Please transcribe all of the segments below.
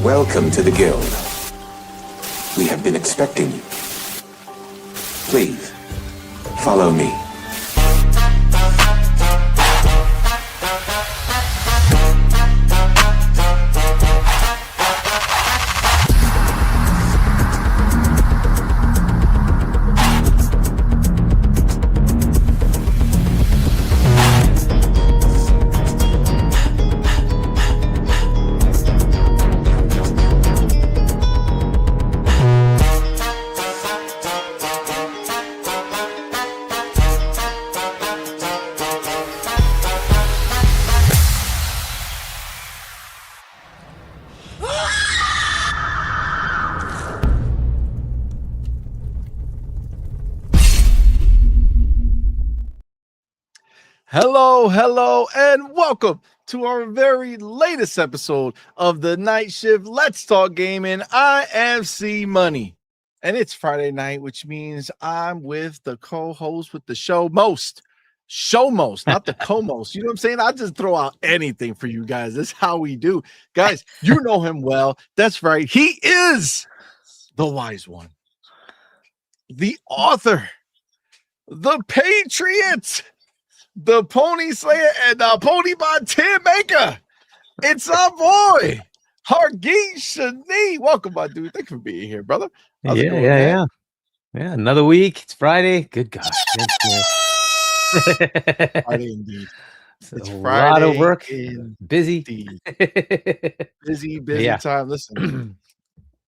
Welcome to the Guild. We have been expecting you. Please, follow me. Hello, and welcome to our very latest episode of the Night Shift Let's Talk Gaming. I am C Money, and it's Friday night, which means I'm with the co-host with the show most, not the co-most. You know what I'm saying? I just throw out anything for you guys. That's how we do. Guys, you know him well. That's right. He is the wise one, the author, the patriot, the pony slayer, and the pony bond tin maker. It's our boy, Hargeet Shani. Welcome, my dude. Thanks for being here, brother. How's it going, man? Yeah. Another week. It's Friday. Good God. Friday indeed. It's Friday. A lot of work. Busy. busy time. Listen,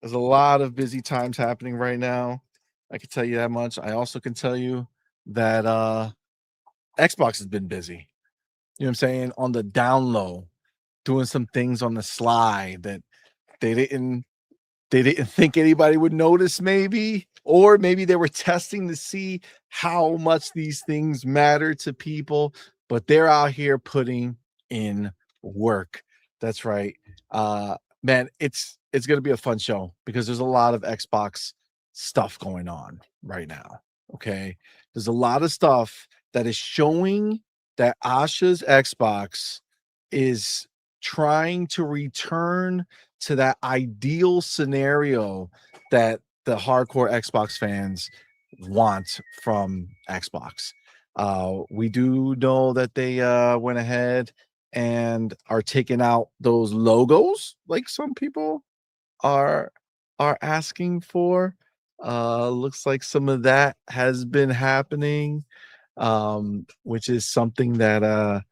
there's a lot of busy times happening right now. I can tell you that much. I also can tell you that Xbox has been busy. You know what I'm saying? On the down low, doing some things on the sly that they didn't think anybody would notice, maybe, or maybe they were testing to see how much these things matter to people, but they're out here putting in work. That's right. Man, it's gonna be a fun show because there's a lot of Xbox stuff going on right now. Okay. There's a lot of stuff that is showing that Asha's Xbox is trying to return to that ideal scenario that the hardcore Xbox fans want from Xbox. We do know that they went ahead and are taking out those logos like some people are asking for. Looks like some of that has been happening, which is something that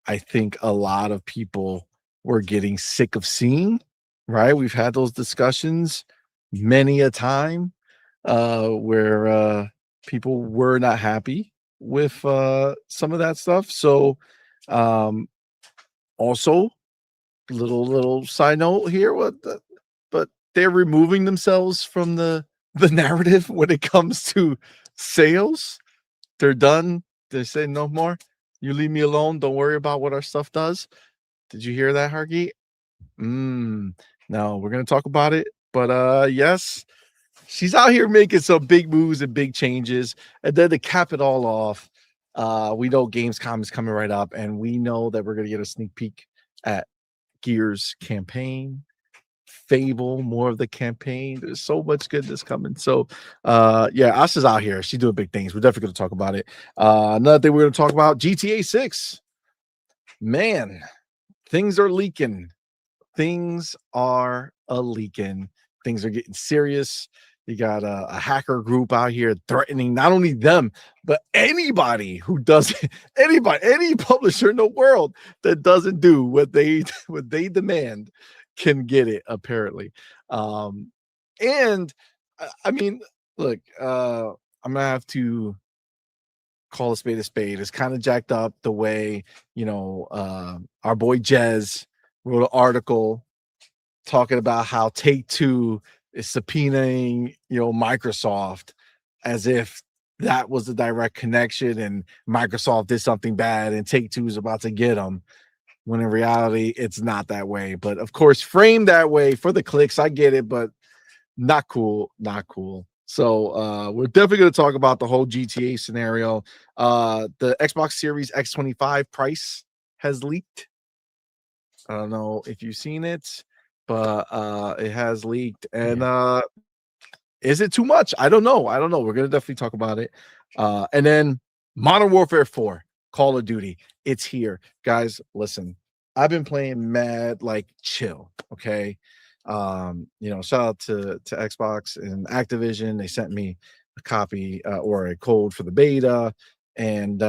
I think a lot of people were getting sick of seeing, right? We've had those discussions many a time where people were not happy with some of that stuff. So also little side note here, but they're removing themselves from the narrative when it comes to sales. They're done. They say no more. You leave me alone. Don't worry about what our stuff does. Did you hear that, Hargeet? No, we're gonna talk about it. But yes, she's out here making some big moves and big changes. And then to cap it all off, we know Gamescom is coming right up, and we know that we're gonna get a sneak peek at Gears campaign. Fable, more of the campaign. There's so much goodness coming. So yeah, Asha's out here. She's doing big things. We're definitely going to talk about it. Another thing we're going to talk about, GTA 6. Man, things are leaking. Things are leaking. Things are getting serious. You got a hacker group out here threatening not only them, but anybody who does any publisher in the world that doesn't do what they demand can get it, apparently. And I mean, look, I'm gonna have to call a spade a spade. It's kind of jacked up the way, you know, our boy Jez wrote an article talking about how Take-Two is subpoenaing, you know, Microsoft as if that was a direct connection and Microsoft did something bad and Take-Two is about to get them, when in reality it's not that way. But of course, framed that way for the clicks, I get it, but not cool. So we're definitely going to talk about the whole GTA scenario. The Xbox Series X25 price has leaked. I don't know if you've seen it. but it has leaked. And is it too much? I don't know. We're gonna definitely talk about it. And then Modern Warfare 4, Call of Duty. It's here, guys. Listen, I've been playing mad like chill. Okay. Shout out to Xbox and Activision. They sent me a copy or a code for the beta, and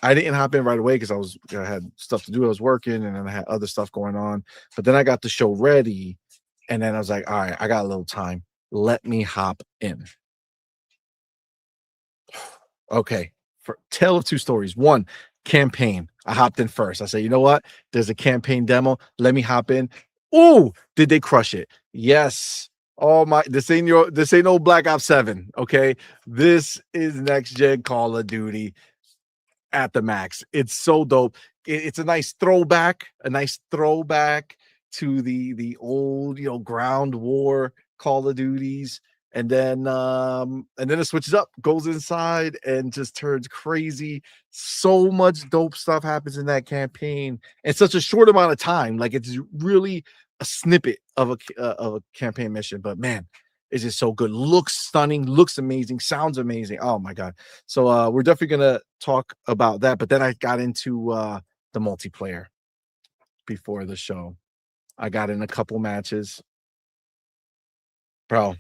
I didn't hop in right away because I had stuff to do. I was working, and then I had other stuff going on. But then I got the show ready, and then I was like, all right, I got a little time. Let me hop in. Okay. For tale of two stories. One, campaign. I hopped in first. I said, you know what? There's a campaign demo. Let me hop in. Ooh, did they crush it? Yes. Oh my, this ain't no Black Ops 7. Okay. This is next gen Call of Duty at the max. It's so dope. It's a nice throwback to the old, ground war Call of Duties. And then it switches up, goes inside, and just turns crazy. So much dope stuff happens in that campaign in such a short amount of time. Like, it's really a snippet of a campaign mission, but man, it's just so good. Looks stunning, looks amazing, sounds amazing. Oh my god! So we're definitely gonna talk about that. But then I got into the multiplayer before the show. I got in a couple matches, bro.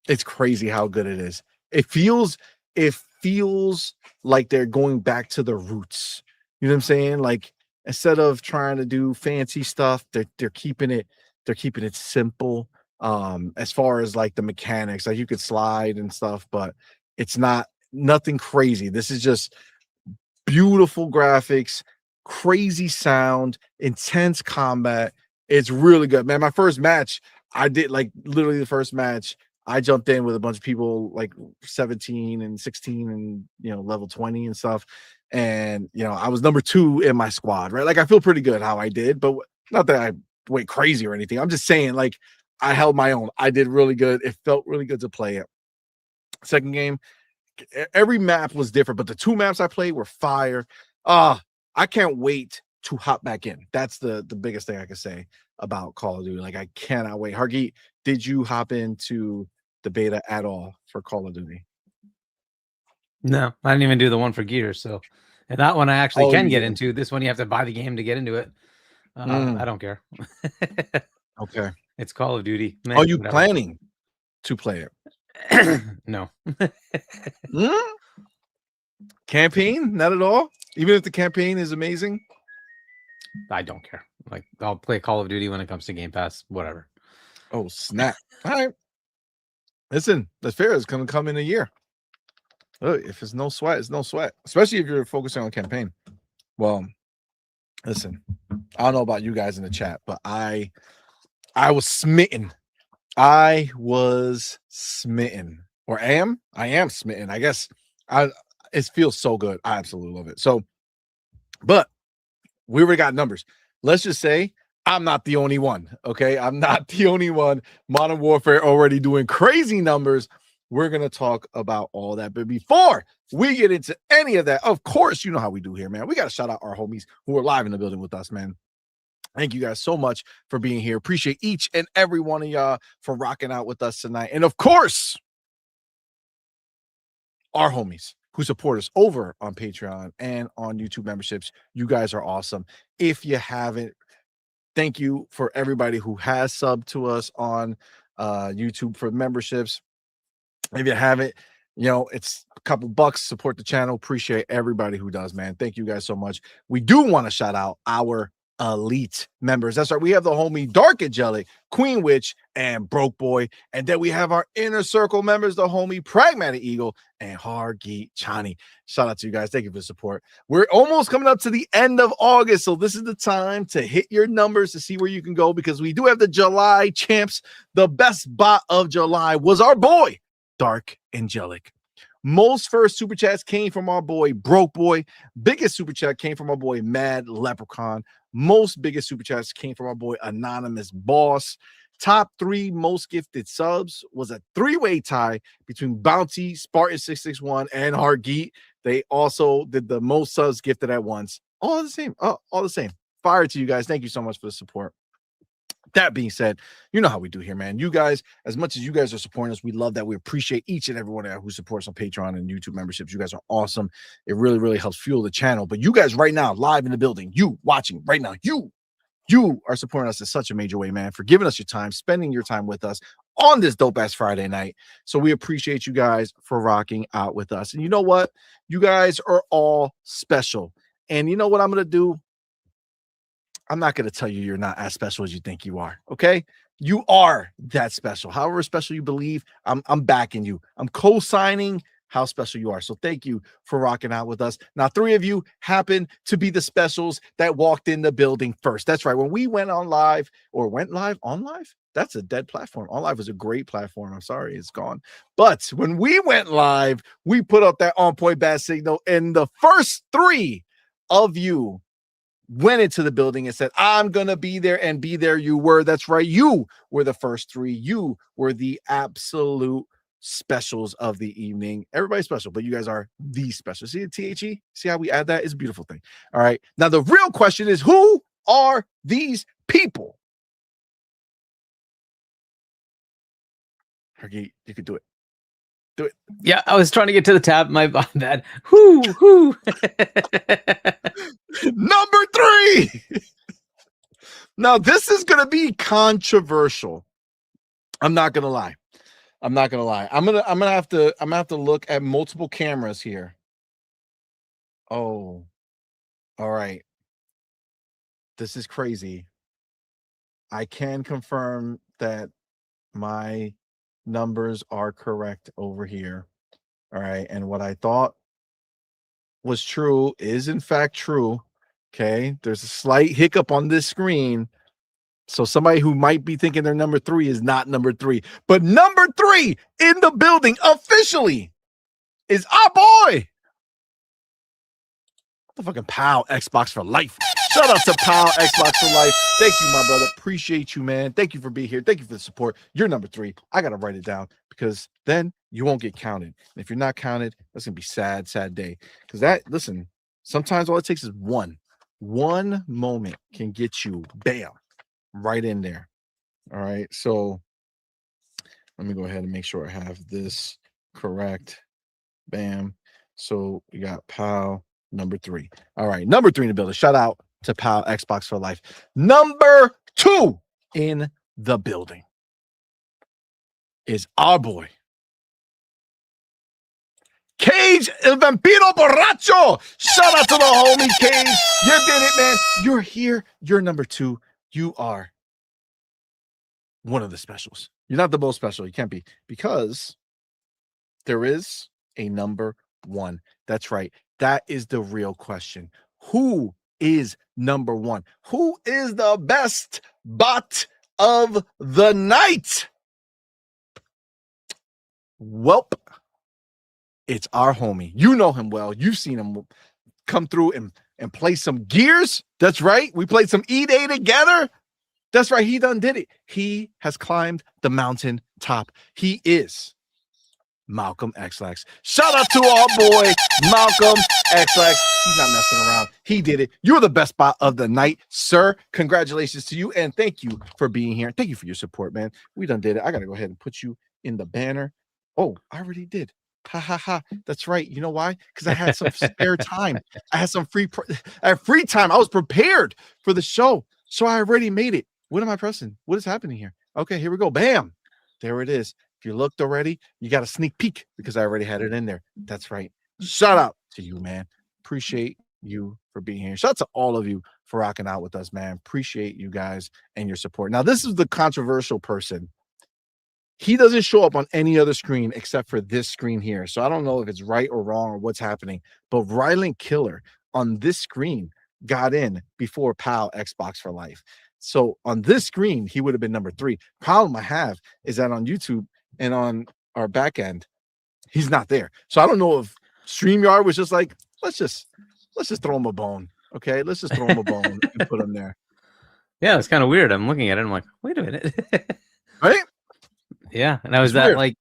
It's crazy how good it is. It feels like they're going back to the roots. You know what I'm saying? Like, instead of trying to do fancy stuff, they're keeping it simple. As far as like the mechanics, like you could slide and stuff, but it's nothing crazy. This is just beautiful graphics, crazy sound, intense combat. It's really good, man. My first match, I did like literally the first match. I jumped in with a bunch of people like 17 and 16 and level 20 and stuff. And I was number 2 in my squad, right? Like, I feel pretty good how I did, but not that I went crazy or anything. I'm just saying, like, I held my own. I did really good. It felt really good to play it. Second game, every map was different, but the 2 maps I played were fire. I can't wait to hop back in. That's the biggest thing I can say about Call of Duty. Like, I cannot wait. Hargeet, did you hop into the beta at all for Call of Duty? No, I didn't even do the one for Gears. So, and that one I actually can get yeah. into. This one you have to buy the game to get into it. I don't care. Okay. It's Call of Duty. Are you planning to play it? No. Campaign? Not at all? Even if the campaign is amazing? I don't care. Like, I'll play Call of Duty when it comes to Game Pass, whatever. Oh, snap. All right. Listen, that's fair. It's going to come in a year. Look, if it's no sweat, it's no sweat. Especially if you're focusing on campaign. Well, listen, I don't know about you guys in the chat, but I was smitten. I am smitten. I guess it feels so good. I absolutely love it. So, but we already got numbers. Let's just say I'm not the only one. Okay. I'm not the only one. Modern Warfare already doing crazy numbers. We're going to talk about all that. But before we get into any of that, of course, you know how we do here, man. We got to shout out our homies who are live in the building with us, man. Thank you guys so much for being here. Appreciate each and every one of y'all for rocking out with us tonight. And of course, our homies who support us over on Patreon and on YouTube memberships. You guys are awesome. If you haven't, thank you for everybody who has subbed to us on YouTube for memberships. If you haven't, it's a couple bucks. Support the channel. Appreciate everybody who does, man. Thank you guys so much. We do want to shout out our elite members. That's right. We have the homie Dark Angelic, Queen Witch, and Broke Boy. And then we have our inner circle members, the homie Pragmatic Eagle and Hargeet Chani. Shout out to you guys. Thank you for the support. We're almost coming up to the end of August, so this is the time to hit your numbers to see where you can go, because we do have the July champs. The best bot of July was our boy Dark Angelic. Most first super chats came from our boy Broke Boy. Biggest super chat came from our boy Mad Leprechaun. Most biggest super chats came from our boy Anonymous Boss. Top 3 most gifted subs was a 3-way tie between Bounty, Spartan 661, and Hargeet. They also did the most subs gifted at once. All the same. All the same. Fire to you guys. Thank you so much for the support. That being said, you know how we do here, man. You guys, as much as you guys are supporting us, we love that. We appreciate each and every one who supports on Patreon and YouTube memberships. You guys are awesome. It really, really helps fuel the channel. But you guys right now, live in the building, you watching right now, you are supporting us in such a major way, man, for giving us your time, spending your time with us on this dope-ass Friday night. So we appreciate you guys for rocking out with us. And you know what? You guys are all special. And you know what I'm going to do? I'm not going to tell you you're not as special as you think you are, okay? You are that special. However special you believe, I'm backing you. I'm co-signing how special you are. So thank you for rocking out with us. Now, 3 of you happen to be the specials that walked in the building first. That's right. When we went on live, or went live on live, that's a dead platform. On live was a great platform. I'm sorry, it's gone. But when we went live, we put up that on point bat signal, and the first 3 of you went into the building and said, I'm going to be there, and be there you were. That's right. You were the first 3. You were the absolute specials of the evening. Everybody's special, but you guys are the special. See the THE? See how we add that? It's a beautiful thing. All right. Now, the real question is, who are these people? Hergy, you can do it. Do it. Yeah, I was trying to get to the tab. My bad. Whoo. Number 3. Now, this is going to be controversial. I'm not going to lie. I'm gonna have to look at multiple cameras here. Oh, all right. This is crazy. I can confirm that my numbers are correct over here. All right, and what I thought was true is in fact true. Okay, there's a slight hiccup on this screen. So somebody who might be thinking they're number 3 is not number 3. But number 3 in the building officially is our boy, the fucking Pal Xbox for life. Shout out to Pal Xbox for life. Thank you, my brother. Appreciate you, man. Thank you for being here. Thank you for the support. You're number 3. I got to write it down because then you won't get counted. And if you're not counted, that's going to be sad day. Because listen, sometimes all it takes is one moment can get you, bam, right in there. All right, so let me go ahead and make sure I have this correct. Bam. So we got Pal number 3. All right, number 3 in the building. Shout out to Pal Xbox for life. Number 2 in the building is our boy, Cage El Vampiro Borracho. Shout out to the homie Cage. You did it, man. You're here. You're number 2. You are one of the specials. You're not the most special. You can't be, because there is a number 1. That's right. That is the real question. Who is number 1? Who is the best bot of the night? Welp, it's our homie. You know him well. You've seen him come through and play some Gears. That's right. We played some E-Day together. That's right. He done did it. He has climbed the mountain top. He is Malcolm XLax. Shout out to our boy, Malcolm XLax. He's not messing around. He did it. You're the best bot of the night, sir. Congratulations to you. And thank you for being here. Thank you for your support, man. We done did it. I got to go ahead and put you in the banner. Oh, I already did. Ha ha ha. That's right. You know why? Because I had some spare time. I had some free time. I was prepared for the show. So I already made it. What am I pressing? What is happening here? Okay, here we go. Bam. There it is. If you looked already, you got a sneak peek because I already had it in there. That's right. Shout out to you, man. Appreciate you for being here. Shout out to all of you for rocking out with us, man. Appreciate you guys and your support. Now, this is the controversial person. He doesn't show up on any other screen except for this screen here. So I don't know if it's right or wrong or what's happening. But Ryland Killer on this screen got in before Pal Xbox for life. So on this screen, he would have been number 3. Problem I have is that on YouTube and on our back end, he's not there. So I don't know if StreamYard was just like, let's just throw him a bone. Okay, let's just throw him a bone and put him there. Yeah, it's kind of weird. I'm looking at it. I'm like, wait a minute. Right? Yeah. Now, is that weird. like,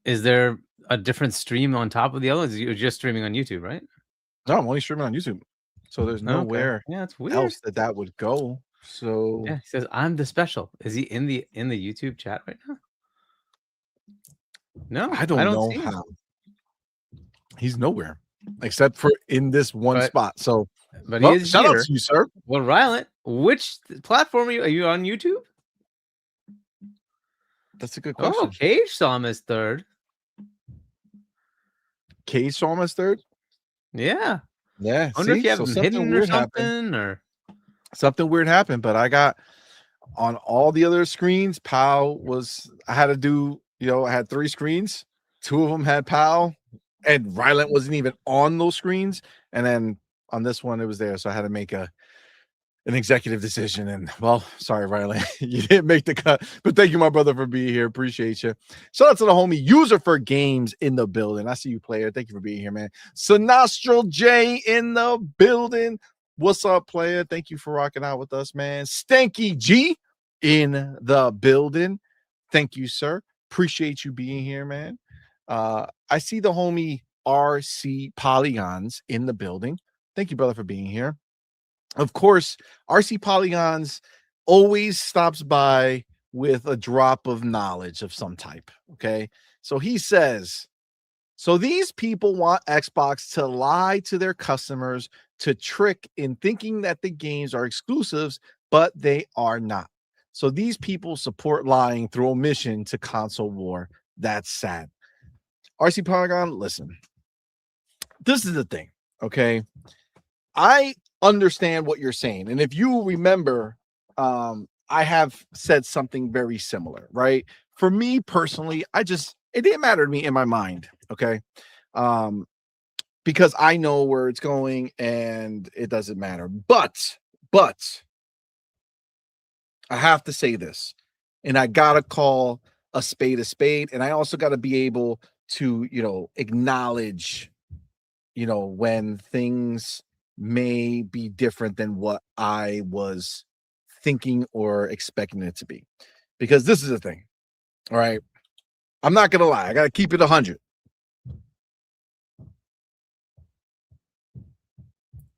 is there a different stream on top of the other ones? You're just streaming on YouTube, right? No, I'm only streaming on YouTube. So there's nowhere Yeah, it's weird. else that would go. So Yeah, he says I'm the special. Is he in the YouTube chat right now? No, I don't know see him. how. He's nowhere except for in this one But- spot. So, But well, he is shout out here. to you, sir. Well, Rylan, which platform are you on YouTube? That's a good Oh, question. Cage saw him as third. Cage saw him as third. Yeah. Yeah. I wonder if you have so him something hidden or weird happened. something, or Something weird happened, but I got on all the other screens. Pal was. I had to do. I had 3 screens. 2 of them had Pal, and Rylant wasn't even on those screens. And then on this one, it was there, so I had to make an executive decision. And well, sorry, Rylant, you didn't make the cut. But thank you, my brother, for being here. Appreciate you. Shout out to the homie User for Games in the building. I see you, player. Thank you for being here, man. Sinastral J in the building. What's up, player? Thank you for rocking out with us, man. Stanky G in the building. Thank you, sir. Appreciate you being here, man. I see the homie RC Polygons in the building. Thank you, brother, for being here. Of course, RC Polygons always stops by with a drop of knowledge of some type. Okay. So he says, so these people want Xbox to lie to their customers to trick in thinking that the games are exclusives, but they are not. So these people support lying through omission to console war. That's sad. RC Polygon, listen, this is the thing. Okay. I understand what you're saying. And if you remember, I have said something very similar, right? For me personally, it didn't matter to me in my mind. Okay. Because I know where it's going and it doesn't matter. But I have to say this, and I gotta call a spade, and I also got to be able to, acknowledge, when things may be different than what I was thinking or expecting it to be. Because this is the thing. All right. I'm not gonna lie, I gotta keep it 100.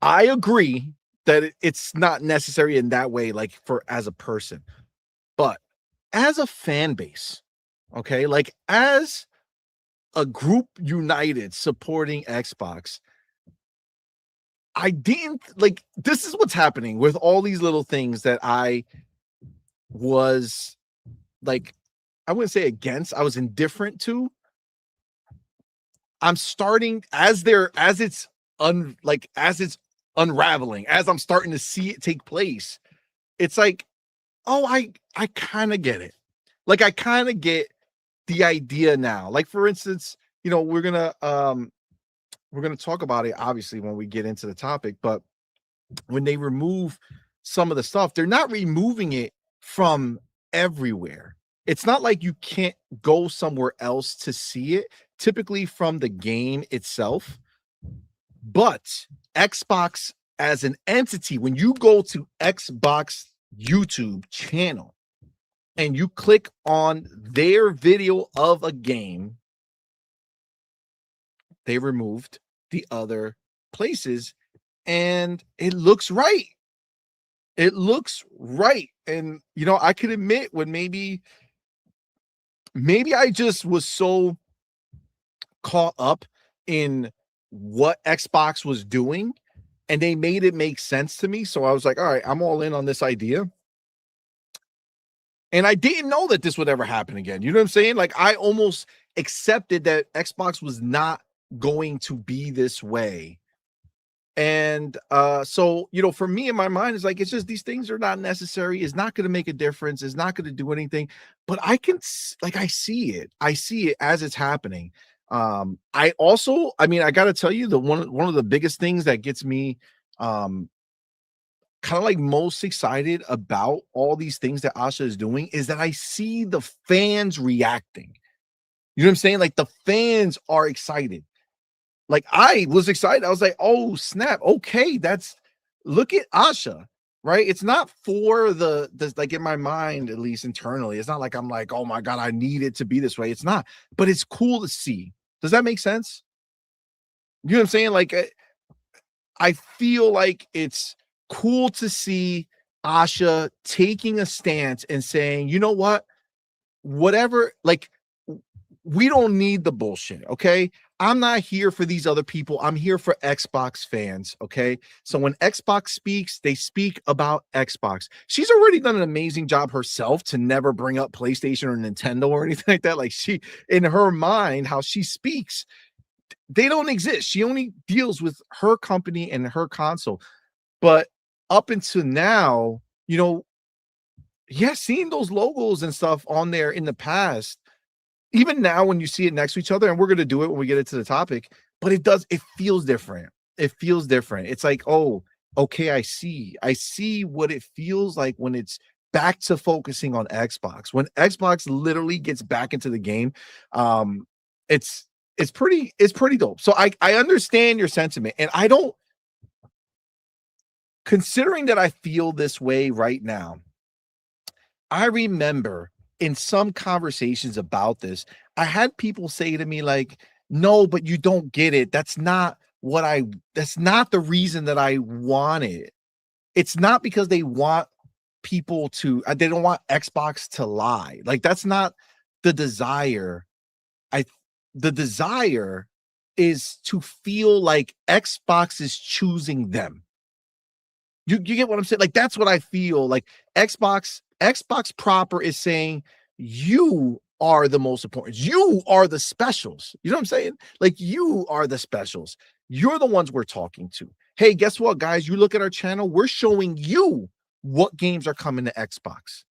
I agree that it's not necessary in that way, like for as a person, but as a fan base, okay, like as a group united supporting Xbox, I didn't like this is what's happening with all these little things that I was like, I wouldn't say against, I was indifferent to. I'm starting as it's unraveling, as I'm starting to see it take place. It's like, oh, I kind of get it. Like I kind of get the idea now. Like for instance, we're gonna talk about it obviously when we get into the topic, but when they remove some of the stuff, they're not removing it from everywhere. It's not like you can't go somewhere else to see it, typically from the game itself. But Xbox as an entity, when you go to Xbox YouTube channel and you click on their video of a game, they removed the other places and it looks right. It looks right. And, I could admit when maybe I just was so caught up in what Xbox was doing and they made it make sense to me. So I was like, all right, I'm all in on this idea. And I didn't know that this would ever happen again. You know what I'm saying? Like I almost accepted that Xbox was not going to be this way. And so, for me in my mind, it's like, it's just these things are not necessary. It's not going to make a difference. It's not going to do anything. But I see it. I see it as it's happening. I got to tell you, one of the biggest things that gets me kind of like most excited about all these things that Asha is doing is that I see the fans reacting. You know what I'm saying? Like the fans are excited. Like I was excited. I was like, oh snap. Okay. Look at Asha, right? It's not for the like in my mind, at least internally. It's not like I'm like, oh my God, I need it to be this way. It's not, but it's cool to see. Does that make sense? You know what I'm saying? Like, I feel like it's cool to see Asha taking a stance and saying, you know what, whatever, like, we don't need the bullshit. Okay. I'm not here for these other people. I'm here for Xbox fans. Okay. So when Xbox speaks, they speak about Xbox. She's already done an amazing job herself to never bring up PlayStation or Nintendo or anything like that. Like, she, in her mind, how she speaks, they don't exist. She only deals with her company and her console. But up until now, you know, yeah, seeing those logos and stuff on there in the past, even now when you see it next to each other, and we're going to do it when we get into the topic, but it feels different. It feels different. It's like, oh, okay, I see what it feels like when it's back to focusing on Xbox. When Xbox literally gets back into the game, it's pretty dope. So I understand your sentiment, and I don't, considering that I feel this way right now, I remember in some conversations about this, I had people say to me like, no, but you don't get it. That's not the reason that I want it. It's not because they want people to, they don't want Xbox to lie. Like, that's not the desire. The desire is to feel like Xbox is choosing them. You get what I'm saying? Like, that's what I feel like. Xbox proper is saying, you are the most important. You are the specials. You know what I'm saying? Like, you are the specials. You're the ones we're talking to. Hey, guess what, guys? You look at our channel, we're showing you what games are coming to Xbox.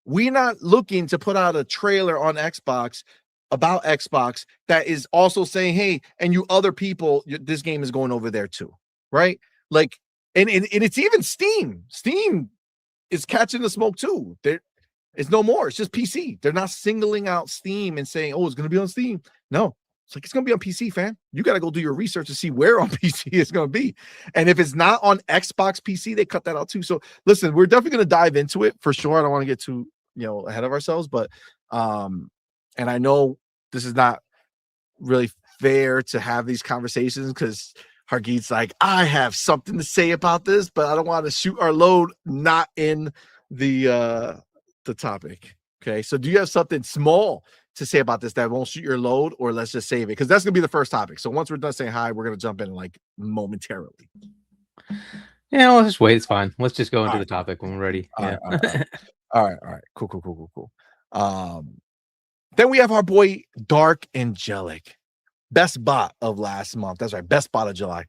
We're not looking to put out a trailer on Xbox about Xbox that is also saying, hey, and you other people, this game is going over there too, right? Like, and it's even Steam. Steam is catching the smoke too. It's no more. It's just PC. They're not singling out Steam and saying, oh, it's going to be on Steam. No, it's like, it's going to be on PC, fam. You got to go do your research to see where on PC it's going to be. And if it's not on Xbox PC, they cut that out too. So listen, we're definitely going to dive into it for sure. I don't want to get too, ahead of ourselves, but, and I know this is not really fair to have these conversations because Hargeet's like, I have something to say about this, but I don't want to shoot our load not in the topic. Okay, so do you have something small to say about this that won't shoot your load, or let's just save it? Because that's gonna be the first topic. So once we're done saying hi, we're gonna jump in like momentarily. Yeah, let's just wait. It's fine. Let's just go into the topic when we're ready. All right. Cool. Then we have our boy Dark Angelic. Best bot of last month. That's right. Best bot of July.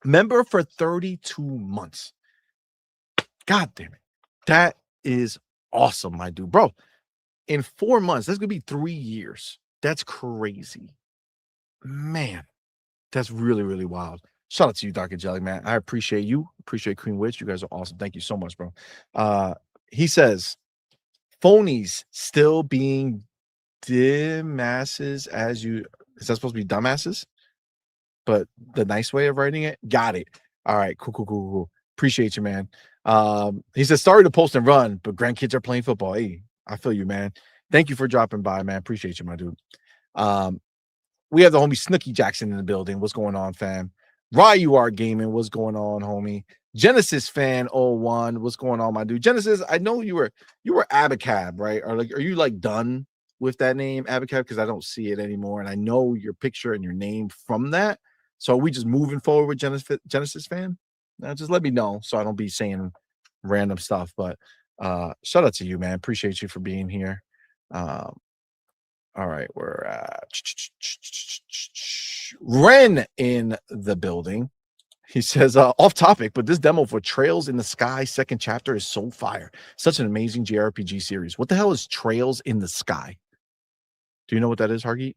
Member for 32 months. God damn it. That is awesome, my dude. Bro, in 4 months, that's going to be 3 years. That's crazy. Man, that's really, really wild. Shout out to you, Dark Angelic, man. I appreciate you. Appreciate Queen Witch. You guys are awesome. Thank you so much, bro. He says, phonies still being dumbasses as you... Is that supposed to be dumbasses? But the nice way of writing it? Got it. All right, cool. Appreciate you, man. He says, sorry to post and run, but grandkids are playing football. Hey, I feel you, man. Thank you for dropping by, man. Appreciate you, my dude. We have the homie Snooky Jackson in the building. What's going on, fam? Ryuar Gaming, what's going on, homie? Genesis fan 01, what's going on, my dude? Genesis, I know you were Abacab, right? Or like, are you like done with that name, Abacab? Because I don't see it anymore, and I know your picture and your name from that. So are we just moving forward with Genesis fan? Now just let me know so I don't be saying random stuff. But shout out to you, man. Appreciate you for being here. All right, we're Ren in the building. He says, off topic, but this demo for Trails in the Sky second chapter is so fire. Such an amazing JRPG series. What the hell is Trails in the Sky? Do you know what that is, Hargeet?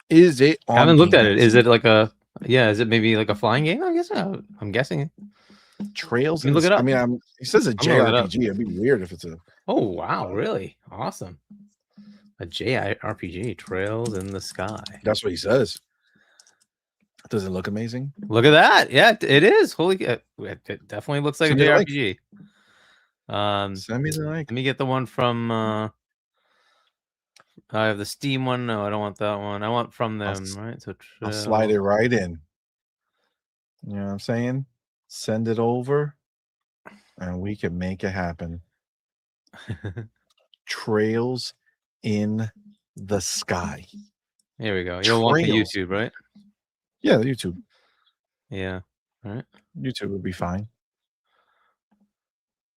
Is it on? I haven't looked at it. Is it like a... Yeah, is it maybe like a flying game? I guess I'm guessing. Trails. You look it up. I mean, it says a JRPG. It'd be weird if it's a... Oh, wow. Really? Awesome. A JRPG, Trails in the Sky. That's what he says. Does it look amazing? Look at that. Yeah, it is. Holy... It definitely looks like a JRPG. Send me the link. Let me get the one from... I have the Steam one. No, I don't want that one. I want from them, right? So I'll slide it right in. You know what I'm saying? Send it over. and we can make it happen. Trails in the sky. Here we go. You'll want the Trails. YouTube, right? Yeah, YouTube. Yeah. All right. YouTube would be fine.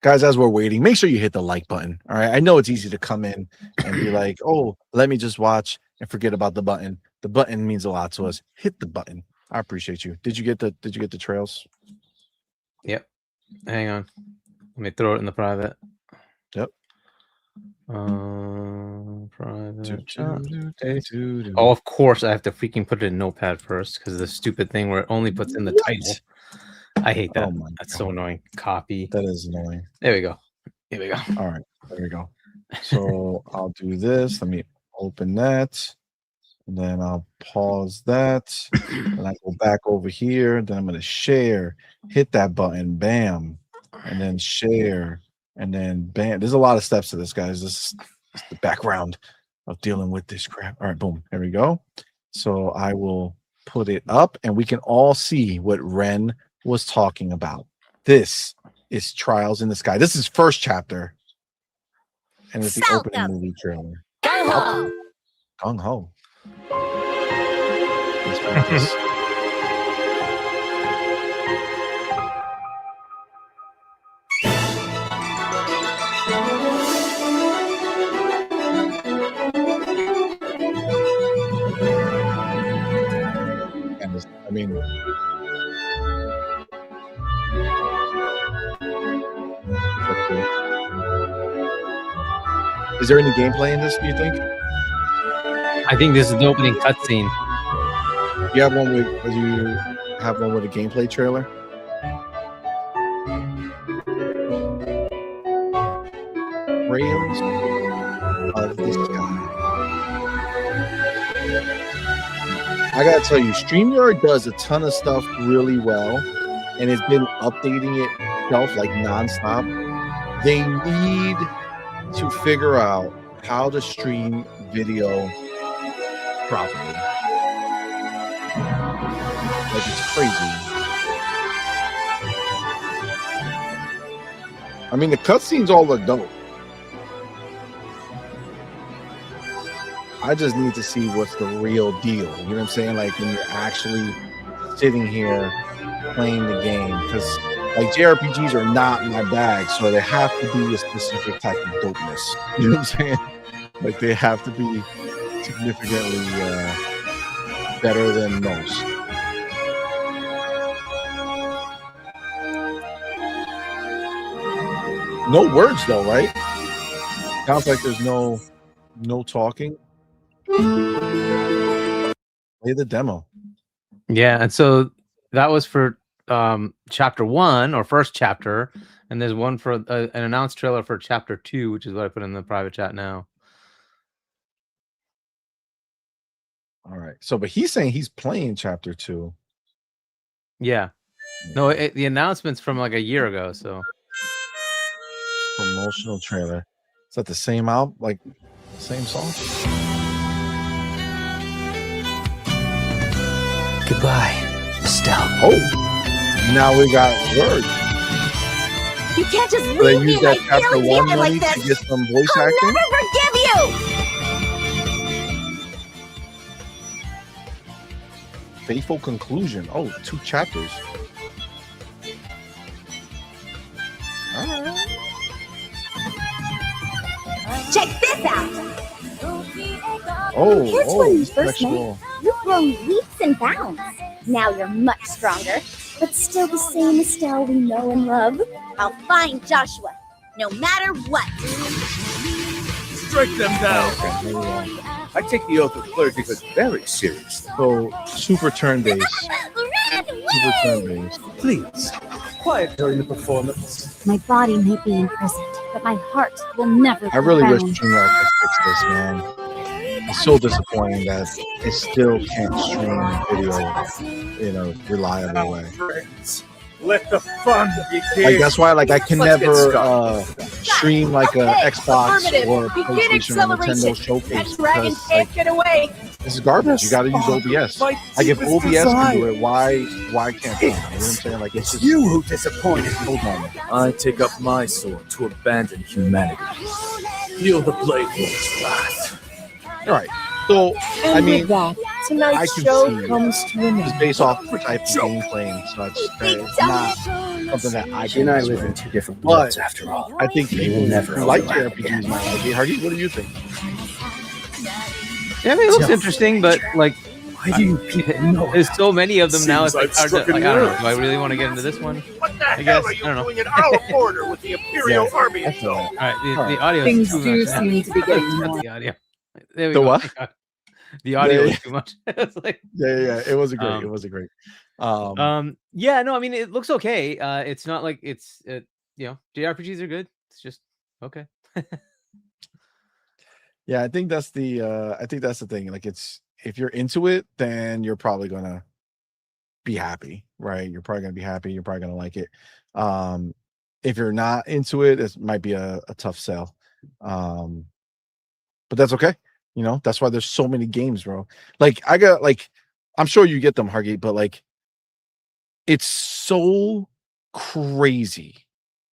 Guys, as we're waiting, make sure you hit the like button. All right. I know it's easy to come in and be like, oh, let me just watch and forget about the button. The button means a lot to us. Hit the button. I appreciate you. Did you get the trails? Yep. Hang on. Let me throw it in the private. Yep. Private chat. Oh, of course I have to freaking put it in Notepad first because the stupid thing where it only puts in the title. I hate that. Oh That's so annoying. Copy. That is annoying. There we go. Here we go. All right. There we go. So I'll do this. Let me open that. And then I'll pause that. And I go back over here. Then I'm going to share. Hit that button. Bam. And then share. And then bam. There's a lot of steps to this, guys. This is the background of dealing with this crap. All right. Boom. There we go. So I will put it up and we can all see what Ren was talking about. This is Trials in the Sky. This is first chapter. And it's the opening movie trailer. Gung-ho! Gung-ho. And this, I mean, is there any gameplay in this, do you think? I think this is the opening cutscene. You have one with a gameplay trailer? Rails of the Sky. I gotta tell you, StreamYard does a ton of stuff really well, and it's been updating itself like nonstop. They need to figure out how to stream video properly. Like, it's crazy. I mean, the cutscenes all look dope. I just need to see what's the real deal. You know what I'm saying? Like, when you're actually sitting here playing the game. Because, like, JRPGs are not my bag, so they have to be a specific type of dopeness. You know what I'm saying? Like, they have to be significantly better than most. No words though, right? Sounds like there's no talking. Play the demo. Yeah, and so that was for chapter 1 or first chapter, and there's one for an announced trailer for chapter 2, which is what I put in the private chat now. All right. So, but he's saying he's playing chapter 2. Yeah. No, the announcement's from like a year ago. So promotional trailer. Is that the same album? Like same song? Goodbye, Estelle. Oh, now we got words. You can't just So they leave me use that right chapter here 1 like money this. to get some voice I'll acting. never forgive you. Faithful conclusion. Oh, 2 chapters. All right. Check this out. Oh, Here's when you first sexual. met. You've grown leaps and bounds. Now you're much stronger, but still the same Estelle we know and love. I'll find Joshua, no matter what. Strike them down. Okay, here we go. I take the oath of clergy very seriously. So super turn-based. Red, Super turn-based. Please, quiet during the performance. my body may be imprisoned, but my heart will never be I really wish bound. StreamYard could fix this, man. It's so disappointing that it still can't stream video in a reliable way. Friends, let the fun begin. Like that's why, like, I can Let's get never started. stream like a Okay, Xbox affirmative. or Begin PlayStation or Nintendo acceleration. showcase That dragon because, can't like, get away. This is garbage. You got to use OBS. Like if OBS can do it, why can't they? You know what I'm saying? Like it's just, you who disappointed me. hold on. I take up my sword to abandon humanity. Feel the blade lord's wrath. All right. So And I mean, with that, I tonight's can show see comes to an just end. based off the type of gameplay and such, that it's not something that I She can and I explain. live in two different But worlds after all. I think They will people never who like overlap JRPGs might like it. Hardy, what do you think? Yeah, I mean, it looks So- interesting, but like, Why do you people know? there's so many of them now. It's Seems like, I've hard to, struck a like, I don't know. nerve. Do I really want to get into this one? What the I hell guess. are I you don't know. doing in our border with the Imperial Army? That's all right. All right, the All right. audio Things is too do much. seem to be getting Cut more. the audio. There we The go. what? Thank God. The audio Yeah, is too much. It's like, Yeah. It was a great. Um, It was a great. yeah, no, I mean, it looks okay. It's not like it's, JRPGs are good. It's just okay. Yeah, I think that's the thing. Like it's, if you're into it, then you're probably gonna be happy, right? You're probably gonna be happy. You're probably gonna like it. If you're not into it, it might be a tough sell. But that's okay. You know, that's why there's so many games, bro. Like I'm sure you get them, Hargate, but like it's so crazy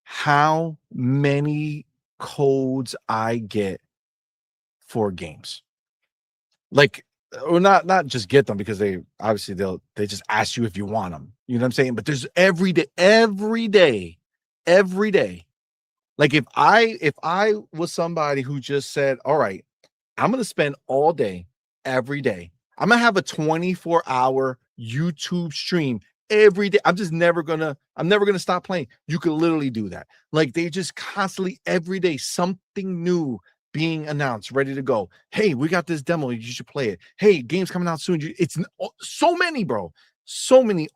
how many codes I get for games. Like, or not just get them because they just ask you if you want them. You know what I'm saying? But there's every day. Like if I was somebody who just said, all right, I'm gonna spend all day, every day. I'm gonna have a 24-hour YouTube stream every day. I'm never gonna stop playing. You could literally do that. Like they just constantly every day something new being announced, ready to go. Hey, we got this demo. You should play it. Hey, game's coming out soon. It's so many, bro. So many,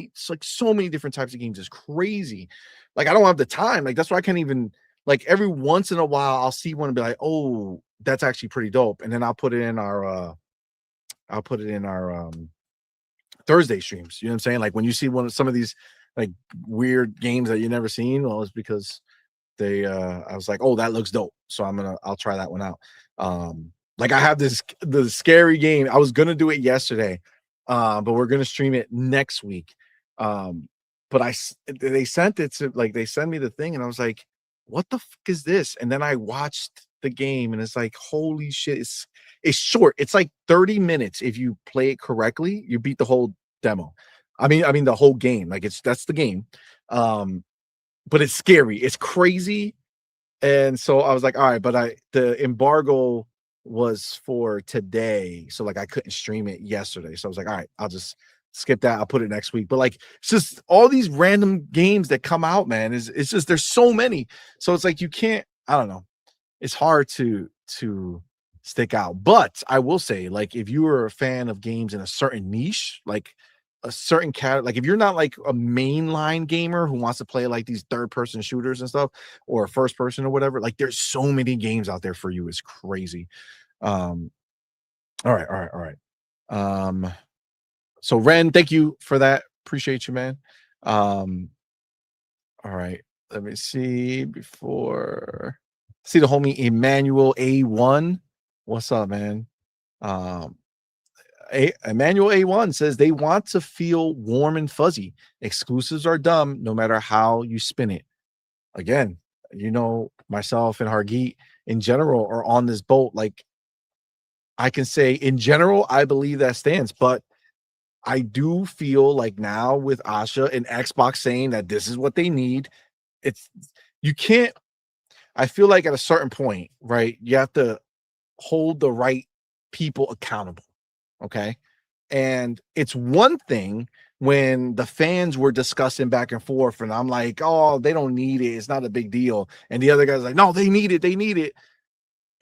it's like so many different types of games. It's crazy. Like I don't have the time. Like that's why I can't even, like every once in a while I'll see one and be like, oh, that's actually pretty dope. And then I'll put it in our Thursday streams. You know what I'm saying? Like when you see some of these like weird games that you never seen, well, it's because I was like, oh, that looks dope. So I'll try that one out. Like I have the scary game. I was gonna do it yesterday, but we're gonna stream it next week. But they sent it to, like, they sent me the thing and I was like, what the fuck is this? And then I watched the game and it's like, holy shit, it's short. It's like 30 minutes. If you play it correctly, you beat the whole demo. I mean the whole game. Like that's the game. But it's scary. It's crazy. And so I was like, all right, but the embargo was for today. So like I couldn't stream it yesterday. So I was like, all right, I'll just skip that. I'll put it next week. But like it's just all these random games that come out, man. It's just there's so many. So it's like you can't, I don't know. It's hard to stick out. But I will say, like, if you are a fan of games in a certain niche, like a certain cat, like if you're not like a mainline gamer who wants to play like these third-person shooters and stuff, or first person or whatever, like there's so many games out there for you. It's crazy. All right. So Ren, thank you for that. Appreciate you, man. All right. Let me see see the homie Emmanuel A1. What's up, man? Emmanuel A1 says they want to feel warm and fuzzy. Exclusives are dumb no matter how you spin it. Again, you know, myself and Hargeet in general are on this boat. Like I can say in general, I believe that stands, but I do feel like now with Asha and Xbox saying that this is what they need, I feel like at a certain point, right, you have to hold the right people accountable. Okay. And it's one thing when the fans were discussing back and forth, and I'm like, oh, they don't need it. It's not a big deal. And the other guy's like, no, they need it.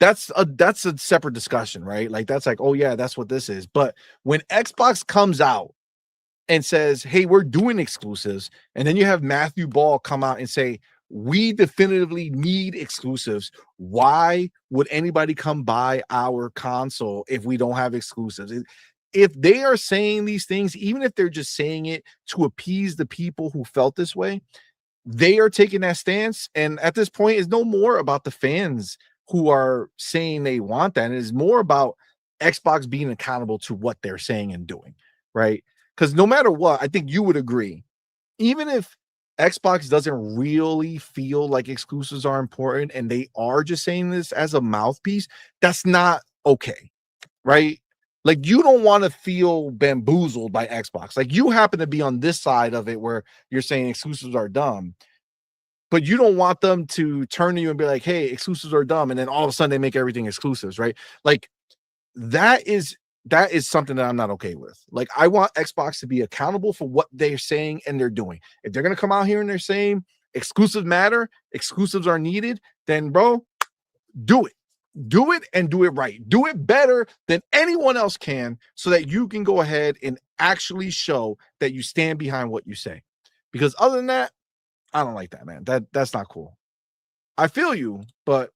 That's a separate discussion, right? Like that's like, oh yeah, that's what this is. But when Xbox comes out and says, hey, we're doing exclusives, and then you have Matthew Ball come out and say, we definitively need exclusives. Why would anybody come buy our console if we don't have exclusives? If they are saying these things, even if they're just saying it to appease the people who felt this way, they are taking that stance. And at this point, it's no more about the fans who are saying they want that. It is more about Xbox being accountable to what they're saying and doing, right? Because no matter what, I think you would agree, even if Xbox doesn't really feel like exclusives are important and they are just saying this as a mouthpiece, that's not okay, right? Like, you don't want to feel bamboozled by Xbox. Like, you happen to be on this side of it where you're saying exclusives are dumb, but you don't want them to turn to you and be like, hey, exclusives are dumb, and then all of a sudden they make everything exclusives, right? Like, that is something that I'm not okay with. Like, I want Xbox to be accountable for what they're saying and they're doing. If they're going to come out here and they're saying exclusives matter, exclusives are needed, then bro, do it. Do it and do it right. Do it better than anyone else can, so that you can go ahead and actually show that you stand behind what you say. Because other than that, I don't like that, man. That's not cool. I feel you, but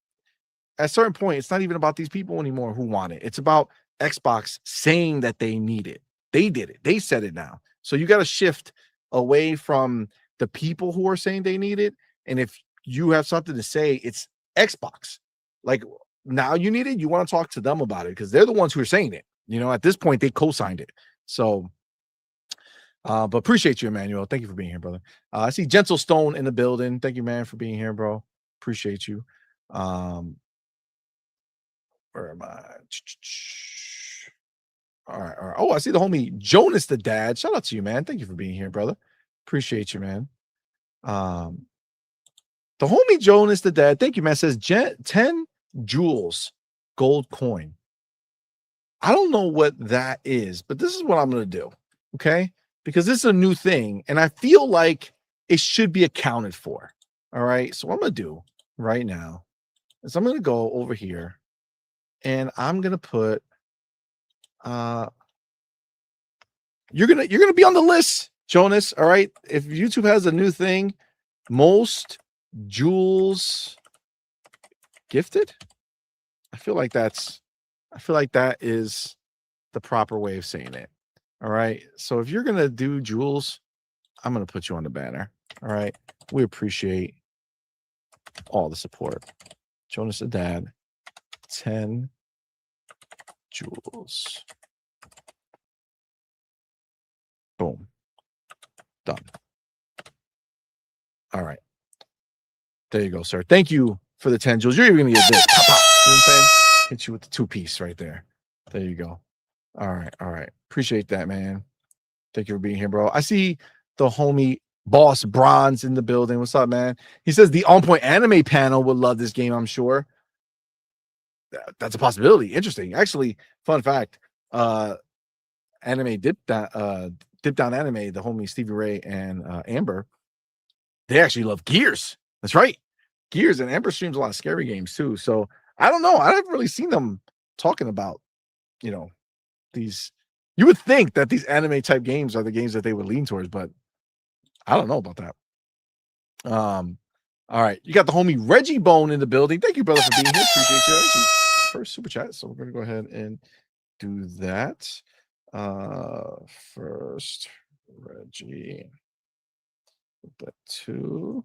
at a certain point, it's not even about these people anymore who want it. It's about Xbox saying that they need it. They did it. They said it now. So you got to shift away from the people who are saying they need it. And if you have something to say, it's Xbox. Like, now you need it. You want to talk to them about it because they're the ones who are saying it. You know, at this point, they co-signed it. So, but appreciate you, Emmanuel. Thank you for being here, brother. I see Gentle Stone in the building. Thank you, man, for being here, bro. Appreciate you. Where am I? All right. Oh, I see the homie Jonas the Dad. Shout out to you, man. Thank you for being here, brother. Appreciate you, man. The homie Jonas the Dad, thank you, man, says 10 jewels gold coin. I don't know what that is, but this is what I'm going to do, okay? Because this is a new thing, and I feel like it should be accounted for, all right? So what I'm going to do right now is I'm going to go over here, and I'm going to put, you're going to be on the list, Jonas, all right? If YouTube has a new thing, most jewels gifted, I feel like that is the proper way of saying it. All right. So if you're gonna do jewels, I'm gonna put you on the banner. All right. We appreciate all the support. Jonas the Dad, 10 jewels. Boom. Done. All right. There you go, sir. Thank you for the 10 jewels. You're even gonna get this. Pop, pop. You know what I'm saying? Hit you with the 2-piece right there. There you go. All right. All right. Appreciate that, man. Thank you for being here, bro. I see the homie Boss Bronze in the building. What's up, man? He says the On Point Anime panel would love this game, I'm sure. That's a possibility. Interesting. Actually, fun fact. Anime Dip Down Anime, the homie Stevie Ray and Amber, they actually love Gears. That's right. Gears, and Amber streams a lot of scary games too. So I don't know. I haven't really seen them talking about, these. You would think that these anime type games are the games that they would lean towards, but I don't know about that. All right. You got the homie Reggie Bone in the building. Thank you, brother, for being here. Appreciate you. First super chat. So we're going to go ahead and do that. First, Reggie. Put that 2.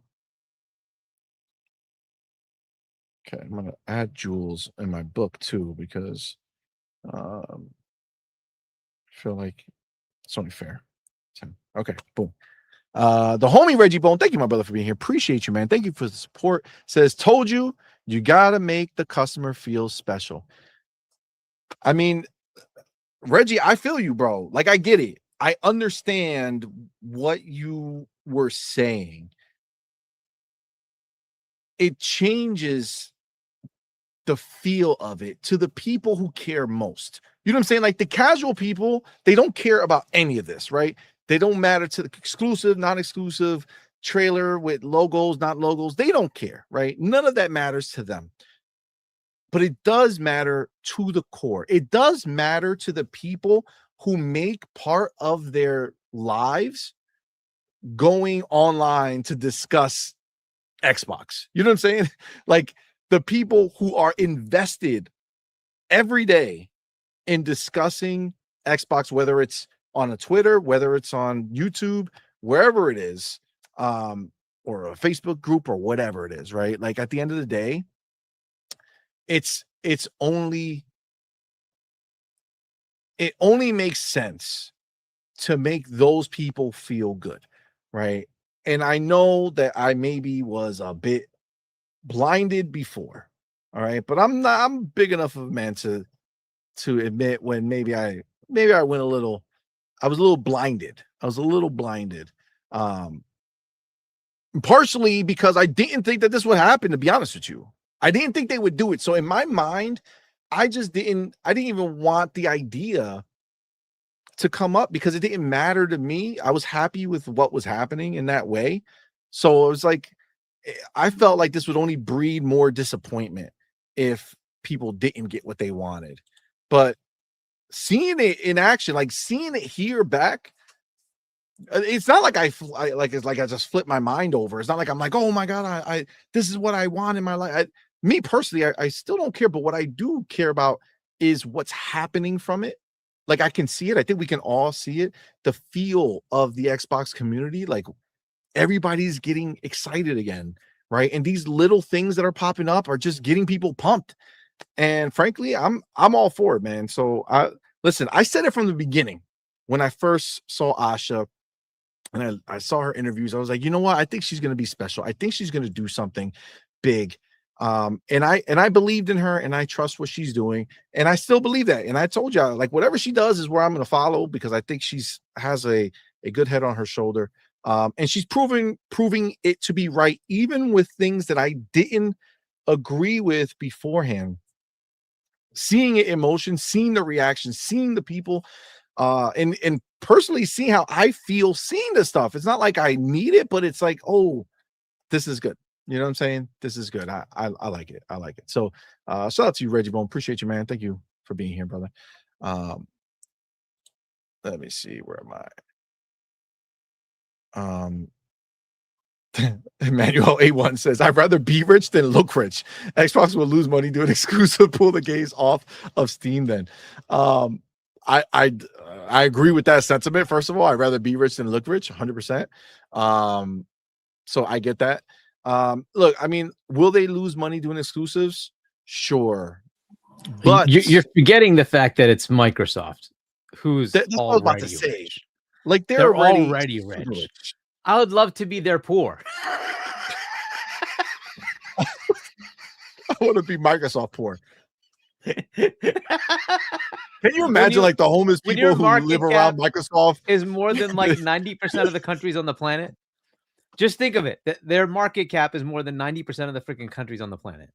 Okay, I'm gonna add jewels in my book too because I feel like it's only fair. 10. Okay, boom. The homie Reggie Bone, thank you, my brother, for being here. Appreciate you, man. Thank you for the support. Says, told you gotta make the customer feel special. I mean, Reggie, I feel you, bro. Like, I get it. I understand what you were saying. It changes the feel of it to the people who care most. You know what I'm saying? Like, the casual people, they don't care about any of this, right? They don't matter to the exclusive, non-exclusive, trailer with logos, not logos. They don't care, right? None of that matters to them. But it does matter to the core. It does matter to the people who make part of their lives going online to discuss Xbox. You know what I'm saying? Like, the people who are invested every day in discussing Xbox, whether it's on a Twitter, whether it's on YouTube, wherever it is, or a Facebook group or whatever it is, right? Like, at the end of the day, it's only it only makes sense to make those people feel good, right? And I know that I maybe was a bit blinded before, all right, but I'm big enough of a man to admit when maybe I went a little, I was a little blinded. Partially because I didn't think that this would happen, to be honest with you. I didn't think they would do it. So in my mind, I didn't even want the idea to come up because it didn't matter to me. I was happy with what was happening in that way. So it was like, I felt like this would only breed more disappointment if people didn't get what they wanted. But seeing it in action, like seeing it here back, it's not like I just flipped my mind over. It's not like I'm like, oh my God, I this is what I want in my life. Me personally, I still don't care, but what I do care about is what's happening from it. Like I can see it. I think we can all see it. The feel of the Xbox community, like everybody's getting excited again, right? And these little things that are popping up are just getting people pumped. And frankly, I'm all for it, man. So listen, I said it from the beginning when I first saw Asha and I saw her interviews. I was like, you know what? I think she's going to be special. I think she's going to do something big. And I believed in her and I trust what she's doing. And I still believe that. And I told y'all, like, whatever she does is where I'm going to follow because I think has a good head on her shoulder. And she's proving it to be right, even with things that I didn't agree with beforehand. Seeing it in motion, seeing the reaction, seeing the people, and personally seeing how I feel seeing this stuff. It's not like I need it, but it's like, oh, this is good. You know what I'm saying? This is good. I like it. I like it. So shout out to you, Reggie Bone. Appreciate you, man. Thank you for being here, brother. Let me see. Where am I? Emmanuel A1 says, I'd rather be rich than look rich. Xbox will lose money doing exclusive, pull the games off of Steam then. I agree with that sentiment. First of all, I'd rather be rich than look rich, 100%. So I get that. Look, I mean, will they lose money doing exclusives? Sure. But you're forgetting the fact that it's Microsoft, who's that's what I was about to say. Rich. Like They're already rich. I would love to be their poor. I want to be Microsoft poor. Can you imagine like the homeless people who live around Microsoft is more than like 90% of the countries on the planet? Just think of it. Their market cap is more than 90% of the freaking countries on the planet.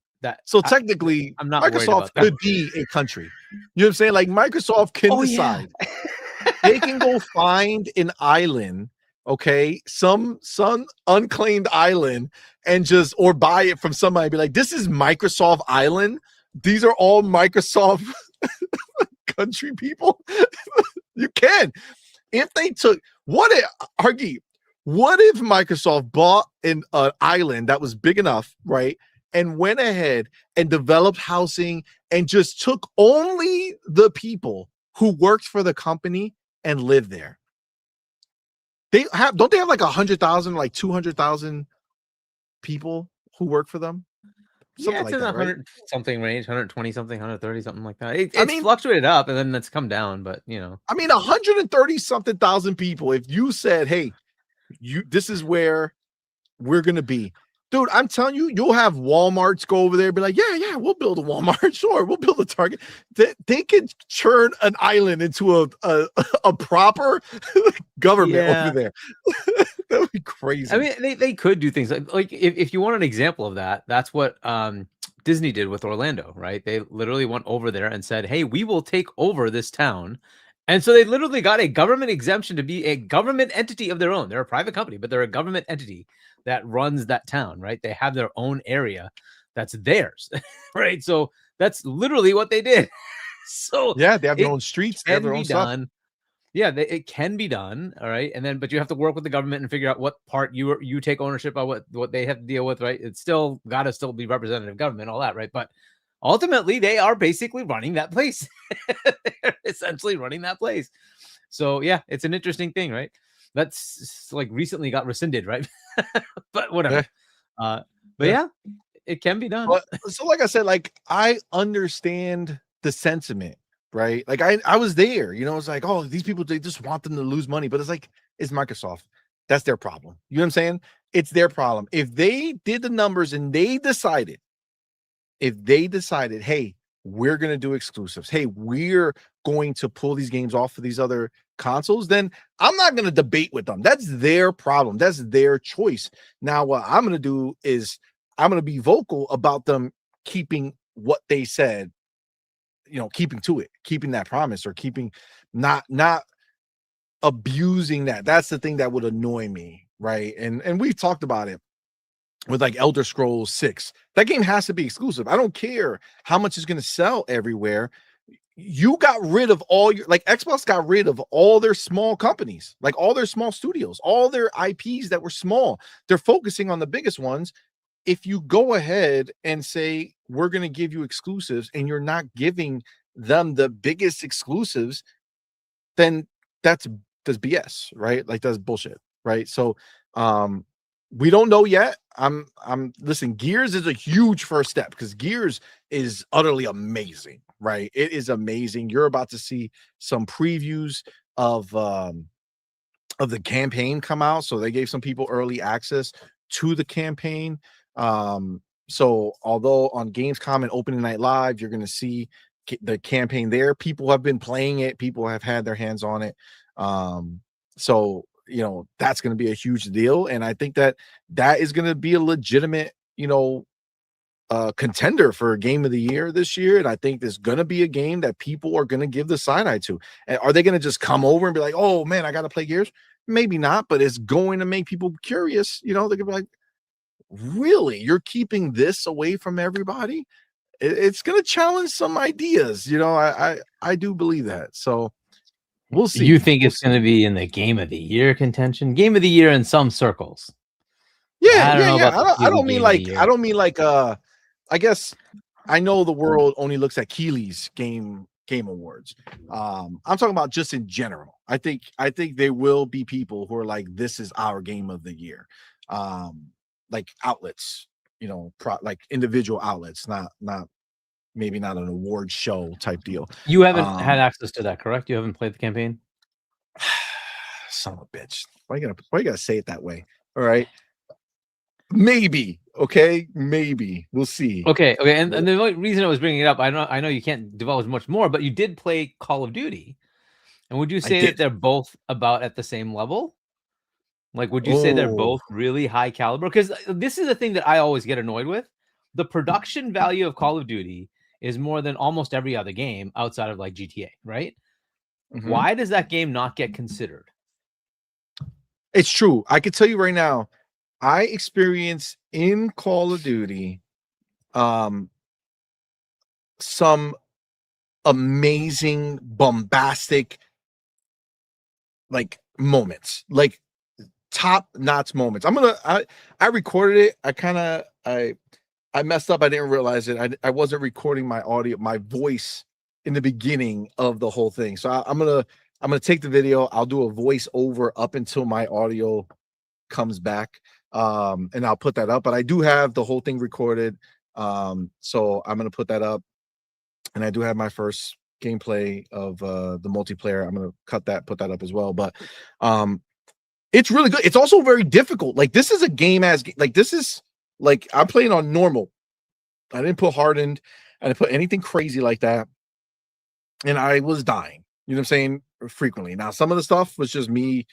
Technically, I'm not Microsoft could be a country. You know what I'm saying? Like Microsoft can decide. Yeah. They can go find an island, okay, some unclaimed island, and or buy it from somebody. Be like, this is Microsoft Island. These are all Microsoft country people. You can. If they took what if Microsoft bought an island that was big enough, right, and went ahead and developed housing and just took only the people who worked for the company and lived there? Don't they have like 100,000, like 200,000 people who work for them? Something it's like in the 100 something range, 120 something, 130 something like that. It's fluctuated up and then it's come down, but you know, I mean, 130 something thousand people. If you said, hey, this is where we're gonna be, dude, I'm telling you, you'll have Walmarts go over there and be like, yeah, we'll build a Walmart. Sure, we'll build a Target. They could churn an island into a proper government over there. That would be crazy. I mean, they could do things like if you want an example of that, that's what Disney did with Orlando, right? They literally went over there and said, hey, we will take over this town. And so they literally got a government exemption to be a government entity of their own. They're a private company, but they're a government entity that runs that town, right? They have their own area that's theirs, right? So that's literally what they did. So yeah, they have their own streets, they have their own stuff. Yeah, it can be done, all right. And then, but you have to work with the government and figure out what part you take ownership of, what they have to deal with, right? It's still got to still be representative government, all that, right? But ultimately, they are basically running that place. They're essentially running that place. So yeah, it's an interesting thing, right? That's like recently got rescinded, right? But whatever. Yeah. But yeah, it can be done. But, so like I said, like I understand the sentiment, right? Like I was there, you know, it's like, oh, these people, they just want them to lose money, but it's like, it's Microsoft. That's their problem. You know what I'm saying? It's their problem. If they did the numbers and they decided, hey, we're going to do exclusives, hey, we're going to pull these games off of these other consoles, then I'm not going to debate with them. That's their problem. That's their choice. Now, what I'm going to do is I'm going to be vocal about them keeping what they said, you know, keeping to it, keeping that promise, or keeping not abusing that. That's the thing that would annoy me, right? And we've talked about it with like Elder Scrolls 6. That game has to be exclusive. I don't care how much it's going to sell everywhere. You got rid of all your, like, Xbox got rid of all their small companies, like all their small studios, all their IPs that were small. They're focusing on the biggest ones. If you go ahead and say, we're going to give you exclusives, and you're not giving them the biggest exclusives, then that's BS, right? Like, that's bullshit, right? So we don't know yet. Listen, Gears is a huge first step, because Gears is utterly amazing, right? It is amazing. You're about to see some previews of the campaign come out. So they gave some people early access to the campaign. So although on Gamescom and Opening Night Live, you're going to see the campaign there, people have been playing it, people have had their hands on it. So, you know, that's going to be a huge deal. And I think that is going to be a legitimate, you know, contender for Game of the Year this year. And I think there's going to be a game that people are going to give the side eye to. And are they going to just come over and be like, oh man, I got to play Gears? Maybe not, but it's going to make people curious. You know, they're going to be like, really, you're keeping this away from everybody? It's going to challenge some ideas. You know, I do believe that. So we'll see. You think it's going to be in the Game of the Year contention? Game of the Year in some circles. Yeah, I don't mean like I guess I know the world only looks at Keeley's game awards. I'm talking about just in general. I think there will be people who are like, this is our Game of the Year. Like outlets, you know, like individual outlets, not maybe not an award show type deal. You haven't had access to that, correct? You haven't played the campaign? Son of a bitch. Why you gotta say it that way? All right. Maybe. Okay. Maybe. We'll see. Okay. And the only reason I was bringing it up, I know you can't divulge much more, but you did play Call of Duty. And would you say that they're both about at the same level? Like, would you say they're both really high caliber? Because this is the thing that I always get annoyed with. The production value of Call of Duty is more than almost every other game outside of like GTA, right? Mm-hmm. Why does that game not get considered? It's true. I can tell you right now, I experienced in Call of Duty some amazing, bombastic, like, moments, like top-notch moments. I recorded it. I messed up. I didn't realize it. I wasn't recording my audio, my voice in the beginning of the whole thing. So I'm gonna take the video. I'll do a voice over up until my audio comes back. And I'll put that up. But I do have the whole thing recorded. So I'm gonna put that up. And I do have my first gameplay of the multiplayer. I'm gonna put that up as well. But it's really good. It's also very difficult. Like, this is a game this is like, I'm playing on normal. I didn't put hardened. I didn't put anything crazy like that. And I was dying. You know what I'm saying? Frequently. Now, some of the stuff was just me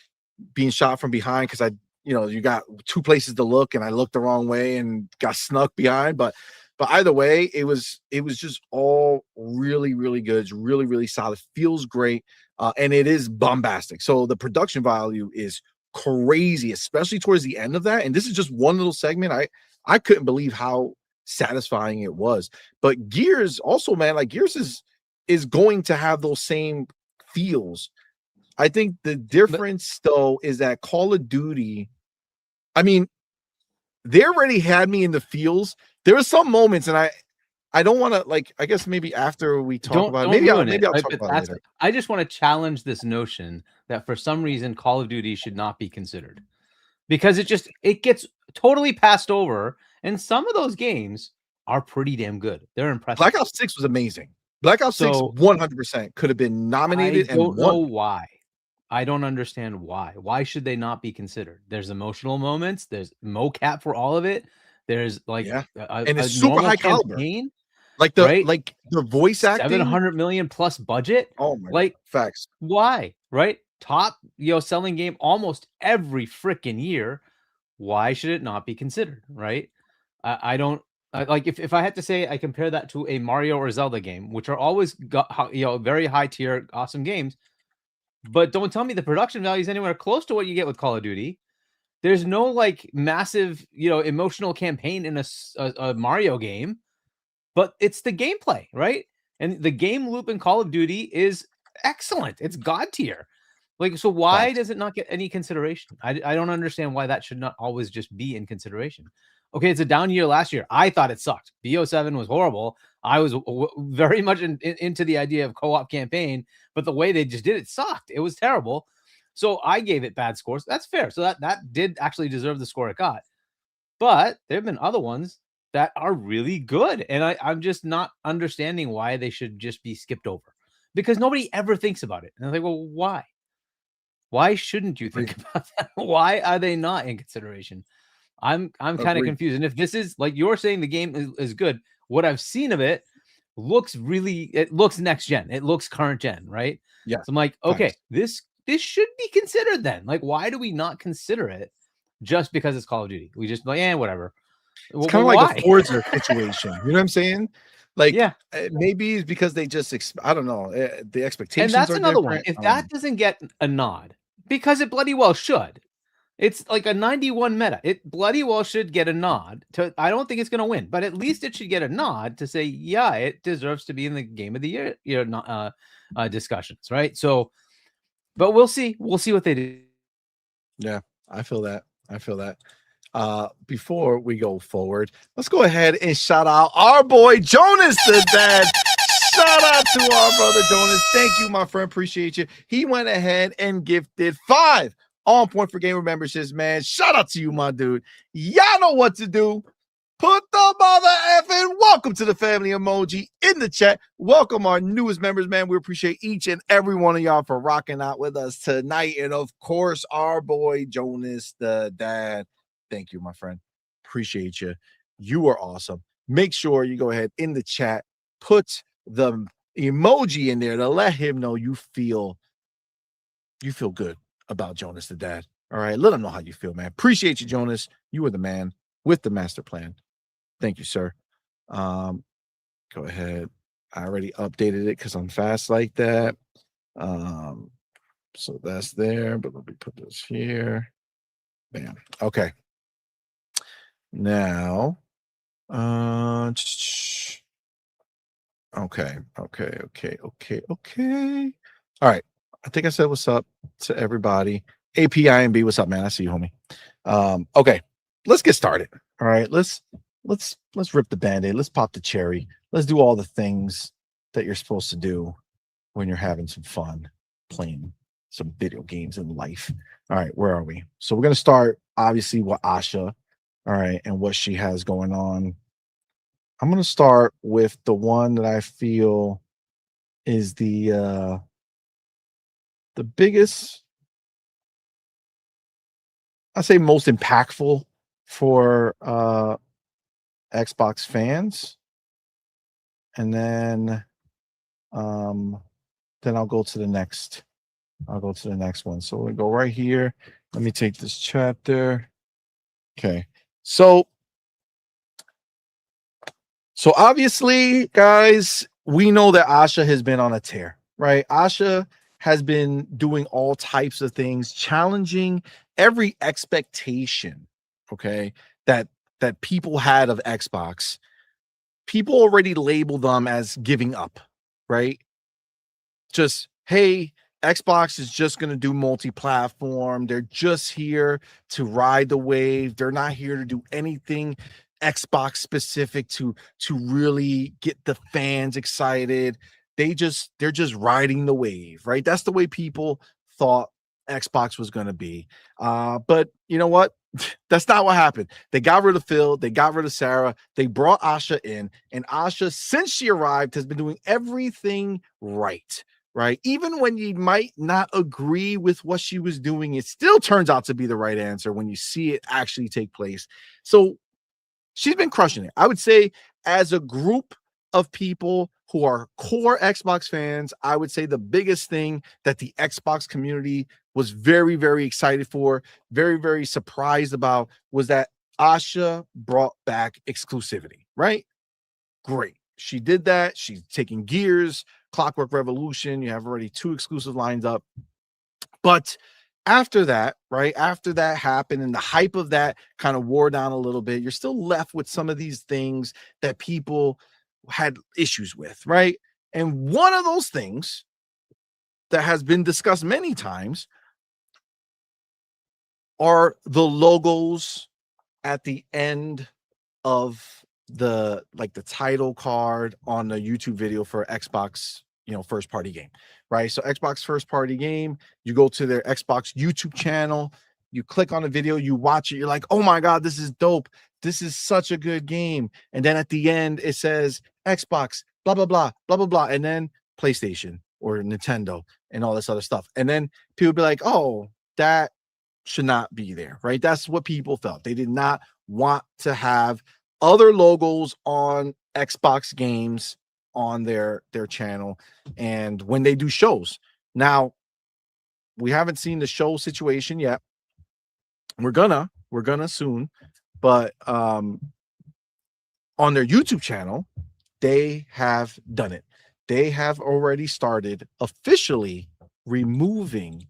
being shot from behind because you got two places to look, and I looked the wrong way and got snuck behind. But either way, it was just all really, really good. It's really, really solid. Feels great. And it is bombastic. So the production value is crazy, especially towards the end of that. And this is just one little segment. I couldn't believe how satisfying it was. But Gears also, man, like, Gears is going to have those same feels. I think the difference though is that Call of Duty, I mean, they already had me in the feels. There were some moments, and I don't want to, like, I guess maybe after we talk about it, maybe I'll talk about it later. I just want to challenge this notion that for some reason Call of Duty should not be considered, because it gets totally passed over, and some of those games are pretty damn good. They're impressive. Black Ops 6 was amazing. Black Ops 6 So 100% could have been I nominated and don't know won. why. I don't understand why. Why should they not be considered? There's emotional moments. There's mocap for all of it. There's like Yeah. a, And a it's super normal high caliber. campaign, Like right? the voice acting. 700 million plus budget. Oh my Like, God. Facts. why? Right? Top, selling game almost every freaking year. Why should it not be considered? Right? I don't like if I had to say I compare that to a Mario or Zelda game, which are always very high tier, awesome games. But don't tell me the production value is anywhere close to what you get with Call of Duty. There's no like massive, emotional campaign in a Mario game, but it's the gameplay, right? And the game loop in Call of Duty is excellent. It's god tier. Like, so why Facts. does it not get any consideration? I don't understand why that should not always just be in consideration. Okay, it's a down year last year. I thought it sucked. BO7 was horrible. I was very much into the idea of co-op campaign, but the way they just did it sucked. It was terrible. So I gave it bad scores. That's fair. So that did actually deserve the score it got. But there have been other ones that are really good. And I'm just not understanding why they should just be skipped over. Because nobody ever thinks about it. And I'm like, well, why? Why shouldn't you think about that? Why are they not in consideration? I'm kind of Agreed. confused. And if this is like you're saying the game is good, what I've seen of it looks next gen. It looks current gen, right? Yeah. So I'm like, okay, Facts. this should be considered then. Like, why do we not consider it just because it's Call of Duty? We just like, whatever. It's kind of like a Forza situation. You know what I'm saying? Like, yeah, maybe it's because they just, I don't know, the expectations. and that's are another different. one. If that doesn't get a nod, because it bloody well should. It's like a 91 meta. It bloody well should get a nod. I don't think it's going to win, but at least it should get a nod to say, yeah, it deserves to be in the game of the year, discussions, right? So, but we'll see. We'll see what they do. Yeah, I feel that. Before we go forward, let's go ahead and shout out our boy Jonas the Dad. Shout out to our brother Jonas. Thank you, my friend. Appreciate you. He went ahead and gifted 5 On Point for Gamer memberships, man. Shout out to you, my dude. Y'all know what to do. Put the mother effing welcome to the family emoji in the chat. Welcome our newest members, man. We appreciate each and every one of y'all for rocking out with us tonight. And of course, our boy Jonas the Dad. Thank you, my friend. Appreciate you. You are awesome. Make sure you go ahead in the chat, put the emoji in there to let him know you feel good about Jonas the Dad. All right, let him know how you feel, man. Appreciate you, Jonas. You are the man with the master plan. Thank you, sir. Go ahead. I already updated it because I'm fast like that. So that's there, but let me put this here. Bam. Okay. Now, okay. All right. I think I said what's up to everybody. APIMB, what's up, man? I see you, homie. Okay, let's get started. All right, let's rip the band-aid. Let's pop the cherry. Let's do all the things that you're supposed to do when you're having some fun playing some video games in life. All right, where are we? So we're gonna start obviously with Asha, all right, and what she has going on. I'm gonna start with the one that I feel is the biggest, I say most impactful for Xbox fans, and then I'll go to the next. I'll go to the next one. So we go right here. Let me take this chapter. Okay, so obviously, guys, we know that Asha has been on a tear, right? Asha has been doing all types of things, challenging every expectation, okay, that people had of Xbox. People already label them as giving up, right? Just, hey, Xbox is just going to do multi-platform. They're just here to ride the wave. They're not here to do anything Xbox specific to really get the fans excited. They're just riding the wave, right? That's the way people thought Xbox was going to be. But you know what? That's not what happened. They got rid of Phil. They got rid of Sarah. They brought Asha in. And Asha, since she arrived, has been doing everything right. Right. Even when you might not agree with what she was doing, it still turns out to be the right answer when you see it actually take place. So she's been crushing it. I would say, as a group of people who are core Xbox fans, I would say the biggest thing that the Xbox community was very, very excited for, very, very surprised about, was that Asha brought back exclusivity, right? Great. She did that. She's taking Gears, Clockwork Revolution. You have already 2 exclusive lines up. But after that, right, after that happened and the hype of that kind of wore down a little bit, you're still left with some of these things that people had issues with, right? And one of those things that has been discussed many times are the logos at the end of the title card on the YouTube video for Xbox, first party game, right? So Xbox first party game, you go to their Xbox YouTube channel, you click on the video, you watch it, you're like, oh my God, this is dope. This is such a good game. And then at the end, it says Xbox, blah, blah, blah, blah, blah, blah. And then PlayStation or Nintendo and all this other stuff. And then people be like, oh, that should not be there, right? That's what people felt. They did not want to have other logos on Xbox games on their channel. And when they do shows, now we haven't seen the show situation yet. We're gonna soon, but on their YouTube channel, they have done it. They have already started officially removing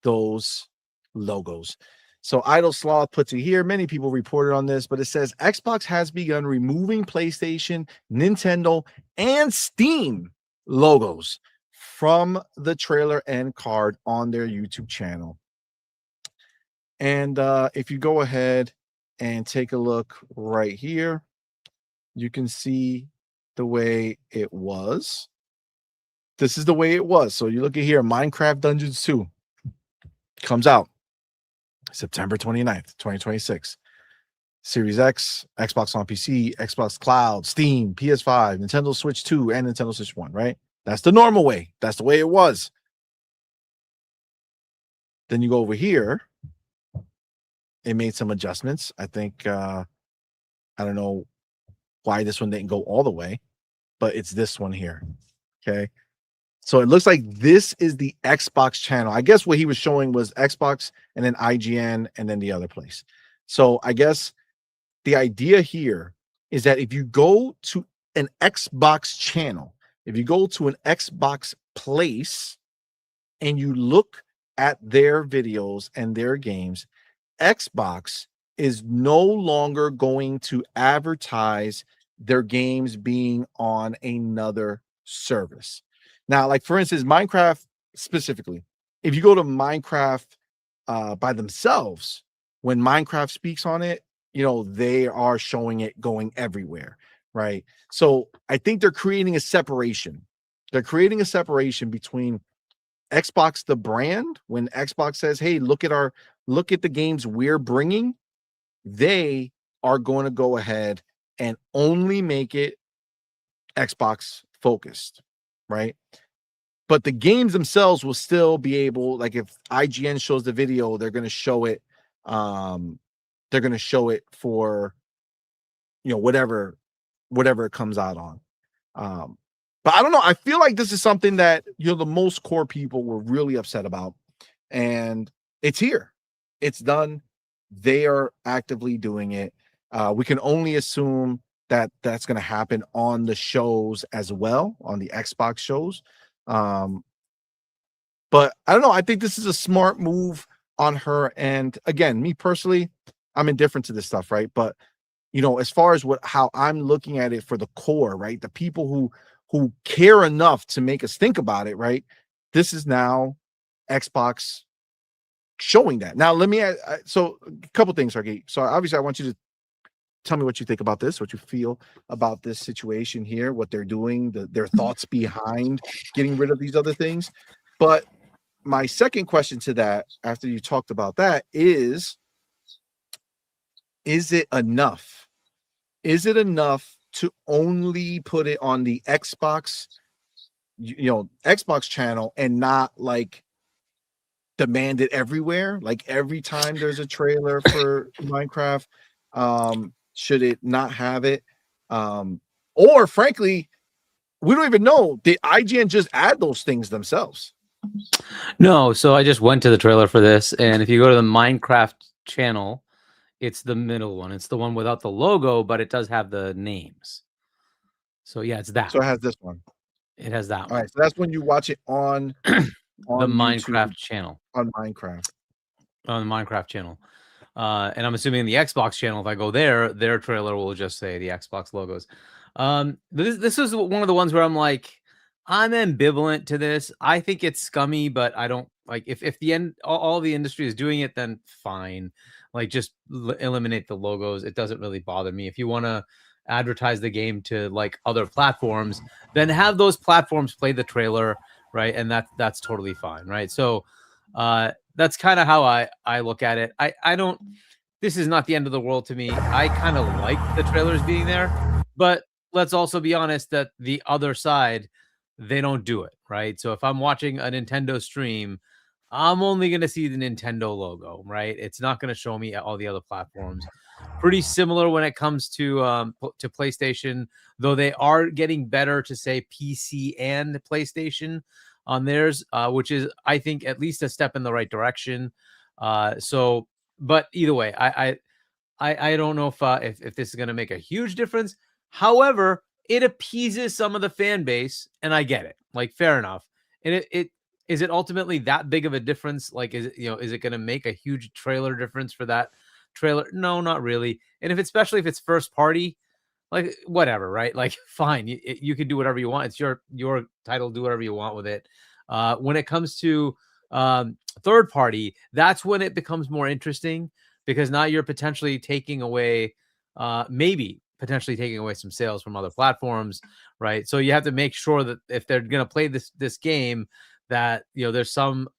those logos. So Idle Sloth puts it here. Many people reported on this, but it says Xbox has begun removing PlayStation, Nintendo, and Steam logos from the trailer and card on their YouTube channel. And if you go ahead and take a look right here, you can see the way it was. This is the way it was. So you look at here, Minecraft Dungeons 2 comes out September 29th, 2026. Series X, Xbox on PC, Xbox Cloud, Steam, PS5, Nintendo Switch 2, and Nintendo Switch 1, right? That's the normal way. That's the way it was. Then you go over here. It made some adjustments. I think, I don't know why this one didn't go all the way, but it's this one here. Okay. So it looks like this is the Xbox channel. I guess what he was showing was Xbox and then IGN and then the other place. So I guess the idea here is that if you go to an Xbox channel, if you go to an Xbox place and you look at their videos and their games, Xbox is no longer going to advertise their games being on another service. Now, like for instance, Minecraft specifically, if you go to Minecraft by themselves, when Minecraft speaks on it, they are showing it going everywhere, right? So I think they're creating a separation. They're creating a separation between Xbox, the brand, when Xbox says, hey, look at the games we're bringing. They are going to go ahead and only make it Xbox focused, right? But the games themselves will still be able, like if IGN shows the video, they're going to show it. They're going to show it for, whatever it comes out on. But I don't know. I feel like this is something that, the most core people were really upset about. And it's here. It's done. They are actively doing it. We can only assume that that's going to happen on the shows as well, on the Xbox shows. But I don't know. I think this is a smart move on her. And again, me personally, I'm indifferent to this stuff, right? But, as far as how I'm looking at it for the core, right? The people who care enough to make us think about it, right? This is now Xbox showing that. Now, let me so a couple things, Sergey. So obviously, I want you to tell me what you think about this, what you feel about this situation here, what they're doing, their thoughts behind getting rid of these other things. But my second question to that, after you talked about that, is is it enough? Is it enough to only put it on the Xbox, Xbox channel and not like demand it everywhere? Like every time there's a trailer for Minecraft, should it not have it? Or frankly, we don't even know. Did IGN just add those things themselves? No, so I just went to the trailer for this, and if you go to the Minecraft channel, it's the middle one. It's the one without the logo, but it does have the names. So yeah, it's that. So it has this one. It has that All one. right, so that's when you watch it on The YouTube, Minecraft channel. on Minecraft. On the Minecraft channel. And I'm assuming the Xbox channel, if I go there, their trailer will just say the Xbox logos. This is one of the ones where I'm like, I'm ambivalent to this. I think it's scummy, but I don't like if the end all the industry is doing it, then fine. Like just eliminate the logos. It doesn't really bother me. If you want to advertise the game to like other platforms, then have those platforms play the trailer, right? And that's totally fine, right? So that's kind of how I look at it. I don't, this is not the end of the world to me. I kind of like the trailers being there, but let's also be honest that the other side, they don't do it, right? So if I'm watching a Nintendo stream, I'm only going to see the Nintendo logo, right? It's not going to show me all the other platforms. Pretty similar when it comes to PlayStation, though they are getting better to say PC and PlayStation on theirs, which is, I think, at least a step in the right direction. So, but either way, I don't know if this is going to make a huge difference. However, it appeases some of the fan base, and I get it. Like, fair enough. And is it ultimately that big of a difference? Like, is it going to make a huge trailer difference for that trailer? No, not really. And especially if it's first party, like whatever, right? Like, fine, you can do whatever you want. It's your title. Do whatever you want with it. When it comes to third party, that's when it becomes more interesting, because now you're potentially taking away, potentially taking away some sales from other platforms, right? So you have to make sure that if they're going to play this game, that there's some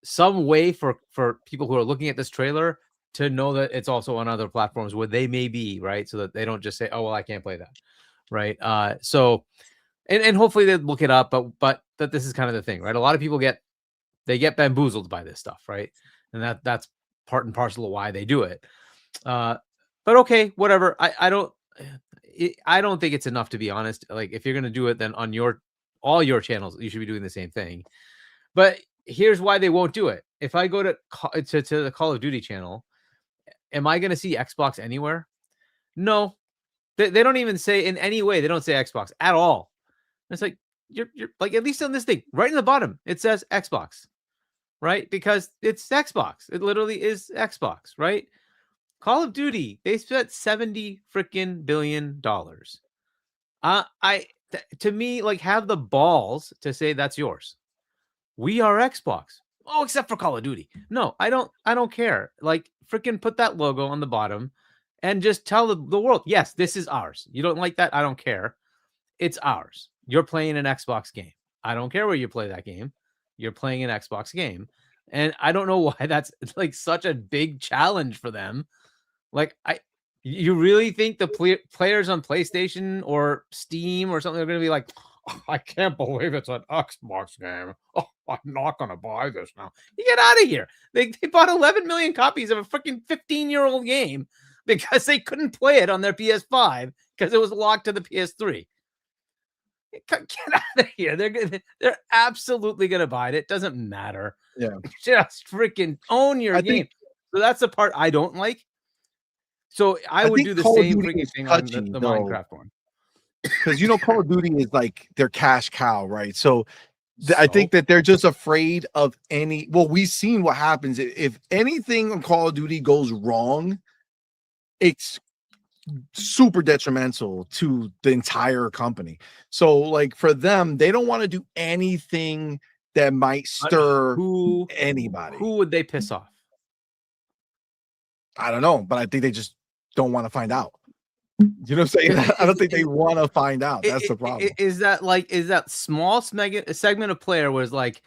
some way for people who are looking at this trailer to know that it's also on other platforms where they may be, right? So that they don't just say, oh, well, I can't play that, right? So and hopefully they look it up, but that this is kind of the thing, right? A lot of people get bamboozled by this stuff, right? And that's part and parcel of why they do it. But okay, whatever. I don't think it's enough, to be honest. Like, if you're gonna do it, then on all your channels, you should be doing the same thing. But here's why they won't do it. If I go to the Call of Duty channel, am I gonna see Xbox anywhere? No, they don't even say in any way. They don't say Xbox at all. It's like you're like, at least on this thing, right in the bottom, it says Xbox, right? Because it's Xbox. It literally is Xbox, right? Call of Duty, they spent $70 freaking billion. To me, like, have the balls to say that's yours. We are Xbox. Oh, except for Call of Duty. No, I don't care. Like, freaking put that logo on the bottom and just tell the world, yes, this is ours. You don't like that? I don't care. It's ours. You're playing an Xbox game. I don't care where you play that game. You're playing an Xbox game. And I don't know why that's like such a big challenge for them. Like, you really think the players on PlayStation or Steam or something are going to be like, oh, I can't believe it's an Xbox game. Oh, I'm not going to buy this now. You get out of here. They bought 11 million copies of a freaking 15-year-old game because they couldn't play it on their PS5 because it was locked to the PS3. Get out of here. They're absolutely going to buy it. It doesn't matter. Yeah. Just freaking own your game. So that's the part I don't like. So I would do the same freaking thing on the Minecraft one. Because Call of Duty is like their cash cow, right? So I think that they're just afraid of any. Well, we've seen what happens if anything on Call of Duty goes wrong. It's super detrimental to the entire company. So, like, for them, they don't want to do anything that might stir anybody. Who would they piss off? I don't know, but I think they just don't want to find out. You know what I'm saying? I don't think they want to find out. That's the problem. Is that small segment of player was like,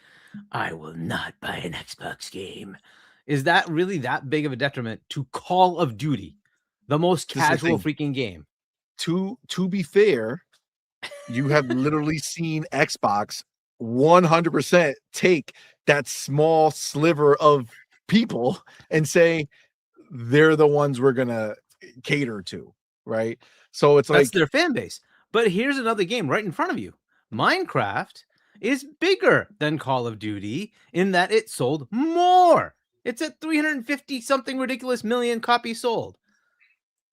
I will not buy an Xbox game. Is that really that big of a detriment to Call of Duty, the most This is the casual thing. freaking game? To be fair, you have literally seen Xbox 100% take that small sliver of people and say they're the ones we're gonna cater to, right? So it's That's like their fan base. But here's another game right in front of you. Minecraft is bigger than Call of Duty in that it sold more. It's at 350 something ridiculous million copies sold.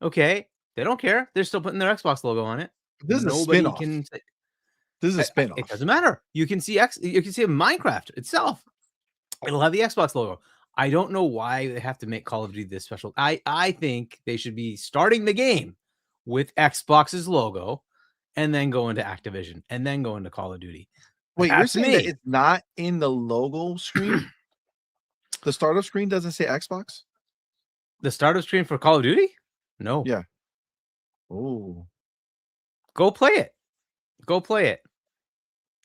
Okay, they don't care. They're still putting their Xbox logo on it. this is a Nobody spin-off. can say, This is a spin-off. it doesn't matter. You can see Minecraft itself. It'll have the Xbox logo. I don't know why they have to make Call of Duty this special. I think they should be starting the game with Xbox's logo and then go into Activision and then go into Call of Duty. Wait, you're That's saying that me. it's not in the logo screen? The startup screen doesn't say Xbox? The startup screen for Call of Duty? No. Yeah. Oh. Go play it. Go play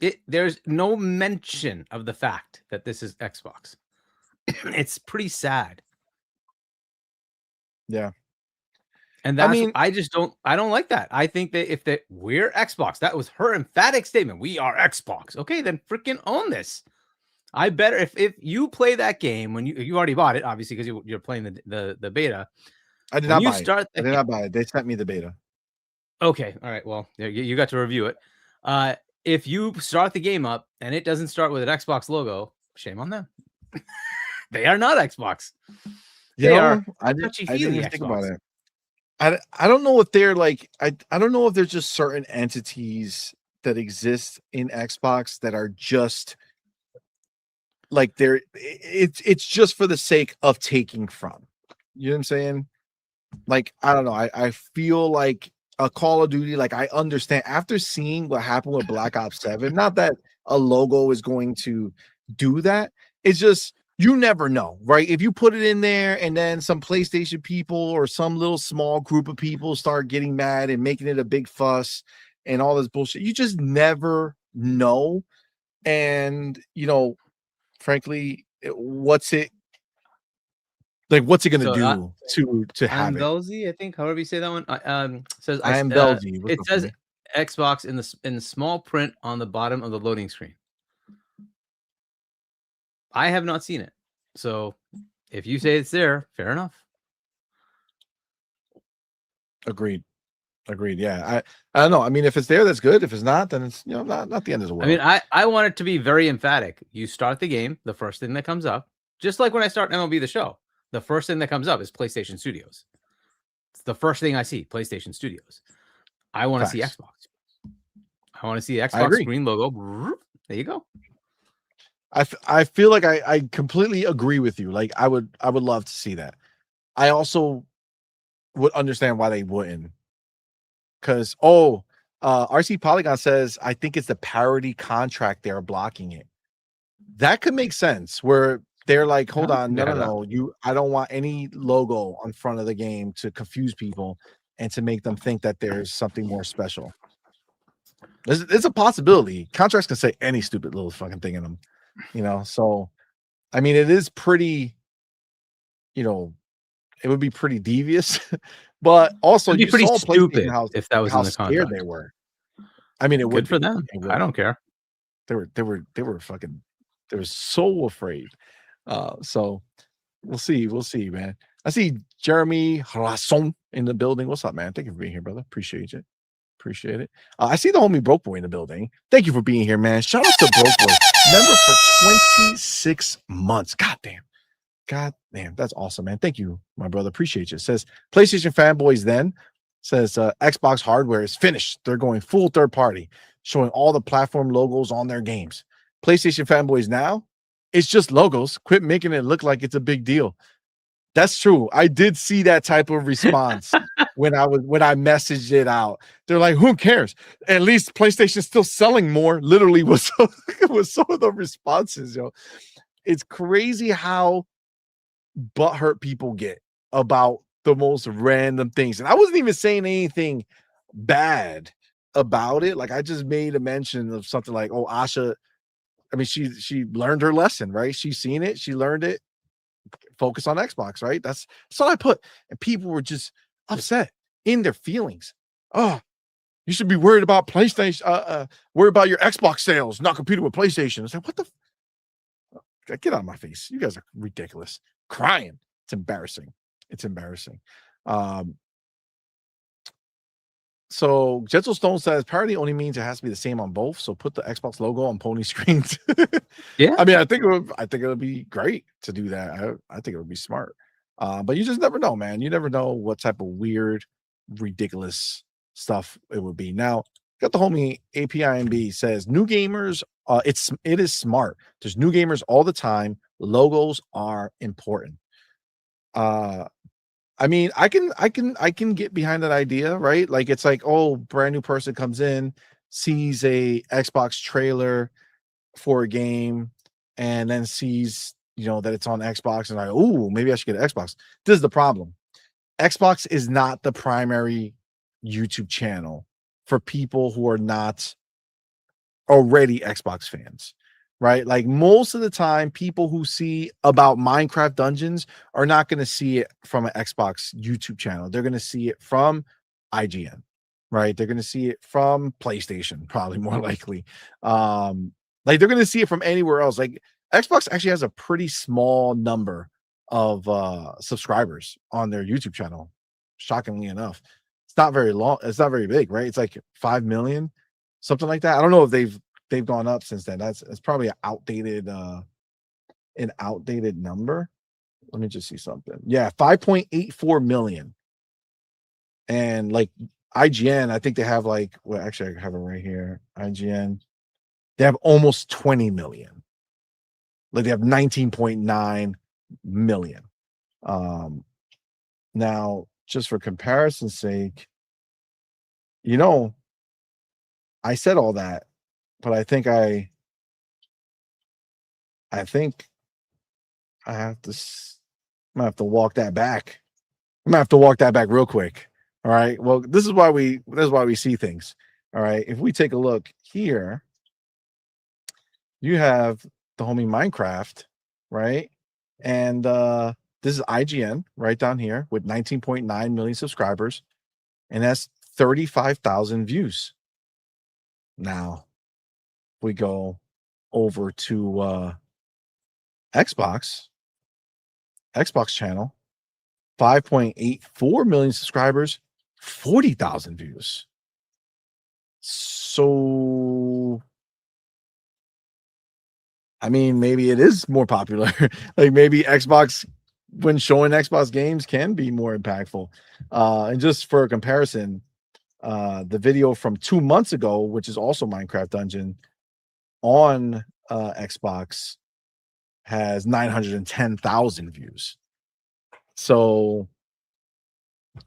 it. There's no mention of the fact that this is Xbox. It's pretty sad. Yeah. And that's, I don't like that. I think that we're Xbox, that was her emphatic statement. We are Xbox. Okay, then freaking own this. I better if you play that game when you already bought it, obviously, because you're playing the beta. I did not buy it. I did not buy it. They sent me the beta. Okay, all right. Well, you got to review it. If you start the game up and it doesn't start with an Xbox logo, shame on them. They are not Xbox. I didn't even think about it. I don't know if they're like I don't know if there's just certain entities that exist in Xbox that are just like it's just for the sake of taking from. You know what I'm saying? Like, I don't know. I feel like a Call of Duty, like I understand after seeing what happened with Black Ops 7, not that a logo is going to do that. It's just you never know, right? If you put it in there and then some PlayStation people or some little small group of people start getting mad and making it a big fuss and all this bullshit, you just never know. And, you know, frankly, what's it going to do to have it? Belzy, I think, however you say that one. Says I am Belzy. It says Xbox in the small print on the bottom of the loading screen. I have not seen it. So if you say it's there, fair enough. Agreed. Yeah. I don't know. I mean, if it's there, that's good. If it's not, then it's not the end of the world. I mean, I want it to be very emphatic. You start the game, the first thing that comes up, just like when I start MLB The Show, the first thing that comes up is PlayStation Studios. It's the first thing I see, PlayStation Studios. I want to see Xbox. I want to see the Xbox green logo. There you go. I feel like I completely agree with you. Like I would love to see that. I also would understand why they wouldn't. Because RC Polygon says I think it's the parody contract they're blocking it. That could make sense where they're like, hold on, no, I don't want any logo on front of the game to confuse people and to make them think that there's something more special. It's a possibility. Contracts can say any stupid little fucking thing in them. So I mean, it is pretty, it would be pretty devious, but also it'd be pretty stupid if that was in the contract. They were. I mean, it would good for them. I don't care. They were so afraid. So we'll see, man. I see Jeremy Rasson in the building. What's up, man? Thank you for being here, brother. Appreciate it. I see the homie Broke Boy in the building. Thank you for being here, man. Shout out to Broke Boy, member for 26 months. God damn, that's awesome, man. Thank you, my brother. Appreciate you. It says PlayStation fanboys then says Xbox hardware is finished. They're going full third party, showing all the platform logos on their games. PlayStation fanboys now, it's just logos. Quit making it look like it's a big deal. That's true. I did see that type of response when I messaged it out. They're like, "Who cares? At least PlayStation's still selling more." Literally was some of the responses, yo. It's crazy how butthurt people get about the most random things. And I wasn't even saying anything bad about it. Like I just made a mention of something like, "Oh, Asha." I mean, she learned her lesson, right? She's seen it. She learned it. focus on Xbox, right? That's all I put. And people were just upset in their feelings. Oh, you should be worried about PlayStation, worried about your Xbox sales, not competing with PlayStation. It's like, what the get out of my face. You guys are ridiculous. Crying. It's embarrassing. It's embarrassing. So Gentle Stone says parity only means it has to be the same on both. So put the Xbox logo on pony screens. Yeah. I mean, I think it would be great to do that. I think it would be smart. But you just never know, man. You never know what type of weird, ridiculous stuff it would be. Now, got the homie APIMB says new gamers, it is smart. There's new gamers all the time. Logos are important. I mean, I can get behind that idea, right? Like it's like, oh, brand new person comes in, sees a Xbox trailer for a game, and then sees, that it's on Xbox, and like, oh, maybe I should get an Xbox. This is the problem. Xbox is not the primary YouTube channel for people who are not already Xbox fans, right? Like most of the time, people who see about Minecraft Dungeons are not going to see it from an Xbox YouTube channel. They're going to see it from IGN, right? They're going to see it from PlayStation, probably more likely. Like they're going to see it from anywhere else. Like Xbox actually has a pretty small number of subscribers on their YouTube channel. Shockingly enough, it's not very long. It's not very big, right? It's like 5 million, something like that. I don't know if they've gone up since then. That's probably an outdated number. Let me just see something. Yeah, 5.84 million. And like IGN, I think they have like, well, actually I have it right here. IGN, they have almost 20 million. Like they have 19.9 million. Now, just for comparison's sake, I said all that, but I think I have to. I'm gonna have to walk that back. I'm gonna have to walk that back real quick. All right. Well, this is why we see things. All right. If we take a look here, you have the homie Minecraft, right? And this is IGN right down here with 19.9 million subscribers, and that's 35,000 views. Now, we go over to Xbox channel, 5.84 million subscribers, 40,000 views. So, I mean, maybe it is more popular. Like maybe Xbox, when showing Xbox games, can be more impactful. And just for a comparison, the video from 2 months ago, which is also Minecraft Dungeon on Xbox, has 910,000 views. So,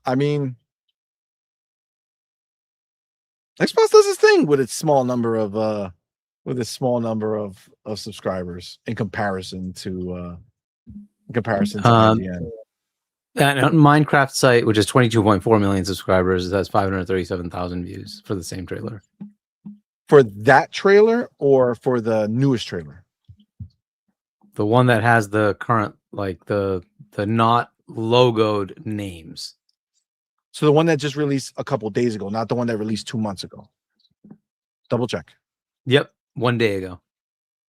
I mean, Xbox does its thing with its small number of subscribers in comparison to IGN. That Minecraft site, which is 22.4 million subscribers, has 537,000 views for the same trailer. For that trailer or for the newest trailer? The one that has the current, like the not logoed names. So the one that just released a couple days ago, not the one that released 2 months ago. Double check. Yep, 1 day ago.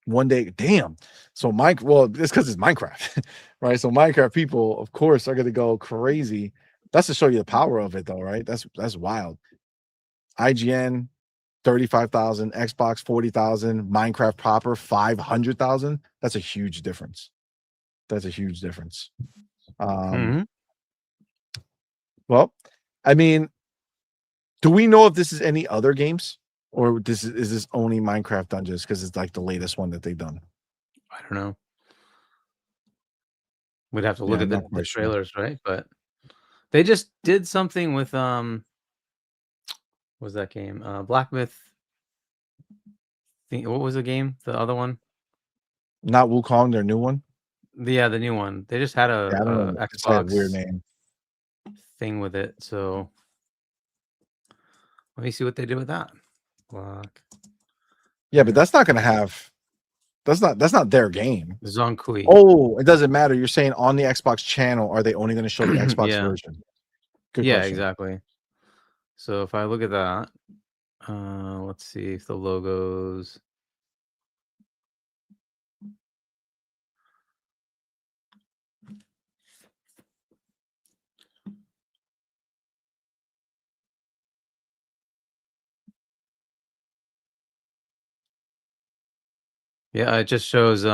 1 day, damn. So well, it's because it's Minecraft, right? So Minecraft people, of course, are gonna go crazy. That's to show you the power of it, though, right? That's wild. IGN, 35,000, Xbox 40,000, Minecraft proper 500,000. That's a huge difference. Well, I mean, do we know if this is any other games? Or is this only Minecraft Dungeons because it's like the latest one that they've done? I don't know. We'd have to look at the trailers, right? But they just did something with what was that game? Black Myth. What was the game? The other one? Not Wukong, their new one. Yeah, the new one. They just had a Xbox weird name thing with it. So let me see what they did with that. Yeah, but that's not going to have That's not their game. Zonkui. Oh, it doesn't matter. You're saying on the Xbox channel, are they only going to show the Xbox Yeah. version? Good Yeah, question. exactly. So if I look at that, let's see if the logos. Yeah, it just shows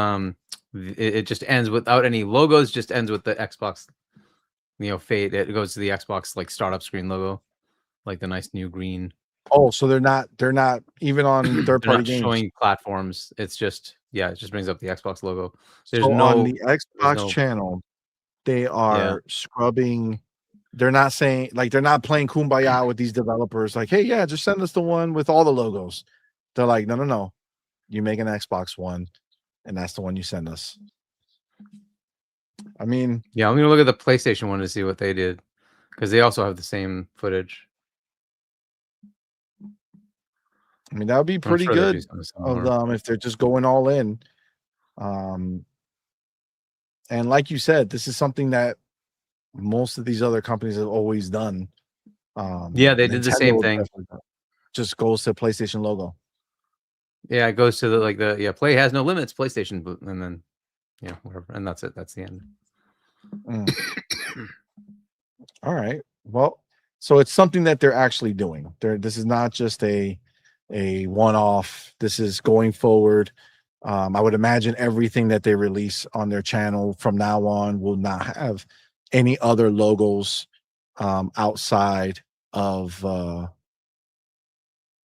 it just ends without any logos, just ends with the Xbox, fade. It goes to the Xbox like startup screen logo, like the nice new green. Oh, so they're not even on They're third-party not games. showing platforms. It's just it just brings up the Xbox logo. There's So no on the Xbox no- channel, they are scrubbing. They're not saying like they're not playing kumbaya with these developers. Like, hey, yeah, just send us the one with all the logos. They're like, no. You make an Xbox one, and that's the one you send us. I mean, Yeah, I'm gonna look at the PlayStation one to see what they did, because they also have the same footage. that would be I'm pretty sure they do good something of similar. them if they're just going all in. And like you said, this is something that most of these other companies have always done. Yeah, they did the same Nintendo thing. definitely does. Just goes to PlayStation logo. Yeah, it goes to the play has no limits, PlayStation, and then whatever, and that's it. That's the end. All right. Well, so it's something that they're actually doing. This is not just a one-off. This is going forward. I would imagine everything that they release on their channel from now on will not have any other logos outside of the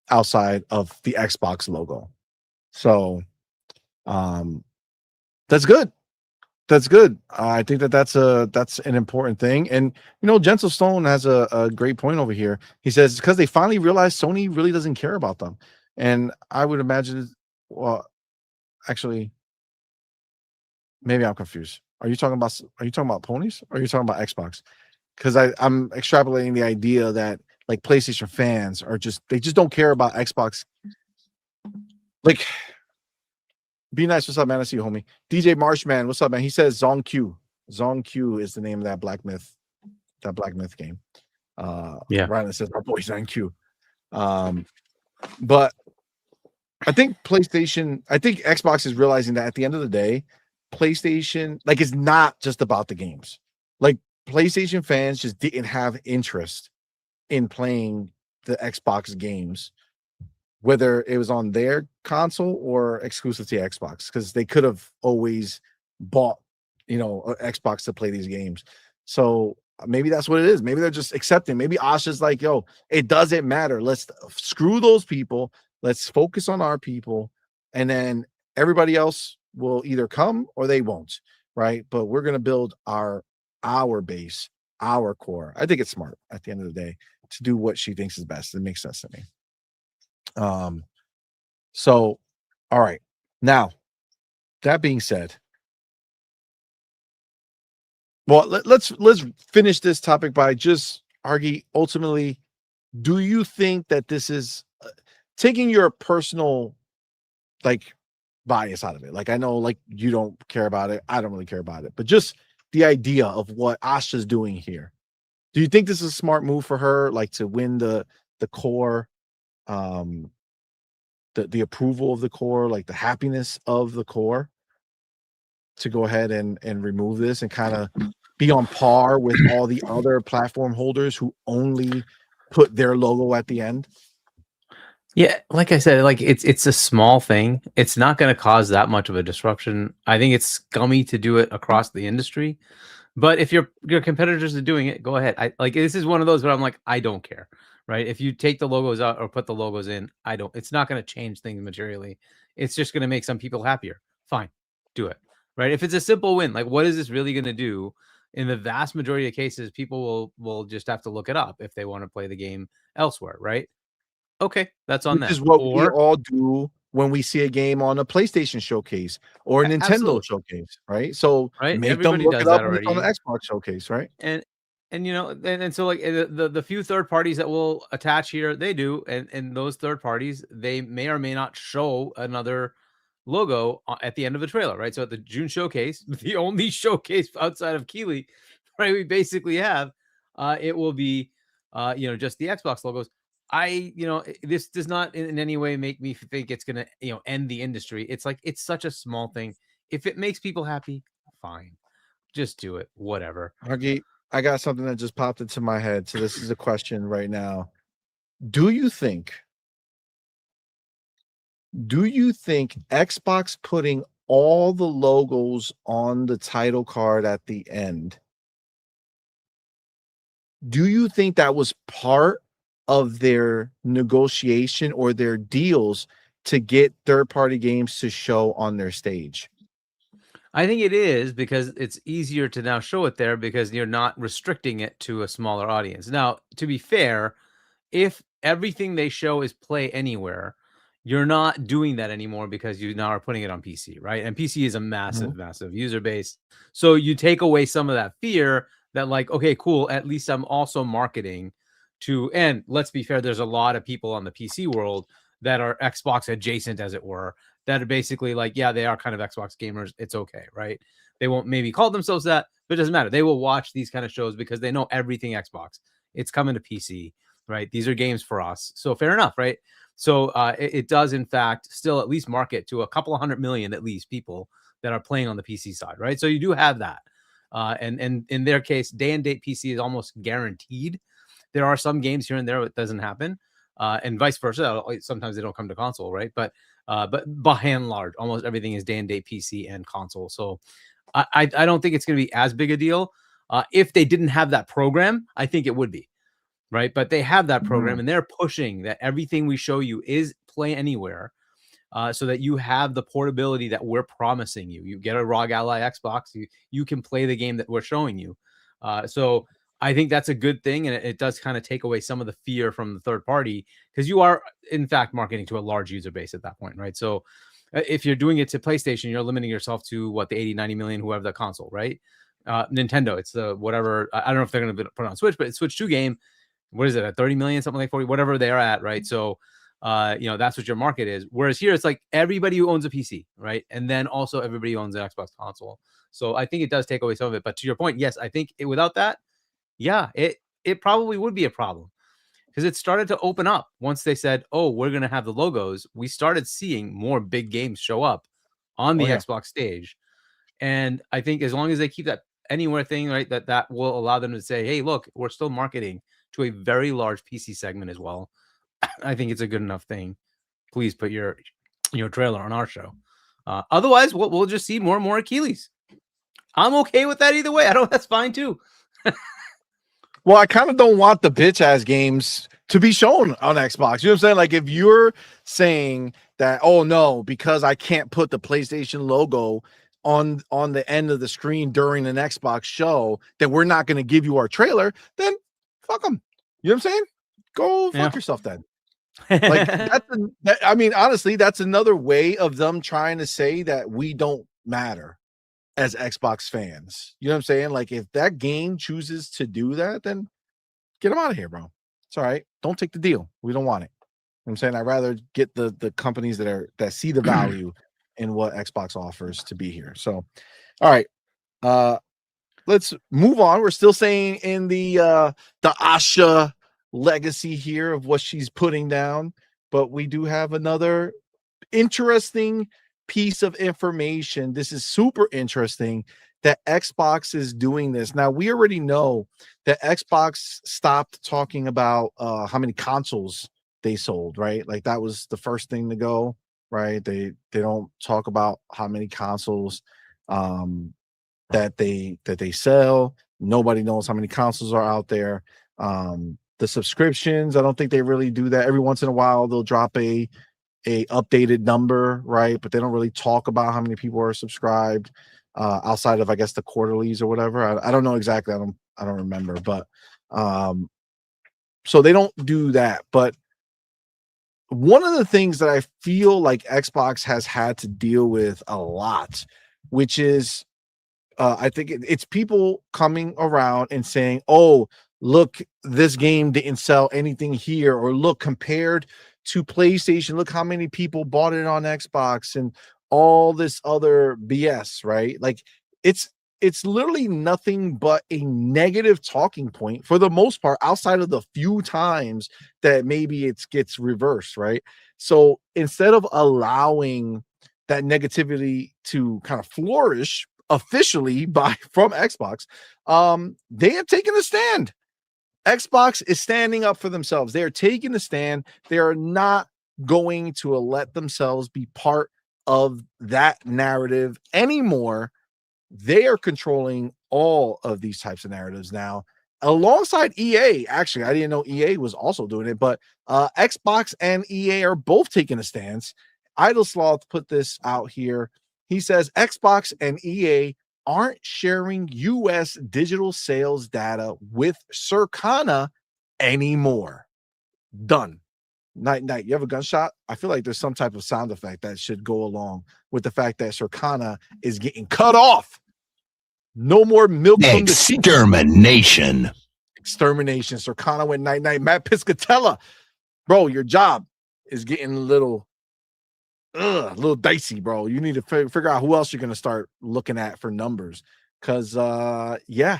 Xbox logo. So that's good. That's good. I think that's an important thing. And Gentle Stone has a great point over here. He says it's because they finally realized Sony really doesn't care about them. And I would imagine, well, actually, maybe I'm confused. Are you talking about ponies or are you talking about Xbox? Because I'm extrapolating the idea that like PlayStation fans are just don't care about Xbox. Like, be nice. What's up, man? I see you, homie. DJ Marshman, what's up, man? He says Zong Q is the name of that Black Myth game. Ryan says our boy Zong Q. But I think Xbox is realizing that at the end of the day, PlayStation, like, it's not just about the games. Like, PlayStation fans just didn't have interest in playing the Xbox games, whether it was on their console or exclusive to Xbox, because they could have always bought, an Xbox to play these games. So maybe that's what it is. Maybe they're just accepting. Maybe Asha's like, yo, it doesn't matter. Let's screw those people. Let's focus on our people. And then everybody else will either come or they won't. Right. But we're going to build our base, our core. I think it's smart at the end of the day to do what she thinks is best. It makes sense to me. So, all right. Now, that being said, well, let's finish this topic by just arguing. Ultimately, do you think that this is taking your personal bias out of it? Like, I know, like, you don't care about it. I don't really care about it, but just the idea of what Asha's doing here. Do you think this is a smart move for her, like, to win the core, the approval of the core, like the happiness of the core, to go ahead and remove this and kind of be on par with all the other platform holders who only put their logo at the end? Yeah, like I said, like it's a small thing. It's not going to cause that much of a disruption. I think it's scummy to do it across the industry, but if your competitors are doing it, go ahead. This is one of those where I'm like, I don't care, right? If you take the logos out or put the logos in, it's not going to change things materially. It's just going to make some people happier. Fine, do it, right? If it's a simple win, like, what is this really going to do? In the vast majority of cases, people will just have to look it up if they want to play the game elsewhere, right? Okay, that's on Which them. is what we all do when we see a game on a PlayStation showcase or a Nintendo showcase, right? So make Everybody them look does it up that when it's already. on the Xbox showcase, right? And so like the few third parties that will attach here, they do, and those third parties, they may or may not show another logo at the end of the trailer, right? So at the June showcase, the only showcase outside of Keighley, right, we basically have, it will be, just the Xbox logos. This does not in any way make me think it's going to, end the industry. It's like, it's such a small thing. If it makes people happy, fine. Just do it. Whatever. Tangi, I got something that just popped into my head. So this is a question right now. Do you think Xbox putting all the logos on the title card at the end, do you think that was part of their negotiation or their deals to get third-party games to show on their stage? I think it is, because it's easier to now show it there because you're not restricting it to a smaller audience. Now, to be fair, if everything they show is play anywhere, you're not doing that anymore because you now are putting it on PC, right? And PC is a massive, massive user base. So you take away some of that fear that, like, okay, cool, at least I'm also marketing to, and let's be fair, there's a lot of people on the PC world that are Xbox adjacent, as it were, that are basically like, yeah, they are kind of Xbox gamers. It's okay, right? They won't maybe call themselves that, but it doesn't matter. They will watch these kind of shows because they know everything Xbox. It's coming to PC, right? These are games for us. So fair enough, right? So it does, in fact, still at least market to a couple of 100 million, at least, people that are playing on the PC side, right? So you do have that. And in their case, day and date PC is almost guaranteed. There are some games here and there it doesn't happen. And vice versa. Sometimes they don't come to console, right? But by and large, almost everything is day and date PC and console. So I don't think it's going to be as big a deal. If they didn't have that program, I think it would be, right? But they have that program, and they're pushing that everything we show you is play anywhere, so that you have the portability that we're promising you. You get a ROG Ally Xbox, you can play the game that we're showing you. So I think that's a good thing, and it does kind of take away some of the fear from the third party, because you are, in fact, marketing to a large user base at that point, right? So if you're doing it to PlayStation, you're limiting yourself to what, the 80, 90 million, whoever the console, right? Nintendo, it's the whatever. I don't know if they're going to put it on Switch, but it's Switch 2 game. What is it, at 30 million, something like 40, whatever they're at, right? So, that's what your market is. Whereas here, it's like everybody who owns a PC, right? And then also everybody who owns an Xbox console. So I think it does take away some of it. But to your point, yes, I think without that, yeah, it probably would be a problem, because it started to open up once they said, oh, we're going to have the logos. We started seeing more big games show up on the Xbox stage. And I think as long as they keep that anywhere thing, right, that will allow them to say, hey, look, we're still marketing to a very large PC segment as well. I think it's a good enough thing. Please put your trailer on our show. Otherwise, we'll just see more and more Achilles. I'm okay with that either way. That's fine too. Well, I kind of don't want the bitch ass games to be shown on Xbox. You know what I'm saying? Like, if you're saying that, oh no, because I can't put the PlayStation logo on the end of the screen during an Xbox show, that we're not going to give you our trailer, then fuck them. You know what I'm saying? Go fuck yourself then. Like, I mean, honestly, that's another way of them trying to say that we don't matter as Xbox fans. You know what I'm saying? Like, if that game chooses to do that, then get them out of here, bro. It's all right. Don't take the deal. We don't want it. You know what I'm saying? I'd rather get the companies that see the value in what Xbox offers to be here. So, all right. Let's move on. We're still saying in the Asha legacy here of what she's putting down, but we do have another interesting piece of information. This is super interesting that Xbox is doing this. Now, we already know that Xbox stopped talking about how many consoles they sold, right? Like, that was the first thing to go, right? They don't talk about how many consoles that they sell. Nobody knows how many consoles are out there. The subscriptions, I don't think they really do that. Every once in a while, they'll drop a updated number, right? But they don't really talk about how many people are subscribed outside of, I guess, the quarterlies or whatever. I don't know exactly. I don't remember, but so they don't do that. But one of the things that I feel like Xbox has had to deal with a lot, which is I think it's people coming around and saying, oh, look, this game didn't sell anything here, or look, compared to PlayStation, look how many people bought it on Xbox, and all this other BS, right? Like it's literally nothing but a negative talking point for the most part, outside of the few times that maybe it gets reversed, right? So instead of allowing that negativity to kind of flourish officially from Xbox, they have taken a stand. Xbox is standing up for themselves. They are taking a stand. They are not going to let themselves be part of that narrative anymore. They are controlling all of these types of narratives now, alongside EA. Actually, I didn't know EA was also doing it, but Xbox and EA are both taking a stance. Idle Sloth put this out here. He says Xbox and EA aren't sharing US digital sales data with Circana anymore. Done. Night. You have a gunshot? I feel like there's some type of sound effect that should go along with the fact that Circana is getting cut off. No more milk from the sheep. Extermination. Circana went night. Matt Piscatella, bro, your job is getting a little dicey, bro. You need to figure out who else you're going to start looking at for numbers, because yeah,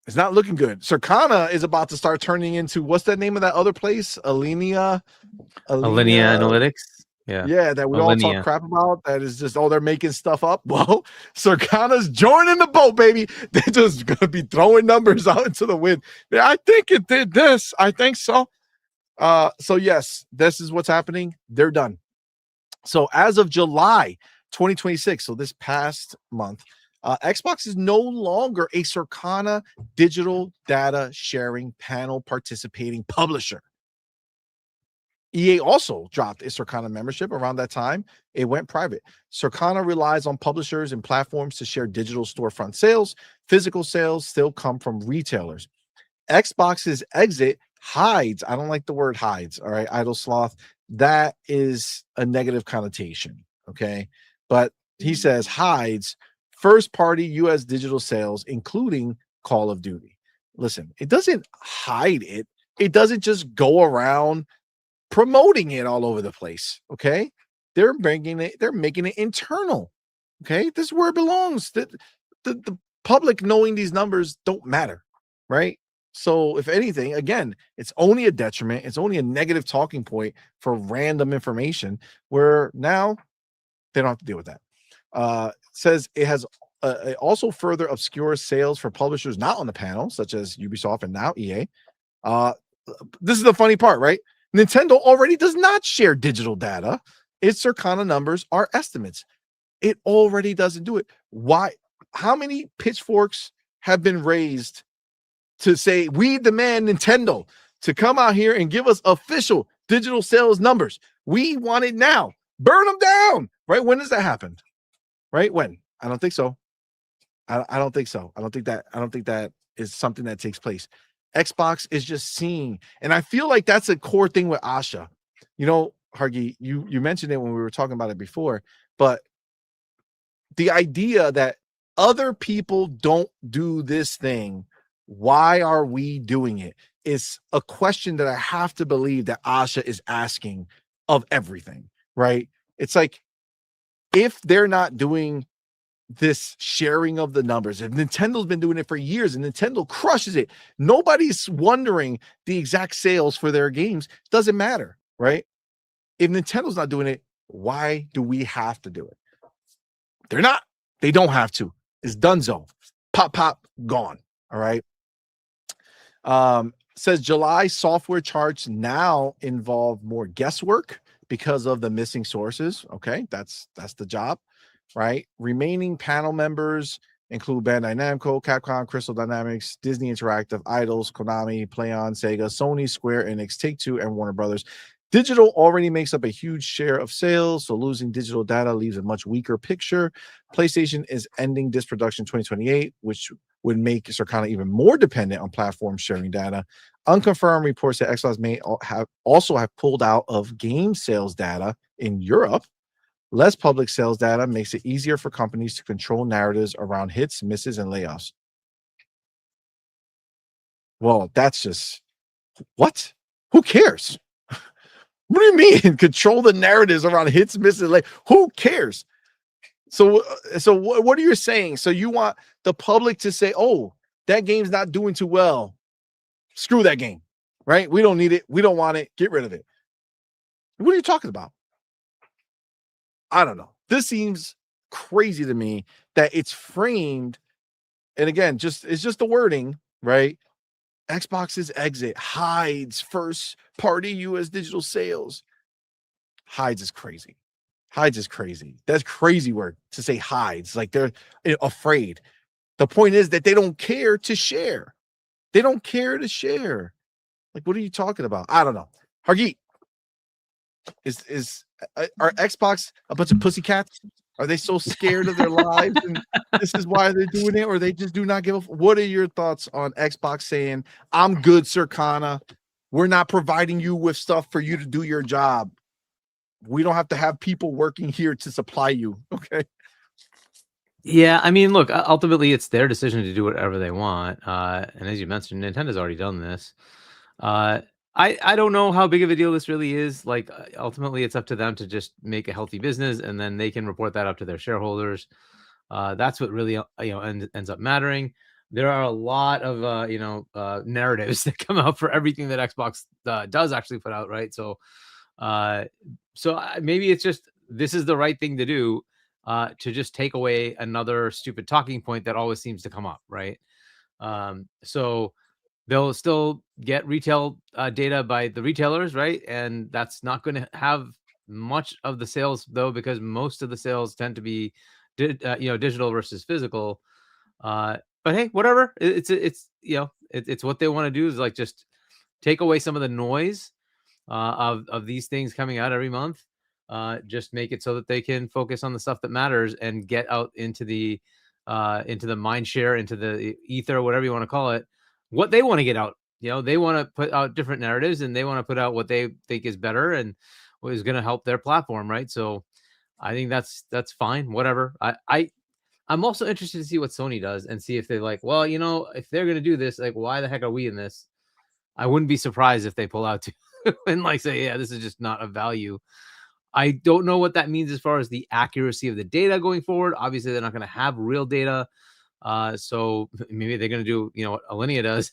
it's not looking good. Circana is about to start turning into, what's that name of that other place? Alinea Analytics. Yeah, that we all talk crap about. That is just, they're making stuff up. Well, Circana's joining the boat, baby. They're just gonna be throwing numbers out into the wind. I think it did this. I think so. So yes, this is what's happening. They're done. So as of July 2026, so this past month, Xbox is no longer a Circana digital data sharing panel participating publisher. EA also dropped its Circana membership around that time. It went private. Circana relies on publishers and platforms to share digital storefront sales. Physical sales still come from retailers. Xbox's exit hides, I don't like the word hides, all right, Idle Sloth, that is a negative connotation, okay? But he says hides first-party U.S. digital sales, including Call of Duty. Listen, it doesn't hide it. It doesn't just go around promoting it all over the place, okay? They're making it internal, okay? This is where it belongs. The public knowing these numbers don't matter, right? So if anything, again, it's only a detriment. It's only a negative talking point for random information, where now they don't have to deal with that. Says it has it also further obscures sales for publishers not on the panel, such as Ubisoft and now EA. This is the funny part, right? Nintendo already does not share digital data. Its Circana numbers are estimates. It already doesn't do it. Why? How many pitchforks have been raised to say, we demand Nintendo to come out here and give us official digital sales numbers? We want it now. Burn them down, right? When does that happen? Right? When? I don't think so. I don't think so. I don't think that is something that takes place. Xbox is just seeing, and I feel like that's a core thing with Asha. You know, Hargi, you mentioned it when we were talking about it before, but the idea that other people don't do this thing, why are we doing it, is a question that I have to believe that Asha is asking of everything, right? It's like, if they're not doing this sharing of the numbers, if Nintendo's been doing it for years and Nintendo crushes it, nobody's wondering the exact sales for their games, doesn't matter, right? If Nintendo's not doing it, why do we have to do it? They're not. They don't have to. It's donezo. Pop, gone. All right. Says July software charts now involve more guesswork because of the missing sources. Okay, that's the job, right? Remaining panel members include Bandai Namco, Capcom, Crystal Dynamics, Disney Interactive, Idols, Konami, PlayOn, Sega, Sony, Square Enix, Take-Two, and Warner Brothers. Digital already makes up a huge share of sales, so losing digital data leaves a much weaker picture. PlayStation is ending disc production 2028, which would make Circana even more dependent on platforms sharing data. Unconfirmed reports that Xbox may also have pulled out of game sales data in Europe. Less public sales data makes it easier for companies to control narratives around hits, misses, and layoffs. Well, that's just, what? Who cares? What do you mean? Control the narratives around hits, misses. Like, who cares? So what are you saying? So you want the public to say, "Oh, that game's not doing too well. Screw that game." Right? We don't need it. We don't want it. Get rid of it. What are you talking about? I don't know. This seems crazy to me that it's framed. And again, it's just the wording, right? Xbox's exit hides first party US digital sales. Hides is crazy. Hides is crazy. That's crazy word to say hides. Like they're afraid. The point is that they don't care to share. They don't care to share. Like, what are you talking about? I don't know. Hargeet, are Xbox a bunch of pussycats? Are they so scared of their lives and this is why they're doing it, or they just do not give a What are your thoughts on Xbox saying, "I'm good, Circana. We're not providing you with stuff for you to do your job. We don't have to have people working here to supply you." Okay. Yeah, I mean, look, ultimately it's their decision to do whatever they want. And as you mentioned, Nintendo's already done this. I don't know how big of a deal this really is. Like, ultimately, it's up to them to just make a healthy business, and then they can report that up to their shareholders. That's what really ends up mattering. There are a lot of narratives that come out for everything that Xbox does actually put out, right? So maybe it's just this is the right thing to do, to just take away another stupid talking point that always seems to come up, right? So they'll still get retail data by the retailers, right? And that's not going to have much of the sales, though, because most of the sales tend to be digital versus physical. But hey, whatever. It's what they want to do, is like just take away some of the noise of these things coming out every month. Just make it so that they can focus on the stuff that matters and get out into the mind share, into the ether, whatever you want to call it, what they want to get out. They want to put out different narratives, and they want to put out what they think is better and what is going to help their platform, right? So I think that's fine. Whatever. I'm also interested to see what Sony does and see if they like, well, if they're going to do this, like, why the heck are we in this? I wouldn't be surprised if they pull out too and like say, yeah, this is just not of value. I don't know what that means as far as the accuracy of the data going forward. Obviously, they're not going to have real data. So maybe they're going to do, what Alinea does,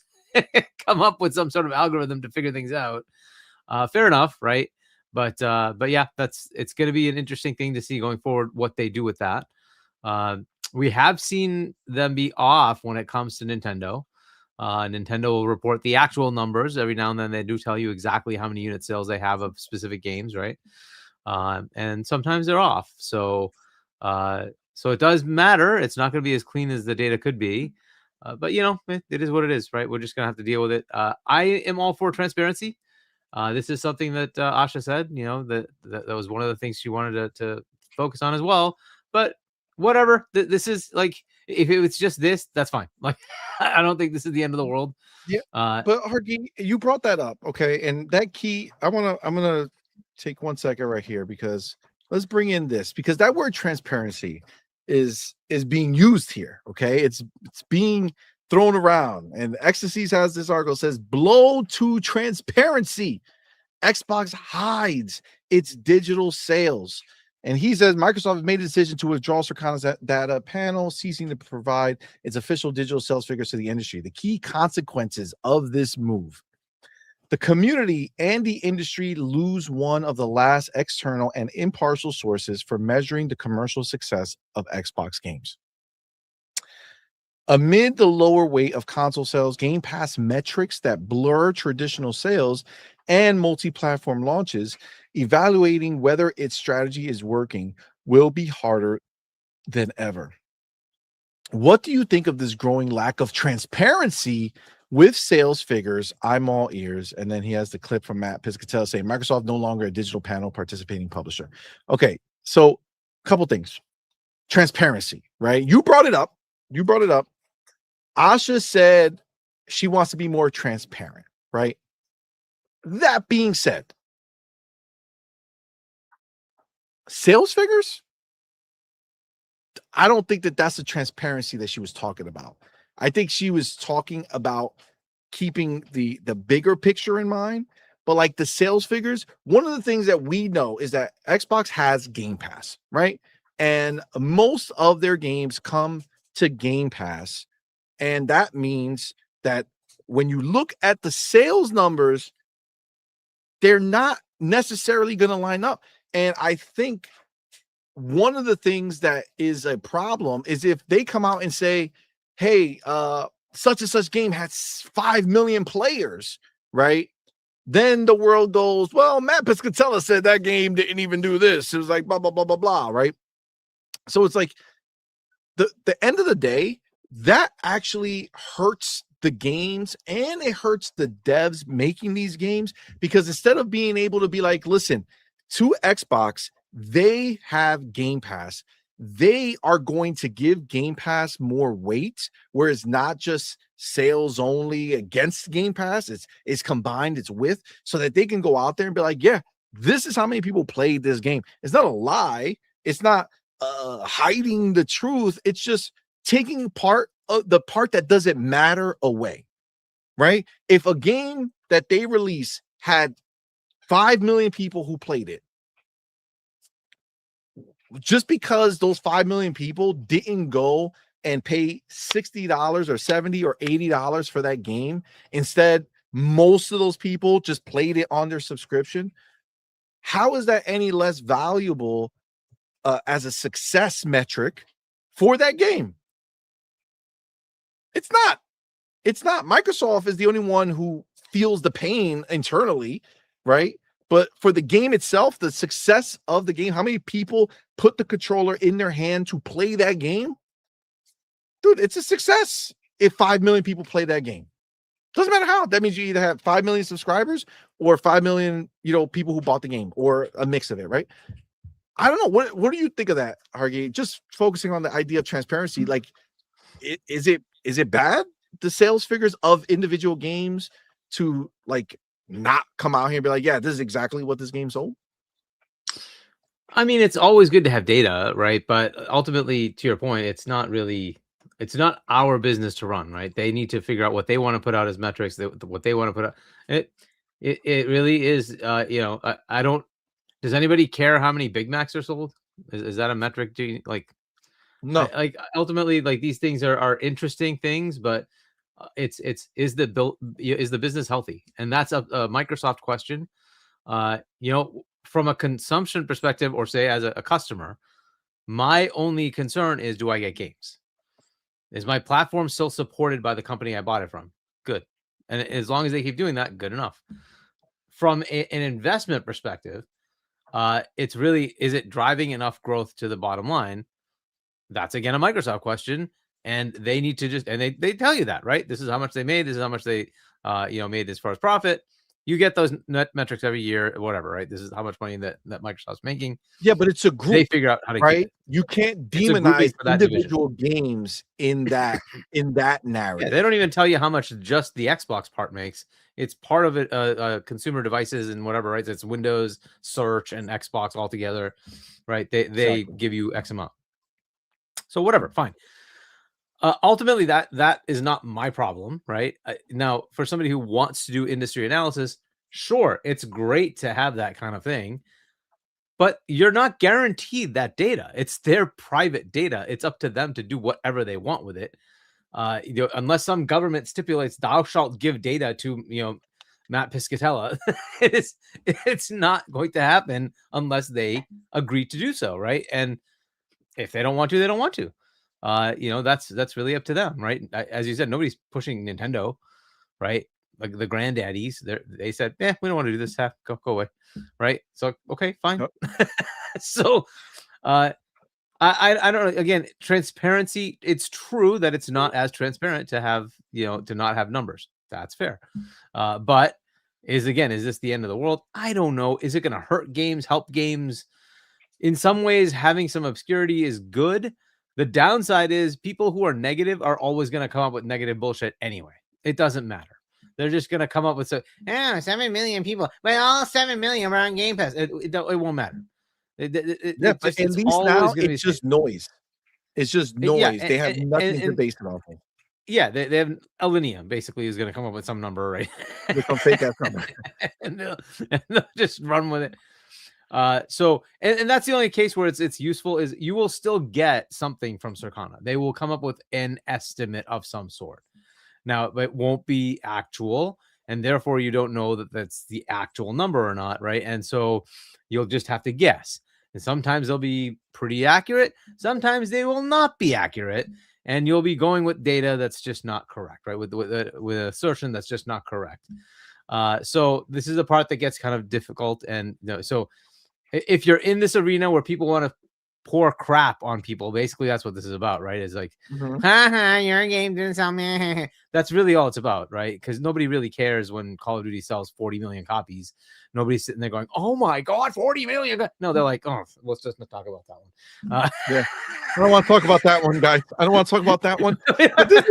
come up with some sort of algorithm to figure things out. Fair enough, right? But yeah, it's going to be an interesting thing to see going forward what they do with that. We have seen them be off when it comes to Nintendo. Nintendo will report the actual numbers every now and then. They do tell you exactly how many unit sales they have of specific games, right? And sometimes they're off. So it does matter. It's not going to be as clean as the data could be. But it is what it is, right? We're just going to have to deal with it. I am all for transparency. This is something that Asha said, that was one of the things she wanted to focus on as well. But whatever, this is like, if it was just this, that's fine. Like, I don't think this is the end of the world. Yeah. But Hargeet, you brought that up. Okay. And that key, I'm going to take 1 second right here, because let's bring in this, because that word transparency is being used here. Okay. It's being thrown around, and Ecstasies has this article says, blow to transparency. Xbox hides its digital sales. And he says Microsoft has made a decision to withdraw Circana's data panel, ceasing to provide its official digital sales figures to the industry. The key consequences of this move: the community and the industry lose one of the last external and impartial sources for measuring the commercial success of Xbox games. Amid the lower weight of console sales, Game Pass metrics that blur traditional sales and multi-platform launches, evaluating whether its strategy is working will be harder than ever. What do you think of this growing lack of transparency with sales figures? I'm all ears. And then he has the clip from Matt Piscatella saying Microsoft no longer a digital panel participating publisher. Okay, so a couple things. Transparency, right? You brought it up. Asha said she wants to be more transparent, right? That being said, sales figures, I don't think that that's the transparency that she was talking about. I think she was talking about keeping the bigger picture in mind, but like the sales figures, one of the things that we know is that Xbox has Game Pass, right? And most of their games come to Game Pass. And that means that when you look at the sales numbers, they're not necessarily going to line up. And I think one of the things that is a problem is if they come out and say, hey, such and such game has 5 million players, right? Then the world goes, well, Matt Piscatella said that game didn't even do this. It was like blah, blah, blah, blah, blah, right? So it's like the end of the day, that actually hurts the games and it hurts the devs making these games, because instead of being able to be like, listen, to Xbox, they have Game Pass. They are going to give Game Pass more weight, where it's not just sales only against Game Pass. It's combined, it's with, so that they can go out there and be like, yeah, this is how many people played this game. It's not a lie. It's not hiding the truth. It's just taking part of the part that doesn't matter away, right? If a game that they release had 5 million people who played it, just because those 5 million people didn't go and pay $60 or $70 or $80 for that game, instead, most of those people just played it on their subscription, how is that any less valuable as a success metric for that game? It's not. It's not. Microsoft is the only one who feels the pain internally, right? But for the game itself, the success of the game, how many people put the controller in their hand to play that game? Dude, it's a success if 5 million people play that game. Doesn't matter how. That means you either have 5 million subscribers or 5 million, people who bought the game, or a mix of it, right? I don't know. What do you think of that, Hargey? Just focusing on the idea of transparency. Like, is it bad, the sales figures of individual games, to like not come out here and be like, yeah, this is exactly what this game sold? I mean, it's always good to have data, right? But ultimately, to your point, it's not our business to run, right? They need to figure out what they want to put out as metrics, what they want to put out. It really is, I don't, does anybody care how many Big Macs are sold? Is that a metric? Do you, like, no, like ultimately, like, these things are interesting things, but is the business healthy? And that's a Microsoft question. From a consumption perspective, or say as a customer, my only concern is, do I get games? Is my platform still supported by the company I bought it from? Good. And as long as they keep doing that, good enough. From an investment perspective, it's really, is it driving enough growth to the bottom line? That's again a Microsoft question, and they need to just, and they tell you that, right? This is how much they made. This is how much they, made as far as profit. You get those net metrics every year, whatever, right? This is how much money that Microsoft's making. Yeah, but it's a group. They figure out how to right? keep it. You can't demonize individual games in that narrative. Yeah, they don't even tell you how much just the Xbox part makes. It's part of it, consumer devices and whatever, right? It's Windows, search, and Xbox all together, right? They Exactly. give you X amount. So whatever, fine. Ultimately, that is not my problem, right? Now, for somebody who wants to do industry analysis, sure, it's great to have that kind of thing, but you're not guaranteed that data. It's their private data. It's up to them to do whatever they want with it. Unless some government stipulates thou shalt give data to Matt Piscatella, it's not going to happen unless they agree to do so, right? And if they don't want to, they don't want to. That's really up to them, right? As you said, nobody's pushing Nintendo, right? Like the granddaddies, they said, we don't want to do this. Go away, right? So okay, fine. Nope. So, I don't know. Again, transparency. It's true that it's not as transparent to have to not have numbers. That's fair. But is this the end of the world? I don't know. Is it going to hurt games? Help games? In some ways, having some obscurity is good. The downside is people who are negative are always going to come up with negative bullshit anyway. It doesn't matter. They're just going to come up with 7 million people. But all 7 million are on Game Pass. It won't matter. But at least now it's just noise. It's just noise. Yeah, they have nothing to base it off of. Yeah, they have Alinea basically is going to come up with some number, right? With some fake ass number. and they'll just run with it. So and that's the only case where it's useful is you will still get something from Circana. They will come up with an estimate of some sort. Now, it won't be actual, and therefore you don't know that that's the actual number or not, right? And so you'll just have to guess. And sometimes they'll be pretty accurate. Sometimes they will not be accurate, and you'll be going with data that's just not correct, right? With an assertion that's just not correct. So this is the part that gets kind of difficult. And so if you're in this arena where people want to pour crap on people, basically that's what this is about, right? It's like, haha, your game didn't sell me. That's really all it's about, right? Because nobody really cares when Call of Duty sells 40 million copies. Nobody's sitting there going, oh my God, 40 million. No, they're like, oh, let's just not talk about that one. Yeah. I don't want to talk about that one, guys. I don't want to talk about that one. But this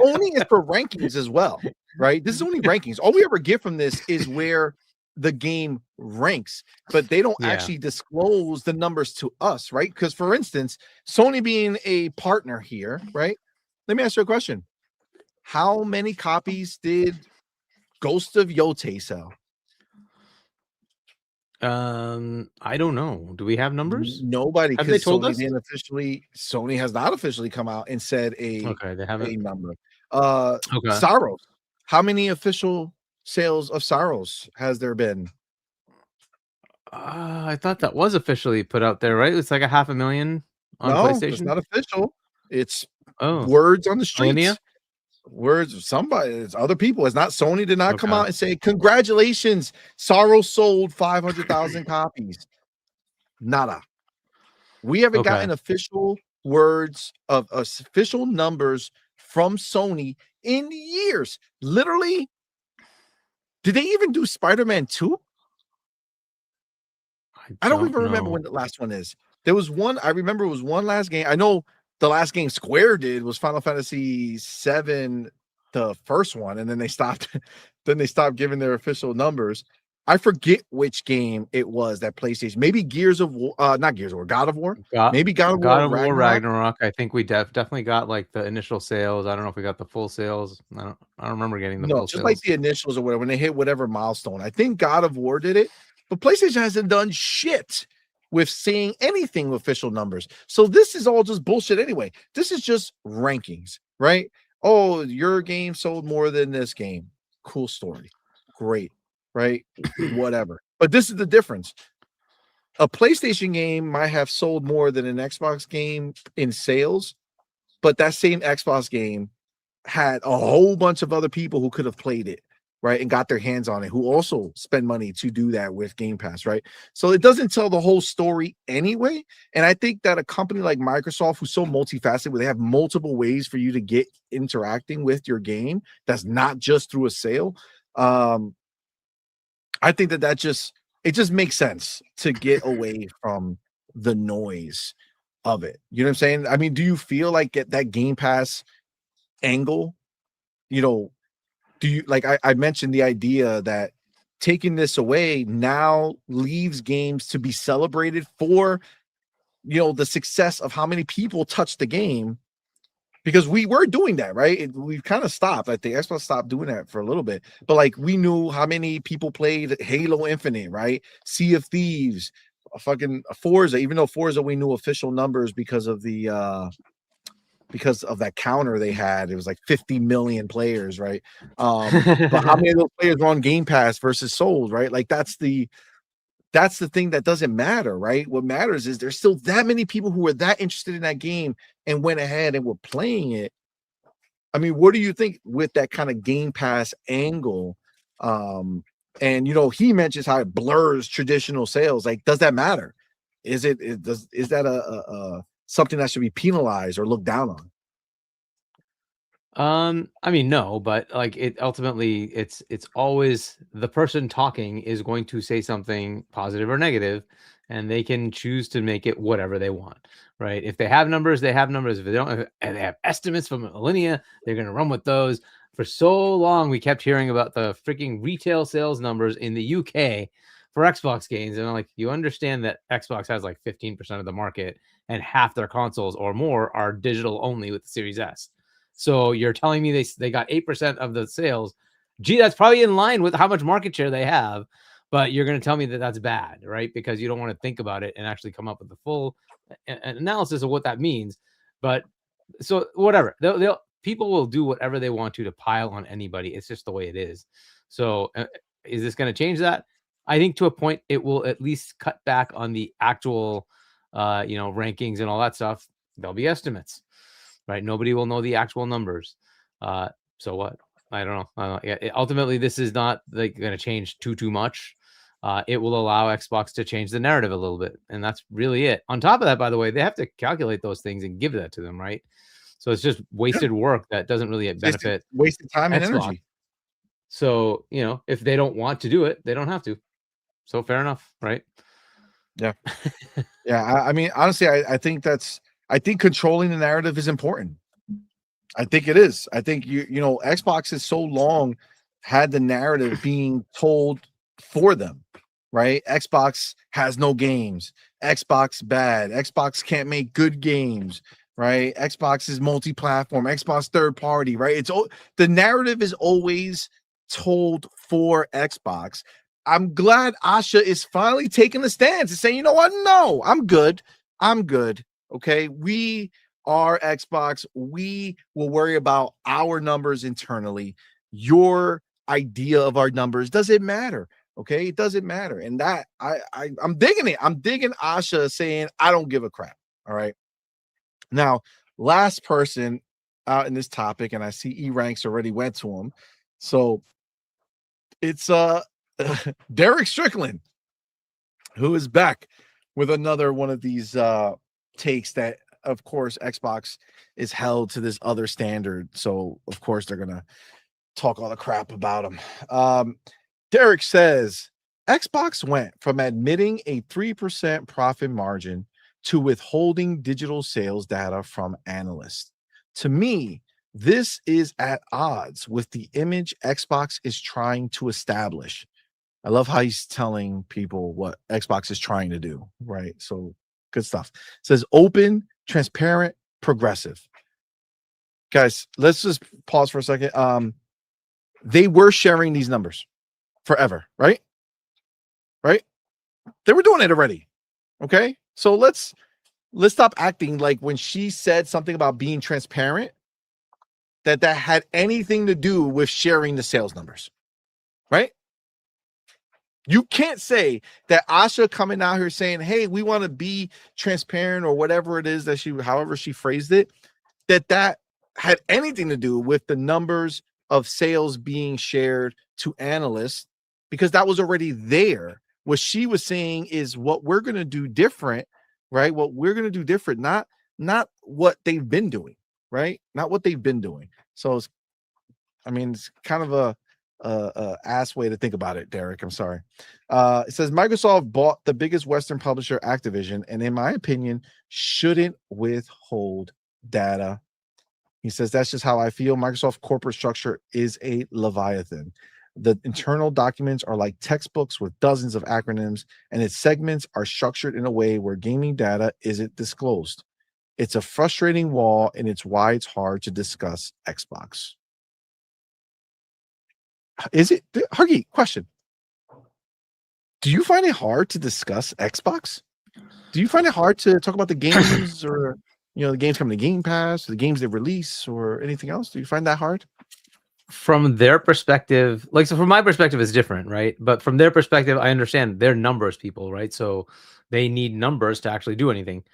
only is for rankings as well, right? This is only rankings. All we ever get from this is where the game ranks, but they don't actually disclose the numbers to us, right? Because, for instance, Sony being a partner here, right? Let me ask you a question. How many copies did Ghost of Yote sell? I don't know. Do we have numbers? Nobody. Have they told Sony us? Sony has not officially come out and said They haven't. a number. Saros. How many official sales of Saros has there been? I thought that was officially put out there, right? It's like 500,000 on PlayStation. It's not official. It's Oh, words on the streets. Alinea? Words of somebody. It's other people. It's not Sony. Did not come out and say, congratulations, Saros sold 500,000 copies. Nada. We haven't gotten official words of official numbers from Sony in years. Literally. Did they even do Spider-Man 2? I don't even remember when the last one is. There was one. I remember it was one last game. I know the last game Square did was Final Fantasy VII, the first one, and then they stopped. Then they stopped giving their official numbers. I forget which game it was that PlayStation. Maybe Gears of War, not Gears of War, God of War. Maybe God of War Ragnarok. I think we definitely got like the initial sales. I don't know if we got the full sales. I don't remember getting the full just sales. Like the initials or whatever when they hit whatever milestone. I think God of War did it, but PlayStation hasn't done shit with seeing anything with official numbers. So this is all just bullshit anyway. This is just rankings, right? Oh, your game sold more than this game. Cool story. Great. Right? Whatever. But this is the difference. A PlayStation game might have sold more than an Xbox game in sales, but that same Xbox game had a whole bunch of other people who could have played it, right? And got their hands on it, who also spend money to do that with Game Pass, right? So it doesn't tell the whole story anyway. And I think that a company like Microsoft, who's so multifaceted, where they have multiple ways for you to get interacting with your game, that's not just through a sale. I think that just makes sense to get away from the noise of it. You know what I'm saying? I mean, do you feel like that Game Pass angle, do you like, I mentioned the idea that taking this away now leaves games to be celebrated for, the success of how many people touch the game, because we were doing that, right? We've kind of stopped. I think Xbox stopped doing that for a little bit, but like we knew how many people played Halo Infinite, right? Sea of Thieves, fucking Forza. Even though Forza, we knew official numbers because of that counter they had. It was like 50 million players, right? But how many of those players were on Game Pass versus sold, right? Like that's the thing that doesn't matter, right? What matters is there's still that many people who were that interested in that game and went ahead and were playing it. I mean, what do you think with that kind of Game Pass angle? And he mentions how it blurs traditional sales. Like, does that matter? Is that a something that should be penalized or looked down on? I mean, no, but like it ultimately it's always the person talking is going to say something positive or negative, and they can choose to make it whatever they want, right? If they have numbers, they have numbers. If they don't, and they have estimates from Alinea, they're going to run with those. For so long, we kept hearing about the freaking retail sales numbers in the UK for Xbox games, and I'm like, you understand that Xbox has like 15% of the market, and half their consoles or more are digital only with the Series S. So you're telling me they got 8% of the sales. Gee, that's probably in line with how much market share they have, but you're going to tell me that that's bad, right? Because you don't want to think about it and actually come up with the full analysis of what that means. But so whatever, people will do whatever they want to pile on anybody. It's just the way it is. So is this going to change that? I think to a point it will at least cut back on the actual, rankings and all that stuff. There'll be estimates, right? Nobody will know the actual numbers. So what? I don't know. Ultimately, this is not like going to change too much. It will allow Xbox to change the narrative a little bit, and that's really it. On top of that, by the way, they have to calculate those things and give that to them, right? So it's just wasted work that doesn't really benefit. Wasted time and Xbox. energy. So if they don't want to do it, they don't have to. So fair enough, right? Yeah. Yeah. I mean, honestly, I think controlling the narrative is important. I think it is. I think Xbox has so long had the narrative being told for them, right? Xbox has no games. Xbox bad. Xbox can't make good games, right? Xbox is multi-platform. Xbox third party, right? The narrative is always told for Xbox. I'm glad Asha is finally taking the stance and saying, you know what? No, I'm good. Okay, we are Xbox. We will worry about our numbers internally. Your idea of our numbers doesn't matter. Okay, it doesn't matter. And that I'm digging it. I'm digging Asha saying, I don't give a crap. All right. Now, last person out in this topic, and I see E-Ranks already went to him. So it's Derek Strickland, who is back with another one of these takes that, of course, Xbox is held to this other standard. So, of course, they're going to talk all the crap about him. Derek says, Xbox went from admitting a 3% profit margin to withholding digital sales data from analysts. To me, this is at odds with the image Xbox is trying to establish. I love how he's telling people what Xbox is trying to do, right? So good stuff. It says open, transparent, progressive. Guys, let's just pause for a second. They were sharing these numbers forever, right? Right? They were doing it already. Okay? So let's stop acting like when she said something about being transparent, that had anything to do with sharing the sales numbers. Right? You can't say that Asha coming out here saying, hey, we want to be transparent or whatever it is that however she phrased it, that had anything to do with the numbers of sales being shared to analysts, because that was already there. What she was saying is what we're going to do different, right? What we're going to do different, not what they've been doing, right? Not what they've been doing. So it's kind of a ass way to think about it, Derek. I'm sorry. It says Microsoft bought the biggest Western publisher, Activision, and in my opinion, shouldn't withhold data. He says that's just how I feel. Microsoft corporate structure is a leviathan. The internal documents are like textbooks with dozens of acronyms, and its segments are structured in a way where gaming data isn't disclosed. It's a frustrating wall, and it's why it's hard to discuss Xbox. Is it, Huggy, question. Do you find it hard to discuss Xbox? Do you find it hard to talk about the games or, the games coming to Game Pass, the games they release or anything else? Do you find that hard? From their perspective, so from my perspective, it's different, right? But from their perspective, I understand they're numbers people, right? So they need numbers to actually do anything.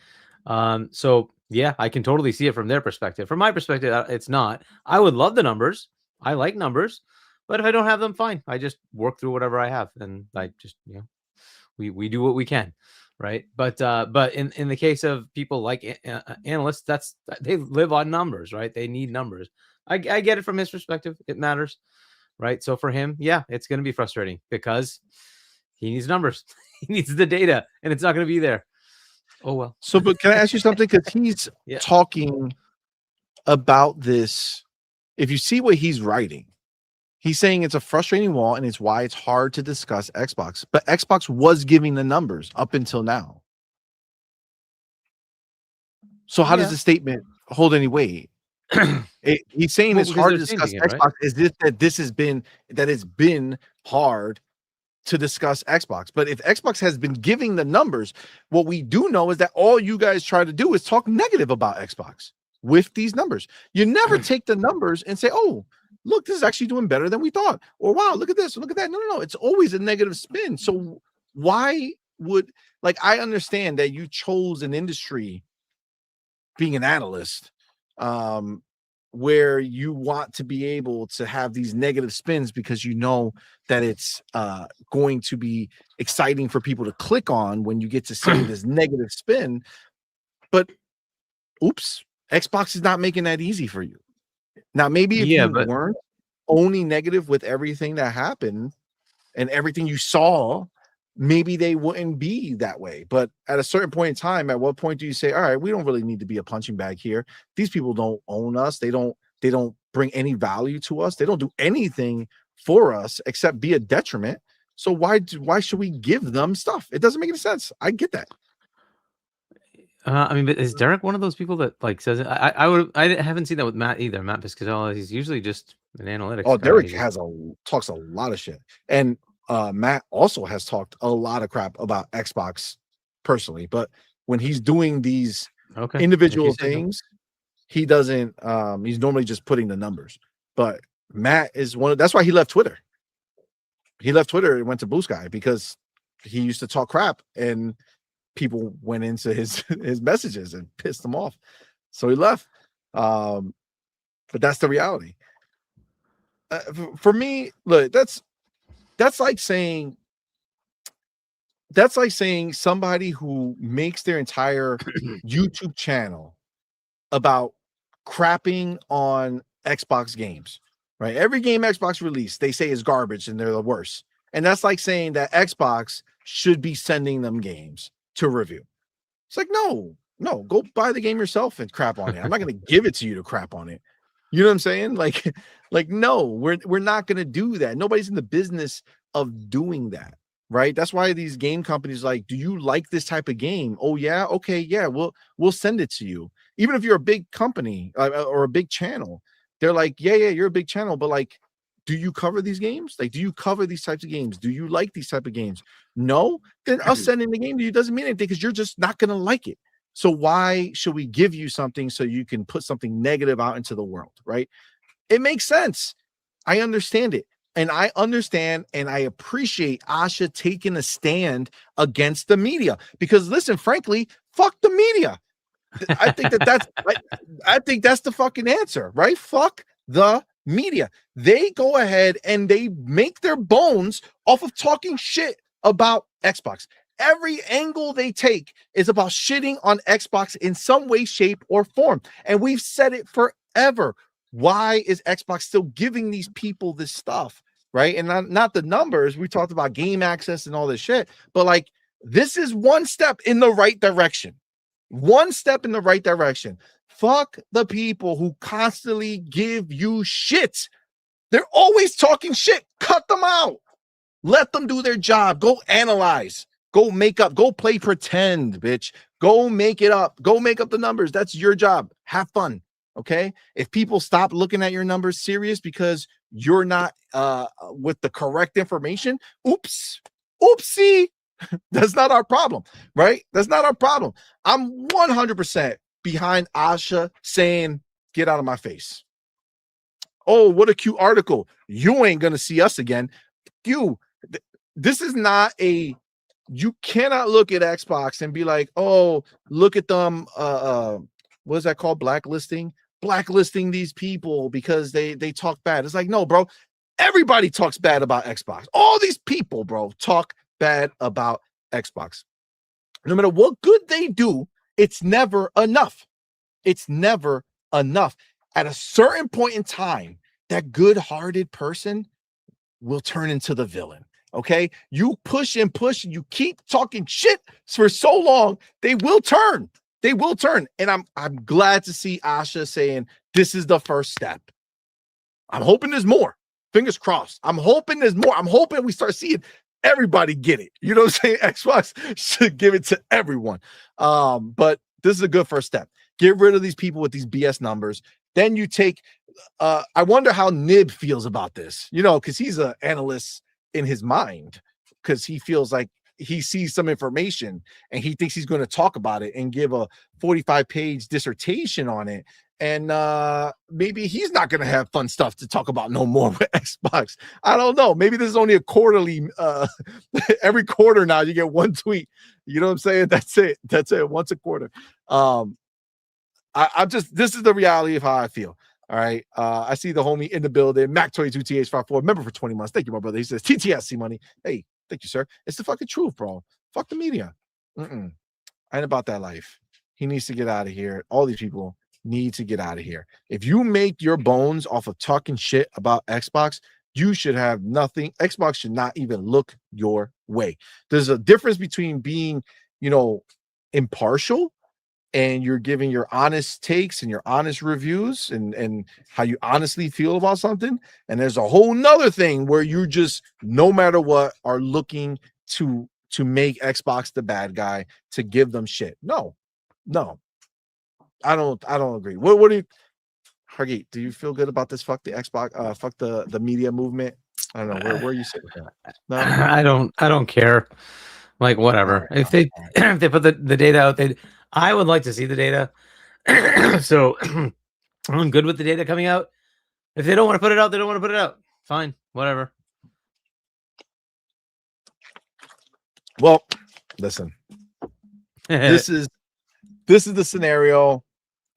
So yeah, I can totally see it from their perspective. From my perspective, it's not. I would love the numbers. I like numbers. But if I don't have them, fine. I just work through whatever I have, and I just we do what we can, right? But in the case of people like analysts, they live on numbers, right? They need numbers. I get it from his perspective. It matters, right? So for him, yeah, it's going to be frustrating because he needs numbers. He needs the data, and it's not going to be there. Oh well. So, but can I ask you something? Because he's talking about this. If you see what he's writing. He's saying it's a frustrating wall, and it's why it's hard to discuss Xbox. But Xbox was giving the numbers up until now. So how does the statement hold any weight? He's saying Well, it's because hard to they're discuss changing it, right? Xbox. Is this that this has been that it's been hard to discuss Xbox? But if Xbox has been giving the numbers, what we do know is that all you guys try to do is talk negative about Xbox with these numbers. You never take the numbers and say, "Oh, look, this is actually doing better than we thought," or "Wow, look at this, look at that." No. It's always a negative spin. So why would I understand that you chose an industry, being an analyst, where you want to be able to have these negative spins because you know that it's going to be exciting for people to click on when you get to say this negative spin. But oops, Xbox is not making that easy for you. Now, maybe if you weren't only negative with everything that happened and everything you saw, maybe they wouldn't be that way. But at a certain point in time, at what point do you say, all right, we don't really need to be a punching bag here. These people don't own us. They don't bring any value to us. They don't do anything for us except be a detriment. So why should we give them stuff? It doesn't make any sense. I get that. I mean, but is Derek one of those people that says it? I haven't seen that with Matt either. Matt Piscatella, he's usually just an analytics. Oh, guy. Derek talks a lot of shit. And Matt also has talked a lot of crap about Xbox personally, but when he's doing these individual things, he doesn't he's normally just putting the numbers. But Matt is that's why he left Twitter. He left Twitter and went to Blue Sky because he used to talk crap and people went into his messages and pissed him off. So he left. But that's the reality. For me, look, that's like saying somebody who makes their entire YouTube channel about crapping on Xbox games, right? Every game Xbox released, they say is garbage and they're the worst. And that's like saying that Xbox should be sending them games to review. It's like, no, go buy the game yourself and crap on it. I'm not going to give it to you to crap on it. You know what I'm saying? Like no, we're not going to do that. Nobody's in the business of doing that, right? That's why these game companies do you like this type of game? Oh yeah, okay, yeah, we'll send it to you. Even if you're a big company or a big channel, they're like, yeah, you're a big channel, but do you cover these games? Do you cover these types of games? Do you like these type of games? No, then us sending the game to you doesn't mean anything because you're just not going to like it. So why should we give you something so you can put something negative out into the world, right? It makes sense. I understand it. And I understand and I appreciate Asha taking a stand against the media because, listen, frankly, fuck the media. I think I think that's the fucking answer, right? Fuck the media. They go ahead and they make their bones off of talking shit about Xbox. Every angle they take is about shitting on Xbox in some way, shape, or form. And we've said it forever. Why is Xbox still giving these people this stuff, right? And not the numbers. We talked about game access and all this shit, but this is one step in the right direction. One step in the right direction. Fuck the people who constantly give you shit. They're always talking shit. Cut them out. Let them do their job. Go analyze. Go make up. Go play pretend, bitch. Go make it up. Go make up the numbers. That's your job. Have fun. Okay? If people stop looking at your numbers serious because you're not with the correct information, oopsie. That's not our problem, right? That's not our problem. I'm 100% behind Asha saying, get out of my face. Oh, what a cute article. You ain't going to see us again. This is not you cannot look at Xbox and be like, oh, look at them. What is that called? Blacklisting these people because they talk bad. It's like, no, bro, everybody talks bad about Xbox. All these people, bro, talk bad about Xbox. No matter what good they do, it's never enough. It's never enough. At a certain point in time, that good-hearted person will turn into the villain. Okay? You push and you keep talking shit for so long, they will turn. They will turn. And I'm glad to see Asha saying this is the first step. I'm hoping there's more. Fingers crossed. I'm hoping there's more. I'm hoping we start seeing everybody get it. You know what I'm saying? Xbox should give it to everyone. But this is a good first step. Get rid of these people with these BS numbers. Then you take. I wonder how Nib feels about this. Because he's an analyst in his mind, because he feels like he sees some information and he thinks he's going to talk about it and give a 45-page dissertation on it. And maybe he's not going to have fun stuff to talk about no more with Xbox. I don't know. Maybe this is only a quarterly. Every quarter now you get one tweet. You know what I'm saying? That's it. Once a quarter. I'm just, this is the reality of how I feel. All right. I see the homie in the building. Mac22TH54, member for 20 months. Thank you, my brother. He says TTSC money. Hey, thank you, sir. It's the fucking truth, bro. Fuck the media. I ain't about that life. He needs to get out of here. All these people need to get out of here. If you make your bones off of talking shit about Xbox, you should have nothing. Xbox should not even look your way. There's a difference between being, impartial and you're giving your honest takes and your honest reviews and how you honestly feel about something. And there's a whole nother thing where you just, no matter what, are looking to make Xbox the bad guy, to give them shit. No. I don't agree. What do you, Hargeet, do you feel good about this? Fuck the Xbox, fuck the media movement. I don't know. Where you sit with that? No? I don't care. Like, whatever. If they put the data out, I would like to see the data. So I'm good with the data coming out. If they don't want to put it out, they don't want to put it out. Fine, whatever. Well, listen. This is the scenario.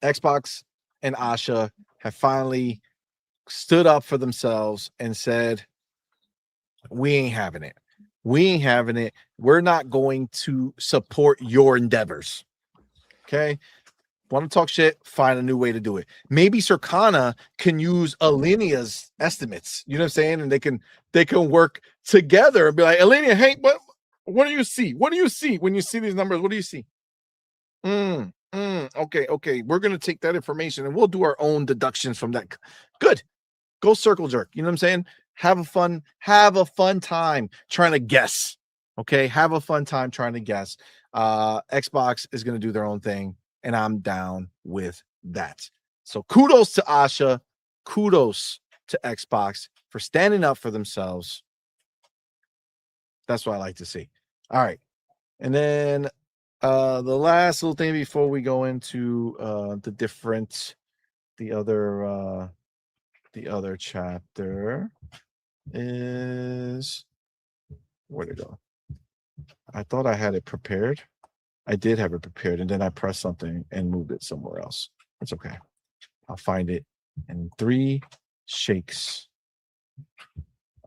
Xbox and Asha have finally stood up for themselves and said, we ain't having it. We're not going to support your endeavors. Okay. Want to talk shit? Find a new way to do it. Maybe Circana can use Alenia's estimates. You know what I'm saying? And they can work together and be like, Alenia, hey, what do you see? What do you see when you see these numbers? What do you see? Okay. We're gonna take that information and we'll do our own deductions from that. Good. Go circle jerk. You know what I'm saying? Have a fun time trying to guess. Okay. Have a fun time trying to guess. Xbox is gonna do their own thing, and I'm down with that. So kudos to Asha, kudos to Xbox for standing up for themselves. That's what I like to see. All right. And then the last little thing before we go into the other chapter is, where'd it go? I thought I had it prepared. I did have it prepared, and then I pressed something and moved it somewhere else. It's okay. I'll find it in 3 shakes.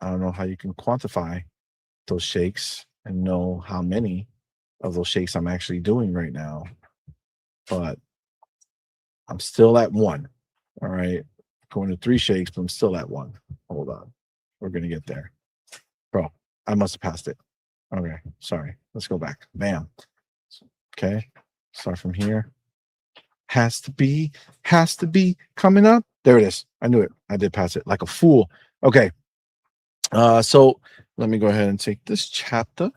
I don't know how you can quantify those shakes and know how many of those shakes I'm actually doing right now, but I'm still at 1. All right. Going to 3 shakes, but I'm still at 1. Hold on. We're going to get there. Bro, I must have passed it. Okay. Sorry. Let's go back. Bam. Okay. Start from here. Has to be coming up. There it is. I knew it. I did pass it like a fool. Okay. So let me go ahead and take this chapter.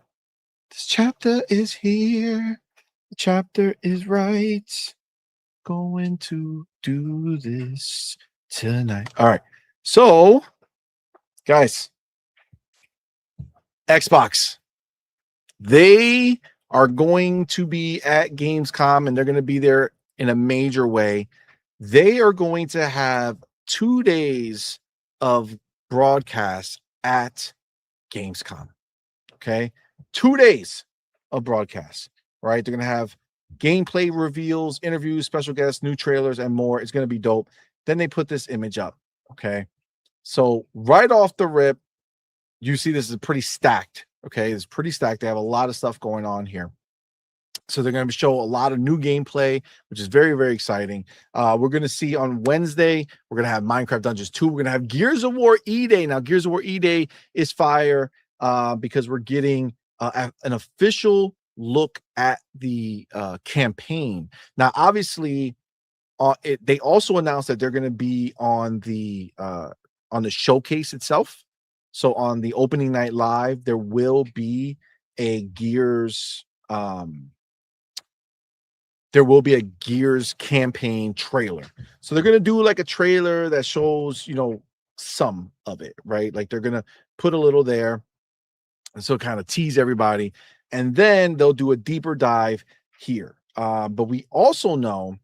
This chapter is here. The chapter is right. Going to do this tonight. All right. So, guys, Xbox, they are going to be at Gamescom, and they're going to be there in a major way. They are going to have 2 days of broadcast at Gamescom. Okay. 2 days of broadcast, right? They're going to have gameplay reveals, interviews, special guests, new trailers, and more. It's going to be dope. Then they put this image up. Okay. So right off the rip, you see this is pretty stacked. Okay. It's pretty stacked. They have a lot of stuff going on here. So they're going to show a lot of new gameplay, which is very, very exciting. We're going to see on Wednesday, we're going to have Minecraft Dungeons 2. We're going to have Gears of War E-Day. Now, Gears of War E-Day is fire because we're getting an official look at the campaign. Now, obviously, they also announced that they're going to be on the showcase itself. So on the opening night live, there will be a Gears there will be a Gears campaign trailer. So they're gonna do like a trailer that shows, you know, some of it, right? Like they're gonna put a little there, and so kind of tease everybody, and then they'll do a deeper dive here. But we also know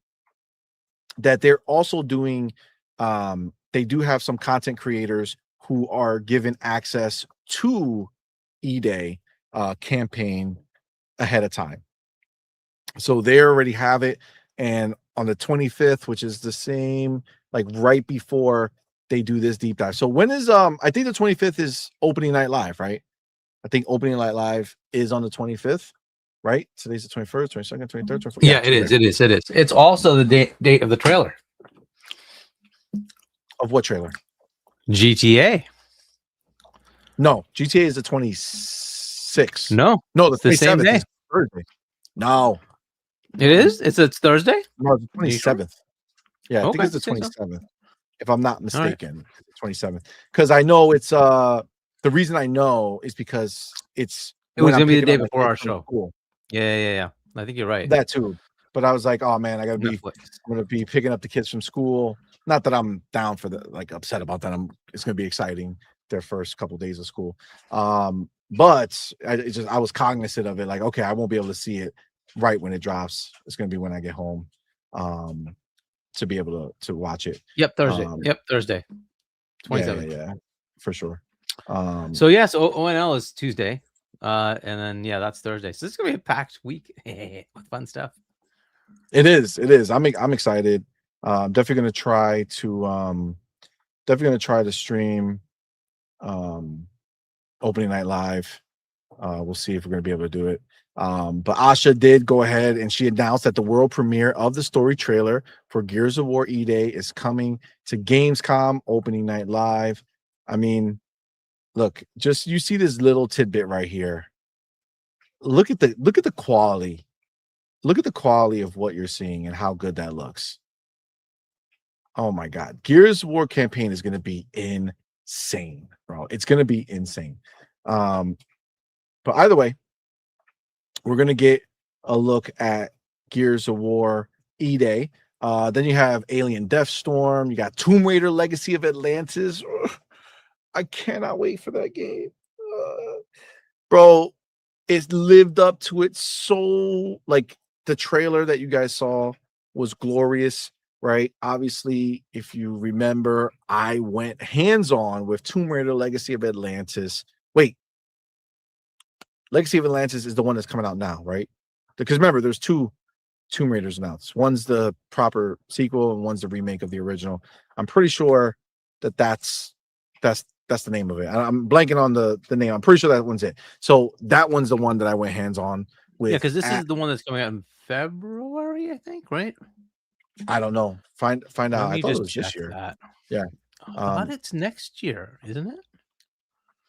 that they're also doing they do have some content creators who are given access to E-Day campaign ahead of time. So they already have it, and on the 25th, which is the same, like right before they do this deep dive. So when is I think the 25th is opening night live, right? I think opening night live is on the 25th, right? Today's the 21st, 22nd, 23rd, 24th. Yeah, it is. It is. It is. It's also the date of the trailer. Of what trailer? GTA. No, GTA is the 26th. No, No, the the same 27th day. is Thursday. No, it is. It's Thursday. no, the Are you sure? 27th. Yeah, I Okay, think it's the I think so. 27th. If I'm not right. mistaken, it's the 27th. Because I know it's the reason I know is because it's It was when I'm gonna be the picking day up my before our kids from show. school. Yeah. I think you're right. That too. But I was like, oh man, I'm gonna be picking up the kids from school. Not that I'm down for the like upset about that. It's gonna be exciting their first couple days of school. But I was cognizant of it, like, okay, I won't be able to see it right when it drops. It's gonna be when I get home. To be able to watch it. Yep, Thursday. Thursday. 27th. Yeah, for sure. So ONL is Tuesday. And then that's Thursday. So this is gonna be a packed week with fun stuff. It is. I'm excited. Definitely gonna try to stream opening night live. We'll see if we're gonna be able to do it. But Asha did go ahead and she announced that the world premiere of the story trailer for Gears of War E-Day is coming to Gamescom opening night live. I mean, look, just you see this little tidbit right here. Look at the quality. Look at the quality of what you're seeing and how good that looks. Oh my God. Gears of War campaign is going to be insane, bro. It's going to be insane. But either way, we're going to get a look at Gears of War E-Day. Then you have Alien Deathstorm. You got Tomb Raider Legacy of Atlantis. Ugh, I cannot wait for that game. Bro, it's lived up to it so, like, the trailer that you guys saw was glorious, right? Obviously, if you remember, I went hands-on with Tomb Raider Legacy of Atlantis. Wait. Legacy of Atlantis is the one that's coming out now, right? Because remember, there's two Tomb Raiders announced. One's the proper sequel and one's the remake of the original. I'm pretty sure that's the name of it. I'm blanking on the name. I'm pretty sure that one's it. So that one's the one that I went hands-on with. Yeah, because this is the one that's coming out in February, I think, right? I don't know. Find out. I thought it was check this year. that. Yeah. I thought it's next year, isn't it?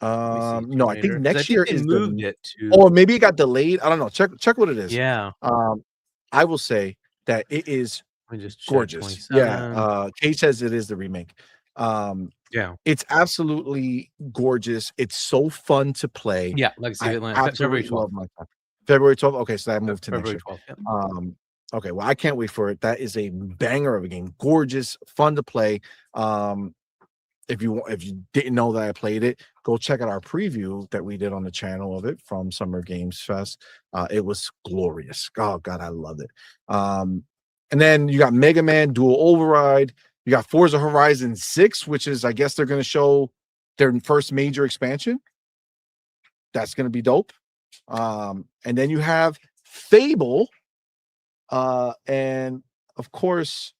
No, I think next year they is moved it to. or maybe it got delayed. I don't know. Check what it is. Yeah. I will say that it is Let me just check, gorgeous. 27. Yeah. Kate says it is the remake. Yeah. It's absolutely gorgeous. It's so fun to play. Yeah. Legacy of I Atlantis. February absolutely 12th. love my time. February 12th. Okay, so that moved to next February year. 12th. Yep. Okay, well, I can't wait for it. That is a banger of a game. Gorgeous, fun to play. If you didn't know that I played it, go check out our preview that we did on the channel of it from Summer Games Fest. It was glorious. Oh God, I loved it. And then you got Mega Man Dual Override. You got Forza Horizon 6, which is, I guess they're going to show their first major expansion. That's going to be dope. And then you have Fable. And of course,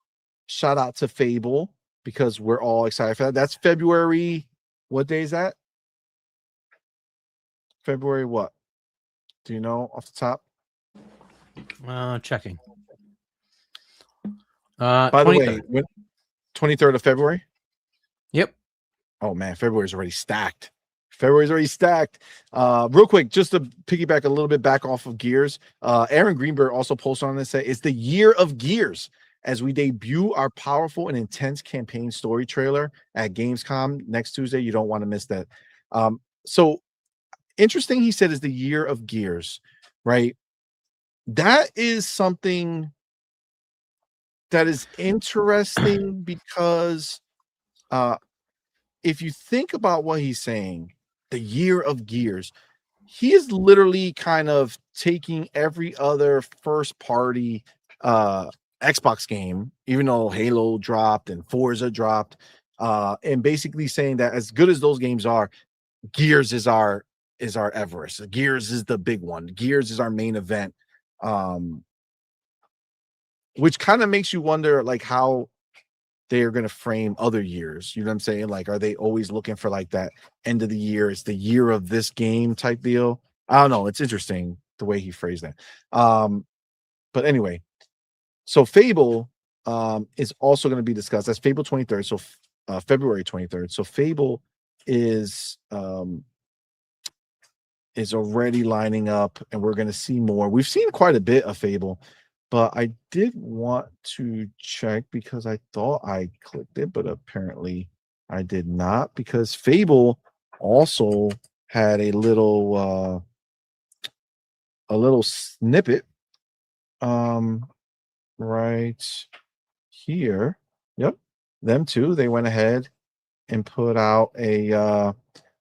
shout out to Fable because we're all excited for that. That's February. What day is that? February what? Do you know off the top? Checking. By the way, 23rd of February? Yep. Oh man, February's already stacked. Real quick, just to piggyback a little bit back off of Gears, Aaron Greenberg also posted on this, say it's the year of Gears as we debut our powerful and intense campaign story trailer at Gamescom next Tuesday. You don't want to miss that. So interesting, he said, is the year of Gears, right? That is something that is interesting because if you think about what he's saying, the year of Gears, he is literally kind of taking every other first party Xbox game, even though Halo dropped and Forza dropped, and basically saying that as good as those games are, Gears is our Everest. Gears is the big one. Gears is our main event. Which kind of makes you wonder like how they are going to frame other years. You know what I'm saying? Like, are they always looking for like that end of the year? It's the year of this game type deal. I don't know. It's interesting the way he phrased that. But anyway, so Fable is also going to be discussed. That's Fable 23rd. So February 23rd. So Fable is already lining up, and we're going to see more. We've seen quite a bit of Fable. But I did want to check because I thought I clicked it, but apparently I did not, because Fable also had a little snippet right here. Yep. Them too. They went ahead and put out a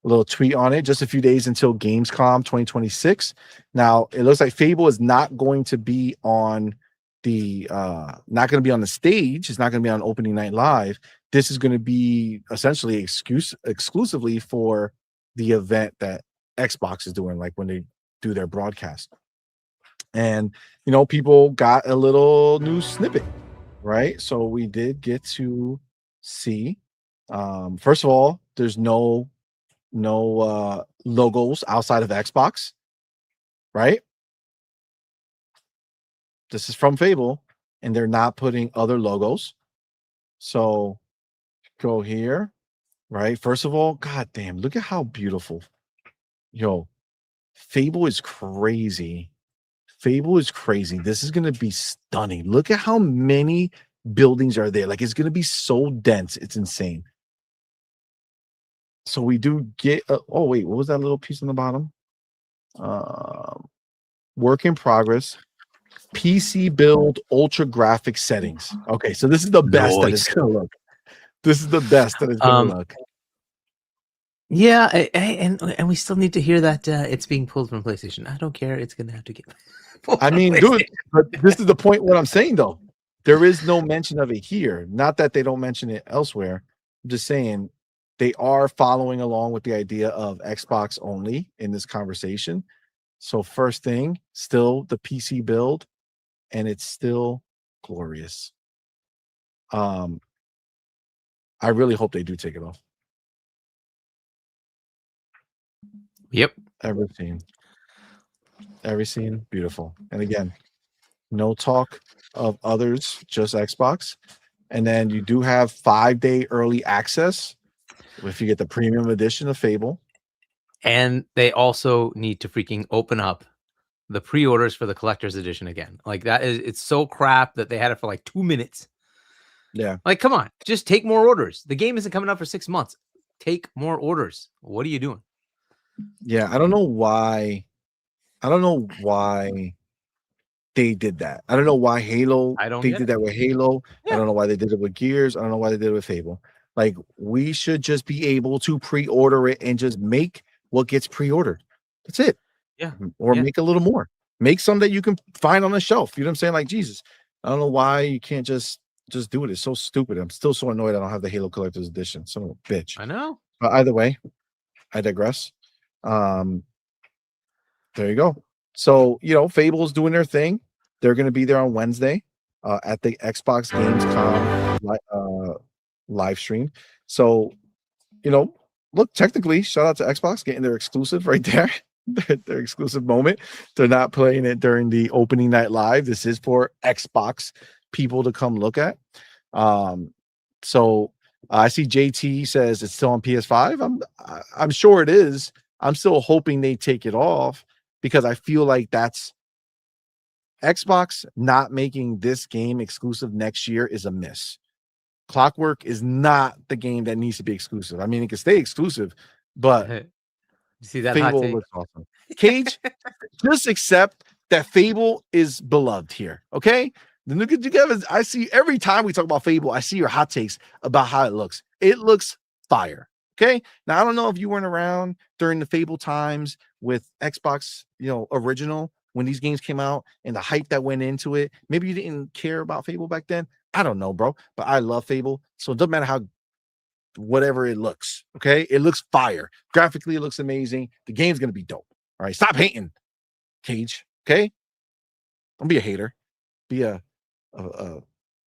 little tweet on it just a few days until Gamescom 2026. Now it looks like Fable is not going to be on the stage. It's not going to be on opening night live. This is going to be essentially exclusively for the event that Xbox is doing, like when they do their broadcast. And people got a little new snippet, right? So we did get to see, first of all, there's no logos outside of Xbox, right? This is from Fable, and they're not putting other logos. So go here, right? First of all, god damn, look at how beautiful. Fable is crazy. Fable is crazy. This is going to be stunning. Look at how many buildings are there. Like, it's going to be so dense. It's insane. So we do get oh wait, what was that little piece on the bottom? Work in progress. PC build ultra graphic settings. Okay, so this is the best that it's going to look. This is the best that it's going to look. Yeah, and we still need to hear that it's being pulled from PlayStation. I don't care. It's going to have to get. I mean, dude, but this is the point. What I'm saying though, there is no mention of it here. Not that they don't mention it elsewhere. I'm just saying they are following along with the idea of Xbox only in this conversation. So first thing, still the PC build, and it's still glorious. I really hope they do take it off. Yep. Every scene, beautiful. And again, no talk of others, just Xbox. And then you do have 5-day early access if you get the premium edition of Fable. And they also need to freaking open up the pre-orders for the collector's edition again. Like, it's so crap that they had it for like 2 minutes. Yeah. Like, come on, just take more orders. The game isn't coming out for 6 months. Take more orders. What are you doing? Yeah, I don't know why they did that. I don't know why Halo. They did that with Halo. Yeah. I don't know why they did it with Gears. I don't know why they did it with Fable. Like, we should just be able to pre-order it and just make what gets pre-ordered. That's it. Yeah. Or make a little more. Make some that you can find on the shelf. You know what I'm saying? Like, Jesus. I don't know why you can't just do it. It's so stupid. I'm still so annoyed I don't have the Halo Collector's Edition. Son of a bitch. I know. But either way, I digress. There you go. So, Fable's doing their thing. They're going to be there on Wednesday at the Xbox Gamescom live stream. So, look, technically, shout out to Xbox getting their exclusive right there. Their exclusive moment. They're not playing it during the opening night live. This is for Xbox people to come look at. So I see JT says it's still on PS5. I'm sure it is. I'm still hoping they take it off, because I feel like that's Xbox not making this game exclusive next year is a miss. Clockwork is not the game that needs to be exclusive. I mean, it can stay exclusive, but You see that Fable hot take? looks awesome. Cage, just accept that Fable is beloved here. Okay, The new get together. I see every time we talk about Fable, I see your hot takes about how it looks. It looks fire. Okay. Now I don't know if you weren't around during the Fable times with Xbox, original when these games came out and the hype that went into it. Maybe you didn't care about Fable back then. I don't know, bro. But I love Fable. So it doesn't matter how whatever it looks. Okay. It looks fire. Graphically, it looks amazing. The game's gonna be dope. All right. Stop hating, Cage. Okay. Don't be a hater. Be a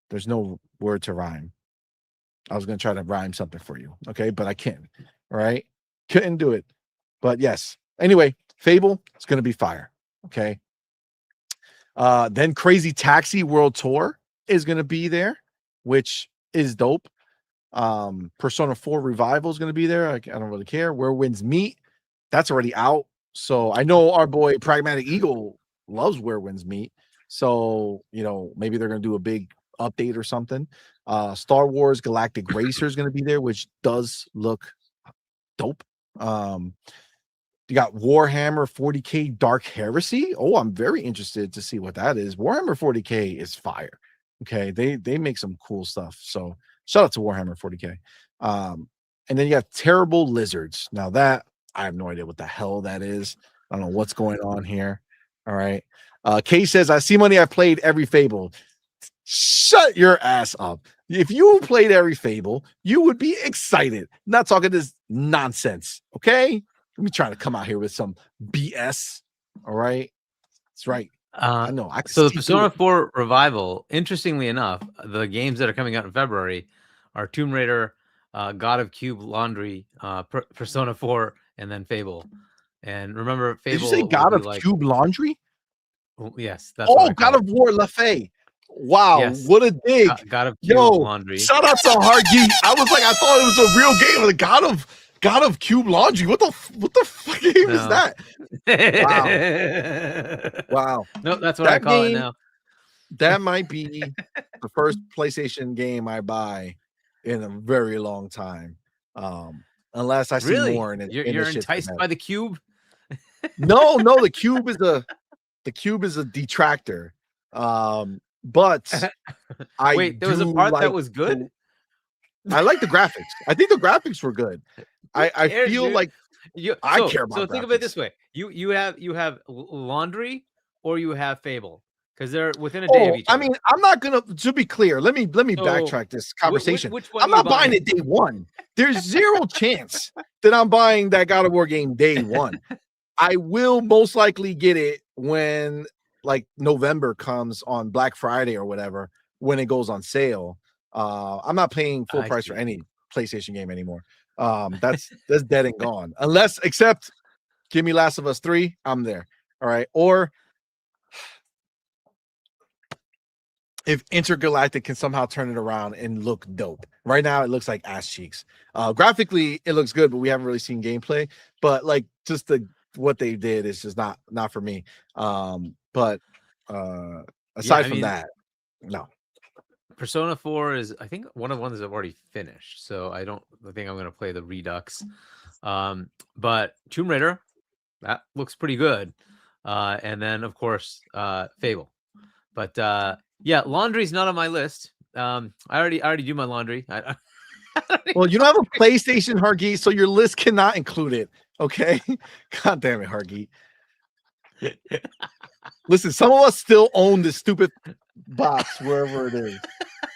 there's no word to rhyme. I was gonna try to rhyme something for you, okay, but I can't. All right, couldn't do it. But yes. Anyway, Fable is gonna be fire. Okay. Then Crazy Taxi World Tour is gonna be there, which is dope. Persona 4 Revival is gonna be there. I don't really care. Where Winds Meet, that's already out. So I know our boy Pragmatic Eagle loves Where Winds Meet. So, maybe they're going to do a big update or something. Star Wars Galactic Racer is going to be there, which does look dope. You got Warhammer 40K Dark Heresy. Oh, I'm very interested to see what that is. Warhammer 40K is fire. Okay, they make some cool stuff. So shout out to Warhammer 40K. And then you got Terrible Lizards. Now that I have no idea what the hell that is. I don't know what's going on here. All right. Kay says, I see money. I played every Fable. Shut your ass up. If you played every Fable, you would be excited. Not talking this nonsense. Okay. Let me try to come out here with some BS. All right. That's right. I know. So the Persona 4 Revival, interestingly enough, the games that are coming out in February are Tomb Raider, God of Cube Laundry, Persona 4, and then Fable. And remember, Fable. Did you say God of Cube Laundry? Yes. That's God of War Lafay. Wow, yes. What a dig. God of Cube Laundry. Shout out to Hargeet. I was like, I thought it was a real game. Like God of Cube Laundry. What the fuck game is that? Wow. No, that's what I call it now. That might be the first PlayStation game I buy in a very long time. Unless I see more in it. You're enticed by the cube? No, the cube is a detractor. But wait, there was a part that was good. I like the graphics. I think the graphics were good. I feel like I care about. So think of it this way: you have Laundry or you have Fable because they're within a day of each other. I mean, I'm not gonna. To be clear, let me backtrack this conversation. Which one I'm not buying it day one. There's zero chance that I'm buying that God of War game day one. I will most likely get it when like November comes on Black Friday or whatever, when it goes on sale. I'm not paying full price for any PlayStation game anymore. That's dead and gone. Except give me Last of Us 3, I'm there. All right. Or if Intergalactic can somehow turn it around and look dope. Right now it looks like ass cheeks. Graphically it looks good, but we haven't really seen gameplay. But like just what they did is just not for me. But aside from that, no. Persona 4 is, I think, one of the ones I've already finished, so I think I'm going to play the Redux. But Tomb Raider, that looks pretty good. And then, of course, Fable. But yeah, laundry's not on my list. I already do my laundry. Well, you don't have a PlayStation, Hargeet, so your list cannot include it. Okay, God damn it, Hargeet. Listen, some of us still own this stupid box wherever it is.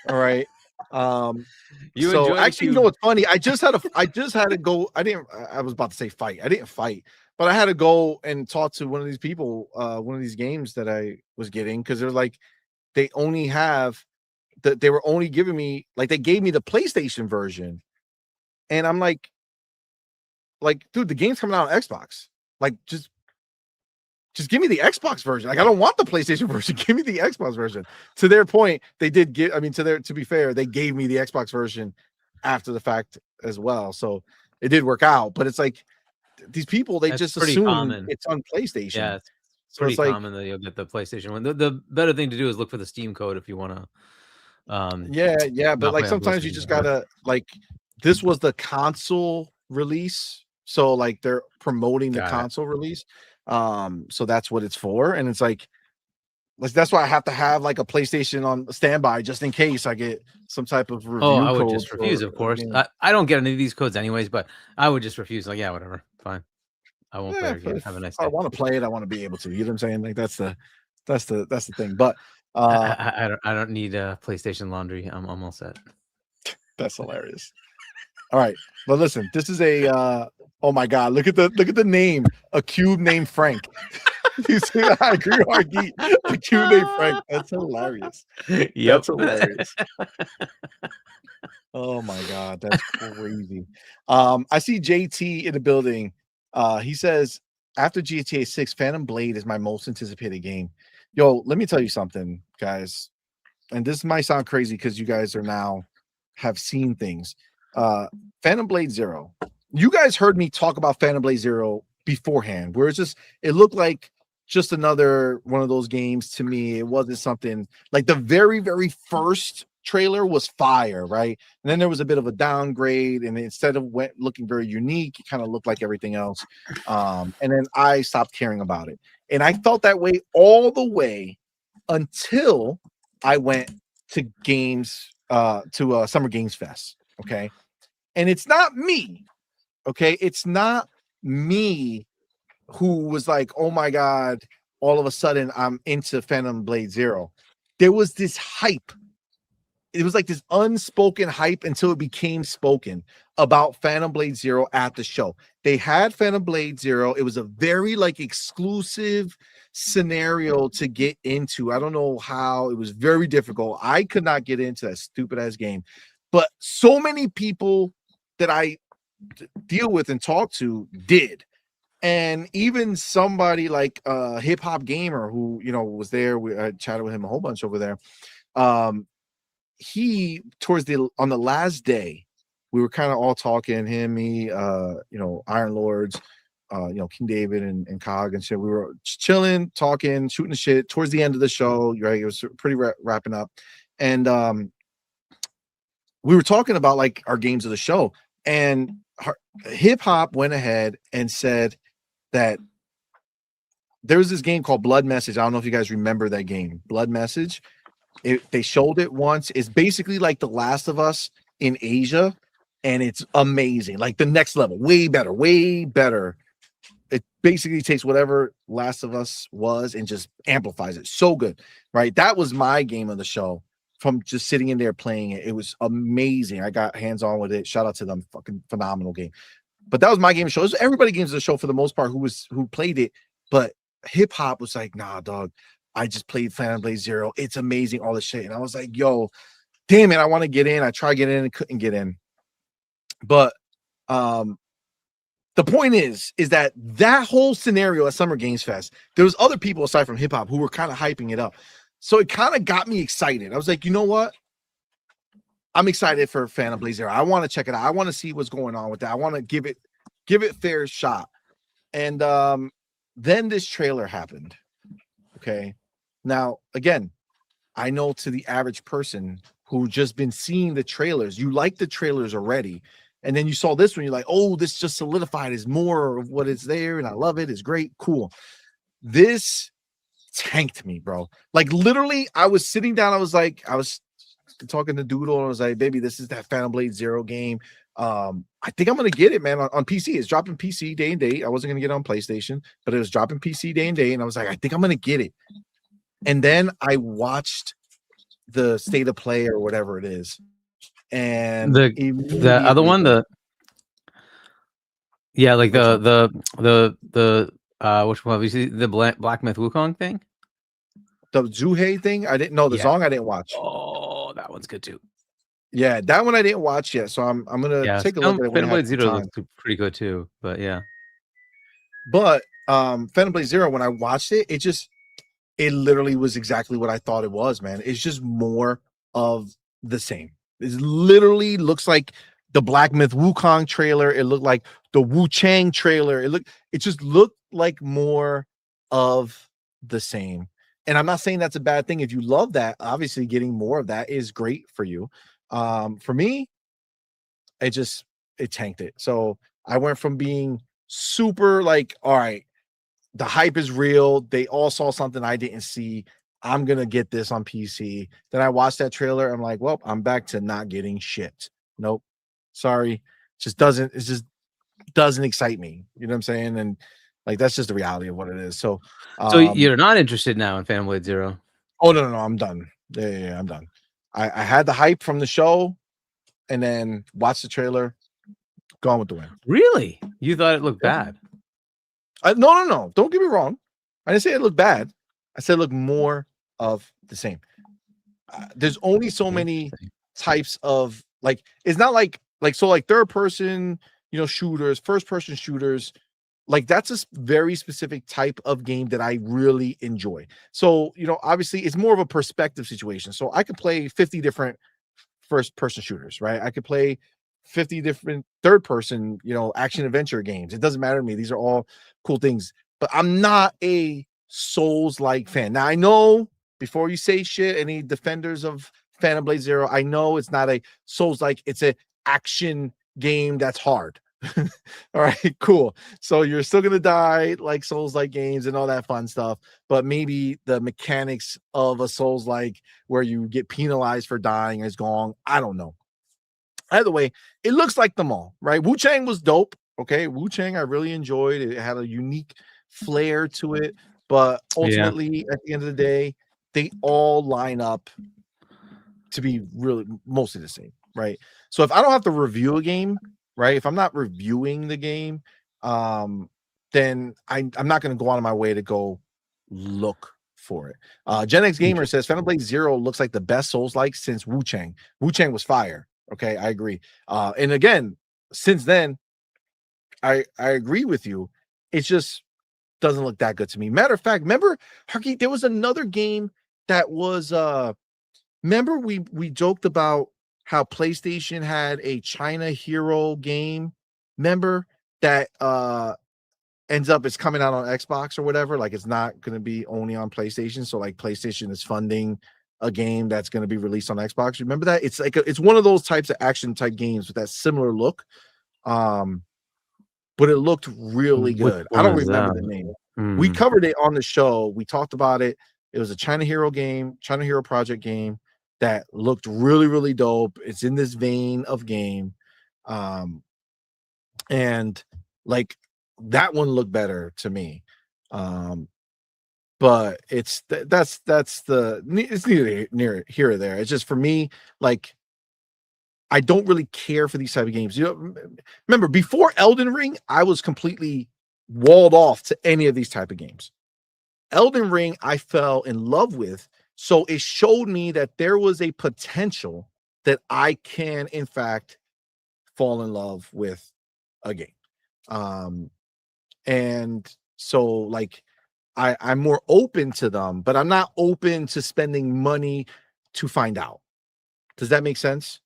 All right. So actually, you know what's funny? I just had to go. I was about to say fight. I didn't fight, but I had to go and talk to one of these people, one of these games that I was getting, because they're like, they only have that they were only giving me, like, they gave me the PlayStation version, and I'm like, dude, the game's coming out on Xbox. Like, just give me the Xbox version. Like, I don't want the PlayStation version. Give me the Xbox version. To their point, they did give. I mean, to be fair, they gave me the Xbox version after the fact as well. So it did work out. But it's like these people, they just assume it's on PlayStation. Yeah, it's pretty common that you'll get the PlayStation one. The better thing to do is look for the Steam code if you want to. Yeah. But like sometimes you just gotta, like, this was the console release, so like they're promoting the console release. So that's what it's for. And it's like, like that's why I have to have like a PlayStation on standby just in case I get some type of review. Oh, I would code just refuse, for of a course. game. I don't get any of these codes anyways, but I would just refuse. Like, yeah, whatever, fine. I won't play Yeah, your game. if Have a nice I day. want to play it, I want to be able to. You know what I'm saying? Like that's the thing. But I don't need a PlayStation laundry. I'm all set. that's hilarious. All right, but listen, this is a oh my god, look at the name, a cube named Frank. You see that? I agree, Argy. A cube named Frank. That's hilarious. Yep. That's hilarious. Oh my god, that's crazy. I see JT in the building. He says after GTA 6, Phantom Blade is my most anticipated game. Yo, let me tell you something, guys. And this might sound crazy because you guys are now have seen things. Phantom Blade Zero. You guys heard me talk about Phantom Blade Zero beforehand, where it's just it looked like just another one of those games to me. It wasn't something like the very, very first trailer was fire, right? And then there was a bit of a downgrade, and instead of looking very unique, it kind of looked like everything else. And then I stopped caring about it. And I felt that way all the way until I went to Summer Games Fest. Okay. And it's not me. Okay. It's not me who was like, oh my God, all of a sudden I'm into Phantom Blade Zero. There was this hype. It was like this unspoken hype until it became spoken about Phantom Blade Zero at the show. They had Phantom Blade Zero. It was a very like exclusive scenario to get into. I don't know how. It was very difficult. I could not get into that stupid ass game. But so many people that I deal with and talk to did. And even somebody like a hip hop gamer who, you know, was there. I chatted with him a whole bunch over there. He on the last day, we were kind of all talking, him, me, you know, Iron Lords, you know, King David and Cog and shit. We were chilling, talking, shooting the shit towards the end of the show, right? It was pretty wrapping up. And we were talking about like our games of the show, and hip hop went ahead and said that there was this game called Blood Message. I don't know if you guys remember that game, Blood Message. They showed it once. It's basically like The Last of Us in Asia, and it's amazing. Like the next level, way better, way better. It basically takes whatever Last of Us was and just amplifies it. So good, right? That was my game of the show from just sitting in there playing it. It was amazing. I got hands-on with it. Shout out to them. Fucking phenomenal game. But that was my game of the show. It was everybody games of the show for the most part who played it. But hip hop was like, nah, dog. I just played Phantom Blade Zero. It's amazing, all this shit. And I was like, yo, damn it, I want to get in. I tried to get in and couldn't get in. But the point is that whole scenario at Summer Games Fest, there was other people aside from hip hop who were kind of hyping it up. So it kind of got me excited. I was like, you know what? I'm excited for Phantom Blade Zero. I want to check it out. I want to see what's going on with that. I want to give it fair shot. And then this trailer happened. Okay. Now, again, I know to the average person who just been seeing the trailers, you like the trailers already. And then you saw this one, you're like, oh, this just solidified is more of what is there. And I love it. It's great. Cool. This tanked me, bro. Like literally, I was sitting down. I was talking to Doodle and I was like, baby, this is that Phantom Blade Zero game. I think I'm gonna get it, man, on PC. It's dropping PC day and date. I wasn't gonna get it on PlayStation, but it was dropping PC day and date, and I was like, I think I'm gonna get it. And then I watched the state of play or whatever it is, and the other one, which one? Have you seen the Black Myth Wukong thing? The Zuhei thing? I didn't know the song. I didn't watch. Oh, that one's good too. Yeah, that one I didn't watch yet, so I'm gonna take a look at it. Phantom Blade Zero looks pretty good too, but yeah. But Phantom Blade Zero, when I watched it, it literally was exactly what I thought it was, man. It's just more of the same. It literally looks like the Black Myth Wukong trailer. It looked like the Wu Chang trailer. It just looked like more of the same. And I'm not saying that's a bad thing. If you love that, obviously getting more of that is great for you. For me, it tanked it. So I went from being super like, all right, the hype is real. They all saw something I didn't see. I'm gonna get this on PC. Then I watched that trailer. I'm like, well, I'm back to not getting shit. Nope. Sorry. It just doesn't excite me. You know what I'm saying? And like that's just the reality of what it is. So So you're not interested now in Phantom Blade Zero? oh no, I'm done. Yeah, I'm done. I had the hype from the show and then watched the trailer, gone with the wind. Really? You thought it looked bad? No. Don't get me wrong. I didn't say it looked bad. I said look more of the same. There's only so many types of like. It's not like third person, shooters, first person shooters. Like that's a very specific type of game that I really enjoy. So obviously it's more of a perspective situation. So I could play 50 different first person shooters, right? I could play 50 different third person, action adventure games. It doesn't matter to me. These are all cool things. But I'm not a Souls-like fan. Now I know before you say shit, any defenders of Phantom Blade Zero, I know it's not a Souls-like, it's an action game that's hard. All right, cool. So you're still gonna die like Souls-like games and all that fun stuff, but maybe the mechanics of a Souls-like where you get penalized for dying is gone. I don't know. Either way, it looks like them all, right? Wu-Chang was dope. Okay, Wu-Chang I really enjoyed. It had a unique flair to it. But ultimately, at the end of the day, they all line up to be really mostly the same, right? So if I don't have to review a game, right? If I'm not reviewing the game, then I'm not going to go out of my way to go look for it. Gen X Gamer says Phantom Blade Zero looks like the best Souls-like since Wu-Chang. Wu-Chang was fire. Okay, I agree. And again, since then, I agree with you. It's just doesn't look that good to me. Matter of fact, remember, Harky, there was another game that was remember we joked about how PlayStation had a China Hero game. Remember that ends up it's coming out on Xbox or whatever. Like it's not going to be only on PlayStation. So like PlayStation is funding a game that's going to be released on Xbox. Remember that? It's like it's one of those types of action type games with that similar look. But it looked really good. I don't remember the name. We covered it on the show. We talked about it. It was a China Hero game, China Hero Project game that looked really, really dope. It's in this vein of game. And like that one looked better to me. But it's neither near here or there. It's just for me, like I don't really care for these type of games. Remember before Elden Ring, I was completely walled off to any of these type of games. Elden Ring, I fell in love with, so it showed me that there was a potential that I can, in fact, fall in love with a game. And so, like, I'm more open to them, but I'm not open to spending money to find out. Does that make sense?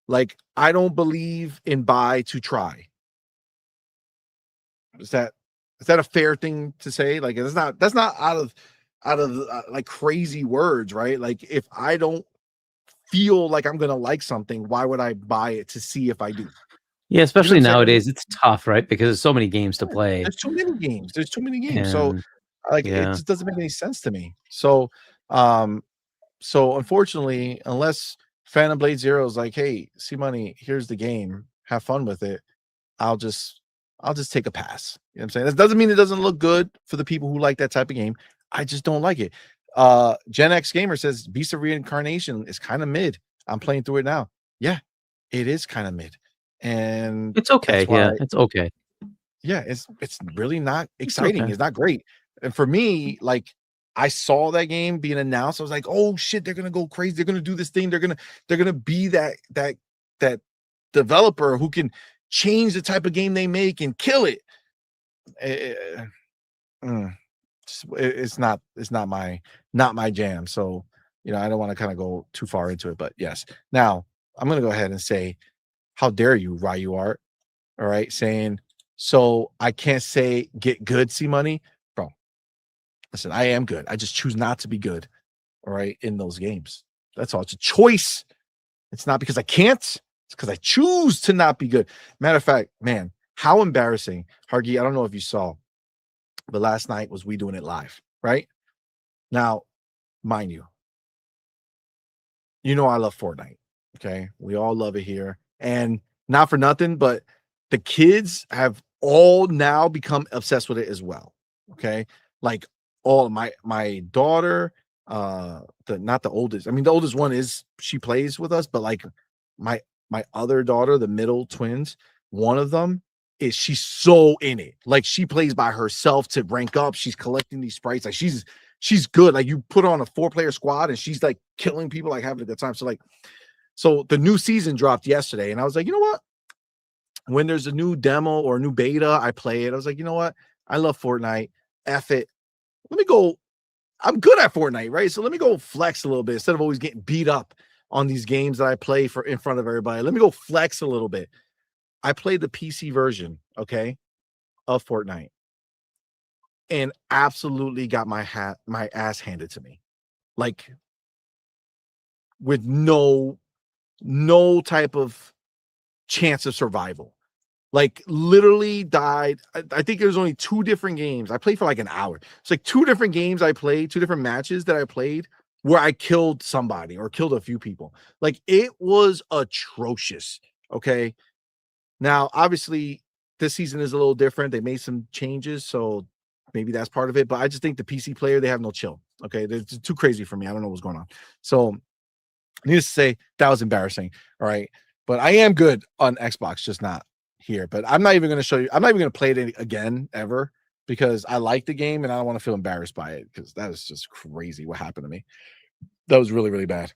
Like, I don't believe in buy to try. Is that a fair thing to say? Like, that's not out of like crazy words, right? Like, if I don't feel like I'm gonna like something, why would I buy it to see if I do? Yeah, especially nowadays, it's tough, right? Because there's so many games to play. There's too many games. So, like, it just doesn't make any sense to me. So, unfortunately, unless Phantom Blade Zero is like, hey, see money, here's the game, have fun with it, I'll just take a pass. You know what I'm saying? That doesn't mean it doesn't look good for the people who like that type of game. I just don't like it. Gen X Gamer says Beast of Reincarnation is kind of mid. I'm playing through it now. Yeah, it is kind of mid. And it's okay. Yeah, it's okay. Yeah, it's really not exciting. It's not great. And for me, like, I saw that game being announced. I was like, oh shit, they're gonna go crazy. They're gonna do this thing. They're gonna be that developer who can change the type of game they make and kill it. It's not my jam. So, I don't want to kind of go too far into it, but yes. Now I'm going to go ahead and say, how dare you, Ryu Art? All right. Saying, so I can't say get good, see money, bro. Listen, I am good. I just choose not to be good. All right. In those games. That's all. It's a choice. It's not because I can't. It's because I choose to not be good. Matter of fact, man, how embarrassing. Hargy, I don't know if you saw, but last night was We Doing It Live, right? Now, mind you, you know I love Fortnite. Okay, we all love it here, and not for nothing, but the kids have all now become obsessed with it as well. Okay, like all my daughter, not the oldest. I mean, the oldest one is she plays with us, but like my other daughter, the middle twins, one of them she's so in it. Like she plays by herself to rank up. She's collecting these sprites. Like she's good. Like you put her on a 4-player squad and she's like killing people, like having a good time. So the new season dropped yesterday, and I was like, you know what? When there's a new demo or a new beta, I play it. I was like, you know what? I love Fortnite. F it. Let me go. I'm good at Fortnite, right? So let me go flex a little bit instead of always getting beat up on these games that I play for in front of everybody. Let me go flex a little bit. I played the PC version, okay, of Fortnite, and absolutely got my ass handed to me, like with no type of chance of survival. Like literally died. I think there's only 2 different games. I played for like an hour. It's like 2 different games I played, 2 different matches that I played where I killed somebody or killed a few people. Like it was atrocious. Okay. Now, obviously, this season is a little different. They made some changes, so maybe that's part of it. But I just think the PC player, they have no chill. Okay. They're too crazy for me. I don't know what's going on. So needless to say, that was embarrassing. All right. But I am good on Xbox, just not here. But I'm not even going to show you. I'm not even going to play it again ever because I like the game and I don't want to feel embarrassed by it because that was just crazy what happened to me. That was really, really bad.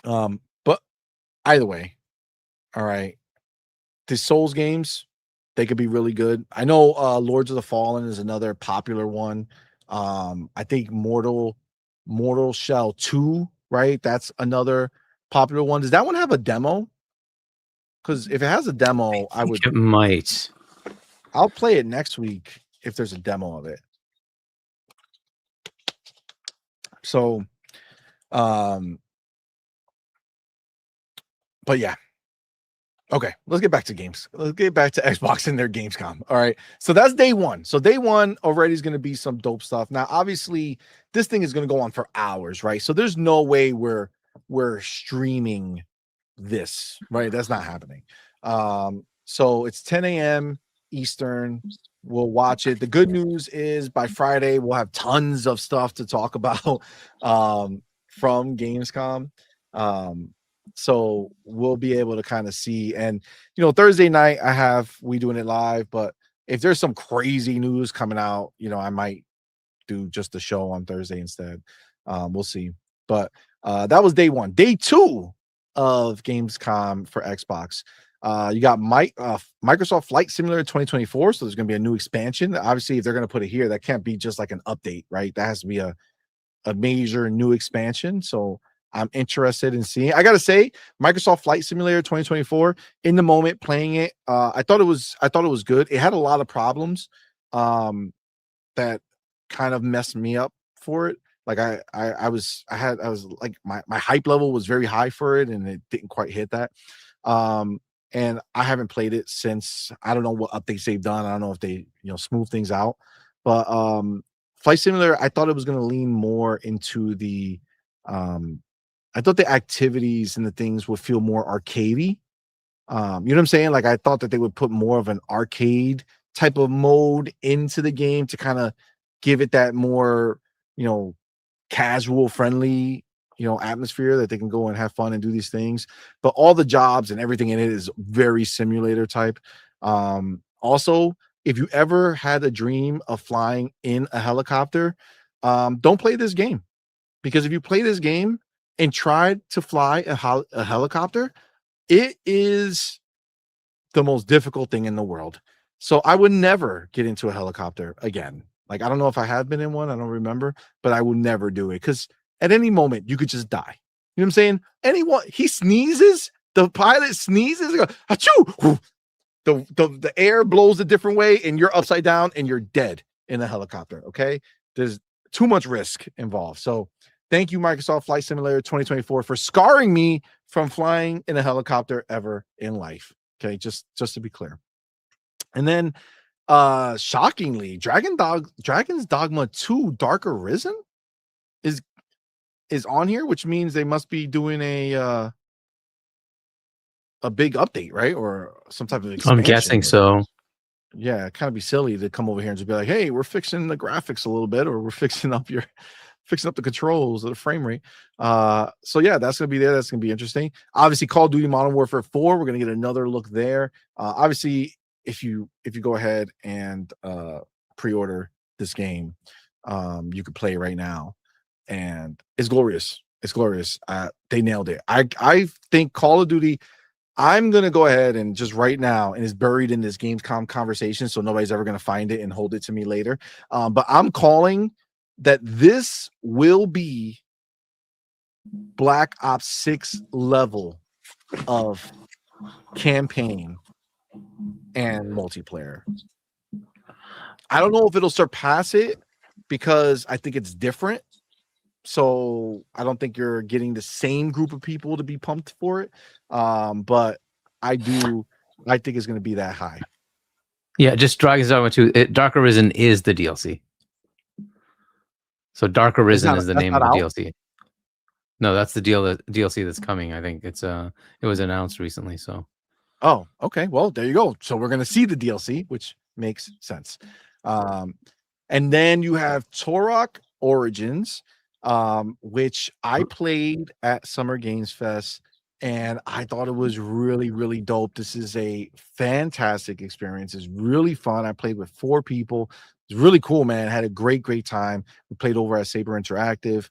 But either way, all right. The Souls games, they could be really good. I know Lords of the Fallen is another popular one. I think Mortal Shell 2, right? That's another popular one. Does that one have a demo? Because if it has a demo, I would. It might. I'll play it next week if there's a demo of it. So, but yeah. Okay, let's get back to games. Let's get back to Xbox and their Gamescom. All right, so that's day one. So day one already is going to be some dope stuff. Now, obviously, this thing is going to go on for hours, right? So there's no way we're streaming this, right? That's not happening. So it's 10 a.m. Eastern. We'll watch it. The good news is by Friday we'll have tons of stuff to talk about from Gamescom. So we'll be able to kind of see. And Thursday night we doing it live, but if there's some crazy news coming out, I might do just the show on Thursday instead. We'll see. But that was day one. Day two of Gamescom for Xbox. You got Microsoft Flight Simulator 2024. So there's going to be a new expansion. Obviously, if they're going to put it here, that can't be just like an update, right? That has to be a major new expansion. So I'm interested in seeing. I gotta say, Microsoft Flight Simulator 2024. In the moment playing it, I thought it was good. It had a lot of problems that kind of messed me up for it. Like I was like my hype level was very high for it, and it didn't quite hit that. And I haven't played it since. I don't know what updates they've done. I don't know if they smooth things out. But Flight Simulator, I thought it was going to lean more into the I thought the activities and the things would feel more arcadey. You know what I'm saying? Like I thought that they would put more of an arcade type of mode into the game to kind of give it that more, casual friendly, atmosphere that they can go and have fun and do these things. But all the jobs and everything in it is very simulator type. Also, if you ever had a dream of flying in a helicopter, don't play this game, because if you play this game and tried to fly a helicopter, it is the most difficult thing in the world. So I would never get into a helicopter again. Like, I don't know if I have been in one. I don't remember, but I would never do it because at any moment you could just die. You know what I'm saying? He sneezes, the pilot sneezes, goes, achoo! The air blows a different way and you're upside down and you're dead in a helicopter. Okay. There's too much risk involved. So thank you, Microsoft Flight Simulator 2024, for scarring me from flying in a helicopter ever in life. Okay, just to be clear. And then, shockingly, Dragon's Dogma 2: Dark Arisen is is on here, which means they must be doing a big update, right? Or some type of expansion. I'm guessing so. Yeah, it kind of be silly to come over here and just be like, "Hey, we're fixing the graphics a little bit, or we're fixing up the controls or the frame rate." So yeah, that's gonna be there. That's gonna be interesting. Obviously, Call of Duty Modern Warfare 4, we're gonna get another look there. Obviously, if you go ahead and pre-order this game, you can play it right now, and it's glorious. It's glorious. They nailed it. I think Call of Duty. I'm going to go ahead and just right now, and it's buried in this Gamescom conversation, so nobody's ever going to find it and hold it to me later. But I'm calling that this will be Black Ops 6 level of campaign and multiplayer. I don't know if it'll surpass it because I think it's different. So I don't think you're getting the same group of people to be pumped for it. But I think it's going to be that high. Yeah, just Dragon's Dogma 2. Dark Arisen is the DLC. So Dark Arisen is the name of the DLC. No, that's the DLC that's coming. I think it was announced recently. So. Oh, okay. Well, there you go. So we're going to see the DLC, which makes sense. And then you have Turok Origins, which I played at Summer Games Fest, and I thought it was really, really dope. This is a fantastic experience. It's really fun. I played with 4 people. It's really cool, man. I had a great time. We played over at Saber Interactive.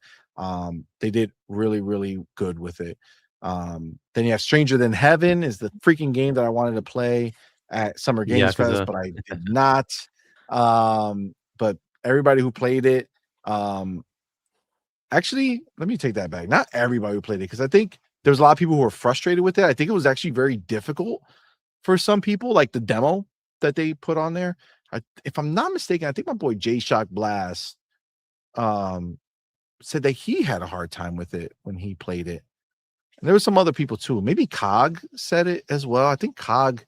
They did really, really good with it. Then you have Stranger Than Heaven is the freaking game that I wanted to play at Summer Games Fest, but I did not. But everybody who played it, actually, let me take that back. Not everybody who played it, because I think there's a lot of people who were frustrated with it. I think it was actually very difficult for some people, like the demo that they put on there. If I'm not mistaken, I think my boy J Shock Blast said that he had a hard time with it when he played it. And there were some other people too. Maybe Cog said it as well. I think Cog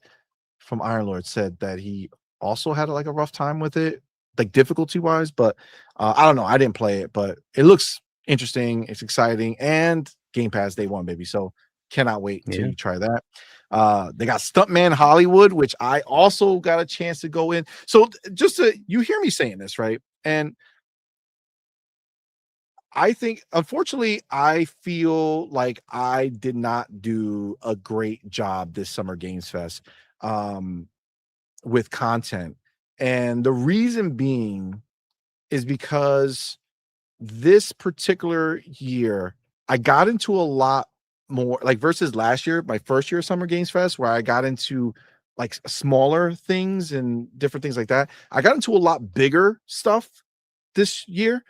from Iron Lord said that he also had like a rough time with it, like difficulty wise. But I don't know. I didn't play it, but it looks interesting. It's exciting, and Game Pass day one, baby. So cannot wait to try that. They got Stuntman Hollywood, which I also got a chance to go in. So you hear me saying this, right? And I think, unfortunately, I feel like I did not do a great job this Summer Games Fest with content. And the reason being is because this particular year, I got into a lot more, like versus last year, my first year of Summer Games Fest, where I got into like smaller things and different things like that. I got into a lot bigger stuff this year.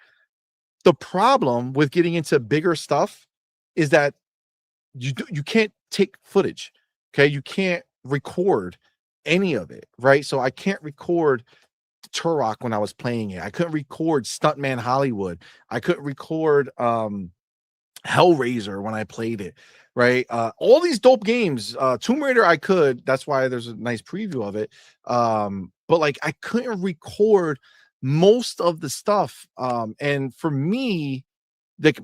The problem with getting into bigger stuff is that you can't take footage. Okay. You can't record any of it. Right. So I can't record Turok when I was playing it. I couldn't record Stuntman Hollywood. I couldn't record Hellraiser when I played it. Right. All these dope games, Tomb Raider, I could. That's why there's a nice preview of it. But like I couldn't record most of the stuff. And for me, like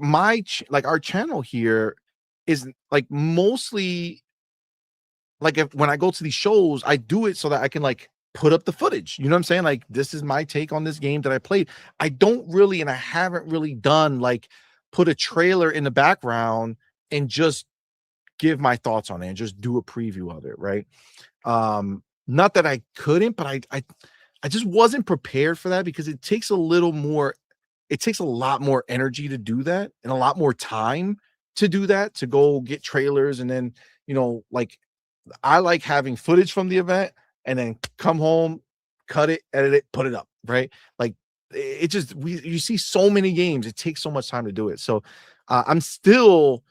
our channel here is like mostly like when I go to these shows, I do it so that I can like put up the footage. You know what I'm saying? Like, this is my take on this game that I played. I don't really, and I haven't really done like put a trailer in the background and just give my thoughts on it and just do a preview of it. Right. Not that I couldn't, but I just wasn't prepared for that, because it takes a lot more energy to do that, and a lot more time to do that, to go get trailers. And then, like I like having footage from the event and then come home, cut it, edit it, put it up. Right. Like it just, you see so many games, it takes so much time to do it. So I'm still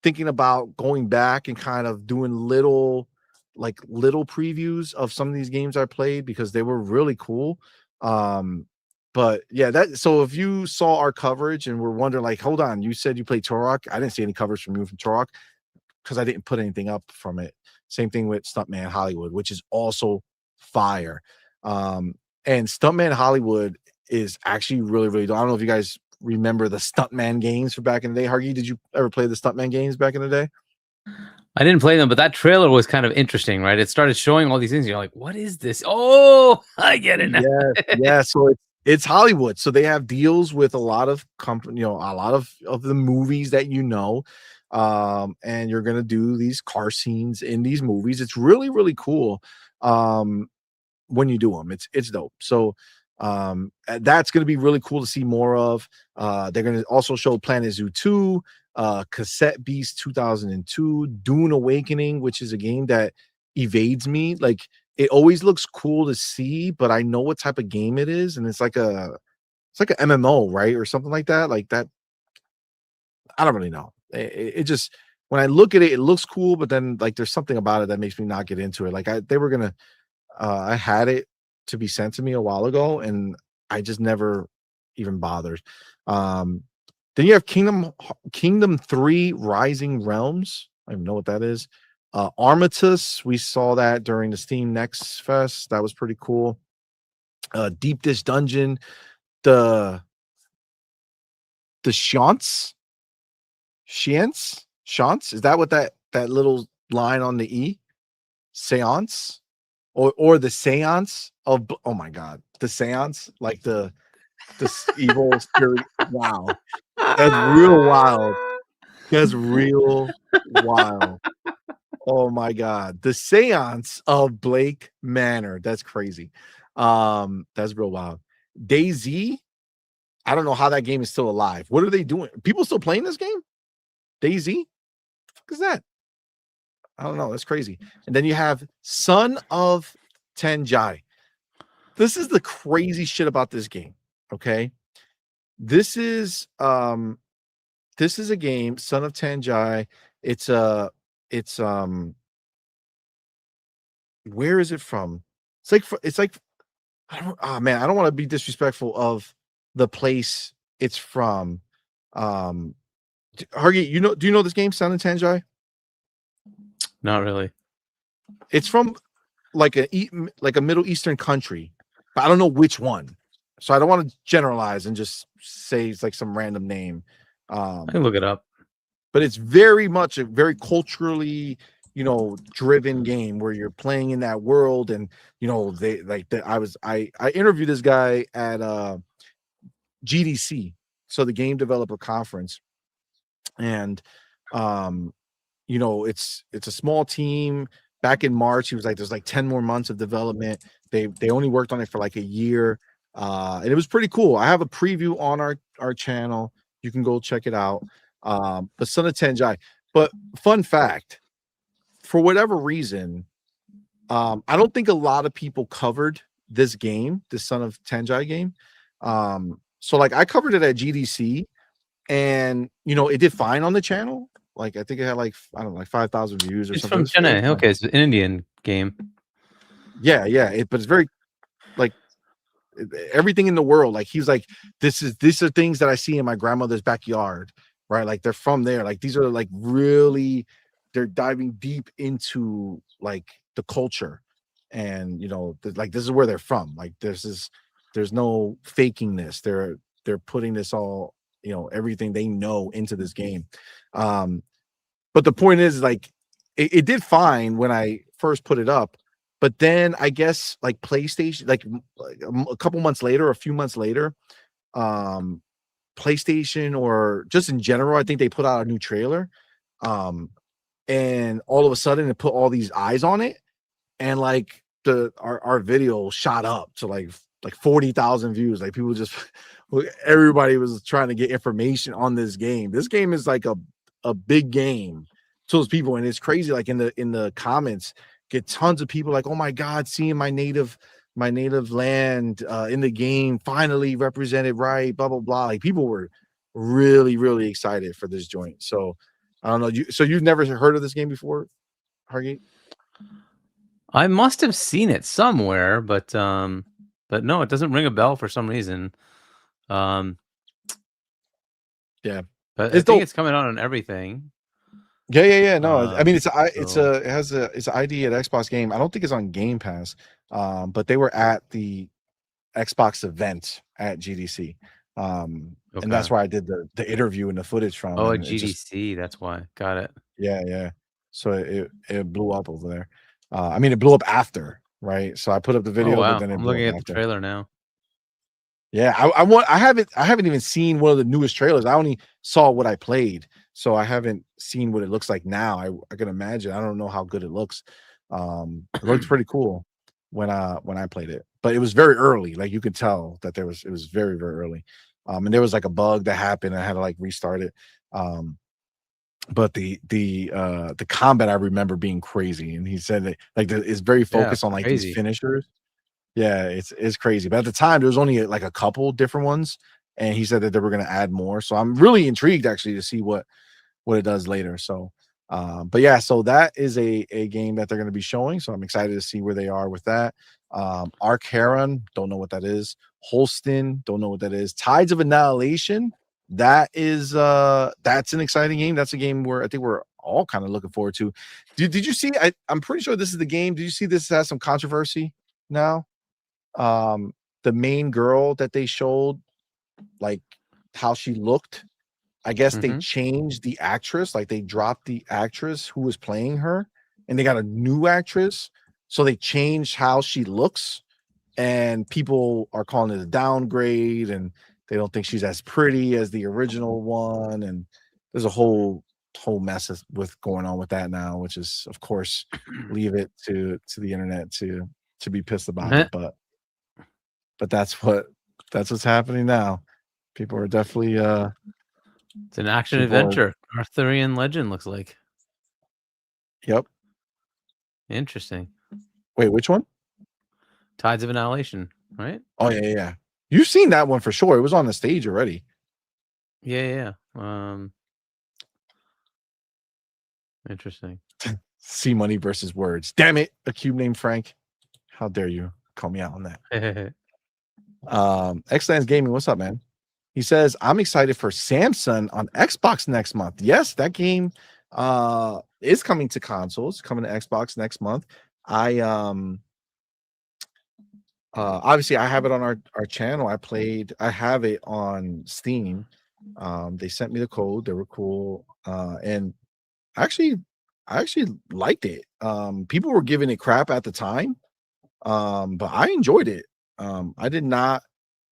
thinking about going back and kind of doing little previews of some of these games I played, because they were really cool. But yeah, so if you saw our coverage and were wondering, like, hold on, you said you played Turok. I didn't see any coverage from you from Turok because I didn't put anything up from it. Same thing with Stuntman Hollywood, which is also fire. And Stuntman Hollywood is actually really, really dope. I don't know if you guys remember the Stuntman games from back in the day. Hargy, did you ever play the Stuntman games back in the day? I didn't play them, but that trailer was kind of interesting, right? It started showing all these things. You're like, what is this? Oh, I get it now. Yeah. So it's Hollywood. So they have deals with a lot of company, a lot of the movies that and you're gonna do these car scenes in these movies. It's really, really cool. When you do them, it's dope. So that's gonna be really cool to see more of. They're gonna also show Planet Zoo 2, Cassette Beast 2002, Dune Awakening, which is a game that evades me. Like, it always looks cool to see, but I know what type of game it is, and it's like an MMO, right, or something like that. Like that, I don't really know. It just, when I look at it, it looks cool, but then like there's something about it that makes me not get into it. Like I had it to be sent to me a while ago, and I just never even bothered. Then you have Kingdom 3 Rising Realms. I don't even know what that is. Armatus, we saw that during the Steam Next Fest. That was pretty cool. Deep Dish Dungeon, the Shants, is that what that little line on the E? Seance? Or the seance of, oh my god, the seance, like the evil spirit. Wow, that's real wild. That's real wild. Oh my god, the seance of Blake Manor. That's crazy. That's real wild. DayZ, I don't know how that game is still alive. What are they doing? People still playing this game? DayZ? What the fuck is that? I don't know. That's crazy. And then you have Son of Tangi. This is the crazy shit about this game. Okay. This is a game, Son of Tangi. It's where is it from? It's like I don't want to be disrespectful of the place it's from. Hargy, do you know this game, Son of Tangi? Not really. It's from like a Middle Eastern country, but I don't know which one. So I don't want to generalize and just say it's like some random name. I can look it up. But it's very much a very culturally, driven game where you're playing in that world, and I interviewed this guy at GDC, so the Game Developer Conference, and it's a small team. Back in March, he was like, there's like 10 more months of development. They only worked on it for like a year. And it was pretty cool. I have a preview on our channel. You can go check it out. But Son of Tangi. But fun fact, for whatever reason, I don't think a lot of people covered this game, the Son of Tangi game. So like I covered it at GDC, and it did fine on the channel. Like I think it had like 5,000 views or something. It's from China. Okay, it's an Indian game. Yeah, but it's very like everything in the world. Like he's like, these are things that I see in my grandmother's backyard, right? Like they're from there. Like these are like really, they're diving deep into like the culture, and like this is where they're from. Like there's no faking this. They're putting this all, everything they know into this game. But the point is, like, it did fine when I first put it up, but then I guess like PlayStation, like a couple months later, a few months later, PlayStation, or just in general, I think they put out a new trailer, and all of a sudden it put all these eyes on it, and like our video shot up to like 40,000 views. Like people just, everybody was trying to get information on this game. This game is like a big game to those people, and it's crazy. Like in the comments, get tons of people like, oh my god, seeing my native land in the game finally represented right, blah blah blah. Like people were really, really excited for this joint. So I don't know, so you've never heard of this game before, Hargate? I must have seen it somewhere, but no, it doesn't ring a bell for some reason. Yeah, but I think it's coming out on everything. Yeah. No, I mean it's an ID at Xbox game. I don't think it's on Game Pass, but they were at the Xbox event at GDC. And that's where I did the interview and the footage from. Oh, and it GDC. That's why. Got it. Yeah. So it blew up over there. I mean, it blew up after, right? So I put up the video, Oh, wow. but then it I'm blew looking up at after. the trailer now. Yeah, I haven't even seen one of the newest trailers. I only saw what I played, so I haven't seen what it looks like now. I can imagine. I don't know how good it looks. It looked pretty cool when I played it, but it was very early. Like you could tell that it was very, very early. And there was like a bug that happened. I had to like restart it. But the combat I remember being crazy, and he said that like it's very focused on like crazy. these finishers. Yeah, it's crazy. But at the time, there was only like a couple different ones, and he said that they were going to add more. So I'm really intrigued actually to see what it does later. So, but yeah, so that is a game that they're going to be showing. So I'm excited to see where they are with that. Arc Heron, don't know what that is. Holston, don't know what that is. Tides of Annihilation, that's an exciting game. That's a game where I think we're all kind of looking forward to. Did you see? I'm pretty sure this is the game. Did you see this has some controversy now? The main girl that they showed, like how she looked, I guess they changed the actress, like they dropped the actress who was playing her and they got a new actress, so they changed how she looks, and people are calling it a downgrade, and they don't think she's as pretty as the original one, and there's a whole mess with going on with that now, which is of course leave it to the internet to be pissed about it, but that's what's happening now. People are definitely it's an action adventure. Arthurian legend looks like. Yep. Interesting. Wait, which one? Tides of Annihilation, right? Oh yeah. You've seen that one for sure. It was on the stage already. Yeah. Interesting. C money versus words. Damn it, a cube named Frank. How dare you call me out on that? Xlands Gaming, what's up, man? He says, I'm excited for Samsung on Xbox next month. Yes, that game is coming to consoles, coming to Xbox next month. I obviously I have it on our channel. I have it on Steam. They sent me the code, they were cool. And I actually liked it. People were giving it crap at the time. But I enjoyed it. I did not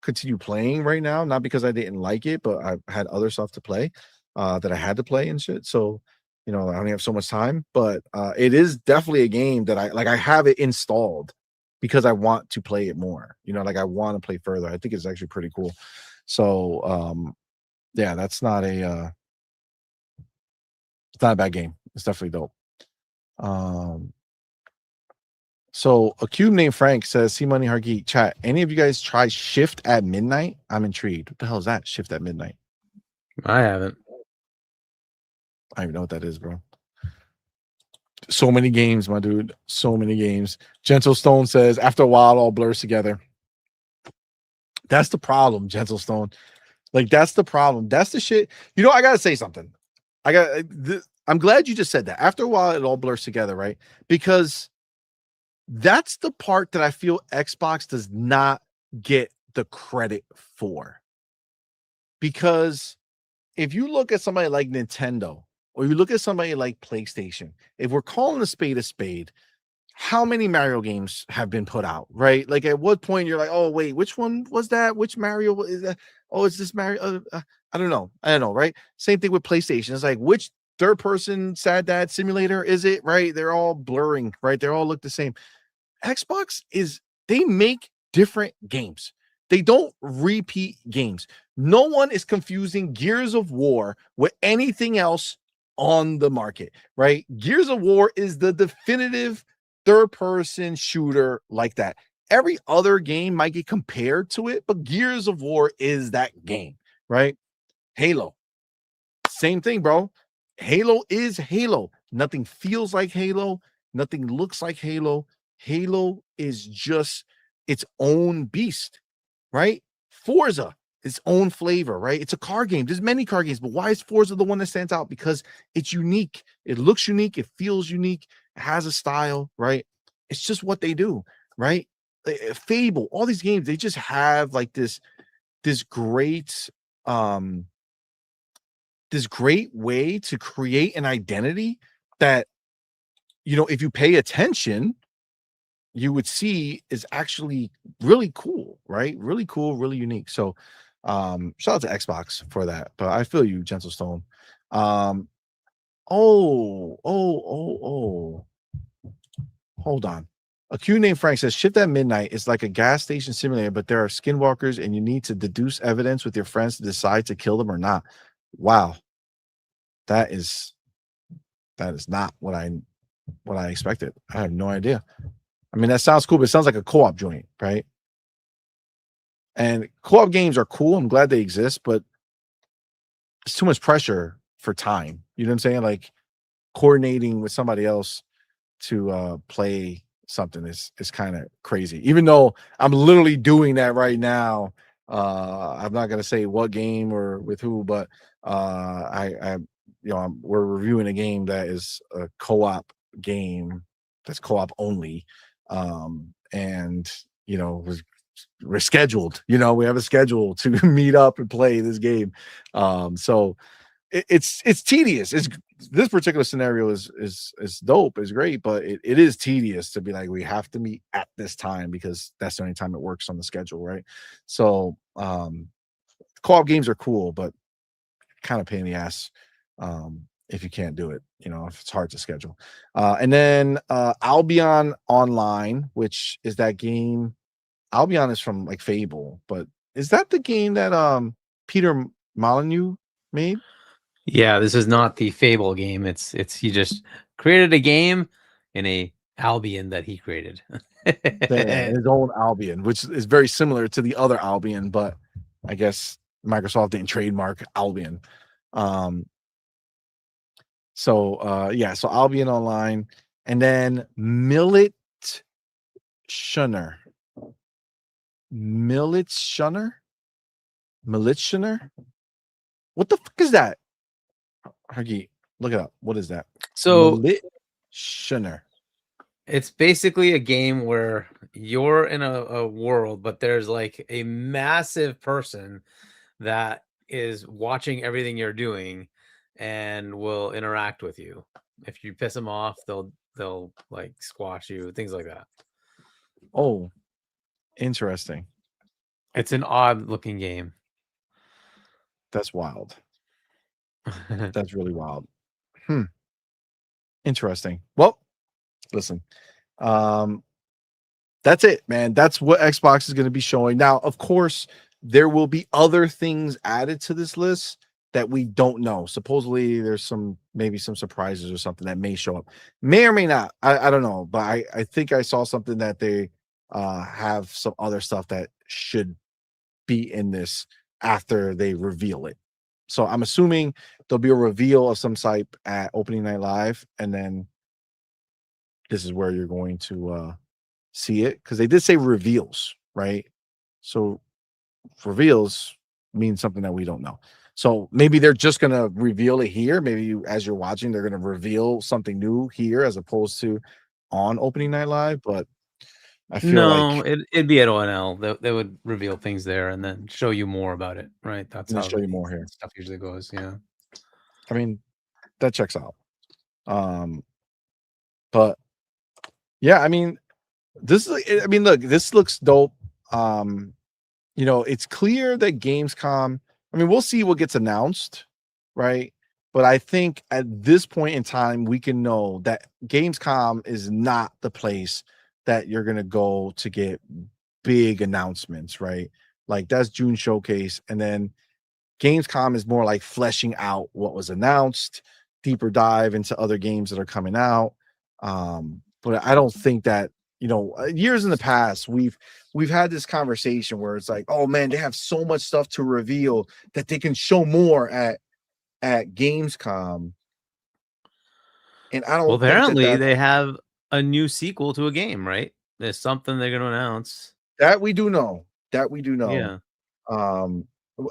continue playing right now, not because I didn't like it, but I had other stuff to play that I had to play and shit. So, I only have so much time, but it is definitely a game that I have it installed because I want to play it more. Like I want to play further. I think it's actually pretty cool. So, yeah, that's not it's not a bad game. It's definitely dope. So a cube named Frank says, "See money, Hargeek chat. Any of you guys try Shift at Midnight? I'm intrigued. What the hell is that? Shift at Midnight? I haven't. I don't even know what that is, bro. So many games, my dude. So many games. Gentle Stone says, after a while, it all blurs together. That's the problem, Gentle Stone. Like that's the problem. That's the shit. I gotta say something. I'm glad you just said that. After a while, it all blurs together, right? Because that's the part that I feel Xbox does not get the credit for. Because if you look at somebody like Nintendo or you look at somebody like PlayStation, if we're calling a spade, how many Mario games have been put out, right? Like at what point you're like, oh, wait, which one was that? Which Mario is that? Oh, is this Mario? I don't know, right? Same thing with PlayStation. It's like, which third person Sad Dad Simulator is it, right? They're all blurring, right? They all look the same. Xbox they make different games. They don't repeat games. No one is confusing Gears of War with anything else on the market, right? Gears of War is the definitive third-person shooter like that. Every other game might get compared to it, but Gears of War is that game, right? Halo, same thing, bro. Halo is Halo. Nothing feels like Halo. Nothing looks like Halo. Halo is just its own beast, right? Forza, its own flavor, right? It's a car game. There's many car games, but why is Forza the one that stands out? Because it's unique. It looks unique. It feels unique. It has a style, right? It's just what they do, right? Fable, all these games, they just have like this this great way to create an identity that, if you pay attention, you would see is actually really cool, right? Really cool, really unique. So shout out to Xbox for that. But I feel you, Gentle Stone. Hold on. A Q named Frank says Shift at Midnight is like a gas station simulator, but there are skinwalkers and you need to deduce evidence with your friends to decide to kill them or not. Wow. That is not what I expected. I have no idea. I mean, that sounds cool, but it sounds like a co-op joint, right? And co-op games are cool. I'm glad they exist, but it's too much pressure for time. You know what I'm saying? Like coordinating with somebody else to play something is kind of crazy. Even though I'm literally doing that right now. I'm not gonna say what game or with who, but we're reviewing a game that is a co-op game that's co-op only. And we're scheduled, we have a schedule to meet up and play this game. So it's tedious. This particular scenario is dope, is great, but it is tedious to be like, we have to meet at this time because that's the only time it works on the schedule, right? So co-op games are cool, but kind of pain in the ass if you can't do it, if it's hard to schedule. And then Albion Online, which is that game. Albion is from like Fable, but is that the game that Peter Molyneux made? Yeah, this is not the Fable game. It's he just created a game in a Albion that he created. His own Albion, which is very similar to the other Albion, but I guess Microsoft didn't trademark Albion. So Albion Online, and then Militshunner. What the fuck is that? Huggy, look it up. What is that? So Militshunner. It's basically a game where you're in a world, but there's like a massive person that is watching everything you're doing and will interact with you. If you piss them off, they'll like squash you, things like that. Oh, interesting. It's an odd looking game. That's wild. That's really wild. Interesting. Well, listen. That's it, man. That's what Xbox is going to be showing. Now, of course, there will be other things added to this list that we don't know. Supposedly there's maybe some surprises or something that may show up. May or may not. I don't know, but I think I saw something that they have some other stuff that should be in this after they reveal it. So I'm assuming there'll be a reveal of some type at opening night live, and then this is where you're going to see it, because they did say reveals, right? So reveals means something that we don't know. So maybe they're just gonna reveal it here. Maybe as you're watching, they're gonna reveal something new here as opposed to on opening night live. But I feel like it'd be at ONL. They would reveal things there and then show you more about it, right? That's how show you more here. Stuff usually goes. Yeah, I mean, that checks out. But yeah, I mean, look, this looks dope. It's clear that Gamescom, I mean, we'll see what gets announced, right? But I think at this point in time, we can know that Gamescom is not the place that you're going to go to get big announcements, right? Like that's June showcase. And then Gamescom is more like fleshing out what was announced, deeper dive into other games that are coming out. But I don't think that, years in the past, we've had this conversation where it's like, oh man, they have so much stuff to reveal that they can show more at Gamescom. And I don't. Well, apparently think they have a new sequel to a game, right? There's something they're going to announce. That we do know. Yeah.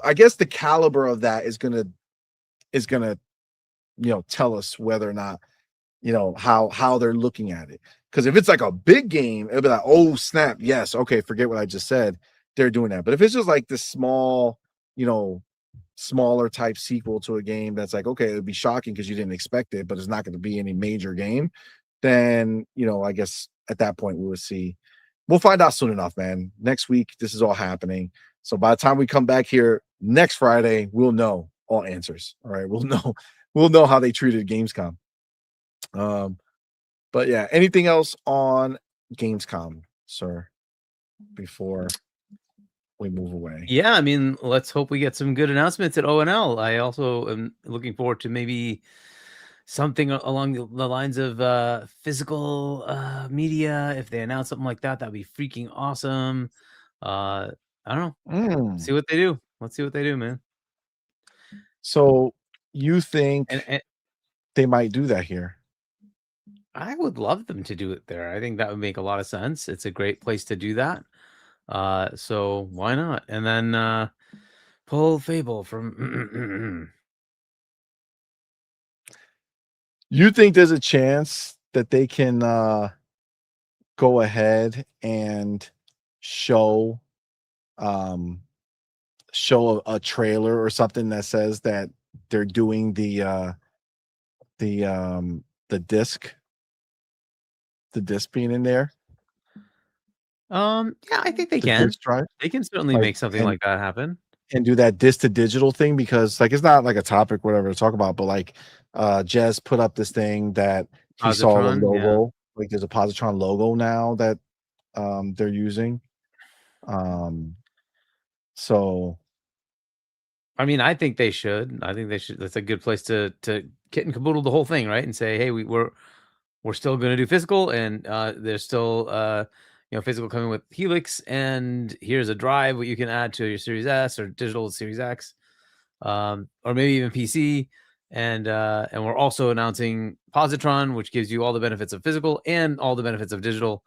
I guess the caliber of that is gonna tell us whether or not how they're looking at it. Because if it's like a big game, it'll be like, oh snap, yes, okay, forget what I just said. they're doing that. But if it's just like this small, smaller type sequel to a game that's like, okay, it would be shocking because you didn't expect it, but it's not going to be any major game, then, I guess at that point we will see. We'll find out soon enough, man. Next week, this is all happening. So by the time we come back here next Friday, we'll know all answers. All right. We'll know how they treated Gamescom. But yeah, anything else on Gamescom, sir, before we move away? Yeah, I mean, let's hope we get some good announcements at ONL. I also am looking forward to maybe something along the lines of physical media. If they announce something like that, that'd be freaking awesome. I don't know. See what they do. Let's see what they do, man. So you think and they might do that here? I would love them to do it there. I think that would make a lot of sense. It's a great place to do that. So why not? And then pull Fable from. You think there's a chance that they can go ahead and show a trailer or something that says that they're doing the disc being in there? Yeah, I think they can. They can certainly make something like that happen and do that disc to digital thing, because like it's not like a topic whatever to talk about, but like Jez put up this thing that he saw the logo. Yeah. Like there's a Positron logo now that they're using. So I mean, I think they should. That's a good place to kit and caboodle the whole thing, right? And say, hey, we're still going to do physical, and there's still physical coming with Helix, and here's a drive what you can add to your Series S or digital Series X, or maybe even PC. And we're also announcing Positron, which gives you all the benefits of physical and all the benefits of digital.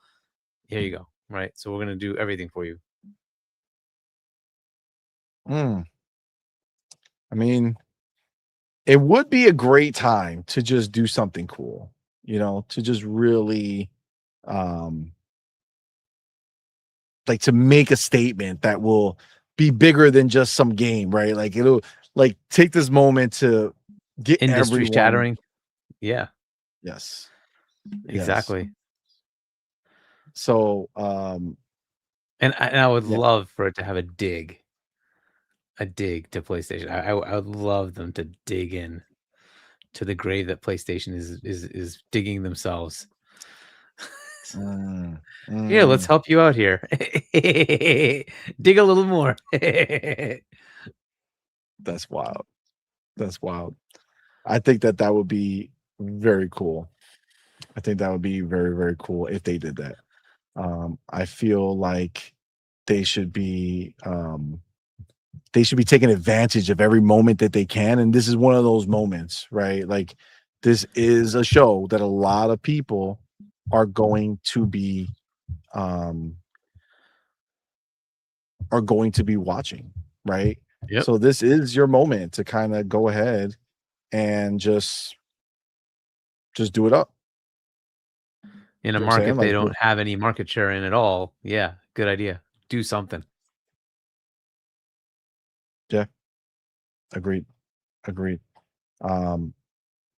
Here you go, right? So we're going to do everything for you. I mean, it would be a great time to just do something cool, to just really like to make a statement that will be bigger than just some game, right? Like it'll like take this moment to get industry shattering. Yeah. Yes. Exactly. Yes. So and I would love for it to have a dig to PlayStation. I would love them to dig in to the grave that PlayStation is digging themselves. Yeah, let's help you out here. Dig a little more. That's wild. That's wild. I think that would be very cool. I think that would be very, very cool if they did that. I feel like they should be taking advantage of every moment that they can, and this is one of those moments, right? Like this is a show that a lot of people are going to be watching, right? Yep. So this is your moment to kind of go ahead and just do it up in a market they don't have any market share in at all. Yeah, good idea. Do something. Yeah, agreed. I'm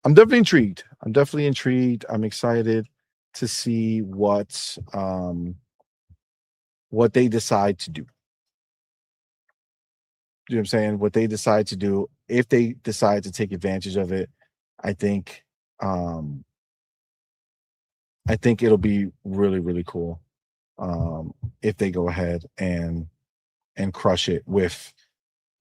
definitely intrigued. I'm excited to see what they decide to do. You know what I'm saying? What they decide to do, if they decide to take advantage of it, I think it'll be really, really cool if they go ahead and crush it with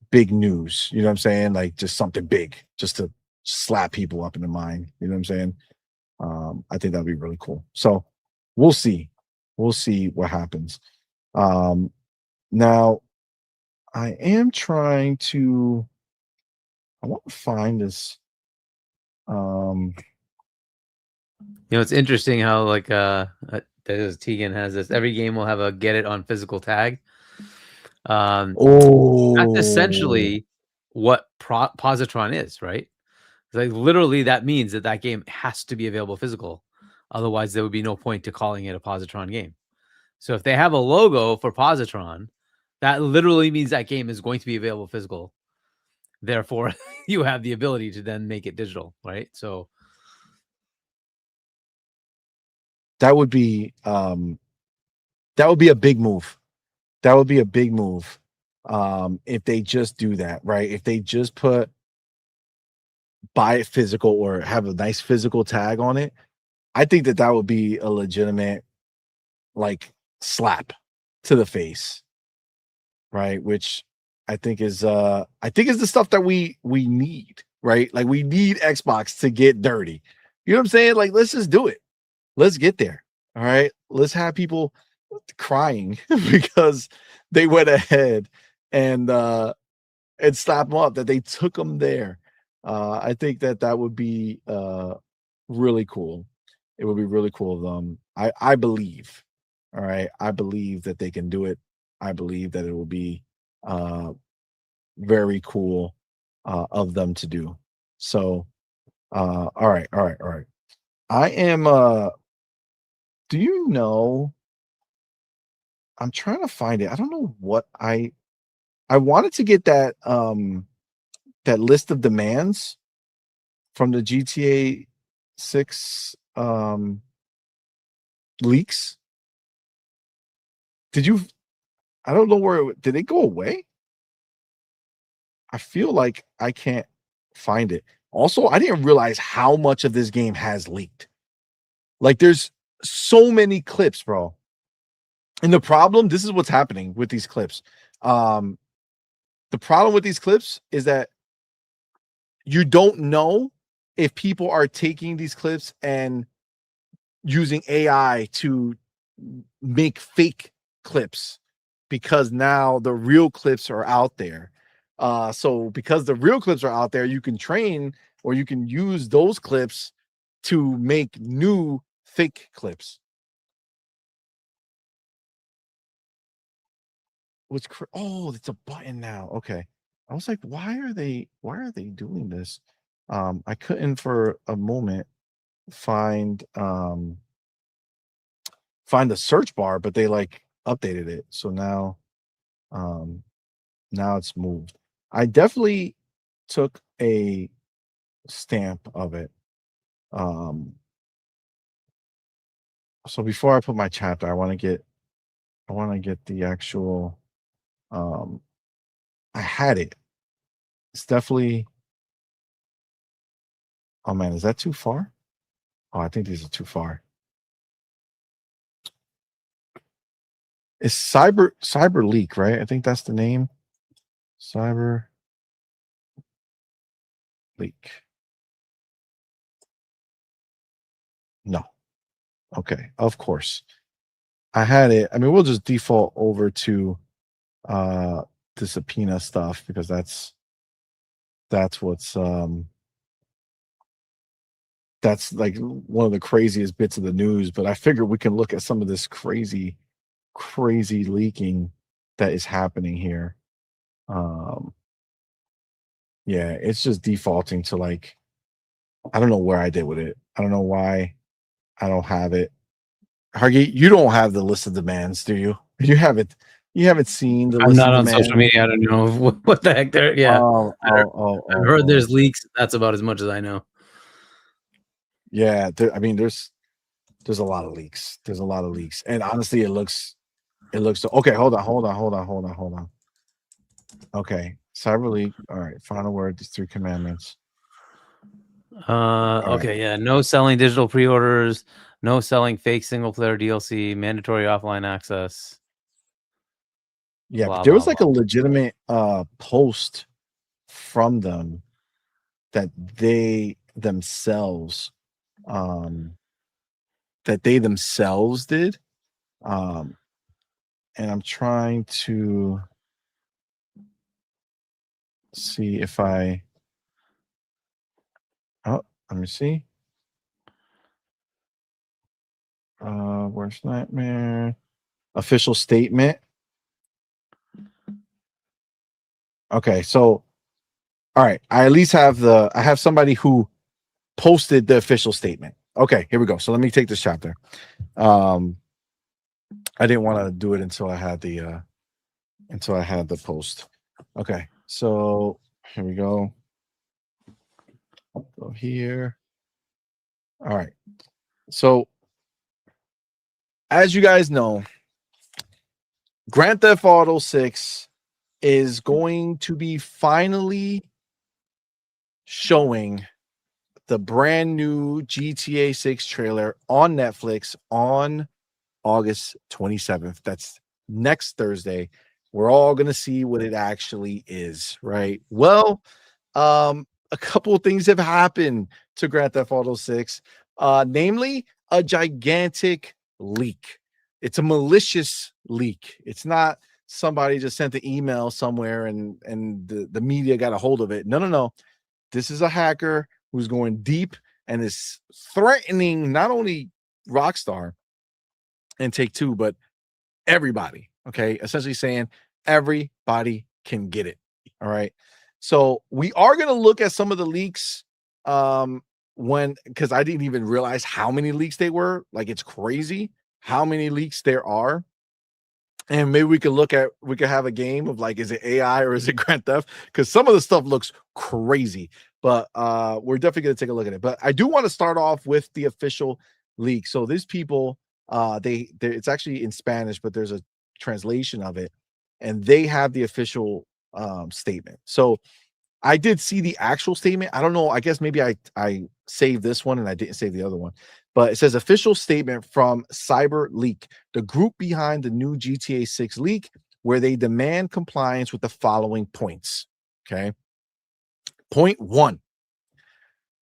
big news. You know what I'm saying? Like just something big, just to slap people up in the mind. You know what I'm saying? I think that'd be really cool. So we'll see what happens. Now I am trying to, I want to find this. It's interesting how like Tegan has this. Every game will have a get it on physical tag. That's essentially what Positron is, right? Like literally that means that game has to be available physical. Otherwise, there would be no point to calling it a Positron game. So if they have a logo for Positron, That literally means that game is going to be available physical. Therefore, you have the ability to then make it digital, right? So that would be a big move. That would be a big move. If they just do that, right? If they just buy it physical or have a nice physical tag on it, I think that would be a legitimate like slap to the face, right? Which I think is the stuff that we need, right? Like we need Xbox to get dirty. You know what I'm saying? Like let's just do it. Let's get there. All right. Let's have people crying because they went ahead and slap them up that they took them there. I think that would be really cool. It would be really cool of them. I believe. All right. I believe that they can do it. I believe that it will be very cool of them to do. So all right. I am do you know, I'm trying to find it. I don't know what I wanted to get that that list of demands from the GTA 6 leaks. Did you? I don't know where did it go away? I feel like I can't find it. Also, I didn't realize how much of this game has leaked. Like there's so many clips, bro. And the problem, this is what's happening with these clips. The problem with these clips is that you don't know if people are taking these clips and using AI to make fake clips because now the real clips are out there. So because the real clips are out there, you can train or you can use those clips to make new fake clips. Oh, it's a button now. Okay. I was like, why are they doing this? I couldn't for a moment find the search bar, but they like updated it. So now it's moved. I definitely took a stamp of it. So before I put my chapter, I want to get the actual I had it. It's definitely. Oh man, is that too far? Oh, I think these are too far. It's cyber leak, right? I think that's the name. Cyber leak. No. Okay, of course. I had it. I mean, we'll just default over to the subpoena stuff because that's what's that's like one of the craziest bits of the news. But I figure we can look at some of this crazy leaking that is happening here. Yeah, it's just defaulting to like, I don't know where I did with it. I don't know why I don't have it. Hargate, you don't have the list of demands, do you? You haven't seen the I'm list not of on demands? social media. I don't know what the heck they're. Yeah, I've heard there's leaks. That's about as much as I know. Yeah, I mean, there's a lot of leaks. There's a lot of leaks, and honestly, it looks okay. Hold on. Okay, cyber leak. All right, final word. These 3 commandments. Okay, yeah. No selling digital pre-orders. No selling fake single-player DLC. Mandatory offline access. Yeah, but there was like a legitimate post from them that they themselves did. And I'm trying to see if let me see. Worst nightmare. Official statement. Okay, so all right, I at least have I have somebody who posted the official statement. Okay, here we go. So let me take this chapter. I didn't want to do it until I had the until I had the post. Okay, so here we go. Go here. All right. So, as you guys know, Grand Theft Auto 6 is going to be finally showing the brand new GTA 6 trailer on Netflix on August 27th. That's next Thursday. We're all going to see what it actually is, right? Well, a couple of things have happened to Grand Theft Auto 6, namely a gigantic leak. It's a malicious leak. It's not somebody just sent the email somewhere and the media got a hold of it. No. This is a hacker who's going deep and is threatening not only Rockstar and Take-Two, but everybody. Okay, essentially saying everybody can get it. All right. So we are going to look at some of the leaks because I didn't even realize how many leaks they were. Like, it's crazy how many leaks there are. And maybe we could have a game of like, is it AI or is it Grand Theft? Because some of the stuff looks crazy, but we're definitely going to take a look at it. But I do want to start off with the official leak. So these people, it's actually in Spanish, but there's a translation of it, and they have the official statement. So I did see the actual statement. I don't know. I guess maybe I saved this one and I didn't save the other one. But it says official statement from Cyber Leak, the group behind the new GTA 6 leak, where they demand compliance with the following points. Okay. Point 1.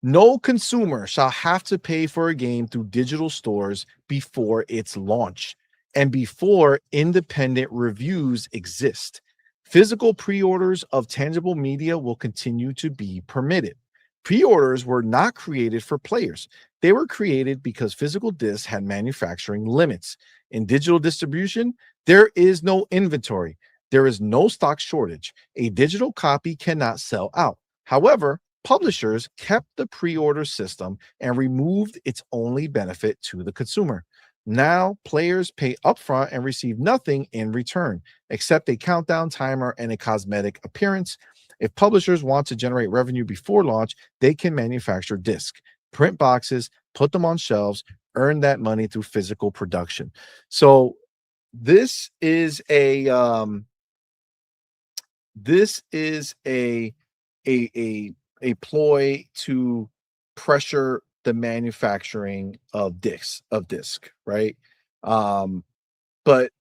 No consumer shall have to pay for a game through digital stores before its launch and before independent reviews exist. Physical pre-orders of tangible media will continue to be permitted. Pre-orders were not created for players. They were created because physical discs had manufacturing limits. In digital distribution, there is no inventory. There is no stock shortage. A digital copy cannot sell out. However, publishers kept the pre-order system and removed its only benefit to the consumer. Now, players pay upfront and receive nothing in return, except a countdown timer and a cosmetic appearance. If publishers want to generate revenue before launch, they can manufacture discs, print boxes, put them on shelves, earn that money through physical production. So this is a ploy to pressure the manufacturing of disc, right? But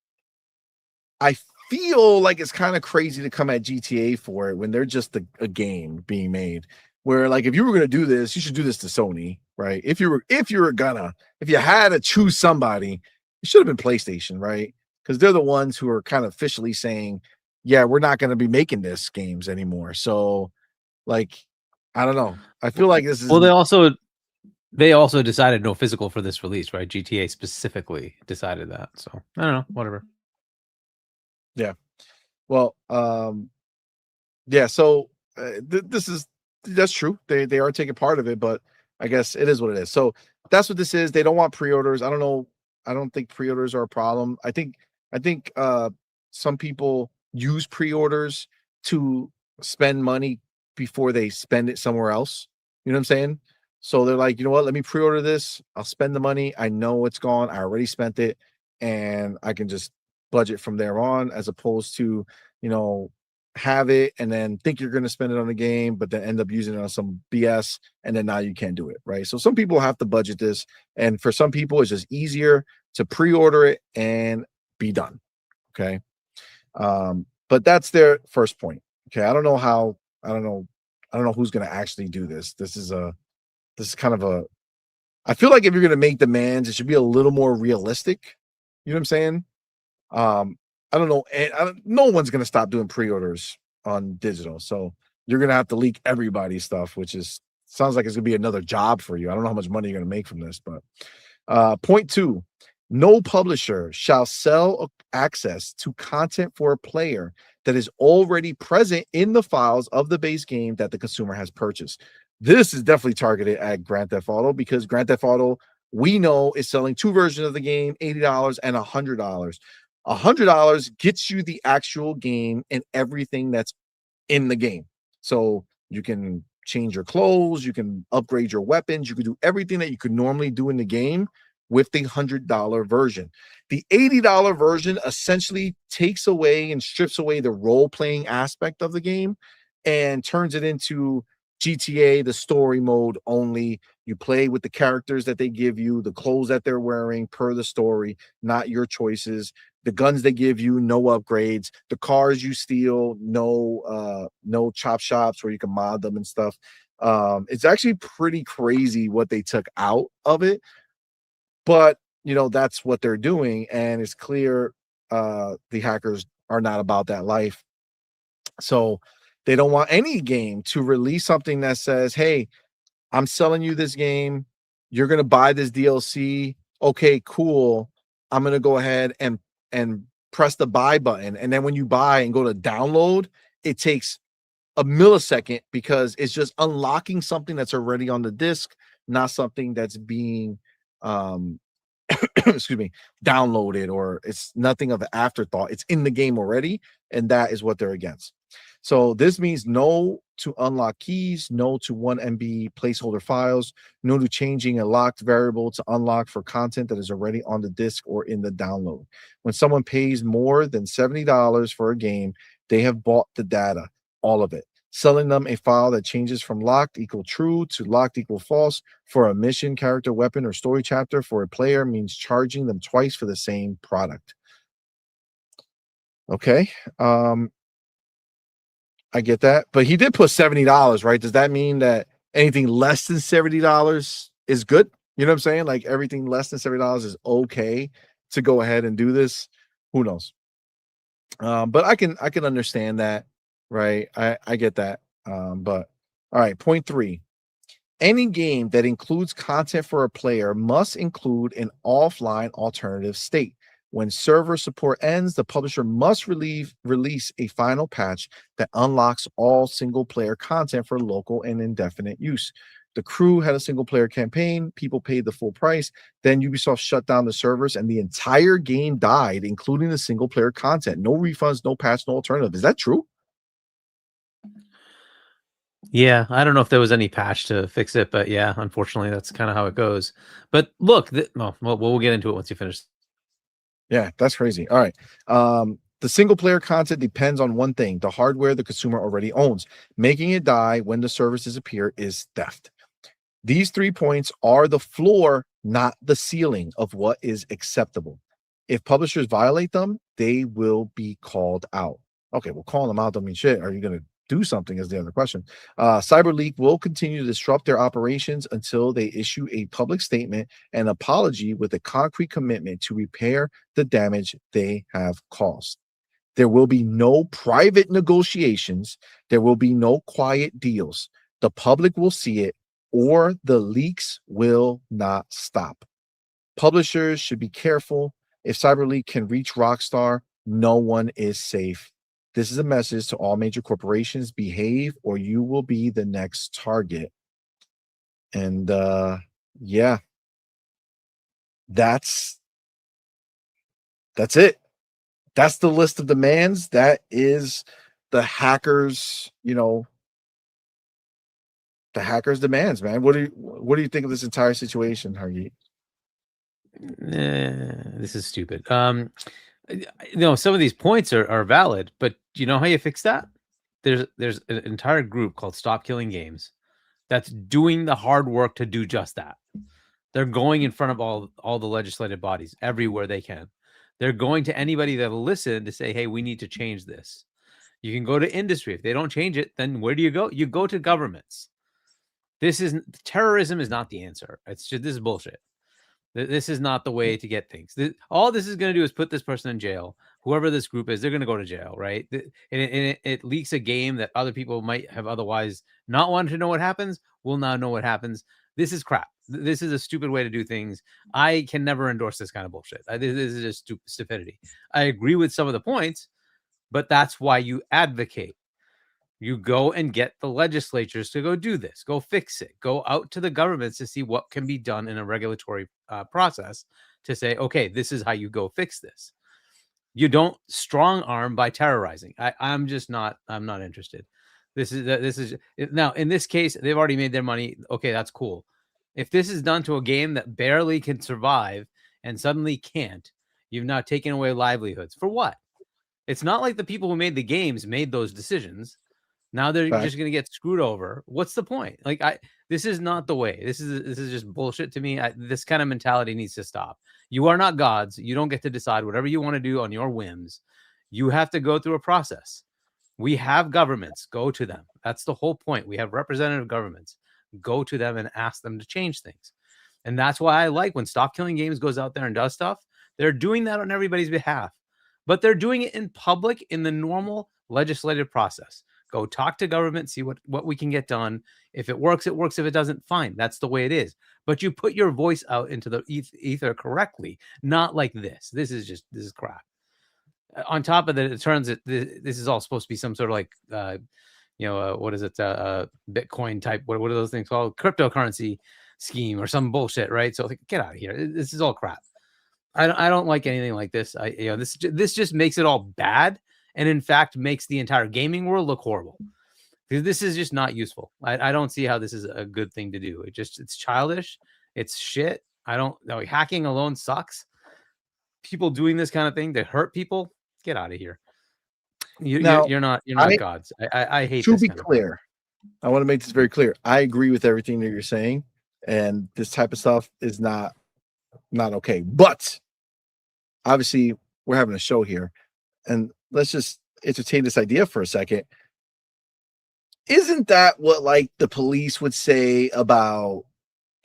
I feel like it's kind of crazy to come at GTA for it when they're just a game being made. Where, like, if you were going to do this, you should do this to Sony, right? If you had to choose somebody, it should have been PlayStation, right? Because they're the ones who are kind of officially saying, yeah, we're not going to be making this games anymore. So, like, I don't know. I feel like this is they also decided no physical for this release, right? GTA specifically decided that. So I don't know, whatever. Yeah. Well, yeah. So that's true. They are taking part of it, but I guess it is what it is. So that's what this is. They don't want pre-orders. I don't know. I don't think pre-orders are a problem. I think some people use pre-orders to spend money before they spend it somewhere else. You know what I'm saying? So they're like, you know what? Let me pre-order this. I'll spend the money. I know it's gone. I already spent it, and I can just budget from there on, as opposed to, you know, have it and then think you're going to spend it on the game, but then end up using it on some BS, and then now you can't do it, right? So some people have to budget this, and for some people, it's just easier to pre-order it and be done. Okay. But that's their first point. Okay. I don't know who's going to actually do this. This is kind of I feel like if you're going to make demands, it should be a little more realistic. You know what I'm saying? I don't know. No one's going to stop doing pre-orders on digital. So you're going to have to leak everybody's stuff, which sounds like it's going to be another job for you. I don't know how much money you're going to make from this, but point 2, no publisher shall sell access to content for a player that is already present in the files of the base game that the consumer has purchased. This is definitely targeted at Grand Theft Auto, because Grand Theft Auto, we know, is selling 2 versions of the game, $80 and $100. $100 gets you the actual game and everything that's in the game. So you can change your clothes, you can upgrade your weapons, you can do everything that you could normally do in the game with the $100 version. The $80 version essentially takes away and strips away the role-playing aspect of the game and turns it into GTA, the story mode only. You play with the characters that they give you, the clothes that they're wearing per the story, not your choices. The guns they give you, no upgrades. The cars you steal, no chop shops where you can mod them and stuff. It's actually pretty crazy what they took out of it. But, that's what they're doing. And it's clear the hackers are not about that life. So they don't want any game to release something that says, hey, I'm selling you this game. You're going to buy this DLC. Okay, cool. I'm going to go ahead and press the buy button. And then when you buy and go to download, it takes a millisecond because it's just unlocking something that's already on the disc, not something that's being excuse me, downloaded, or it's nothing of an afterthought. It's in the game already, and that is what they're against. So this means no to unlock keys, no to 1 MB placeholder files, no to changing a locked variable to unlock for content that is already on the disc or in the download. When someone pays more than $70 for a game, they have bought the data, all of it. Selling them a file that changes from locked equal true to locked equal false for a mission, character, weapon, or story chapter for a player means charging them twice for the same product. Okay. I get that. But he did put $70, right? Does that mean that anything less than $70 is good? You know what I'm saying? Like everything less than $70 is okay to go ahead and do this. Who knows? But I can understand that. Right. I get that. But all right. Point 3. Any game that includes content for a player must include an offline alternative state. When server support ends, the publisher must release a final patch that unlocks all single-player content for local and indefinite use. The crew had a single-player campaign. People paid the full price. Then Ubisoft shut down the servers, and the entire game died, including the single-player content. No refunds, no patch, no alternative. Is that true? Yeah, I don't know if there was any patch to fix it, but yeah, unfortunately, that's kind of how it goes. But look, we'll get into it once you finish. Yeah, that's crazy. All right. The single player content depends on one thing: the hardware the consumer already owns. Making it die when the services appear is theft. These 3 points are the floor, not the ceiling of what is acceptable. If publishers violate them, they will be called out. Okay, well, calling them out don't mean shit. Are you going to do something is the other question. CyberLeak will continue to disrupt their operations until they issue a public statement and apology with a concrete commitment to repair the damage they have caused. There will be no private negotiations. There will be no quiet deals. The public will see it, or the leaks will not stop. Publishers should be careful. If CyberLeak can reach Rockstar, no one is safe. This is a message to all major corporations: behave or you will be the next target. And yeah, that's it. That's the list of demands. That is the hackers, the hackers' demands, man. What do you think of this entire situation, Hargeet? This is stupid. Some of these points are valid, but you know how you fix that? There's an entire group called Stop Killing Games that's doing the hard work to do just that. They're going in front of all the legislative bodies everywhere they can. They're going to anybody that'll listen to say, hey, we need to change this. You can go to industry. If they don't change it, then where do you go? You go to governments. Terrorism is not the answer. This is bullshit. This is not the way to get things. All this is going to do is put this person in jail. Whoever this group is, they're going to go to jail, right? And it leaks a game that other people might have otherwise not wanted to know what happens. Will now know what happens. This is crap. This is a stupid way to do things. I can never endorse this kind of bullshit. This is just stupidity. I agree with some of the points, but that's why you advocate. You go and get the legislatures to go do this, go fix it, go out to the governments to see what can be done in a regulatory process to say, okay, this is how you go fix this. You don't strong arm by terrorizing. I'm not interested. This is now in this case, they've already made their money. Okay, that's cool. If this is done to a game that barely can survive and suddenly can't, you've now taken away livelihoods. For what? It's not like the people who made the games made those decisions. Now they're just going to get screwed over. What's the point? Like, this is not the way. This is just bullshit to me. This kind of mentality needs to stop. You are not gods. You don't get to decide whatever you want to do on your whims. You have to go through a process. We have governments. Go to them. That's the whole point. We have representative governments. Go to them and ask them to change things. And that's why I like when Stop Killing Games goes out there and does stuff. They're doing that on everybody's behalf. But they're doing it in public in the normal legislative process. Go talk to government, see what we can get done. If it works, it works. If it doesn't, fine. That's the way it is. But you put your voice out into the ether correctly, not like this. This is crap. On top of that, it turns it. This is all supposed to be some sort of like, what is it? Bitcoin type. What are those things called? Cryptocurrency scheme or some bullshit, right? So like, get out of here. This is all crap. I don't like anything like this. This just makes it all bad, and in fact makes the entire gaming world look horrible. Because this is just not useful. I don't see how this is a good thing to do. It's childish. It's shit. Hacking alone sucks. People doing this kind of thing, they hurt people. Get out of here. You're not gods. I hate. To be clear, I want to make this very clear. I agree with everything that you're saying, and this type of stuff is not okay. But obviously, we're having a show here, and let's just entertain this idea for a second. Isn't that what like the police would say about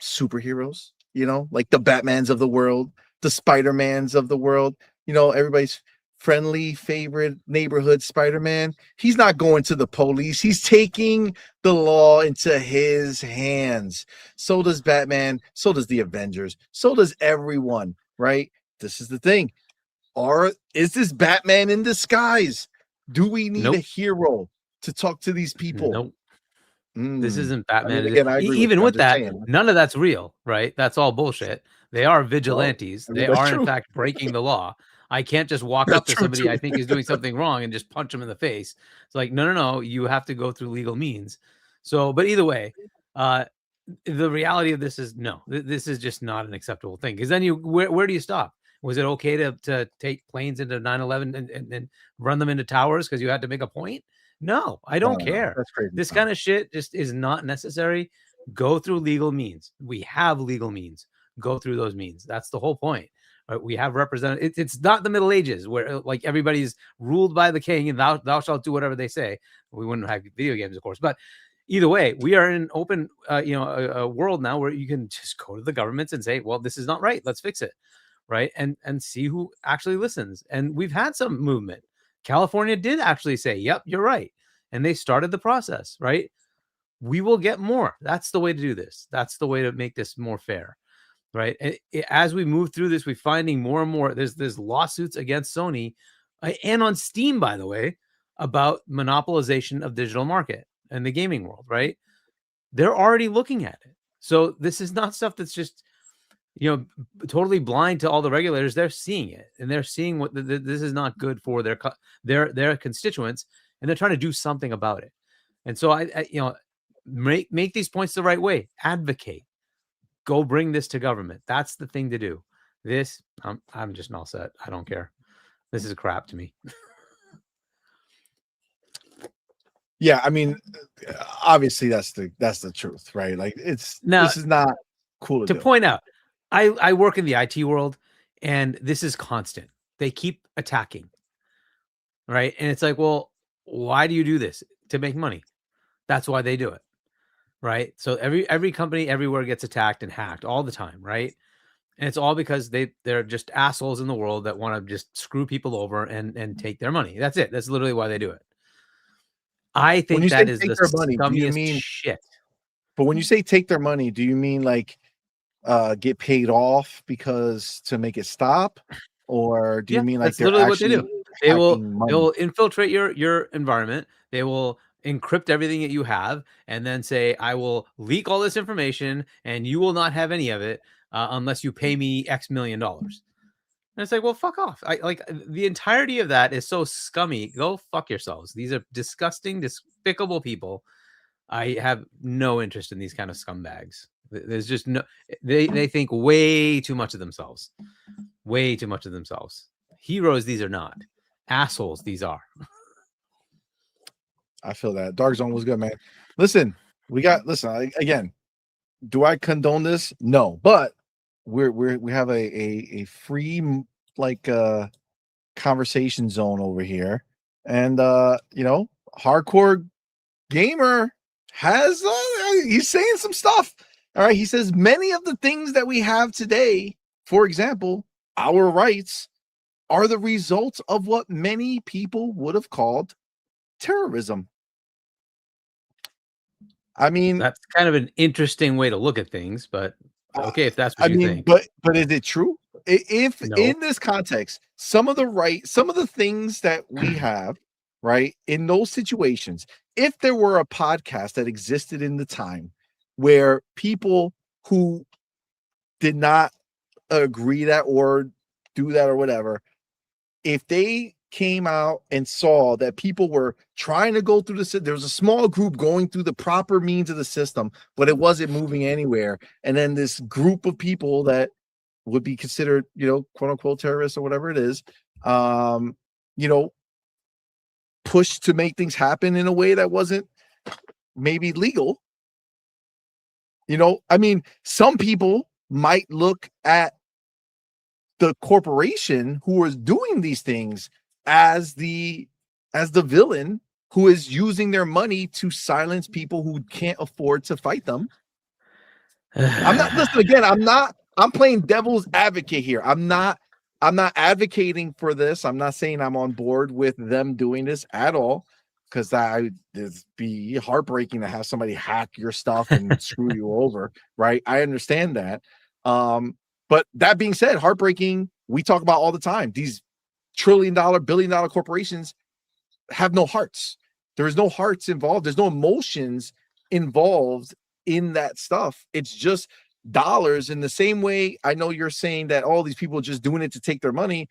superheroes? Like the Batmans of the world, the Spider-Mans of the world. Everybody's friendly favorite neighborhood Spider-Man. He's not going to the police. He's taking the law into his hands. So does Batman. So does the Avengers. So does everyone, right? This is the thing. Is this Batman in disguise? Do we need a hero to talk to these people? Nope. This isn't Batman. I agree Even with that, none of that's real, right? That's all bullshit. They are vigilantes. They are, in fact, breaking the law. I can't just walk up to somebody I think is doing something wrong and just punch them in the face. It's like, no. You have to go through legal means. So, but either way, the reality of this is no. This is just not an acceptable thing. Because then where do you stop? Was it okay to take planes into 9/11 and run them into towers because you had to make a point? No, I don't care. That's crazy. This kind of shit just is not necessary. Go through legal means. We have legal means. Go through those means. That's the whole point. Right? We have representatives. It's not the Middle Ages where like everybody's ruled by the king and thou shalt do whatever they say. We wouldn't have video games, of course, but either way, we are in an open, a world now where you can just go to the governments and say, well, this is not right. Let's fix it. Right. And see who actually listens. And we've had some movement. California did actually say, yep, you're right. And they started the process, right? We will get more. That's the way to do this. That's the way to make this more fair, right? As we move through this, we're finding more and more. There's lawsuits against Sony and on Steam, by the way, about monopolization of digital market and the gaming world, right? They're already looking at it. So this is not stuff that's just, totally blind to all the regulators. They're seeing it, and they're seeing what this is not good for their constituents, and they're trying to do something about it. And so I make these points the right way. Advocate. Go bring this to government. That's the thing to do. This, I'm just all set. I don't care. This is crap to me. Yeah, I mean, obviously that's the truth, right? Like this is not cool to point out. I work in the IT world, and this is constant. They keep attacking, right? And it's like, well, why do you do this? To make money. That's why they do it, right? So every company everywhere gets attacked and hacked all the time, right? And it's all because they're just assholes in the world that want to just screw people over and take their money. That's it. That's literally why they do it. I think that is the scummiest shit. But when you say take their money, do you mean like get paid off because to make it stop, or do you mean like that's literally what they do? They'll infiltrate your environment. They will encrypt everything that you have, and then say, I will leak all this information, and you will not have any of it unless you pay me X $million. And it's like, well, fuck off. I like the entirety of that is so scummy. Go fuck yourselves. These are disgusting, despicable people. I have no interest in these kind of scumbags. There's just no. They think way too much of themselves. Way too much of themselves. Heroes, these are not. Assholes, these are. I feel that. Dark Zone was good, man. Listen, again. Do I condone this? No, but we have a free conversation zone over here, and hardcore gamer has he's saying some stuff. All right, he says many of the things that we have today, for example, our rights, are the results of what many people would have called terrorism. I mean, that's kind of an interesting way to look at things, but okay, if that's what you think. But is it true? If No. In this context, some of the things that we have, right, in those situations, if there were a podcast that existed in the time where people who did not agree that or do that or whatever, if they came out and saw that people were trying to go through there was a small group going through the proper means of the system, but it wasn't moving anywhere, and then this group of people that would be considered, quote unquote terrorists or whatever it is, pushed to make things happen in a way that wasn't maybe legal. I mean, some people might look at the corporation who is doing these things as the villain who is using their money to silence people who can't afford to fight them. I'm playing devil's advocate here. I'm not advocating for this. I'm not saying I'm on board with them doing this at all, because it'd be heartbreaking to have somebody hack your stuff and screw you over, right? I understand that. But that being said, heartbreaking, we talk about all the time. These trillion-dollar, billion-dollar corporations have no hearts. There is no hearts involved. There's no emotions involved in that stuff. It's just dollars. In the same way, I know you're saying that all these people just doing it to take their money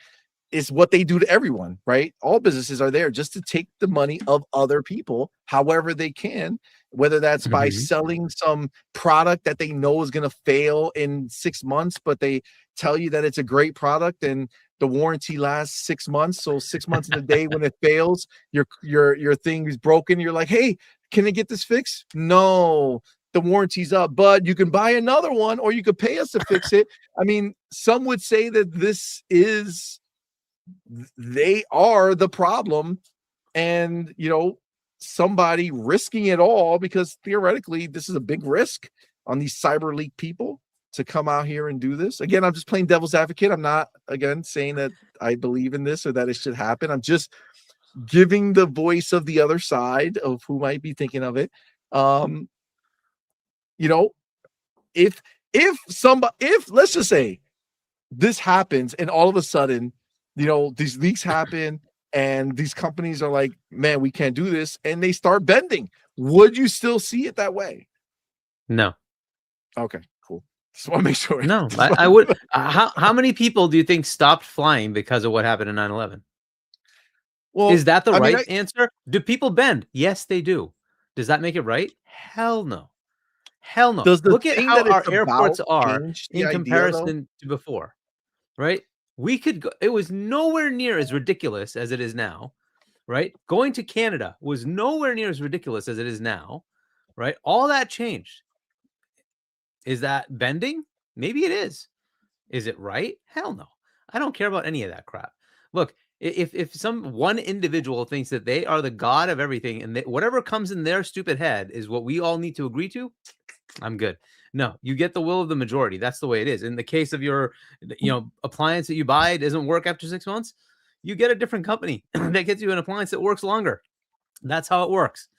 is what they do to everyone, right? All businesses are there just to take the money of other people however they can, whether that's by selling some product that they know is going to fail in 6 months, but they tell you that it's a great product and the warranty lasts 6 months. So 6 months in a day when it fails, your thing is broken. You're like, hey, can I get this fixed? No, the warranty's up, but you can buy another one or you could pay us to fix it. I mean, some would say that they are the problem, and somebody risking it all, because theoretically this is a big risk on these cyber league people to come out here and do this. Again, I'm just playing devil's advocate. I'm not saying that I believe in this or that it should happen. I'm just giving the voice of the other side of who might be thinking of it. If let's just say this happens and all of a sudden, these leaks happen and these companies are like, man, we can't do this, and they start bending, would you still see it that way? No. Okay, cool. Just want to make sure. No, I would. How many people do you think stopped flying because of what happened in 9/11? Well, is that the right answer? Do people bend? Yes, they do. Does that make it right? Hell no. Hell no. Look at how our airports are in comparison to before, right? We could go, it was nowhere near as ridiculous as it is now, right? Going to Canada was nowhere near as ridiculous as it is now, right? All that changed. Is that bending? Maybe it is. Is it right? Hell no. I don't care about any of that crap. Look, if some one individual thinks that they are the god of everything and whatever comes in their stupid head is what we all need to agree to, I'm good. No, you get the will of the majority. That's the way it is. In the case of your, appliance that you buy doesn't work after 6 months, you get a different company that gets you an appliance that works longer. That's how it works,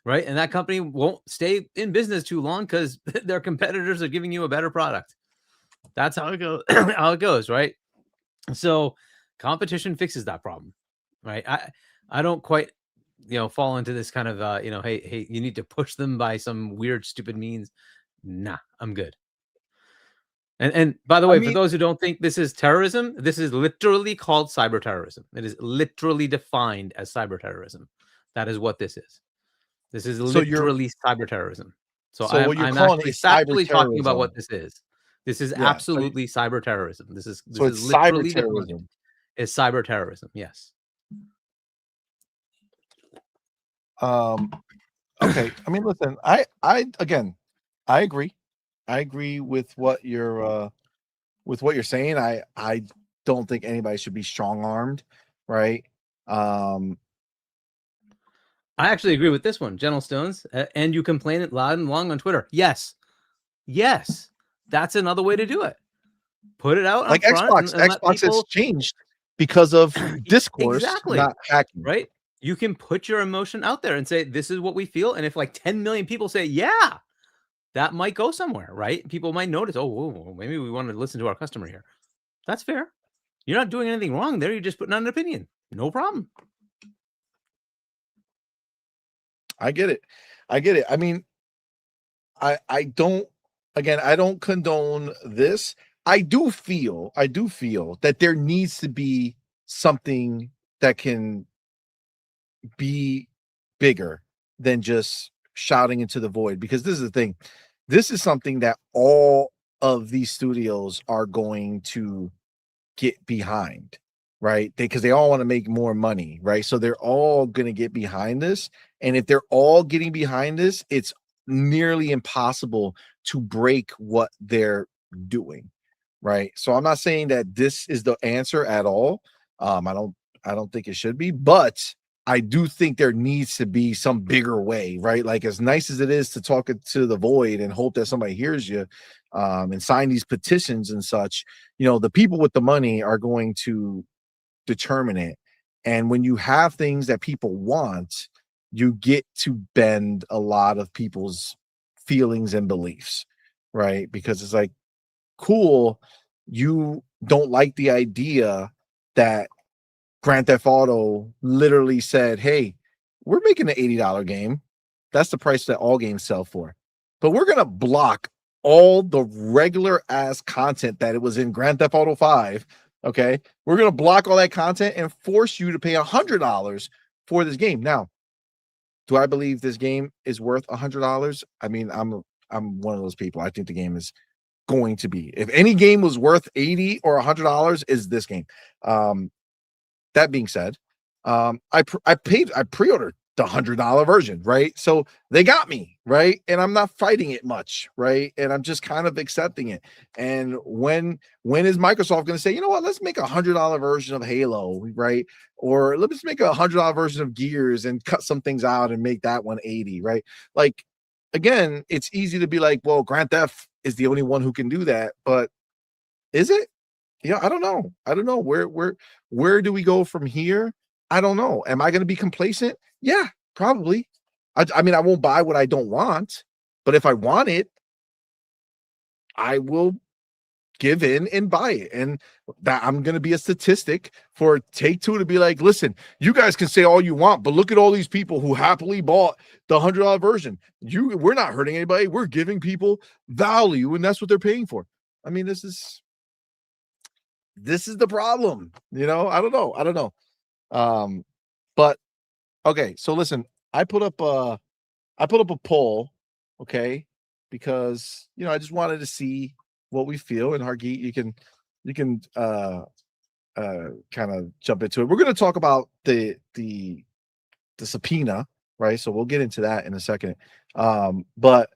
right? And that company won't stay in business too long because their competitors are giving you a better product. That's how it goes. How it goes, right? So competition fixes that problem, right? I don't quite, fall into this kind of, hey, you need to push them by some weird, stupid means. Nah, I'm good. And by the way, mean- for those who don't think this is terrorism, this is literally called cyber terrorism. It is literally defined as cyber terrorism. That is what this is. This is So you're- literally cyber terrorism. So, So what you're I'm calling actually is cyber factually talking about terrorism. what this is. This is Yeah, so absolutely cyber terrorism. This is So it's literally cyber defined terrorism. as cyber terrorism. Yes. Okay. I mean, listen, I again, I agree. I agree with what you're saying. I don't think anybody should be strong armed, right? I actually agree with this one, Gentle Stones. And you complain it loud and long on Twitter. Yes. That's another way to do it. Put it out Like on front Xbox. and let Xbox people... has changed because of discourse, Exactly. not hacking. Right? You can put your emotion out there and say, this is what we feel. And if like 10 million people say, yeah, that might go somewhere, right? People might notice, oh, whoa, maybe we want to listen to our customer here. That's fair. You're not doing anything wrong there. You're just putting out an opinion. No problem. I get it. I mean, I don't condone this. I do feel that there needs to be something that can be bigger than just shouting into the void, because this is the thing. This is something that all of these studios are going to get behind, right? Because they all want to make more money, right? So they're all going to get behind this. And if they're all getting behind this, it's nearly impossible to break what they're doing, right? So I'm not saying that this is the answer at all. I don't think it should be, but I do think there needs to be some bigger way, right? Like, as nice as it is to talk it to the void and hope that somebody hears you, and sign these petitions and such, the people with the money are going to determine it. And when you have things that people want, you get to bend a lot of people's feelings and beliefs, right? Because it's like, cool, you don't like the idea that Grand Theft Auto literally said, hey, we're making an $80 game. That's the price that all games sell for. But we're going to block all the regular ass content that it was in Grand Theft Auto 5. Okay. We're going to block all that content and force you to pay $100 for this game. Now, do I believe this game is worth $100? I mean, I'm one of those people. I think the game is going to be. If any game was worth $80 or $100, is this game. That being said, I pre-ordered the $100 version, right? So they got me, right? And I'm not fighting it much, right? And I'm just kind of accepting it. And when is Microsoft going to say, you know what, let's make a $100 version of Halo, right? Or let's make a $100 version of Gears and cut some things out and make that one 80, right? Like, again, it's easy to be like, well, Grand Theft is the only one who can do that, but is it? Yeah, I don't know. Where do we go from here? I don't know. Am I going to be complacent? Yeah, probably. I mean, I won't buy what I don't want, but if I want it, I will give in and buy it. And that I'm going to be a statistic for Take-Two to be like, listen, you guys can say all you want, but look at all these people who happily bought the $100 version. We're not hurting anybody. We're giving people value, and that's what they're paying for. I mean, this is the problem, I don't know. But okay, so listen, I put up a poll, okay, because I just wanted to see what we feel. And Hargeet, you can kind of jump into it. We're going to talk about the subpoena, right? So we'll get into that in a second. But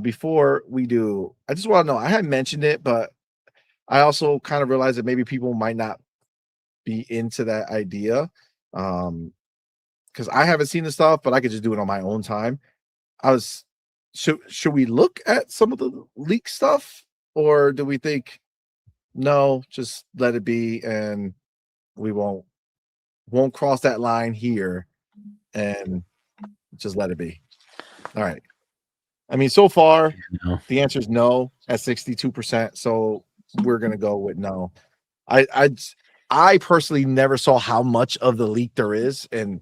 before we do, I just want to know, I had mentioned it, but I also kind of realized that maybe people might not be into that idea. Because I haven't seen the stuff, but I could just do it on my own time. Should we look at some of the leak stuff, or do we think no, just let it be, and we won't cross that line here, and just let it be? All right. I mean, so far the answer is no at 62%. So we're gonna go with no. I personally never saw how much of the leak there is, and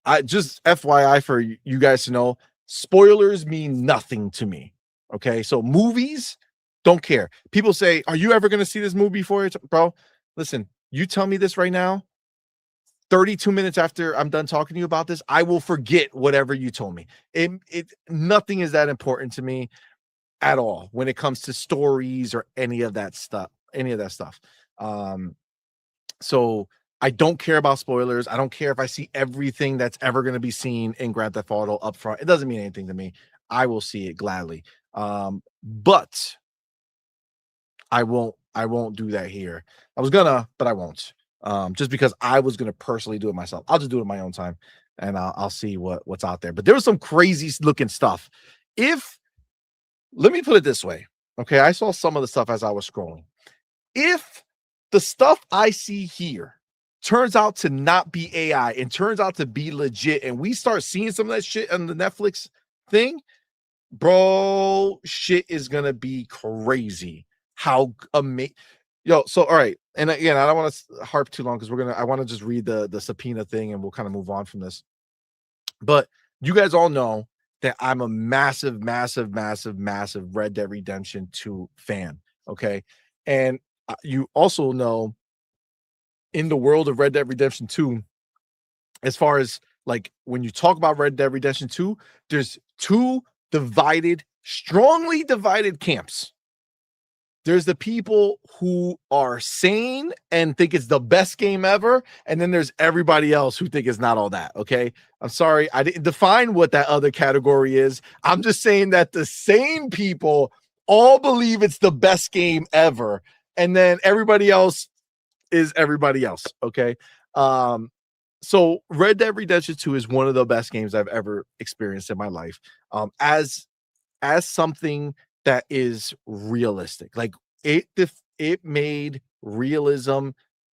I just FYI for you guys to know, spoilers mean nothing to me. Okay, so movies Don't care. People say, "Are you ever going to see this movie before it?" Bro, listen, you tell me this right now. 32 minutes after I'm done talking to you about this, I will forget whatever you told me. Nothing is that important to me at all when it comes to stories or any of that stuff. So I don't care about spoilers. I don't care if I see everything that's ever going to be seen in Grand Theft Auto up front. It doesn't mean anything to me. I will see it gladly. But I won't do that here. I was gonna, but I won't. Just because I was gonna personally do it myself. I'll just do it in my own time, and I'll see what's out there. But there was some crazy looking stuff. Let me put it this way, okay? I saw some of the stuff as I was scrolling. If the stuff I see here turns out to not be AI and turns out to be legit, and we start seeing some of that shit on the Netflix thing, bro, shit is gonna be crazy. How amazing. Yo, so all right, and again, I don't want to harp too long because I want to just read the subpoena thing and we'll kind of move on from this. But you guys all know that I'm a massive Red Dead Redemption 2 fan. Okay, and you also know in the world of Red Dead Redemption 2, as far as like when you talk about Red Dead Redemption 2, there's two strongly divided camps. There's the people who are sane and think it's the best game ever. And then there's everybody else who think it's not all that. Okay. I'm sorry. I didn't define what that other category is. I'm just saying that the sane people all believe it's the best game ever. And then everybody else is everybody else. Okay. So Red Dead Redemption 2 is one of the best games I've ever experienced in my life. As something that is realistic. Like it made realism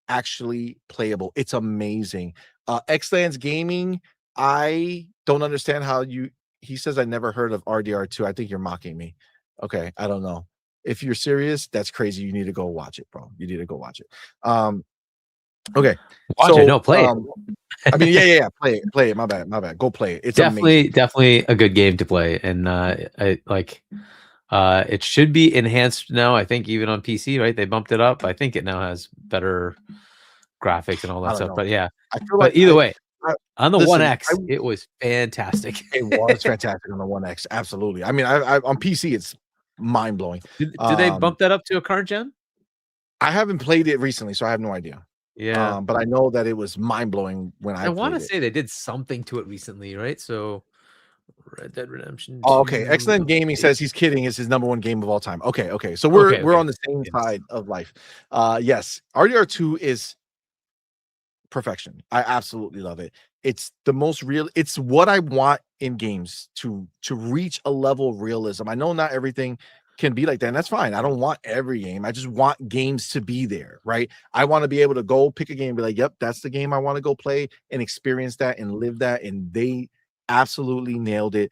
actually playable. It's amazing. Xlands Gaming, I don't understand how he says I never heard of RDR2. I think you're mocking me. Okay, I don't know. If you're serious, that's crazy. You need to go watch it, bro. You need to go watch it. Okay. Watch it, no, play it. I mean, yeah. Play it. My bad. Go play it. It's definitely a good game to play, and it should be enhanced now. I think even on PC, right? They bumped it up. I think it now has better graphics and all that stuff. But yeah, I feel like either way, on the One X, it was fantastic. It was fantastic on the One X. Absolutely. I mean, I on PC, it's mind blowing. Did they bump that up to a current gen? I haven't played it recently, so I have no idea. Yeah, but I know that it was mind blowing when I want to say they did something to it recently, right? So Red Dead Redemption 2. Oh, okay. Excellent Gaming says he's kidding. It's his #1 game of all time. Okay. So we're on the same side of life. Yes, RDR2 is perfection. I absolutely love it. It's the most real. It's what I want in games to reach a level of realism. I know not everything can be like that, and that's fine. I don't want every game. I just want games to be there, right? I want to be able to go pick a game and be like, yep, that's the game I want to go play and experience that and live that. And they absolutely nailed it.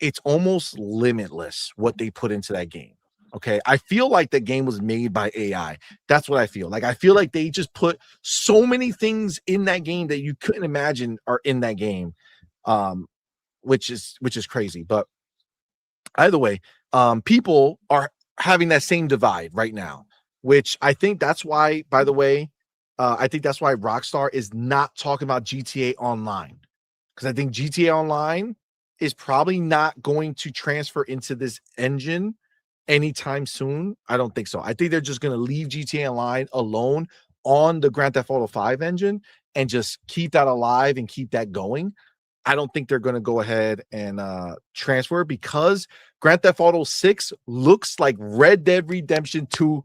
It's almost limitless what they put into that game. Okay. I feel like the game was made by AI. That's what I feel like. I feel like they just put so many things in that game that you couldn't imagine are in that game. Which is crazy. But either way, people are having that same divide right now, which I think that's why, by the way, I think that's why Rockstar is not talking about GTA Online. Because I think GTA Online is probably not going to transfer into this engine anytime soon. I don't think so. I think they're just going to leave GTA Online alone on the Grand Theft Auto 5 engine and just keep that alive and keep that going. I don't think they're going to go ahead and transfer because Grand Theft Auto 6 looks like Red Dead Redemption 2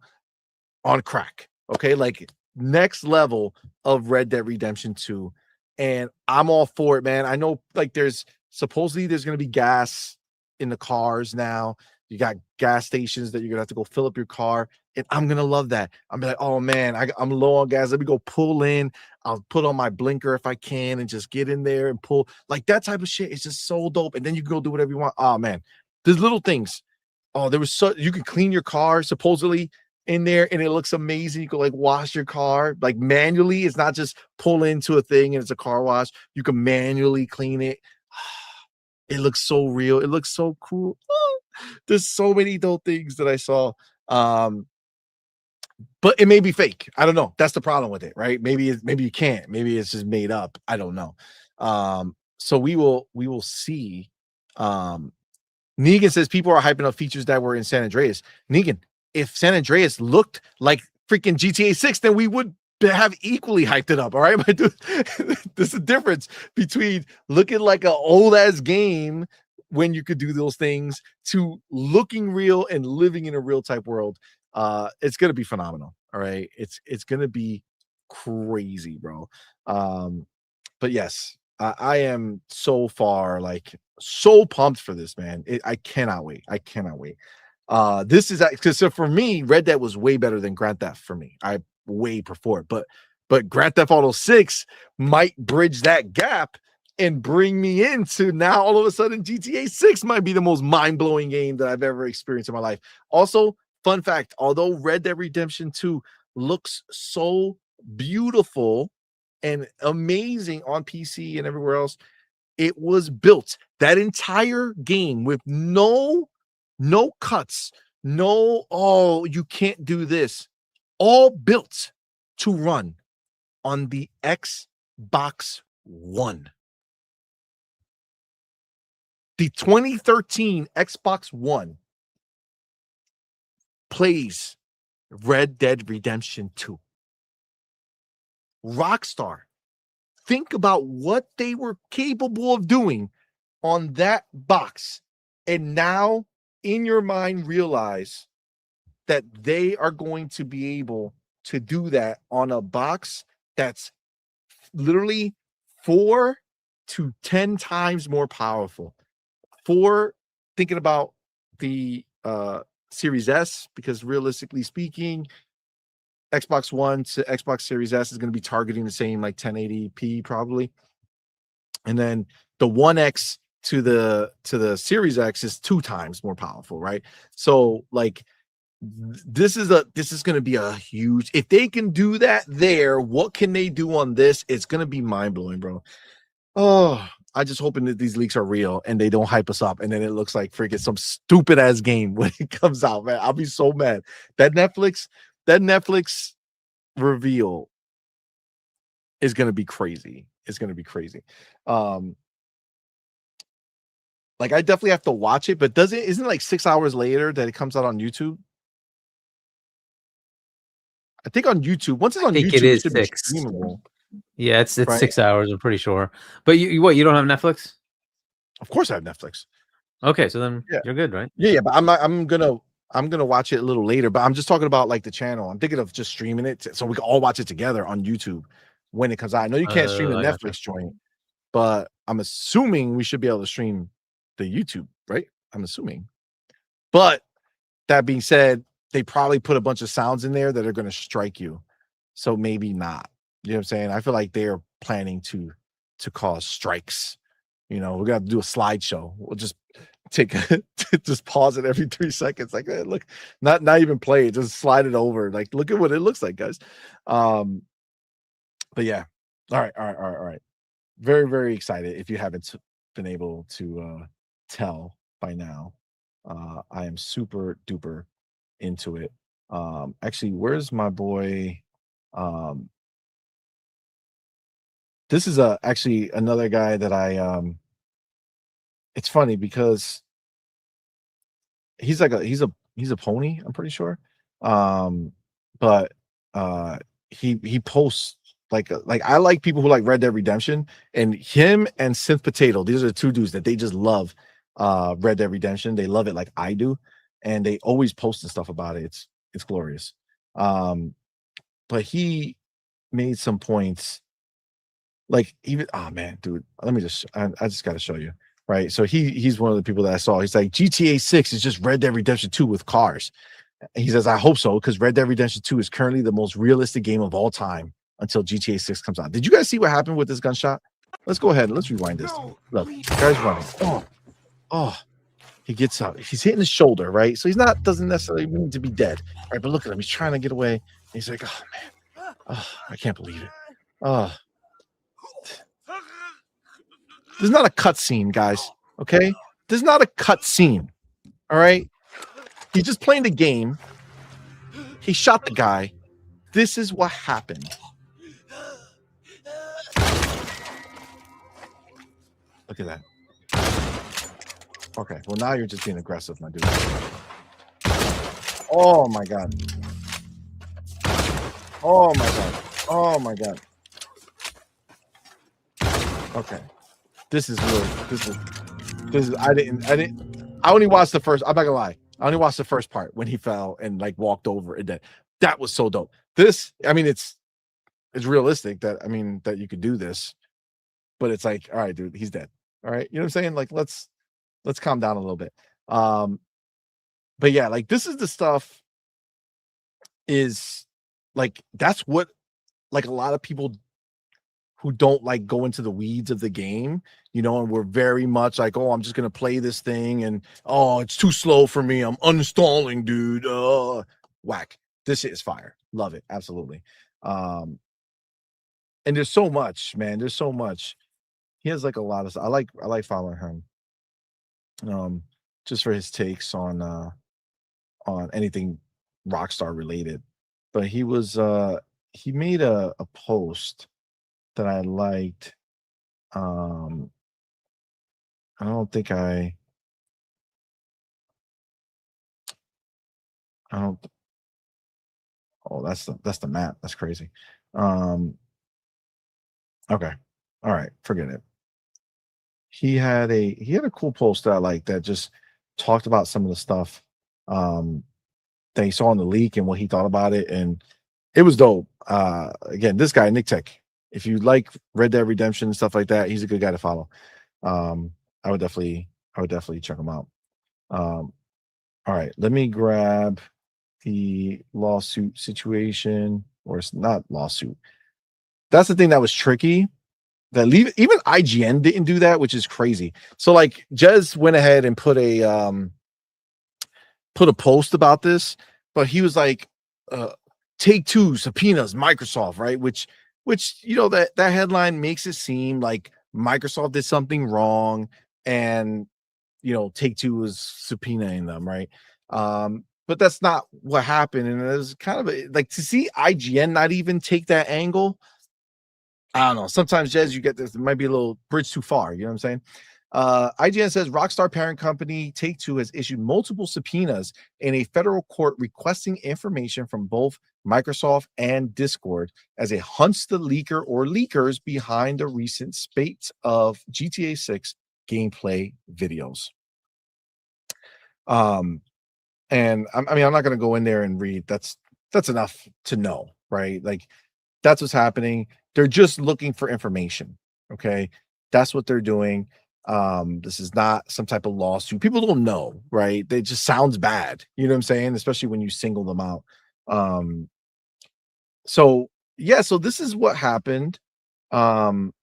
on crack. Okay, like next level of Red Dead Redemption 2. And I'm all for it, man. I know like there's supposedly going to be gas in the cars now. You got gas stations that you're going to have to go fill up your car. And I'm going to love that. I'm like, oh man, I'm low on gas. Let me go pull in. I'll put on my blinker if I can and just get in there and pull. Like that type of shit is just so dope. And then you can go do whatever you want. Oh man, there's little things. Oh, you can clean your car supposedly in there and it looks amazing. You can like wash your car like manually. It's not just pull into a thing and it's a car wash. You can manually clean it. It looks so real. It looks so cool. There's so many dope things that I saw. But it may be fake. I don't know. That's the problem with it, right? Maybe you can't. Maybe it's just made up. I don't know. So we will see. Negan says people are hyping up features that were in San Andreas. Negan, if San Andreas looked like freaking GTA 6, then we would have equally hyped it up. All right, my dude. There's a difference between looking like an old ass game when you could do those things to looking real and living in a real type world. It's gonna be phenomenal. All right, it's gonna be crazy, bro. But yes, I am so far like so pumped for this, man. I cannot wait. I cannot wait. This is because so for me, Red Dead was way better than Grand Theft for me. I way prefer it, but Grand Theft Auto 6 might bridge that gap and bring me into now all of a sudden GTA 6 might be the most mind-blowing game that I've ever experienced in my life. Also, fun fact, although Red Dead Redemption 2 looks so beautiful and amazing on PC and everywhere else, it was built that entire game with no cuts, no, you can't do this, all built to run on the Xbox One. The 2013 Xbox One plays Red Dead Redemption 2. Rockstar, think about what they were capable of doing on that box, and now in your mind realize that they are going to be able to do that on a box that's literally 4 to 10 times more powerful. Thinking about the Series S, because realistically speaking, Xbox One to Xbox Series S is going to be targeting the same like 1080p probably, and then the 1X to the Series X is 2 times more powerful, right? So like this is going to be a huge, if they can do that there, what can they do on this? It's going to be mind-blowing, bro. Oh, I just hoping that these leaks are real and they don't hype us up and then it looks like freaking some stupid ass game when it comes out, man. I'll be so mad. That Netflix reveal is going to be crazy. It's going to be crazy. Like I definitely have to watch it, but isn't it like 6 hours later that it comes out on YouTube? I think on YouTube, once it's on YouTube, it is should be 6. streamable. Yeah, it's Right. 6 hours. I'm pretty sure. But you don't have Netflix? Of course, I have Netflix. Okay, so then Yeah. you're good, right? Yeah, but I'm gonna watch it a little later. But I'm just talking about like the channel. I'm thinking of just streaming it so we can all watch it together on YouTube when it comes out. I know you can't stream the I Netflix gotcha. joint, but I'm assuming we should be able to stream the YouTube, right? I'm assuming. But that being said, they probably put a bunch of sounds in there that are going to strike you. So maybe not. You know what I'm saying? I feel like they're planning to cause strikes. You know, we're gonna have to do a slideshow. We'll just just pause it every 3 seconds. Like, hey, look, not even play it, just slide it over. Like, look at what it looks like, guys. But yeah. All right. Very, very excited. If you haven't been able to tell by now, I am super duper into it. Actually, where's my boy? This is actually another guy that I it's funny because he's a pony, I'm pretty sure. But he posts like I like people who like Red Dead Redemption, and him and Synth Potato, these are the two dudes that they just love Red Dead Redemption. They love it like I do, and they always post stuff about it. It's glorious. But he made some points. Like even man, dude, let me just I just gotta show you, right? So he's one of the people that I saw. He's like, GTA 6 is just Red Dead Redemption 2 with cars. And he says, I hope so, because Red Dead Redemption 2 is currently the most realistic game of all time until GTA 6 comes out. Did you guys see what happened with this gunshot? Let's go ahead and let's rewind this. Look, guy's running. Oh, he gets up. He's hitting his shoulder, right? So doesn't necessarily mean to be dead. Right, but look at him. He's trying to get away. He's like, oh man. Oh, I can't believe it. Oh. There's not a cutscene, guys. Okay, there's not a cutscene. All right, he's just playing the game, He shot the guy. This is what happened. Look at that. Okay, well now you're just being aggressive, my dude. Oh my god. Oh my god. Oh my god. Okay. This is really this is I only watched the first, I'm not gonna lie. I only watched the first part when he fell and like walked over and that was so dope. This, I mean, it's realistic that that you could do this, but it's like, all right, dude, he's dead. All right. You know what I'm saying? Like, let's calm down a little bit. But yeah, like this is the stuff is like, that's what like a lot of people who don't like go into the weeds of the game, and we're very much like, oh, I'm just gonna play this thing and oh, it's too slow for me. I'm uninstalling, dude. Whack. This shit is fire. Love it. Absolutely. And there's so much, man. There's so much. He has like a lot of stuff. I like following him. Just for his takes on anything Rockstar related. But he made a post that I liked. I don't think I don't. Oh, that's the map. That's crazy. Okay. All right. Forget it. He had a cool post that I liked that just talked about some of the stuff that he saw in the leak and what he thought about it, and it was dope. Again, this guy Nick Tech. If you like Red Dead Redemption and stuff like that, he's a good guy to follow. I would definitely check him out. All right, let me grab the lawsuit situation, or it's not lawsuit. That's the thing that was tricky. That even IGN didn't do that, which is crazy. So like Jez went ahead and put a post about this, but he was like, Take-Two subpoenas Microsoft, right? Which that headline makes it seem like Microsoft did something wrong and Take-Two was subpoenaing them, right? But that's not what happened. And it was kind of like to see IGN not even take that angle. I don't know. Sometimes, Jez, you get this. It might be a little bridge too far. You know what I'm saying? IGN says Rockstar parent company Take-Two has issued multiple subpoenas in a federal court requesting information from both Microsoft and Discord as it hunts the leaker or leakers behind the recent spate of GTA 6 gameplay videos. And I'm not going to go in there and read. That's enough to know, right? Like that's what's happening. They're just looking for information. Okay. That's what they're doing. This is not some type of lawsuit. People don't know, right? They just sounds bad. You know what I'm saying? Especially when you single them out. So this is what happened. And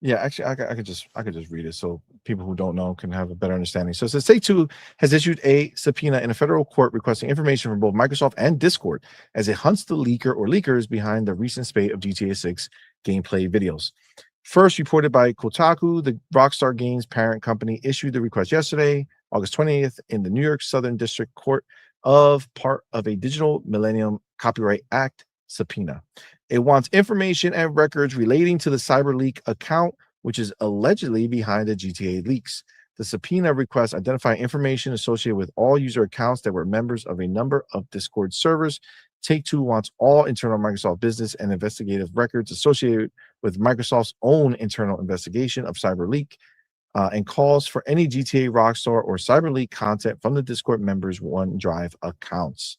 yeah, actually, I could just read it so people who don't know can have a better understanding. So it says Take-Two has issued a subpoena in a federal court requesting information from both Microsoft and Discord as it hunts the leaker or leakers behind the recent spate of GTA 6 gameplay videos. First reported by Kotaku, the Rockstar Games parent company issued the request yesterday, August 20th, in the New York Southern District Court of part of a Digital Millennium Copyright Act subpoena. It wants information and records relating to the CyberLeak account, which is allegedly behind the GTA leaks. The subpoena requests identify information associated with all user accounts that were members of a number of Discord servers. Take-Two wants all internal Microsoft business and investigative records associated with Microsoft's own internal investigation of CyberLeak, and calls for any GTA Rockstar or CyberLeak content from the Discord members' OneDrive accounts.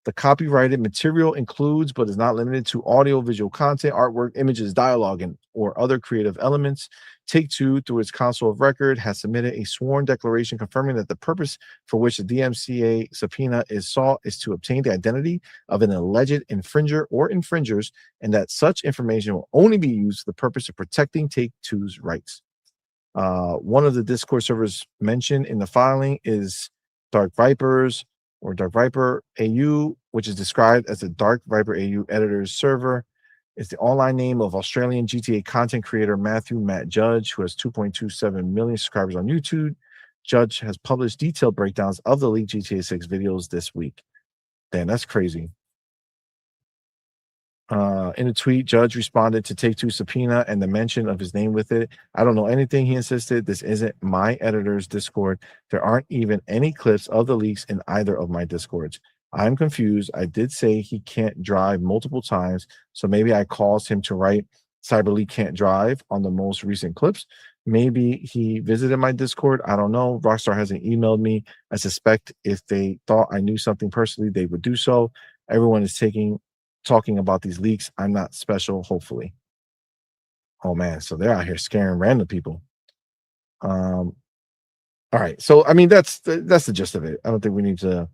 The copyrighted material includes, but is not limited to, audio, visual content, artwork, images, dialogue, or other creative elements. Take-Two, through its console of record, has submitted a sworn declaration confirming that the purpose for which the DMCA subpoena is sought is to obtain the identity of an alleged infringer or infringers, and that such information will only be used for the purpose of protecting Take-Two's rights. One of the Discord servers mentioned in the filing is Dark Vipers, or Dark Viper AU, which is described as the Dark Viper AU editor's server. It's the online name of Australian GTA content creator Matt Judge, who has 2.27 million subscribers on YouTube. Judge has published detailed breakdowns of the leaked GTA 6 videos this week. Damn, that's crazy. In a tweet, Judge responded to Take-Two subpoena and the mention of his name with it. I don't know anything, he insisted. This isn't my editor's Discord. There aren't even any clips of the leaks in either of my Discords. I'm confused. I did say he can't drive multiple times, so maybe I caused him to write CyberLeak can't drive on the most recent clips. Maybe he visited my Discord. I don't know. Rockstar hasn't emailed me. I suspect if they thought I knew something personally, they would do so. Everyone is talking about these leaks. I'm not special, hopefully. Oh man, so they're out here scaring random people. All right. So I mean that's the gist of it. I don't think we need to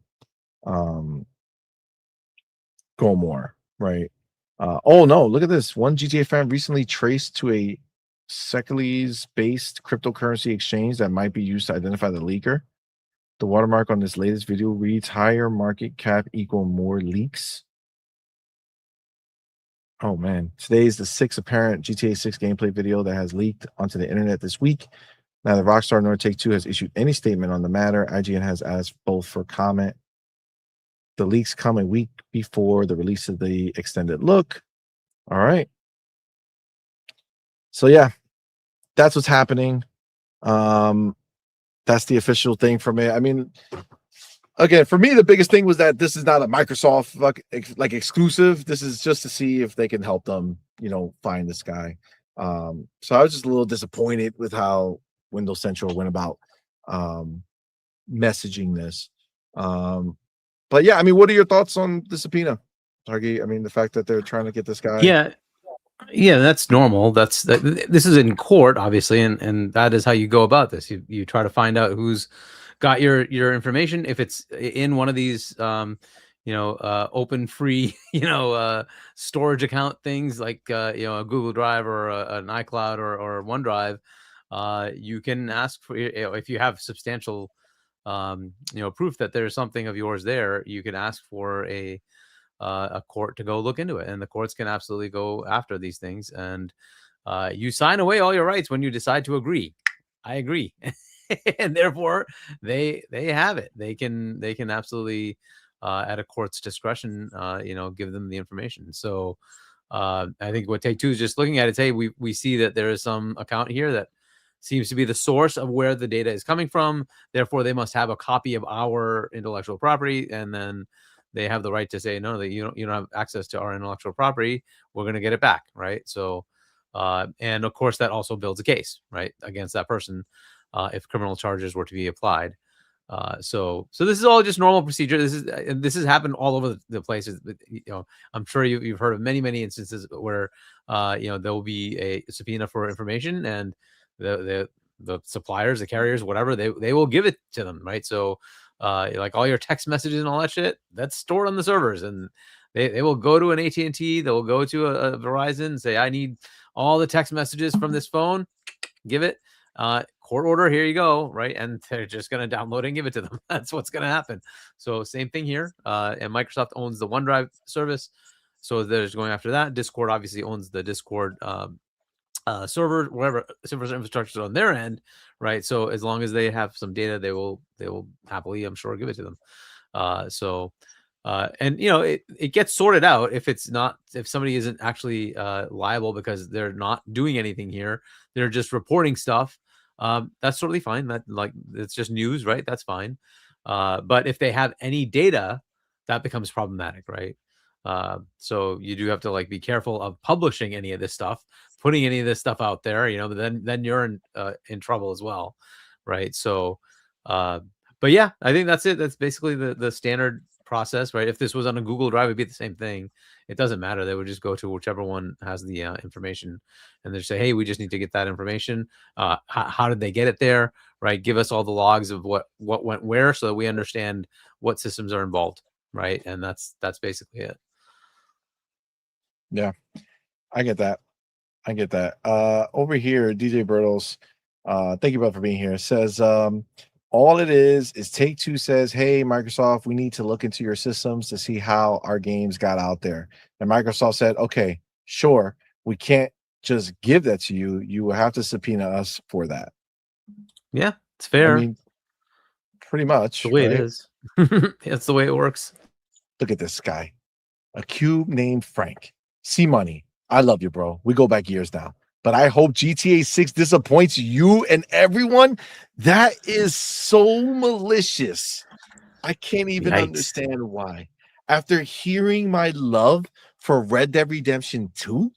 go more, right? Oh no, look at this. One GTA fan recently traced to a Securities-based cryptocurrency exchange that might be used to identify the leaker. The watermark on this latest video reads higher market cap equal more leaks. Oh man, today is the sixth apparent GTA 6 gameplay video that has leaked onto the internet this week. Neither Rockstar nor Take-Two has issued any statement on the matter. IGN has asked both for comment. The leaks come a week before the release of the extended look. All right. So yeah, that's what's happening. That's the official thing from it. I mean, again, for me, the biggest thing was that this is not a Microsoft like exclusive. This is just to see if they can help them, find this guy. So I was just a little disappointed with how Windows Central went about messaging this. But yeah, I mean, what are your thoughts on the subpoena, Tangi? I mean, the fact that they're trying to get this guy. Yeah, that's normal. This is in court, obviously, and that is how you go about this. You try to find out who's got your information. If it's in one of these open free storage account things like a Google Drive or an iCloud or OneDrive, you can ask for, if you have substantial proof that there's something of yours there, you can ask for a court to go look into it, and the courts can absolutely go after these things. And you sign away all your rights when you decide to agree. I agree. And therefore they have it. They can absolutely at a court's discretion give them the information. So I think what Take-Two is just looking at is, hey, we see that there is some account here that seems to be the source of where the data is coming from, therefore they must have a copy of our intellectual property, and then they have the right to say, no, that you don't have access to our intellectual property, we're going to get it back, right? So and of course that also builds a case, right, against that person if criminal charges were to be applied. So this is all just normal procedure. This has happened all over the places. I'm sure you've heard of many instances where there will be a subpoena for information, and the suppliers, the carriers, whatever, they will give it to them, right? So like all your text messages and all that shit, that's stored on the servers, and they will go to an AT&T, they'll go to a Verizon and say, I need all the text messages from this phone, give it, court order, here you go, right? And they're just going to download and give it to them. That's what's going to happen. So same thing here. And Microsoft owns the OneDrive service, so they're just going after that. Discord obviously owns the Discord server, whatever server infrastructure on their end, right? So as long as they have some data, they will happily, I'm sure, give it to them. And it gets sorted out if somebody isn't actually liable because they're not doing anything here, they're just reporting stuff. That's totally fine. That, like, it's just news, right? That's fine. But if they have any data, that becomes problematic, right? So you do have to be careful of publishing any of this stuff, putting any of this stuff out there, but then you're in trouble as well, right? So but yeah, I think that's it. That's basically the standard process, right? If this was on a Google Drive, it'd be the same thing. It doesn't matter. They would just go to whichever one has the information, and they say, hey, we just need to get that information. How did they get it there, right? Give us all the logs of what went where, so that we understand what systems are involved, right? And that's basically it. Yeah, I get that. Over here, DJ Bertles, thank you both for being here, says all it is Take-Two says, hey, Microsoft, we need to look into your systems to see how our games got out there. And Microsoft said, okay, sure, we can't just give that to you. You will have to subpoena us for that. Yeah, it's fair. I mean, pretty much. The way right? it is. That's the way it works. Look at this guy. A cube named Frank. C-Money. I love you, bro. We go back years now. But I hope GTA 6 disappoints you and everyone. That is so malicious. I can't even Yikes. understand why. After hearing my love for Red Dead Redemption 2,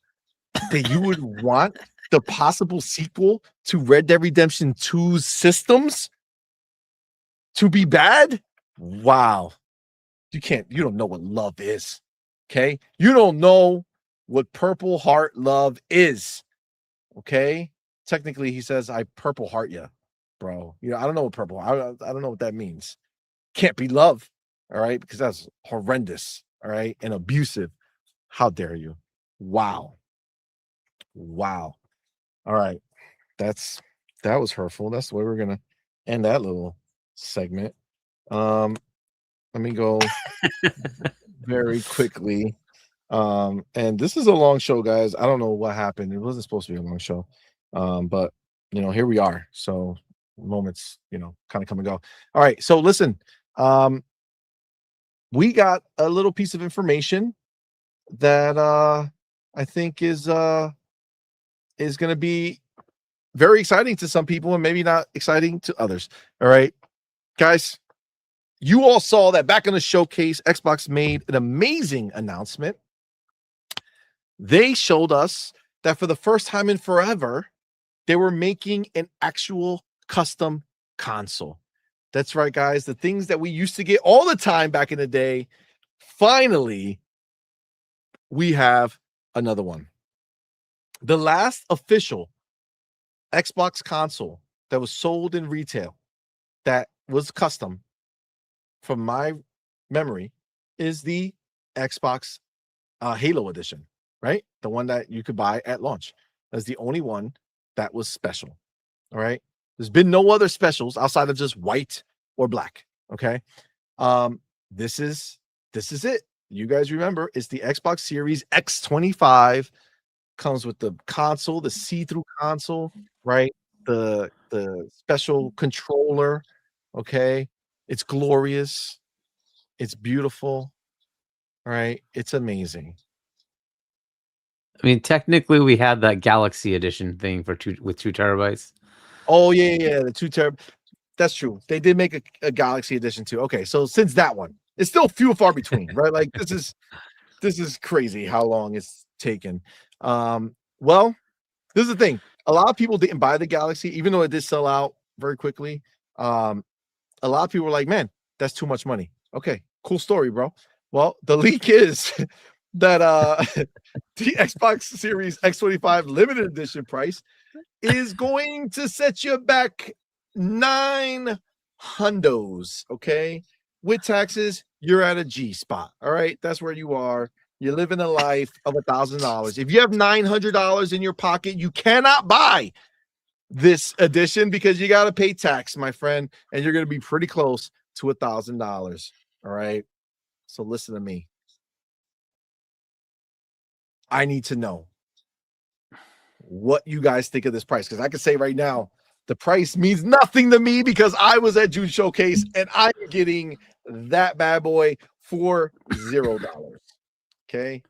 that you would want the possible sequel to Red Dead Redemption 2's systems to be bad? Wow. You don't know what love is. Okay? You don't know what Purple Heart love is. Okay? Technically, he says, I Purple Heart you, bro. I don't know what purple, I don't know what that means. Can't be love. All right? Because that's horrendous. All right? And abusive. How dare you? Wow. Wow. All right. That was hurtful. That's the way we're gonna end that little segment. Let me go very quickly. And this is a long show, guys. I don't know what happened. It wasn't supposed to be a long show. But here we are. So moments, kind of come and go. All right. So listen, we got a little piece of information that I think is going to be very exciting to some people and maybe not exciting to others. All right, guys, you all saw that back in the showcase, Xbox made an amazing announcement. They showed us that for the first time in forever, they were making an actual custom console. That's right, guys. The things that we used to get all the time back in the day, finally, we have another one. The last official Xbox console that was sold in retail that was custom, from my memory, is the Xbox Halo edition, right? The one that you could buy at launch. That's the only one that was special. All right. There's been no other specials outside of just white or black. Okay. This is it. You guys remember, it's the Xbox Series X25. Comes with the console, the see-through console, right? The special controller. Okay. It's glorious. It's beautiful. All right. It's amazing. I mean, technically, we had that Galaxy Edition thing with 2 terabytes. Oh yeah, the 2 terabytes. That's true. They did make a Galaxy Edition too. Okay, so since that one, it's still few and far between, right? Like this is crazy how long it's taken. Well, this is the thing. A lot of people didn't buy the Galaxy, even though it did sell out very quickly. A lot of people were like, "Man, that's too much money." Okay, cool story, bro. Well, the leak is that the Xbox Series X25 limited edition price is going to set you back $900. Okay, with taxes, you're at a G spot. All right, that's where you are. You're living a life of $1,000. If you have $900 in your pocket, you cannot buy this edition because you got to pay tax, my friend, and you're going to be pretty close to $1,000. All right, so listen to me. I need to know what you guys think of this price, because I can say right now the price means nothing to me because I was at June Showcase and I'm getting that bad boy for $0. Okay,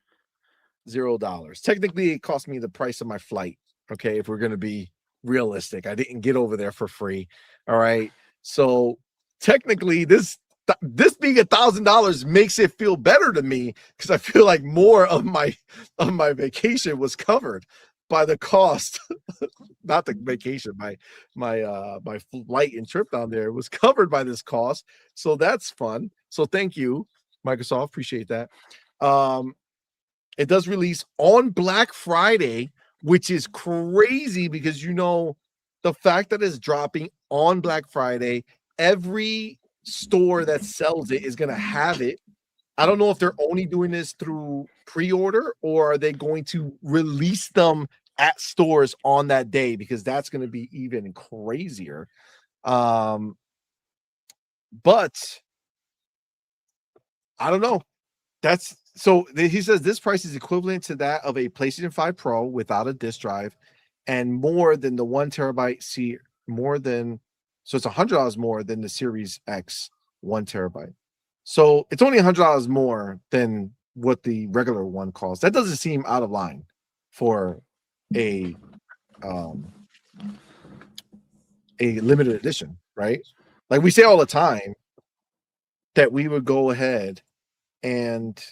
$0. Technically, it cost me the price of my flight. Okay, if we're gonna be realistic, I didn't get over there for free. All right, so technically, this being $1,000 makes it feel better to me because I feel like more of my vacation was covered by the cost. Not the vacation, my flight and trip down there was covered by this cost. So that's fun. So thank you, Microsoft. Appreciate that. It does release on Black Friday, which is crazy because the fact that it's dropping on Black Friday, every store that sells it is going to have it. I don't know if they're only doing this through pre-order or are they going to release them at stores on that day, because that's going to be even crazier. But I don't know. He says this price is equivalent to that of a PlayStation 5 Pro without a disk drive and more than the 1 terabyte So it's $100 more than the Series X 1 terabyte. So it's only $100 more than what the regular one costs. That doesn't seem out of line for a limited edition, right? Like we say all the time that we would go ahead and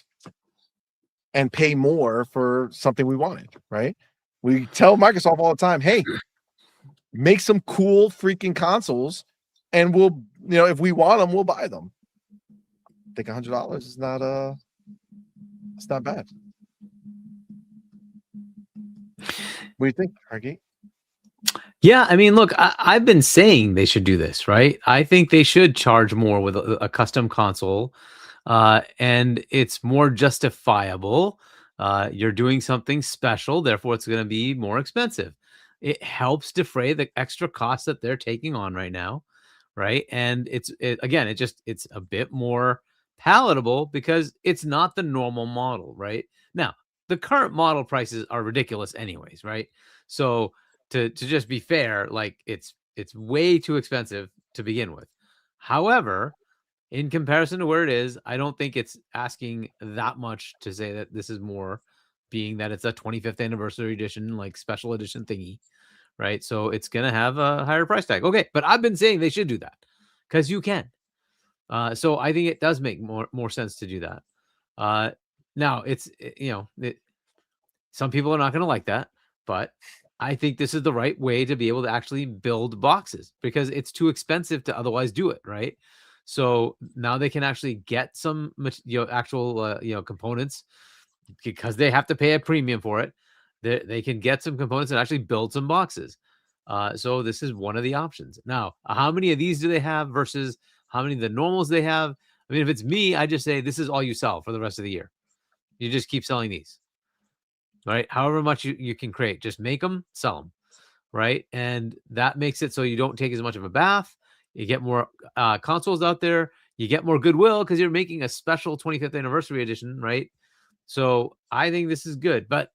pay more for something we wanted, right? We tell Microsoft all the time, hey, make some cool freaking consoles and we'll, if we want them, we'll buy them. I think $100 is not it's not bad. What do you think, Argy? Yeah, I mean, look, I've been saying they should do this, right? I think they should charge more with a custom console, and it's more justifiable. You're doing something special, therefore it's going to be more expensive. It helps defray the extra costs that they're taking on right now, right? And it's a bit more palatable because it's not the normal model, right? Now, the current model prices are ridiculous anyways, right? So to just be fair, like it's way too expensive to begin with. However, in comparison to where it is, I don't think it's asking that much to say that this is more, being that it's a 25th anniversary edition, like special edition thingy, right? So it's going to have a higher price tag. Okay, but I've been saying they should do that because you can. So I think it does make more sense to do that. Now it's, some people are not going to like that, but I think this is the right way to be able to actually build boxes because it's too expensive to otherwise do it, right? So now they can actually get some, actual, components because they have to pay a premium for it. They can get some components and actually build some boxes. So this is one of the options. Now, how many of these do they have versus how many of the normals they have? I mean, if it's me, I just say this is all you sell for the rest of the year. You just keep selling these, right? However much you can create, just make them, sell them, right? And that makes it so you don't take as much of a bath. You get more consoles out there. You get more goodwill because you're making a special 25th anniversary edition, right? So I think this is good, but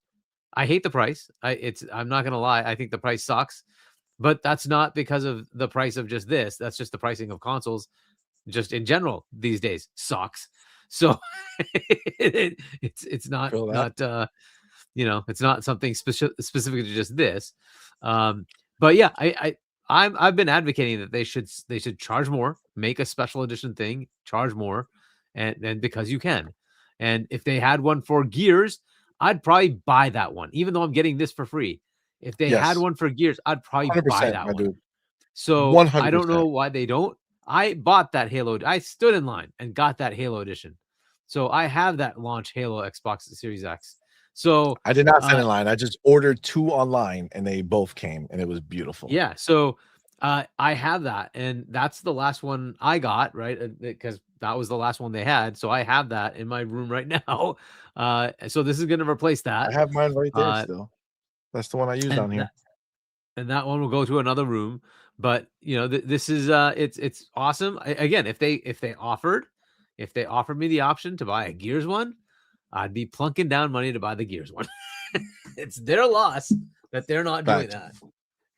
I hate the price. I'm not going to lie. I think the price sucks, but that's not because of the price of just this. That's just the pricing of consoles just in general these days sucks. So it's not, it's not something specific to just this. But yeah, I've been advocating that they should charge more, make a special edition thing, charge more, and because you can. And if they had one for Gears, I'd probably buy that one, even though I'm getting this for free. If they had one for Gears, I'd probably buy that one. Dude. So 100%. I don't know why they don't. I bought that Halo. I stood in line and got that Halo edition. So I have that launch Halo Xbox Series X. So I did not stand in line. I just ordered 2 online and they both came and it was beautiful. Yeah. So I have that, and that's the last one I got, right? Because that was the last one they had. So I have that in my room right now. So this is going to replace that. I have mine right there still. That's the one I use down here. And that one will go to another room. But this is it's awesome. Again, if they offered me the option to buy a Gears one, I'd be plunking down money to buy the Gears one. It's their loss that they're not doing that,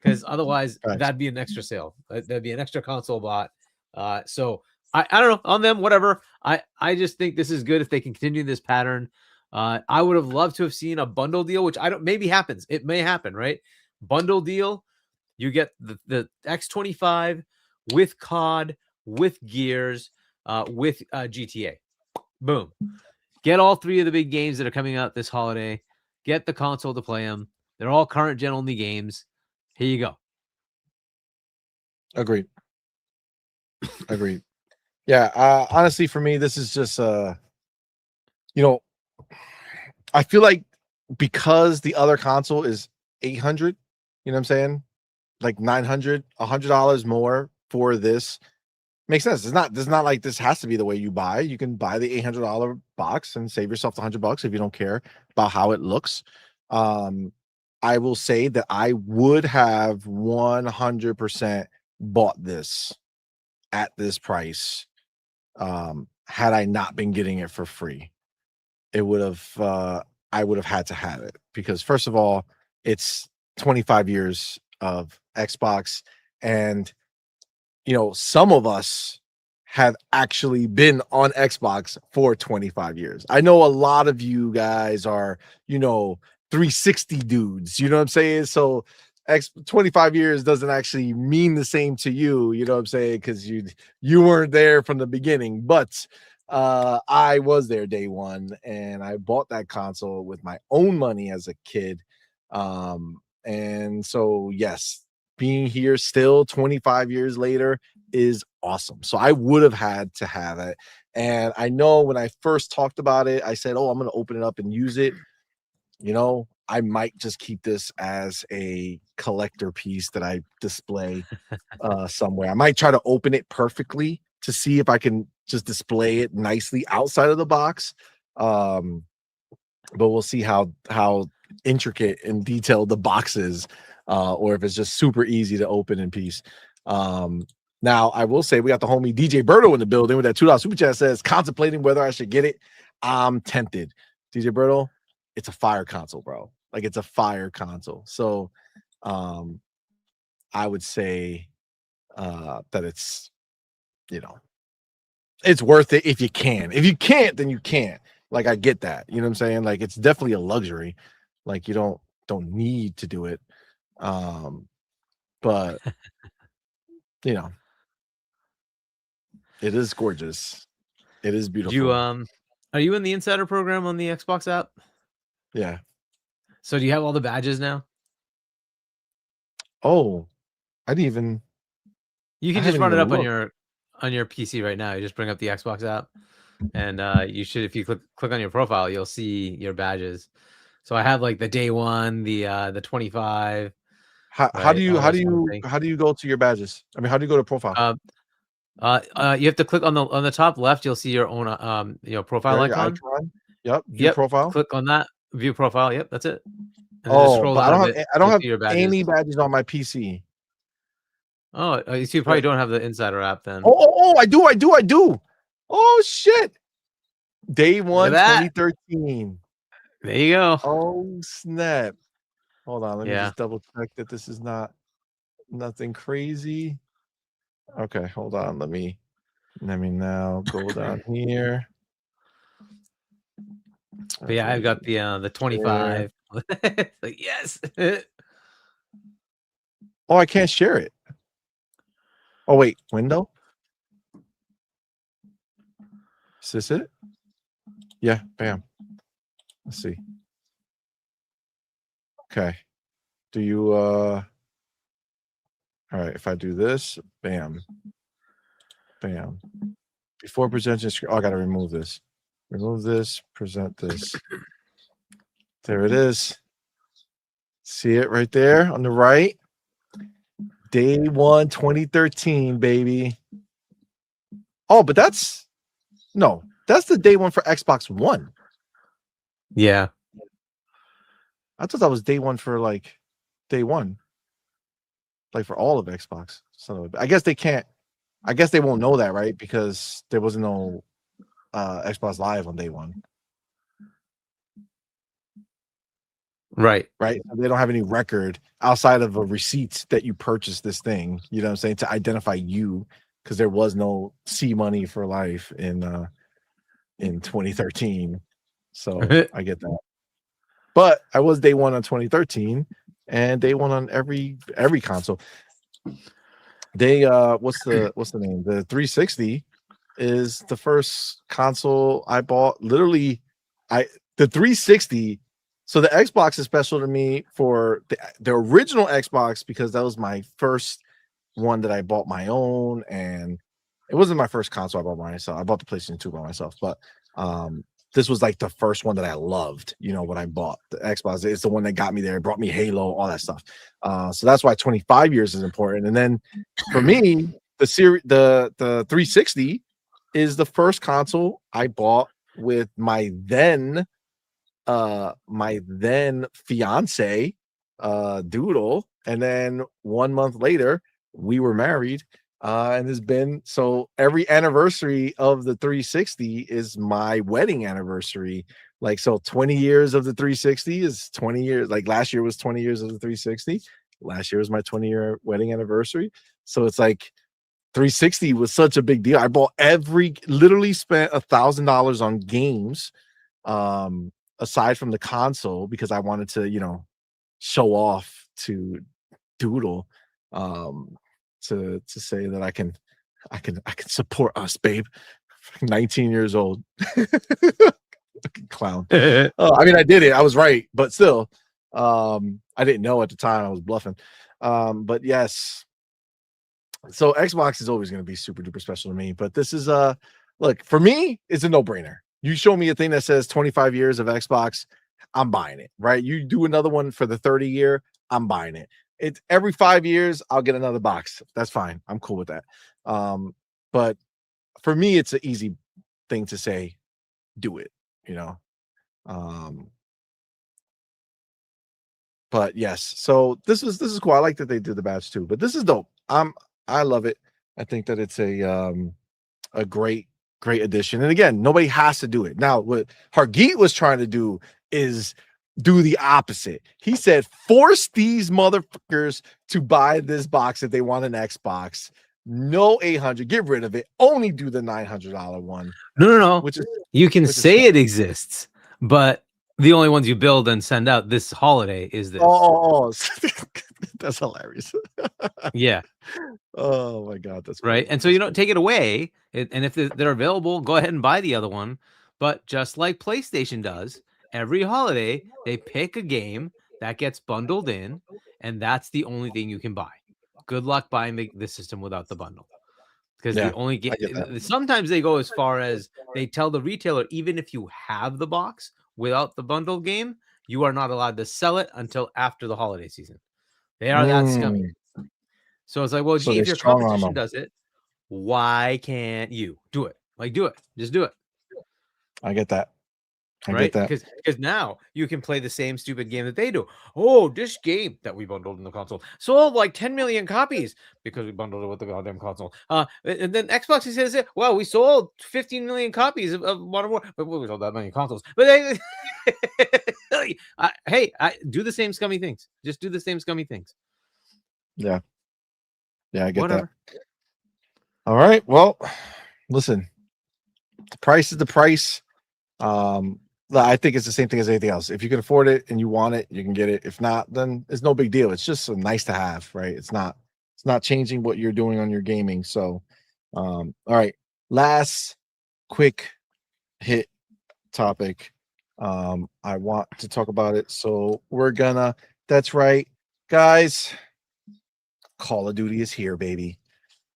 because otherwise that'd be an extra sale. That'd be an extra console bought. So I don't know on them, whatever. I just think this is good if they can continue this pattern. I would have loved to have seen a bundle deal, which maybe happens. It may happen, right? Bundle deal. You get the X25 with COD, with Gears, with GTA. Boom. Get all 3 of the big games that are coming out this holiday. Get the console to play them. They're all current gen only games. Here you go. Agreed. Yeah. Honestly, for me, this is just, I feel like because the other console is $800, you know what I'm saying? Like $900, $100 more for this makes sense. It's not like this has to be the way you buy. You can buy the $800 box and save yourself the $100 if you don't care about how it looks. I will say that I would have 100% bought this at this price had I not been getting it for free. It would have I would have had to have it because, first of all, it's 25 years of Xbox, and some of us have actually been on Xbox for 25 years. I know a lot of you guys are, 360 dudes, you know what I'm saying? So 25 years doesn't actually mean the same to you, you know what I'm saying? Because you weren't there from the beginning, but I was there day one, and I bought that console with my own money as a kid. And so yes, being here still 25 years later is awesome. So I would have had to have it. And I know when I first talked about it, I said, I'm going to open it up and use it. I might just keep this as a collector piece that I display somewhere. I might try to open it perfectly to see if I can just display it nicely outside of the box. But we'll see how intricate and detailed the box is, or if it's just super easy to open in piece. Now, I will say we got the homie DJ Berto in the building with that $2 super chat, says, contemplating whether I should get it. I'm tempted. DJ Berto, it's a fire console, bro. Like, it's a fire console. So I would say that it's, it's worth it if you can. If you can't, then you can't. Like, I get that. You know what I'm saying? Like, it's definitely a luxury. Like, you don't need to do it. But it is gorgeous. It is beautiful. Are you in the insider program on the Xbox app? Yeah. So do you have all the badges now? Oh, I didn't even. You can just run it up on your PC right now. You just bring up the Xbox app, and you should, if you click on your profile, you'll see your badges. So I have like the day one, the 25. How do you go to your badges? I mean, how do you go to profile? You have to click on the top left. You'll see your own profile icon. Yep. View profile. Click on that. View profile. Yep, that's it. And I don't have any badges on my PC. Oh, so you probably don't have the insider app then. Oh, I do. Oh shit. Day one, 2013. There you go. Oh snap. Hold on, let me just double check that this is nothing crazy. Okay, hold on. Let me now go down here. But yeah, I've got the 25. Like, yes. Oh, I can't share it. Oh wait, window. Is this it? Yeah, bam. Let's see. Okay. Do you all right, if I do this, bam. Bam. Before presenting screen. Oh, I gotta remove this. Remove this, present this. There it is. See it right there on the right. Day one, 2013, baby. Oh, but that's the day one for Xbox One. Yeah. I thought that was day one for like day one. Like for all of Xbox. So I guess they can't. I guess they won't know that, right? Because there wasn't no Xbox Live on day one. Right. So they don't have any record outside of a receipt that you purchased this thing. You know what I'm saying? To identify you, because there was no C money for life in 2013. So I get that. But I was day one on 2013 and day one on every console. They what's the name? The 360 is the first console I bought. Literally, the 360. So the Xbox is special to me for the original Xbox because that was my first one that I bought my own, and it wasn't my first console I bought by myself. I bought the PlayStation 2 by myself, but this was like the first one that I loved. When I bought the Xbox, it's the one that got me there. It brought me Halo, all that stuff. So that's why 25 years is important. And then for me, the 360 is the first console I bought with my then fiance, Doodle, and then 1 month later we were married. And there's been every anniversary of the 360 is my wedding anniversary. Like, so 20 years of the 360 is 20 years. Like last year was 20 years of the 360. Last year was my 20-year wedding anniversary. So it's like 360 was such a big deal. I bought literally spent $1,000 on games, aside from the console, because I wanted to, show off to Doodle, to say that I can support us, babe. 19 years old. Clown. I mean, I did it. I was right, but still, I didn't know at the time. I was bluffing. But yes. So Xbox is always going to be super duper special to me, but this is look, for me, it's a no-brainer. You show me a thing that says 25 years of Xbox, I'm buying it, right? You do another one for the 30 year, I'm buying it. It's every 5 years, I'll get another box. That's fine. I'm cool with that. But for me, it's an easy thing to say, do it, But yes, so this is cool. I like that they did the badge too, but this is dope. I love it. I think that it's a great addition. And again, nobody has to do it. Now, what Hargeet was trying to do is do the opposite. He said, force these motherfuckers to buy this box if they want an Xbox. No 800, get rid of it. Only do the $900 one. No. Which is, you can say it exists, but the only ones you build and send out this holiday is this. Oh. That's hilarious. Yeah. Oh my God, that's right. cool. And so you don't take it away, and if they're available, go ahead and buy the other one. But just like PlayStation does, every holiday they pick a game that gets bundled in, and that's the only thing you can buy. Good luck buying the system without the bundle, because the only game. Sometimes they go as far as they tell the retailer, even if you have the box without the bundled game, you are not allowed to sell it until after the holiday season. They are that scummy. So it's like, well, gee, if your competition does it, why can't you do it? Like, do it. Just do it. I get that. Right? Because now you can play the same stupid game that they do. Oh, this game that we bundled in the console sold like 10 million copies because we bundled it with the goddamn console. And then Xbox says, well, we sold 15 million copies of Modern Warfare, but we sold that many consoles. But I do the same scummy things. Just do the same scummy things. Yeah, I get that. All right. Well, listen, the price is the price. I think it's the same thing as anything else. If you can afford it and you want it, you can get it. If not, then it's no big deal. It's just a nice to have, right? It's not changing what you're doing on your gaming. So, all right. Last quick hit topic. I want to talk about it. So that's right, guys. Call of Duty is here, baby.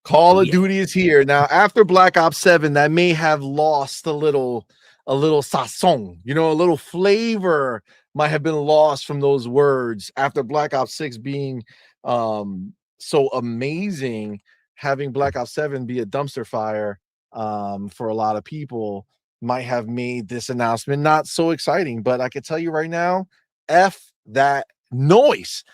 Call of Duty is here. Now, after Black Ops 7, that may have lost a little sazon, a little flavor might have been lost from those words. After Black Ops 6 being so amazing, having Black Ops 7 be a dumpster fire for a lot of people might have made this announcement not so exciting. But I can tell you right now, F that noise.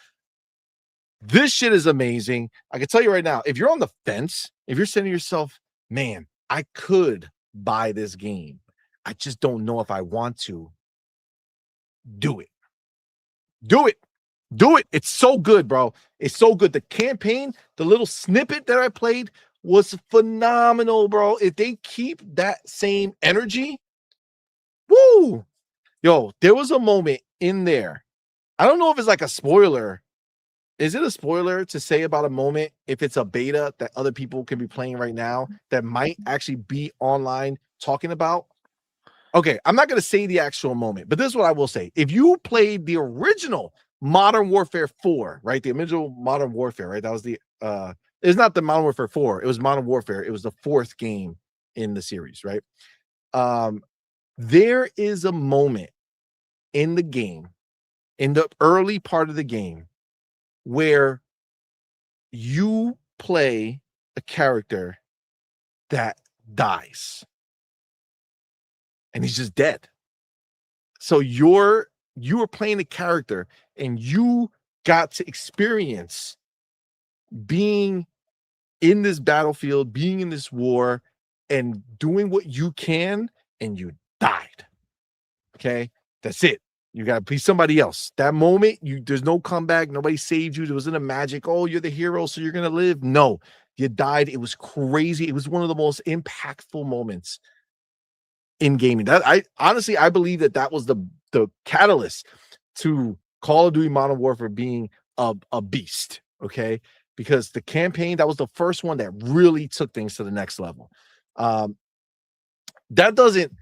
This shit is amazing. I can tell you right now, if you're on the fence, if you're saying to yourself, man, I could buy this game, I just don't know if I want to, do it. Do it. Do it. It's so good, bro. It's so good. The campaign, the little snippet that I played was phenomenal, bro. If they keep that same energy, woo. Yo, there was a moment in there. I don't know if it's like a spoiler. Is it a spoiler to say about a moment if it's a beta that other people can be playing right now that might actually be online talking about? Okay, I'm not going to say the actual moment, but this is what I will say. If you played the original Modern Warfare 4, right? The original Modern Warfare, right? That was it's not the Modern Warfare 4. It was Modern Warfare. It was the fourth game in the series, right? There is a moment in the game, in the early part of the game, where you play a character that dies and he's just dead. So you were playing a character and you got to experience being in this battlefield, being in this war, and doing what you can, and you died. Okay, that's it. You got to please somebody else. That moment, there's no comeback. Nobody saved you. There wasn't a magic. Oh, you're the hero, so you're going to live. No, You died. It was crazy. It was one of the most impactful moments in gaming. That I believe that was the catalyst to Call of Duty Modern Warfare being a beast. Okay, because the campaign, that was the first one that really took things to the next level. That doesn't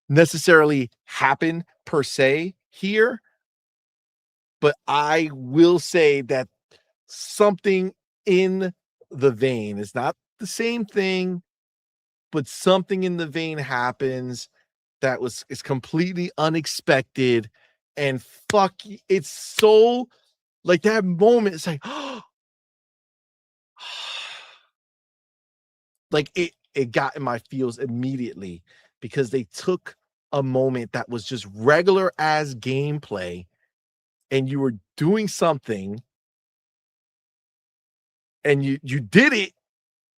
necessarily happen per se here, but I will say that something in the vein is not the same thing, but something in the vein happens that is completely unexpected, and fuck, it's so like that moment. It's like, like it got in my feels immediately because they took a moment that was just regular as gameplay, and you were doing something, and you did it,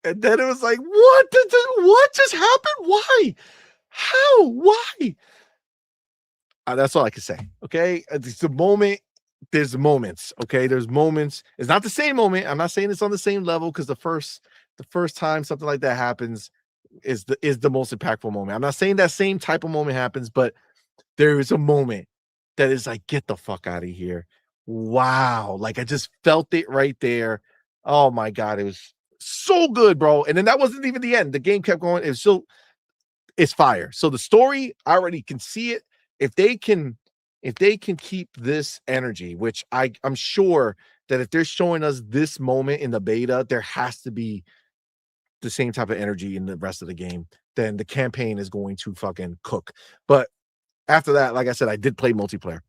and then it was like, what just happened? Why? How? Why? That's all I can say. Okay, it's the moment. There's moments. Okay, there's moments. It's not the same moment. I'm not saying it's on the same level, because the first time something like that happens is the most impactful moment. I'm not saying that same type of moment happens, but there is a moment that is like, get the fuck out of here. Wow. Like, I just felt it right there. Oh my God. It was so good, bro. And then that wasn't even the end. The game kept going. It's fire. So the story, I already can see it. If they can keep this energy, which I'm sure that if they're showing us this moment in the beta, there has to be the same type of energy in the rest of the game, then the campaign is going to fucking cook. But after that, like I said, I did play multiplayer,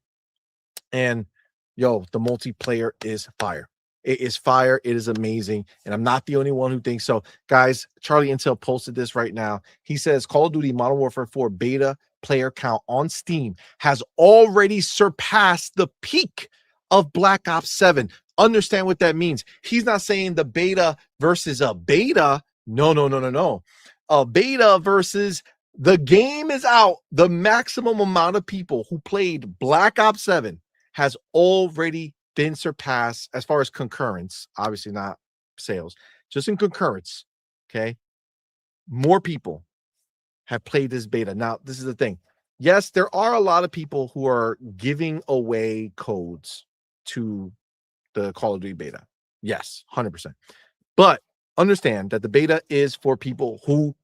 and the multiplayer is fire. It is fire. It is amazing. And I'm not the only one who thinks so. Guys, Charlie Intel posted this right now. He says Call of Duty Modern Warfare 4 beta player count on Steam has already surpassed the peak of Black Ops 7. Understand what that means. He's not saying the beta versus a beta. No. A beta versus the game is out. The maximum amount of people who played Black Ops 7 has already been surpassed as far as concurrence. Obviously not sales, just in concurrence. Okay. More people have played this beta. Now, this is the thing. Yes, there are a lot of people who are giving away codes to the Call of Duty beta. Yes, 100%. But understand that the beta is for people who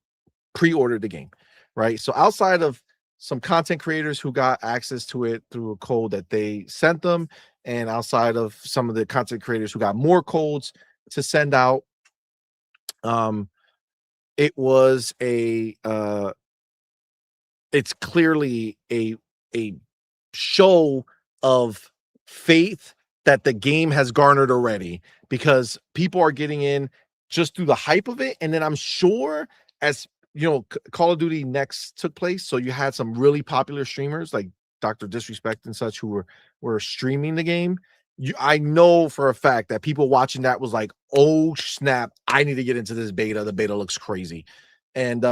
pre-ordered the game, right? So outside of some content creators who got access to it through a code that they sent them, and outside of some of the content creators who got more codes to send out, it was it's clearly a show of faith that the game has garnered already, because people are getting in just through the hype of it. And then I'm sure, as Call of Duty Next took place, so you had some really popular streamers like Dr. Disrespect and such who were streaming the game. I know for a fact that people watching that was like, oh snap, I need to get into this beta. The beta looks crazy. And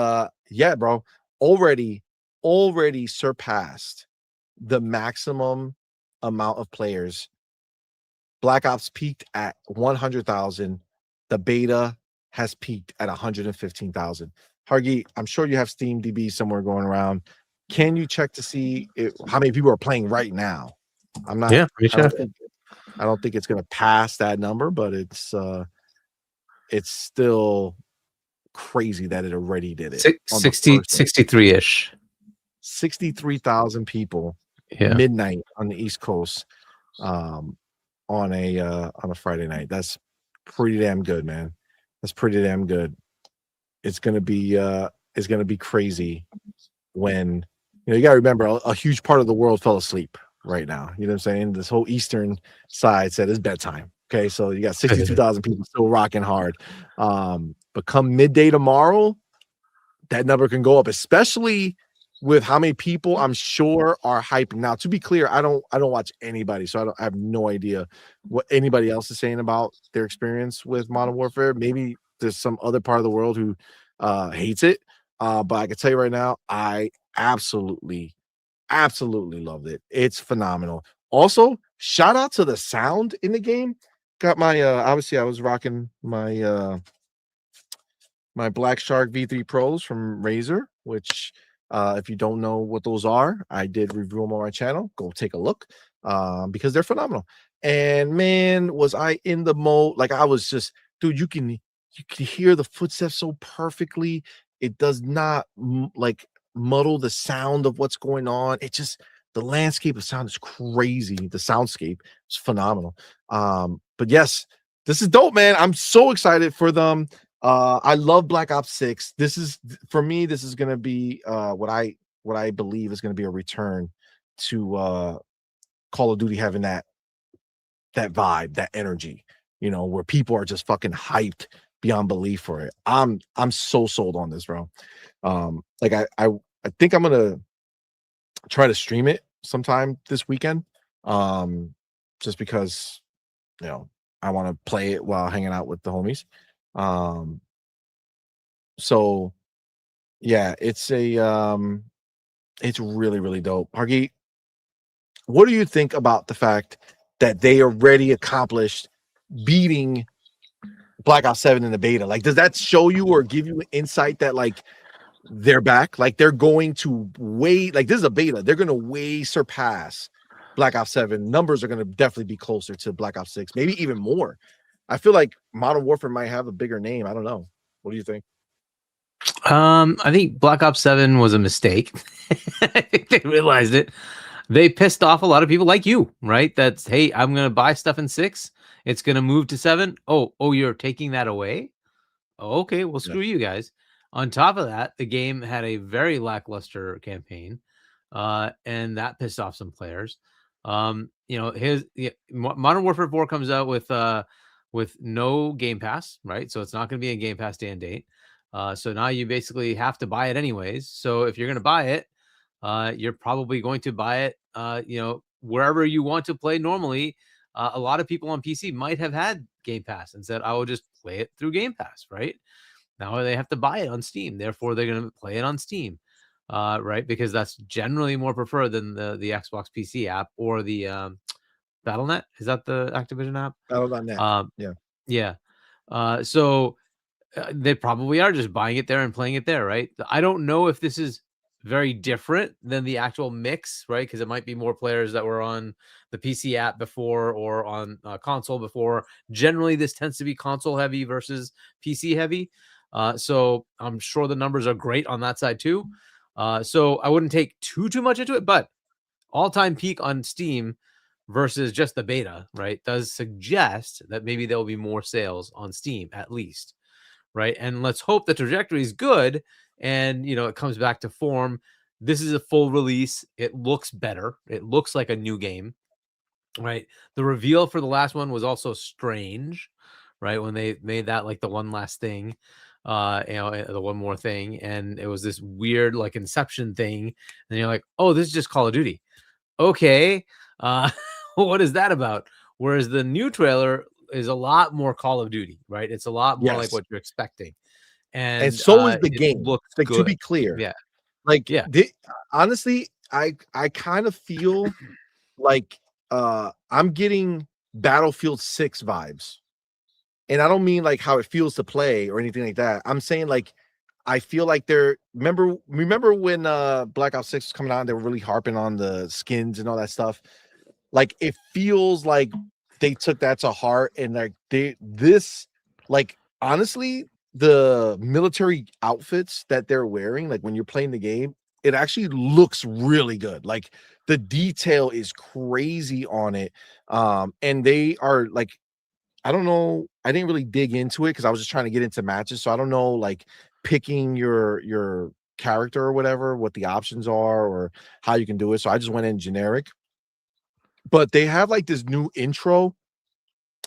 yeah, bro, already surpassed the maximum amount of players. Black Ops peaked at 100,000. The beta has peaked at 115,000. Hargi, I'm sure you have Steam DB somewhere going around. Can you check to see how many people are playing right now? I'm not. Yeah, I don't think it's going to pass that number, but it's still crazy that it already did it. 63-ish. 63,000 people. Yeah. Midnight on the East Coast, on a Friday night. That's pretty damn good, man. That's pretty damn good. It's gonna be crazy when you gotta remember a huge part of the world fell asleep right now. You know what I'm saying? This whole eastern side said it's bedtime. Okay, so you got 62,000 people still rocking hard. But come midday tomorrow, that number can go up, especially with how many people I'm sure are hyping. Now, to be clear, I don't watch anybody, so I have no idea what anybody else is saying about their experience with Modern Warfare. Maybe there's some other part of the world who hates it. But I can tell you right now, I absolutely loved it. It's phenomenal. Also, shout out to the sound in the game. Got my obviously I was rocking my my Black Shark V3 Pros from Razer, which if you don't know what those are, I did review them on my channel. Go take a look because they're phenomenal. And man, was I in the mode? Like I was just, dude, you can hear the footsteps so perfectly. It does not like muddle the sound of what's going on. It just, the landscape of sound is crazy. The soundscape is phenomenal. But yes, this is dope, man. I'm so excited for them. I love Black Ops 6. This is, for me, this is gonna be what I believe is gonna be a return to Call of Duty having that vibe, that energy, you know, where people are just fucking hyped beyond belief for it. I'm so sold on this, bro. Like I think I'm gonna try to stream it sometime this weekend. Just because, you know, I want to play it while hanging out with the homies. So yeah, it's it's really, really dope. Hargeet, what do you think about the fact that they already accomplished beating Black Ops 7 in the beta? Like, does that show you or give you insight that like they're back? Like they're going to like this is a beta, they're gonna way surpass Black Ops 7. Numbers are gonna definitely be closer to Black Ops 6, maybe even more. I feel like Modern Warfare might have a bigger name. I don't know. What do you think? I think Black Ops 7 was a mistake. I think they realized it. They pissed off a lot of people like you, right? That's, hey, I'm gonna buy stuff in 6. It's gonna move to 7. Oh, you're taking that away? Oh, okay, well, screw you guys. On top of that, the game had a very lackluster campaign, and that pissed off some players. You know, Modern Warfare 4 comes out with no Game Pass, right? So it's not going to be a Game Pass day and date. So now you basically have to buy it anyways. So if you're going to buy it, you're probably going to buy it, you know, wherever you want to play normally. A lot of people on PC might have had Game Pass and said, I will just play it through Game Pass, right? Now they have to buy it on Steam. Therefore, they're going to play it on Steam, right? Because that's generally more preferred than the Xbox PC app or the Battle.net. Is that the Activision app? Battle.net. Yeah. So they probably are just buying it there and playing it there, right? I don't know if this is very different than the actual mix, right? Because it might be more players that were on the PC app before or on console before. Generally, this tends to be console heavy versus PC heavy. So I'm sure the numbers are great on that side too. So I wouldn't take too much into it, but all-time peak on Steam versus just the beta, right, does suggest that maybe there will be more sales on Steam at least, right? And let's hope the trajectory is good and, you know, it comes back to form. This is a full release. It looks better. It looks like a new game, right? The reveal for the last one was also strange, right? When they made that like the one last thing, you know, the one more thing, and it was this weird like Inception thing, and you're like, oh, this is just Call of Duty. Okay, what is that about? Whereas the new trailer is a lot more Call of Duty, right? It's a lot more like what you're expecting, and so is the game. Looks like good. To be clear, honestly, I kind of feel like I'm getting Battlefield 6 vibes, and I don't mean like how it feels to play or anything like that. I'm saying like I feel like they're remember when Black Ops 6 was coming out and they were really harping on the skins and all that stuff. Like it feels like they took that to heart, and like like honestly, the military outfits that they're wearing, like when you're playing the game, it actually looks really good. Like the detail is crazy on it. And they are like, I don't know, I didn't really dig into it because I was just trying to get into matches. So I don't know, like picking your character or whatever, what the options are or how you can do it. So I just went in generic. But they have like this new intro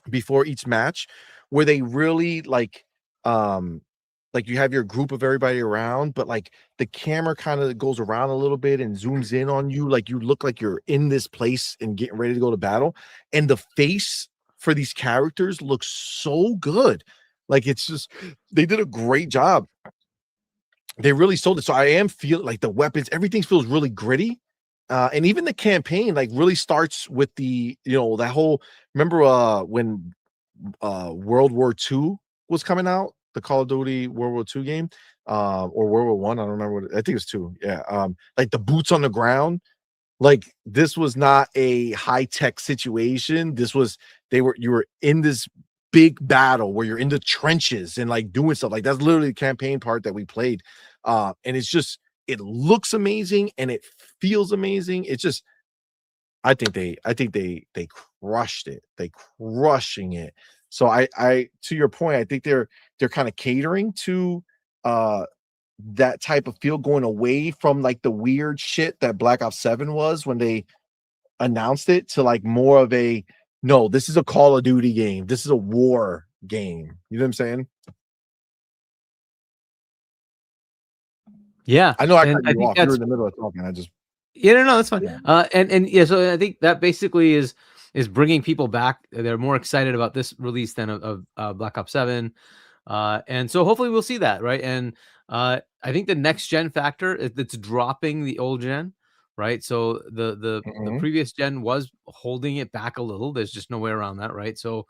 before each match where they really like you have your group of everybody around, but like the camera kind of goes around a little bit and zooms in on you, like you look like you're in this place and getting ready to go to battle, and the face for these characters looks so good. Like it's just, they did a great job. They really sold it. So I am feeling like the weapons, everything feels really gritty. And even the campaign like really starts with the, you know, that whole, remember when World War II was coming out, the Call of Duty World War II game, or World War One. I don't remember what I think it was 2. Yeah. Like the boots on the ground. Like this was not a high-tech situation. This was you were in this big battle where you're in the trenches and like doing stuff. Like that's literally the campaign part that we played. And it's just it looks amazing and it feels amazing. It's just I think they crushed it. They crushing it. So I to your point, I think they're kind of catering to that type of feel, going away from like the weird shit that Black Ops 7 was when they announced it, to like more of a no, this is a Call of Duty game. This is a war game. You know what I'm saying? Yeah. I know I and cut you think off. You were in the middle of talking. I just no, that's fine. Yeah. And yeah, so I think that basically is bringing people back. They're more excited about this release than of Black Ops 7. And so hopefully we'll see that, right? And I think the next gen factor, it's dropping the old gen, right? So the previous gen was holding it back a little. There's just no way around that, right? So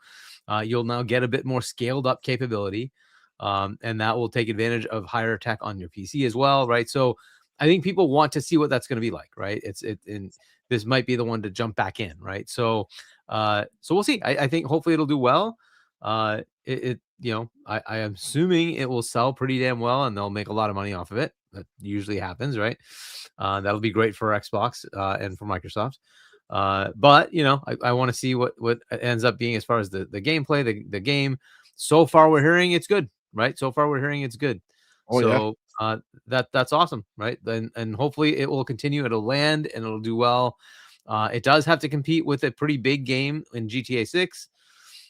you'll now get a bit more scaled up capability, and that will take advantage of higher tech on your PC as well, right? So I think people want to see what that's going to be like, right? And this might be the one to jump back in, right? So so we'll see. I think hopefully it'll do well. I am assuming it will sell pretty damn well and they'll make a lot of money off of it. That usually happens, right? That'll be great for Xbox and for Microsoft. But I want to see what it ends up being as far as the gameplay, the game. So far we're hearing it's good, right? So far we're hearing it's good. That's awesome, right? And hopefully it will continue. It'll land and it'll do well. It does have to compete with a pretty big game in GTA 6.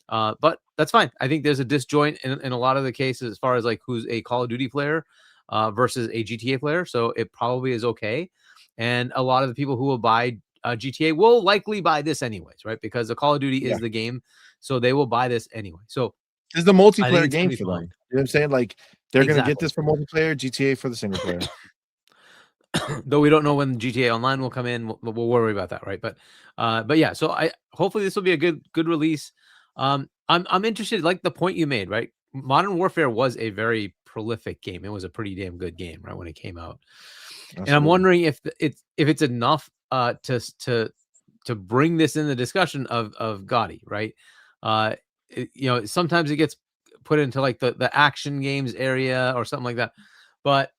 But that's fine. I think there's a disjoint in a lot of the cases as far as like who's a Call of Duty player versus a GTA player. So it probably is okay. And a lot of the people who will buy GTA will likely buy this anyways, right? Because the Call of Duty is the game. So they will buy this anyway. So it's the multiplayer game for them. You know what I'm saying? Like they're going to get this for multiplayer, GTA for the single player. Though we don't know when GTA Online will come in, we'll worry about that, right? But yeah, so hopefully this will be a good release. I'm interested, like the point you made, right? Modern Warfare was a very prolific game. It was a pretty damn good game, right, when it came out. Absolutely. And I'm wondering if it's enough to bring this in the discussion of GOTY, right? Sometimes it gets put into like the action games area or something like that, but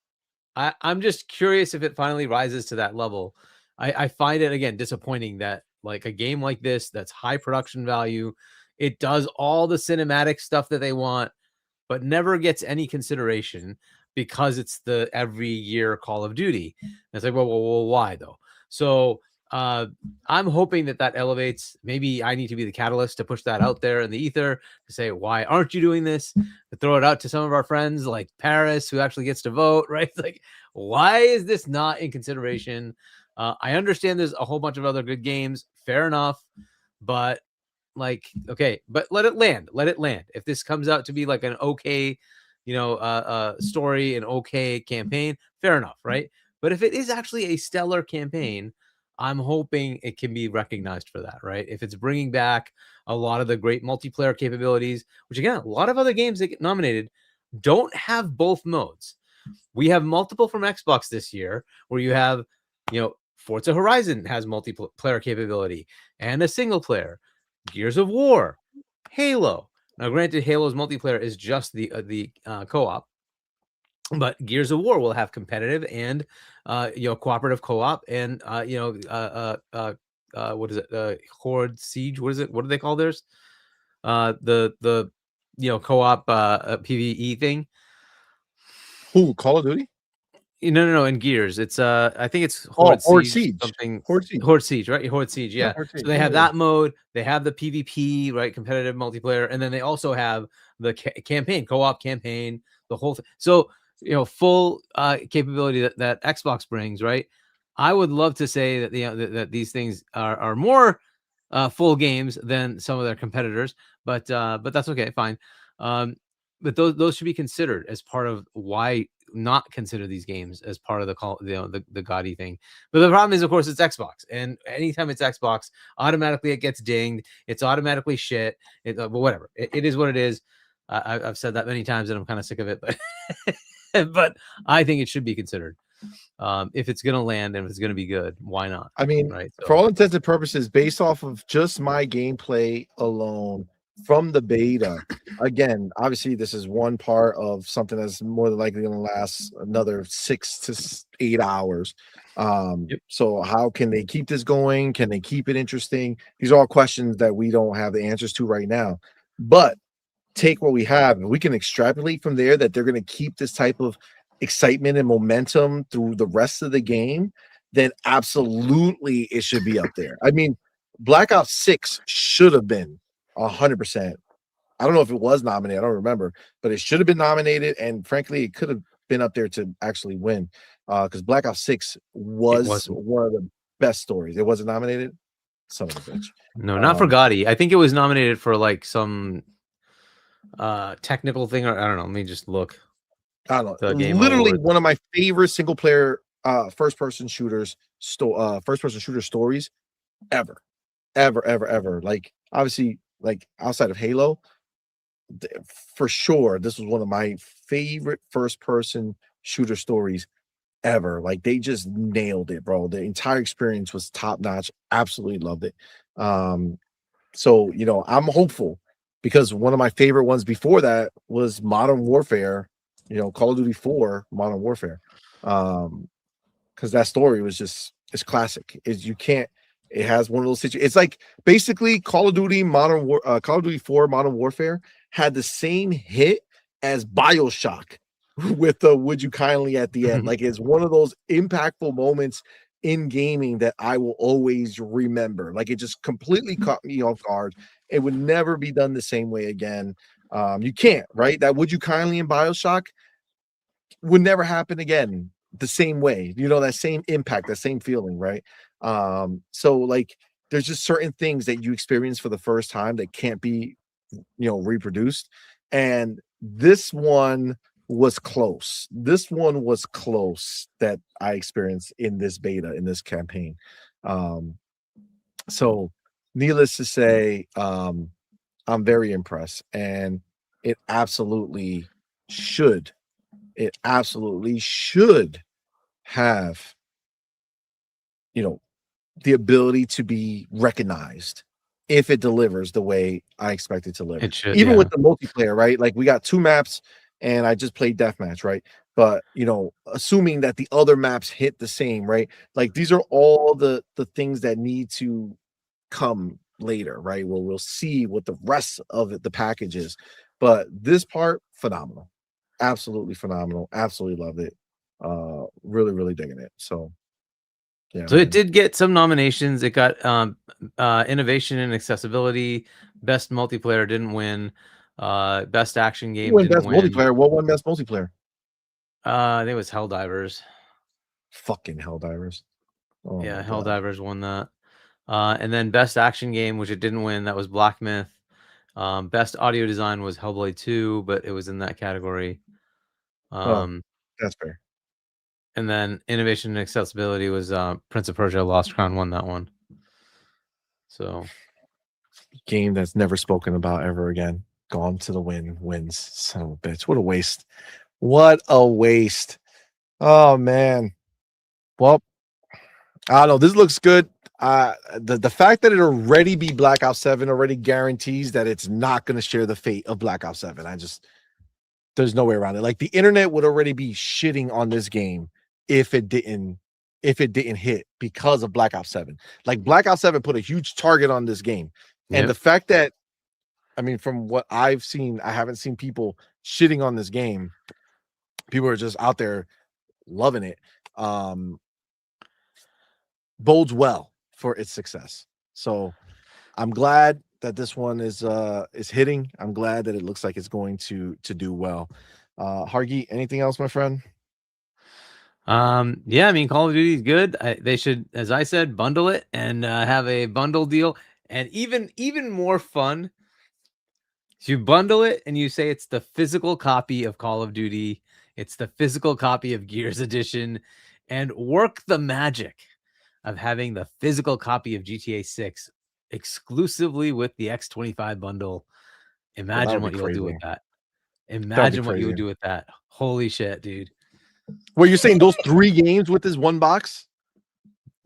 I'm just curious if it finally rises to that level. I find it again disappointing that like a game like this that's high production value, it does all the cinematic stuff that they want, but never gets any consideration because it's the every year Call of Duty. And it's like, well, why though? So I'm hoping that elevates. Maybe I need to be the catalyst to push that out there in the ether to say, why aren't you doing this? To throw it out to some of our friends like Paris, who actually gets to vote, right? Like, why is this not in consideration? I understand there's a whole bunch of other good games. Fair enough. But like, okay, but let it land. Let it land. If this comes out to be like an okay, story, an okay campaign, fair enough, right? But if it is actually a stellar campaign, I'm hoping it can be recognized for that, right? If it's bringing back a lot of the great multiplayer capabilities, which again, a lot of other games that get nominated don't have both modes. We have multiple from Xbox this year where you have, Forza Horizon has multiplayer capability and a single player. Gears of War, Halo. Now, granted, Halo's multiplayer is just the co-op, but Gears of War will have competitive and cooperative co-op and what is it? Horde Siege. What is it? What do they call theirs? The co-op PvE thing. Who, Call of Duty? No. In Gears, it's I think it's Horde Siege. Something Horde Siege, right? Horde Siege, yeah. So they have that mode. They have the PvP, right? Competitive multiplayer, and then they also have the campaign, co-op campaign, the whole thing. So full capability that Xbox brings, right? I would love to say that that these things are more full games than some of their competitors, but that's okay, fine. But those should be considered as part of why not consider these games as part of the GOTY thing. But the problem is, of course, it's Xbox, and anytime it's Xbox, automatically it gets dinged. It's automatically shit. But whatever, it is what it is. I've said that many times, and I'm kind of sick of it, but but I think it should be considered. If it's gonna land and if it's gonna be good, why not? I mean, Right. for all intents and purposes, based off of just my gameplay alone from the beta, again, obviously this is one part of something that's more than likely going to last another 6 to 8 hours. So how can they keep this going? Can they keep it interesting? These are all questions that we don't have the answers to right now. But take what we have, and we can extrapolate from there that they're going to keep this type of excitement and momentum through the rest of the game, then absolutely it should be up there. I mean, Black Ops 6 should have been 100%. I don't know if it was nominated, I don't remember, but it should have been nominated, and frankly, it could have been up there to actually win, because Black Ops 6 was one of the best stories. It wasn't nominated? Son of a bitch. No, not for GOTY. I think it was nominated for like some technical thing, or I don't know. Let me just look. I don't know. Literally one of my favorite single player first person shooter stories ever. Like, obviously, like outside of Halo, for sure, this was one of my favorite first person shooter stories ever. Like, they just nailed it, bro. The entire experience was top notch. Absolutely loved it. So, you know, I'm hopeful, because one of my favorite ones before that was Modern Warfare, you know, Call of Duty 4 Modern Warfare. Because that story was just, it's classic. It has one of those situations. It's like basically Call of Duty 4 Modern Warfare had the same hit as BioShock with the "Would You Kindly" at the end. Like, it's one of those impactful moments in gaming that I will always remember. Like, it just completely caught me off guard. It would never be done the same way again. You can't, right? That "Would You Kindly" in BioShock would never happen again the same way. You know, that same impact, that same feeling, right? So like, there's just certain things that you experience for the first time that can't be, you know, reproduced. And this one was close. This one was close that I experienced in this beta, in this campaign. So needless to say, I'm very impressed, and it absolutely should have, you know, the ability to be recognized if it delivers the way I expect it to deliver. It should, even yeah. with the multiplayer, right? Like, we got 2 maps, and I just played deathmatch, right? But, you know, assuming that the other maps hit the same, right? Like, these are all the things that need to come later, right? Well, we'll see what the rest of it, the package is. But this part, phenomenal. Absolutely phenomenal. Absolutely loved it. Really, really digging it. So yeah. So it did get some nominations. It got innovation and accessibility. Best multiplayer didn't win. Best action game didn't best win. multiplayer. What won best multiplayer? I think it was Helldivers. Fucking Helldivers. Oh, yeah, Helldivers won that. And then best action game, which it didn't win, that was Black Myth. Best audio design was Hellblade 2, but it was in that category. That's fair. And then innovation and accessibility was Prince of Persia: Lost Crown won that one. So, game that's never spoken about ever again. Gone to the wind, wins. Son of a bitch. What a waste. What a waste. Oh man. Well, I don't know. This looks good. The fact that it already be Black Ops 7 already guarantees that it's not going to share the fate of Black Ops 7. There's no way around it. Like, the internet would already be shitting on this game if it didn't hit because of Black Ops 7. Like, Black Ops 7 put a huge target on this game. And the fact that, I mean, from what I've seen, I haven't seen people shitting on this game. People are just out there loving it. Bodes well for its success. So I'm glad that this one is hitting. I'm glad that it looks like it's going to do well. Hargi, anything else, my friend? Yeah, I mean, Call of Duty is good. They should, as I said, bundle it and have a bundle deal. And even more fun, you bundle it and you say it's the physical copy of Call of Duty, it's the physical copy of Gears Edition, and work the magic of having the physical copy of GTA 6 exclusively with the X25 bundle. Imagine what you'll do with that. Imagine what you would crazy. do with that. Holy shit, dude. Well, you're saying those 3 games with this one box?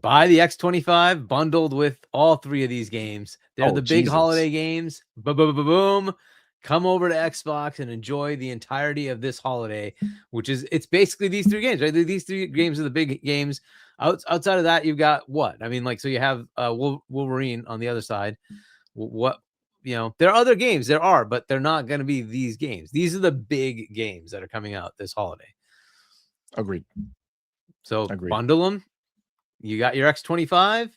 Buy the X25 bundled with all 3 of these games. They're Oh, the big Jesus. holiday games. Boom. Come over to Xbox and enjoy the entirety of this holiday, which is it's basically these 3 games, right? These 3 games are the big games. Outside of that, you've got what? I mean, like, so you have Wolverine on the other side. What, you know, there are other games, but they're not going to be these games. These are the big games that are coming out this holiday. Agreed. So Agreed. bundle them. You got your X25.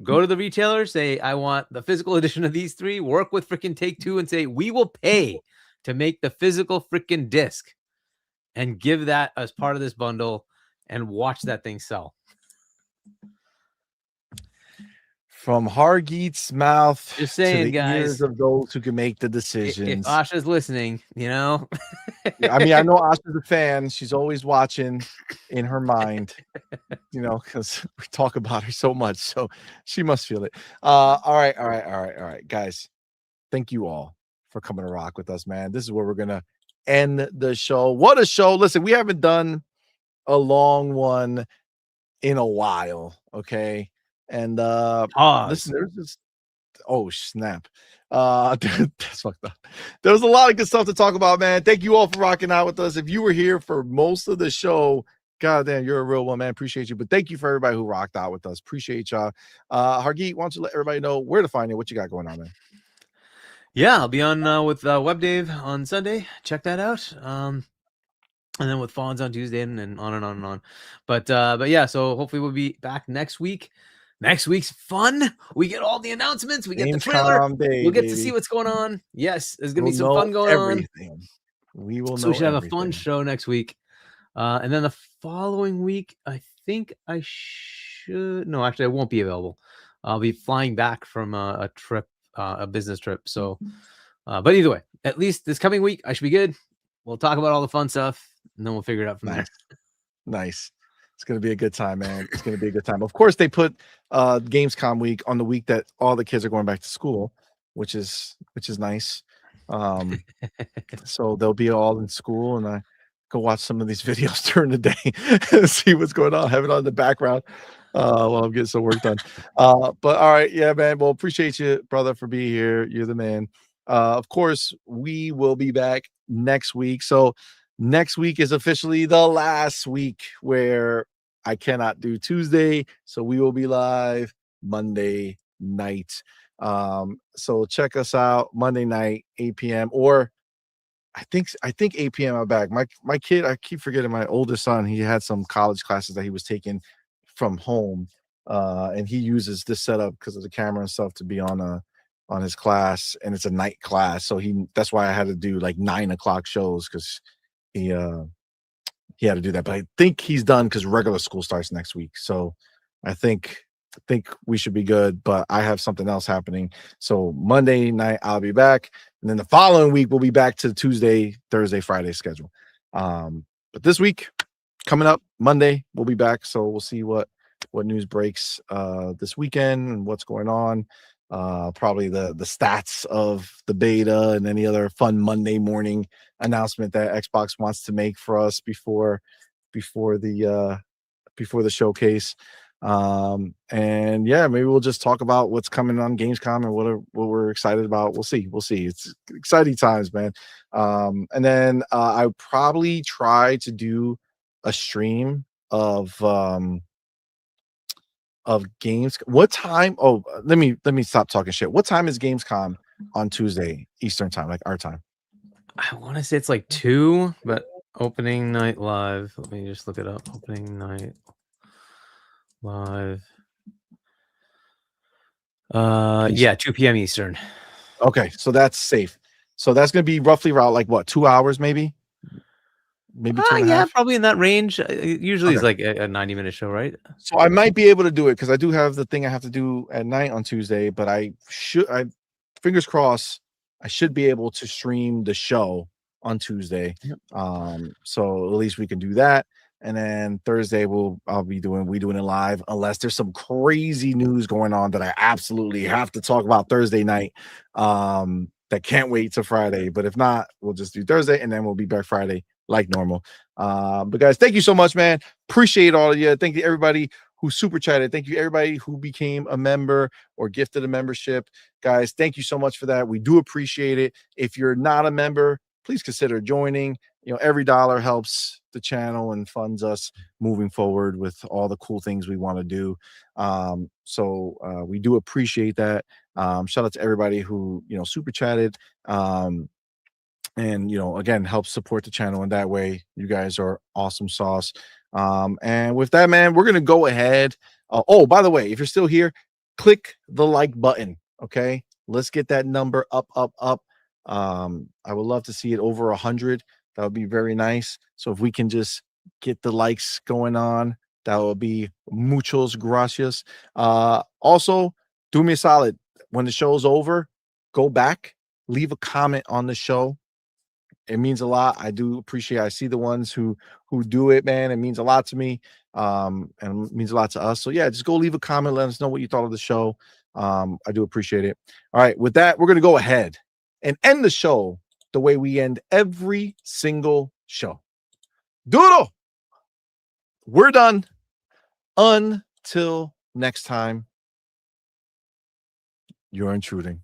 Go to the retailer, say, I want the physical edition of these 3. Work with freaking Take-Two and say, we will pay to make the physical freaking disc and give that as part of this bundle and watch that thing sell. From Hargeet's mouth Just saying, to the ears guys. of those who can make the If decisions. Asha's listening, you know. I mean, I know Asha's a fan. She's always watching in her mind, you know, because we talk about her so much. So she must feel it. All right, guys. Thank you all for coming to rock with us, man. This is where we're gonna end the show. What a show. Listen, we haven't done a long one in a while. Okay. And listen, there's this. Oh snap! That's fucked up. There was a lot of good stuff to talk about, man. Thank you all for rocking out with us. If you were here for most of the show, goddamn, you're a real one, man. Appreciate you. But thank you for everybody who rocked out with us. Appreciate y'all. Hargeet, why don't you let everybody know where to find you? What you got going on, man? Yeah, I'll be on with Web Dave on Sunday. Check that out. And then with Fawns on Tuesday and on and on and on. But yeah, so hopefully we'll be back next week. Next week's fun. We get all the announcements. We get the trailer. We'll get to see what's going on. Yes, there's gonna be some fun going on. We will. So we should have a fun show next week. And then the following week, I think I should. No, actually, I won't be available. I'll be flying back from a trip, a business trip. So, but either way, at least this coming week, I should be good. We'll talk about all the fun stuff, and then we'll figure it out from there. Nice. It's going to be a good time, man. It's going to be a good time. Of course, they put Gamescom week on the week that all the kids are going back to school, which is nice. So they'll be all in school, and I go watch some of these videos during the day and see what's going on. Have it on the background while I'm getting some work done. But all right, yeah, man. Well, appreciate you, brother, for being here. You're the man. Of course, we will be back next week. So next week is officially the last week where I cannot do Tuesday. So we will be live Monday night. So check us out Monday night, 8 p.m. or I think 8 p.m. I'm back. My kid, I keep forgetting, my oldest son, he had some college classes that he was taking from home. And he uses this setup because of the camera and stuff to be on his class, and it's a night class. So that's why I had to do like 9 o'clock shows, because he had to do that. But I think he's done because regular school starts next week. So I think we should be good, but I have something else happening. So Monday night I'll be back, and then the following week we'll be back to Tuesday, Thursday, Friday schedule. But this week coming up Monday we'll be back. So we'll see what news breaks this weekend and what's going on. Probably the stats of the beta and any other fun Monday morning announcement that Xbox wants to make for us before the showcase. And yeah, maybe we'll just talk about what's coming on Gamescom and what we're excited about. We'll see. It's exciting times, man. And then I probably try to do a stream of games. What time? Oh, let me stop talking shit. What time is Gamescom on Tuesday Eastern time, like our time? I want to say it's like 2, but opening night live. Let me just look it up. Opening night live. Yeah, 2 p.m. Eastern. Okay, so that's safe. So that's gonna be roughly around like what, 2 hours, maybe 2 and a half? Probably in that range. Usually it's like a 90-minute show, right? So I might be able to do it because I do have the thing I have to do at night on Tuesday, but I fingers crossed, I should be able to stream the show on Tuesday. So at least we can do that. And then Thursday I'll be doing it live, unless there's some crazy news going on that I absolutely have to talk about Thursday night. that can't wait till Friday. But if not, we'll just do Thursday, and then we'll be back Friday like normal. But guys, thank you so much, man. Appreciate all of you. Thank you everybody who super chatted. Thank you everybody who became a member or gifted a membership. Guys, thank you so much for that. We do appreciate it. If you're not a member, please consider joining. You know, every dollar helps the channel and funds us moving forward with all the cool things we want to do. So we do appreciate that. Shout out to everybody who, you know, super chatted. And, you know, again, help support the channel in that way. You guys are awesome sauce. And with that, man, we're going to go ahead. Oh, by the way, if you're still here, click the like button. Okay. Let's get that number up. I would love to see it over 100. That would be very nice. So if we can just get the likes going on, that would be muchos gracias. Also, do me a solid. When the show's over, go back, leave a comment on the show. It means a lot. I do appreciate it. I see the ones who do it, man. It means a lot to me. And it means a lot to us. So yeah, just go leave a comment. Let us know what you thought of the show. I do appreciate it. All right. With that, we're going to go ahead and end the show the way we end every single show. Doodle. We're done. Until next time, you're intruding.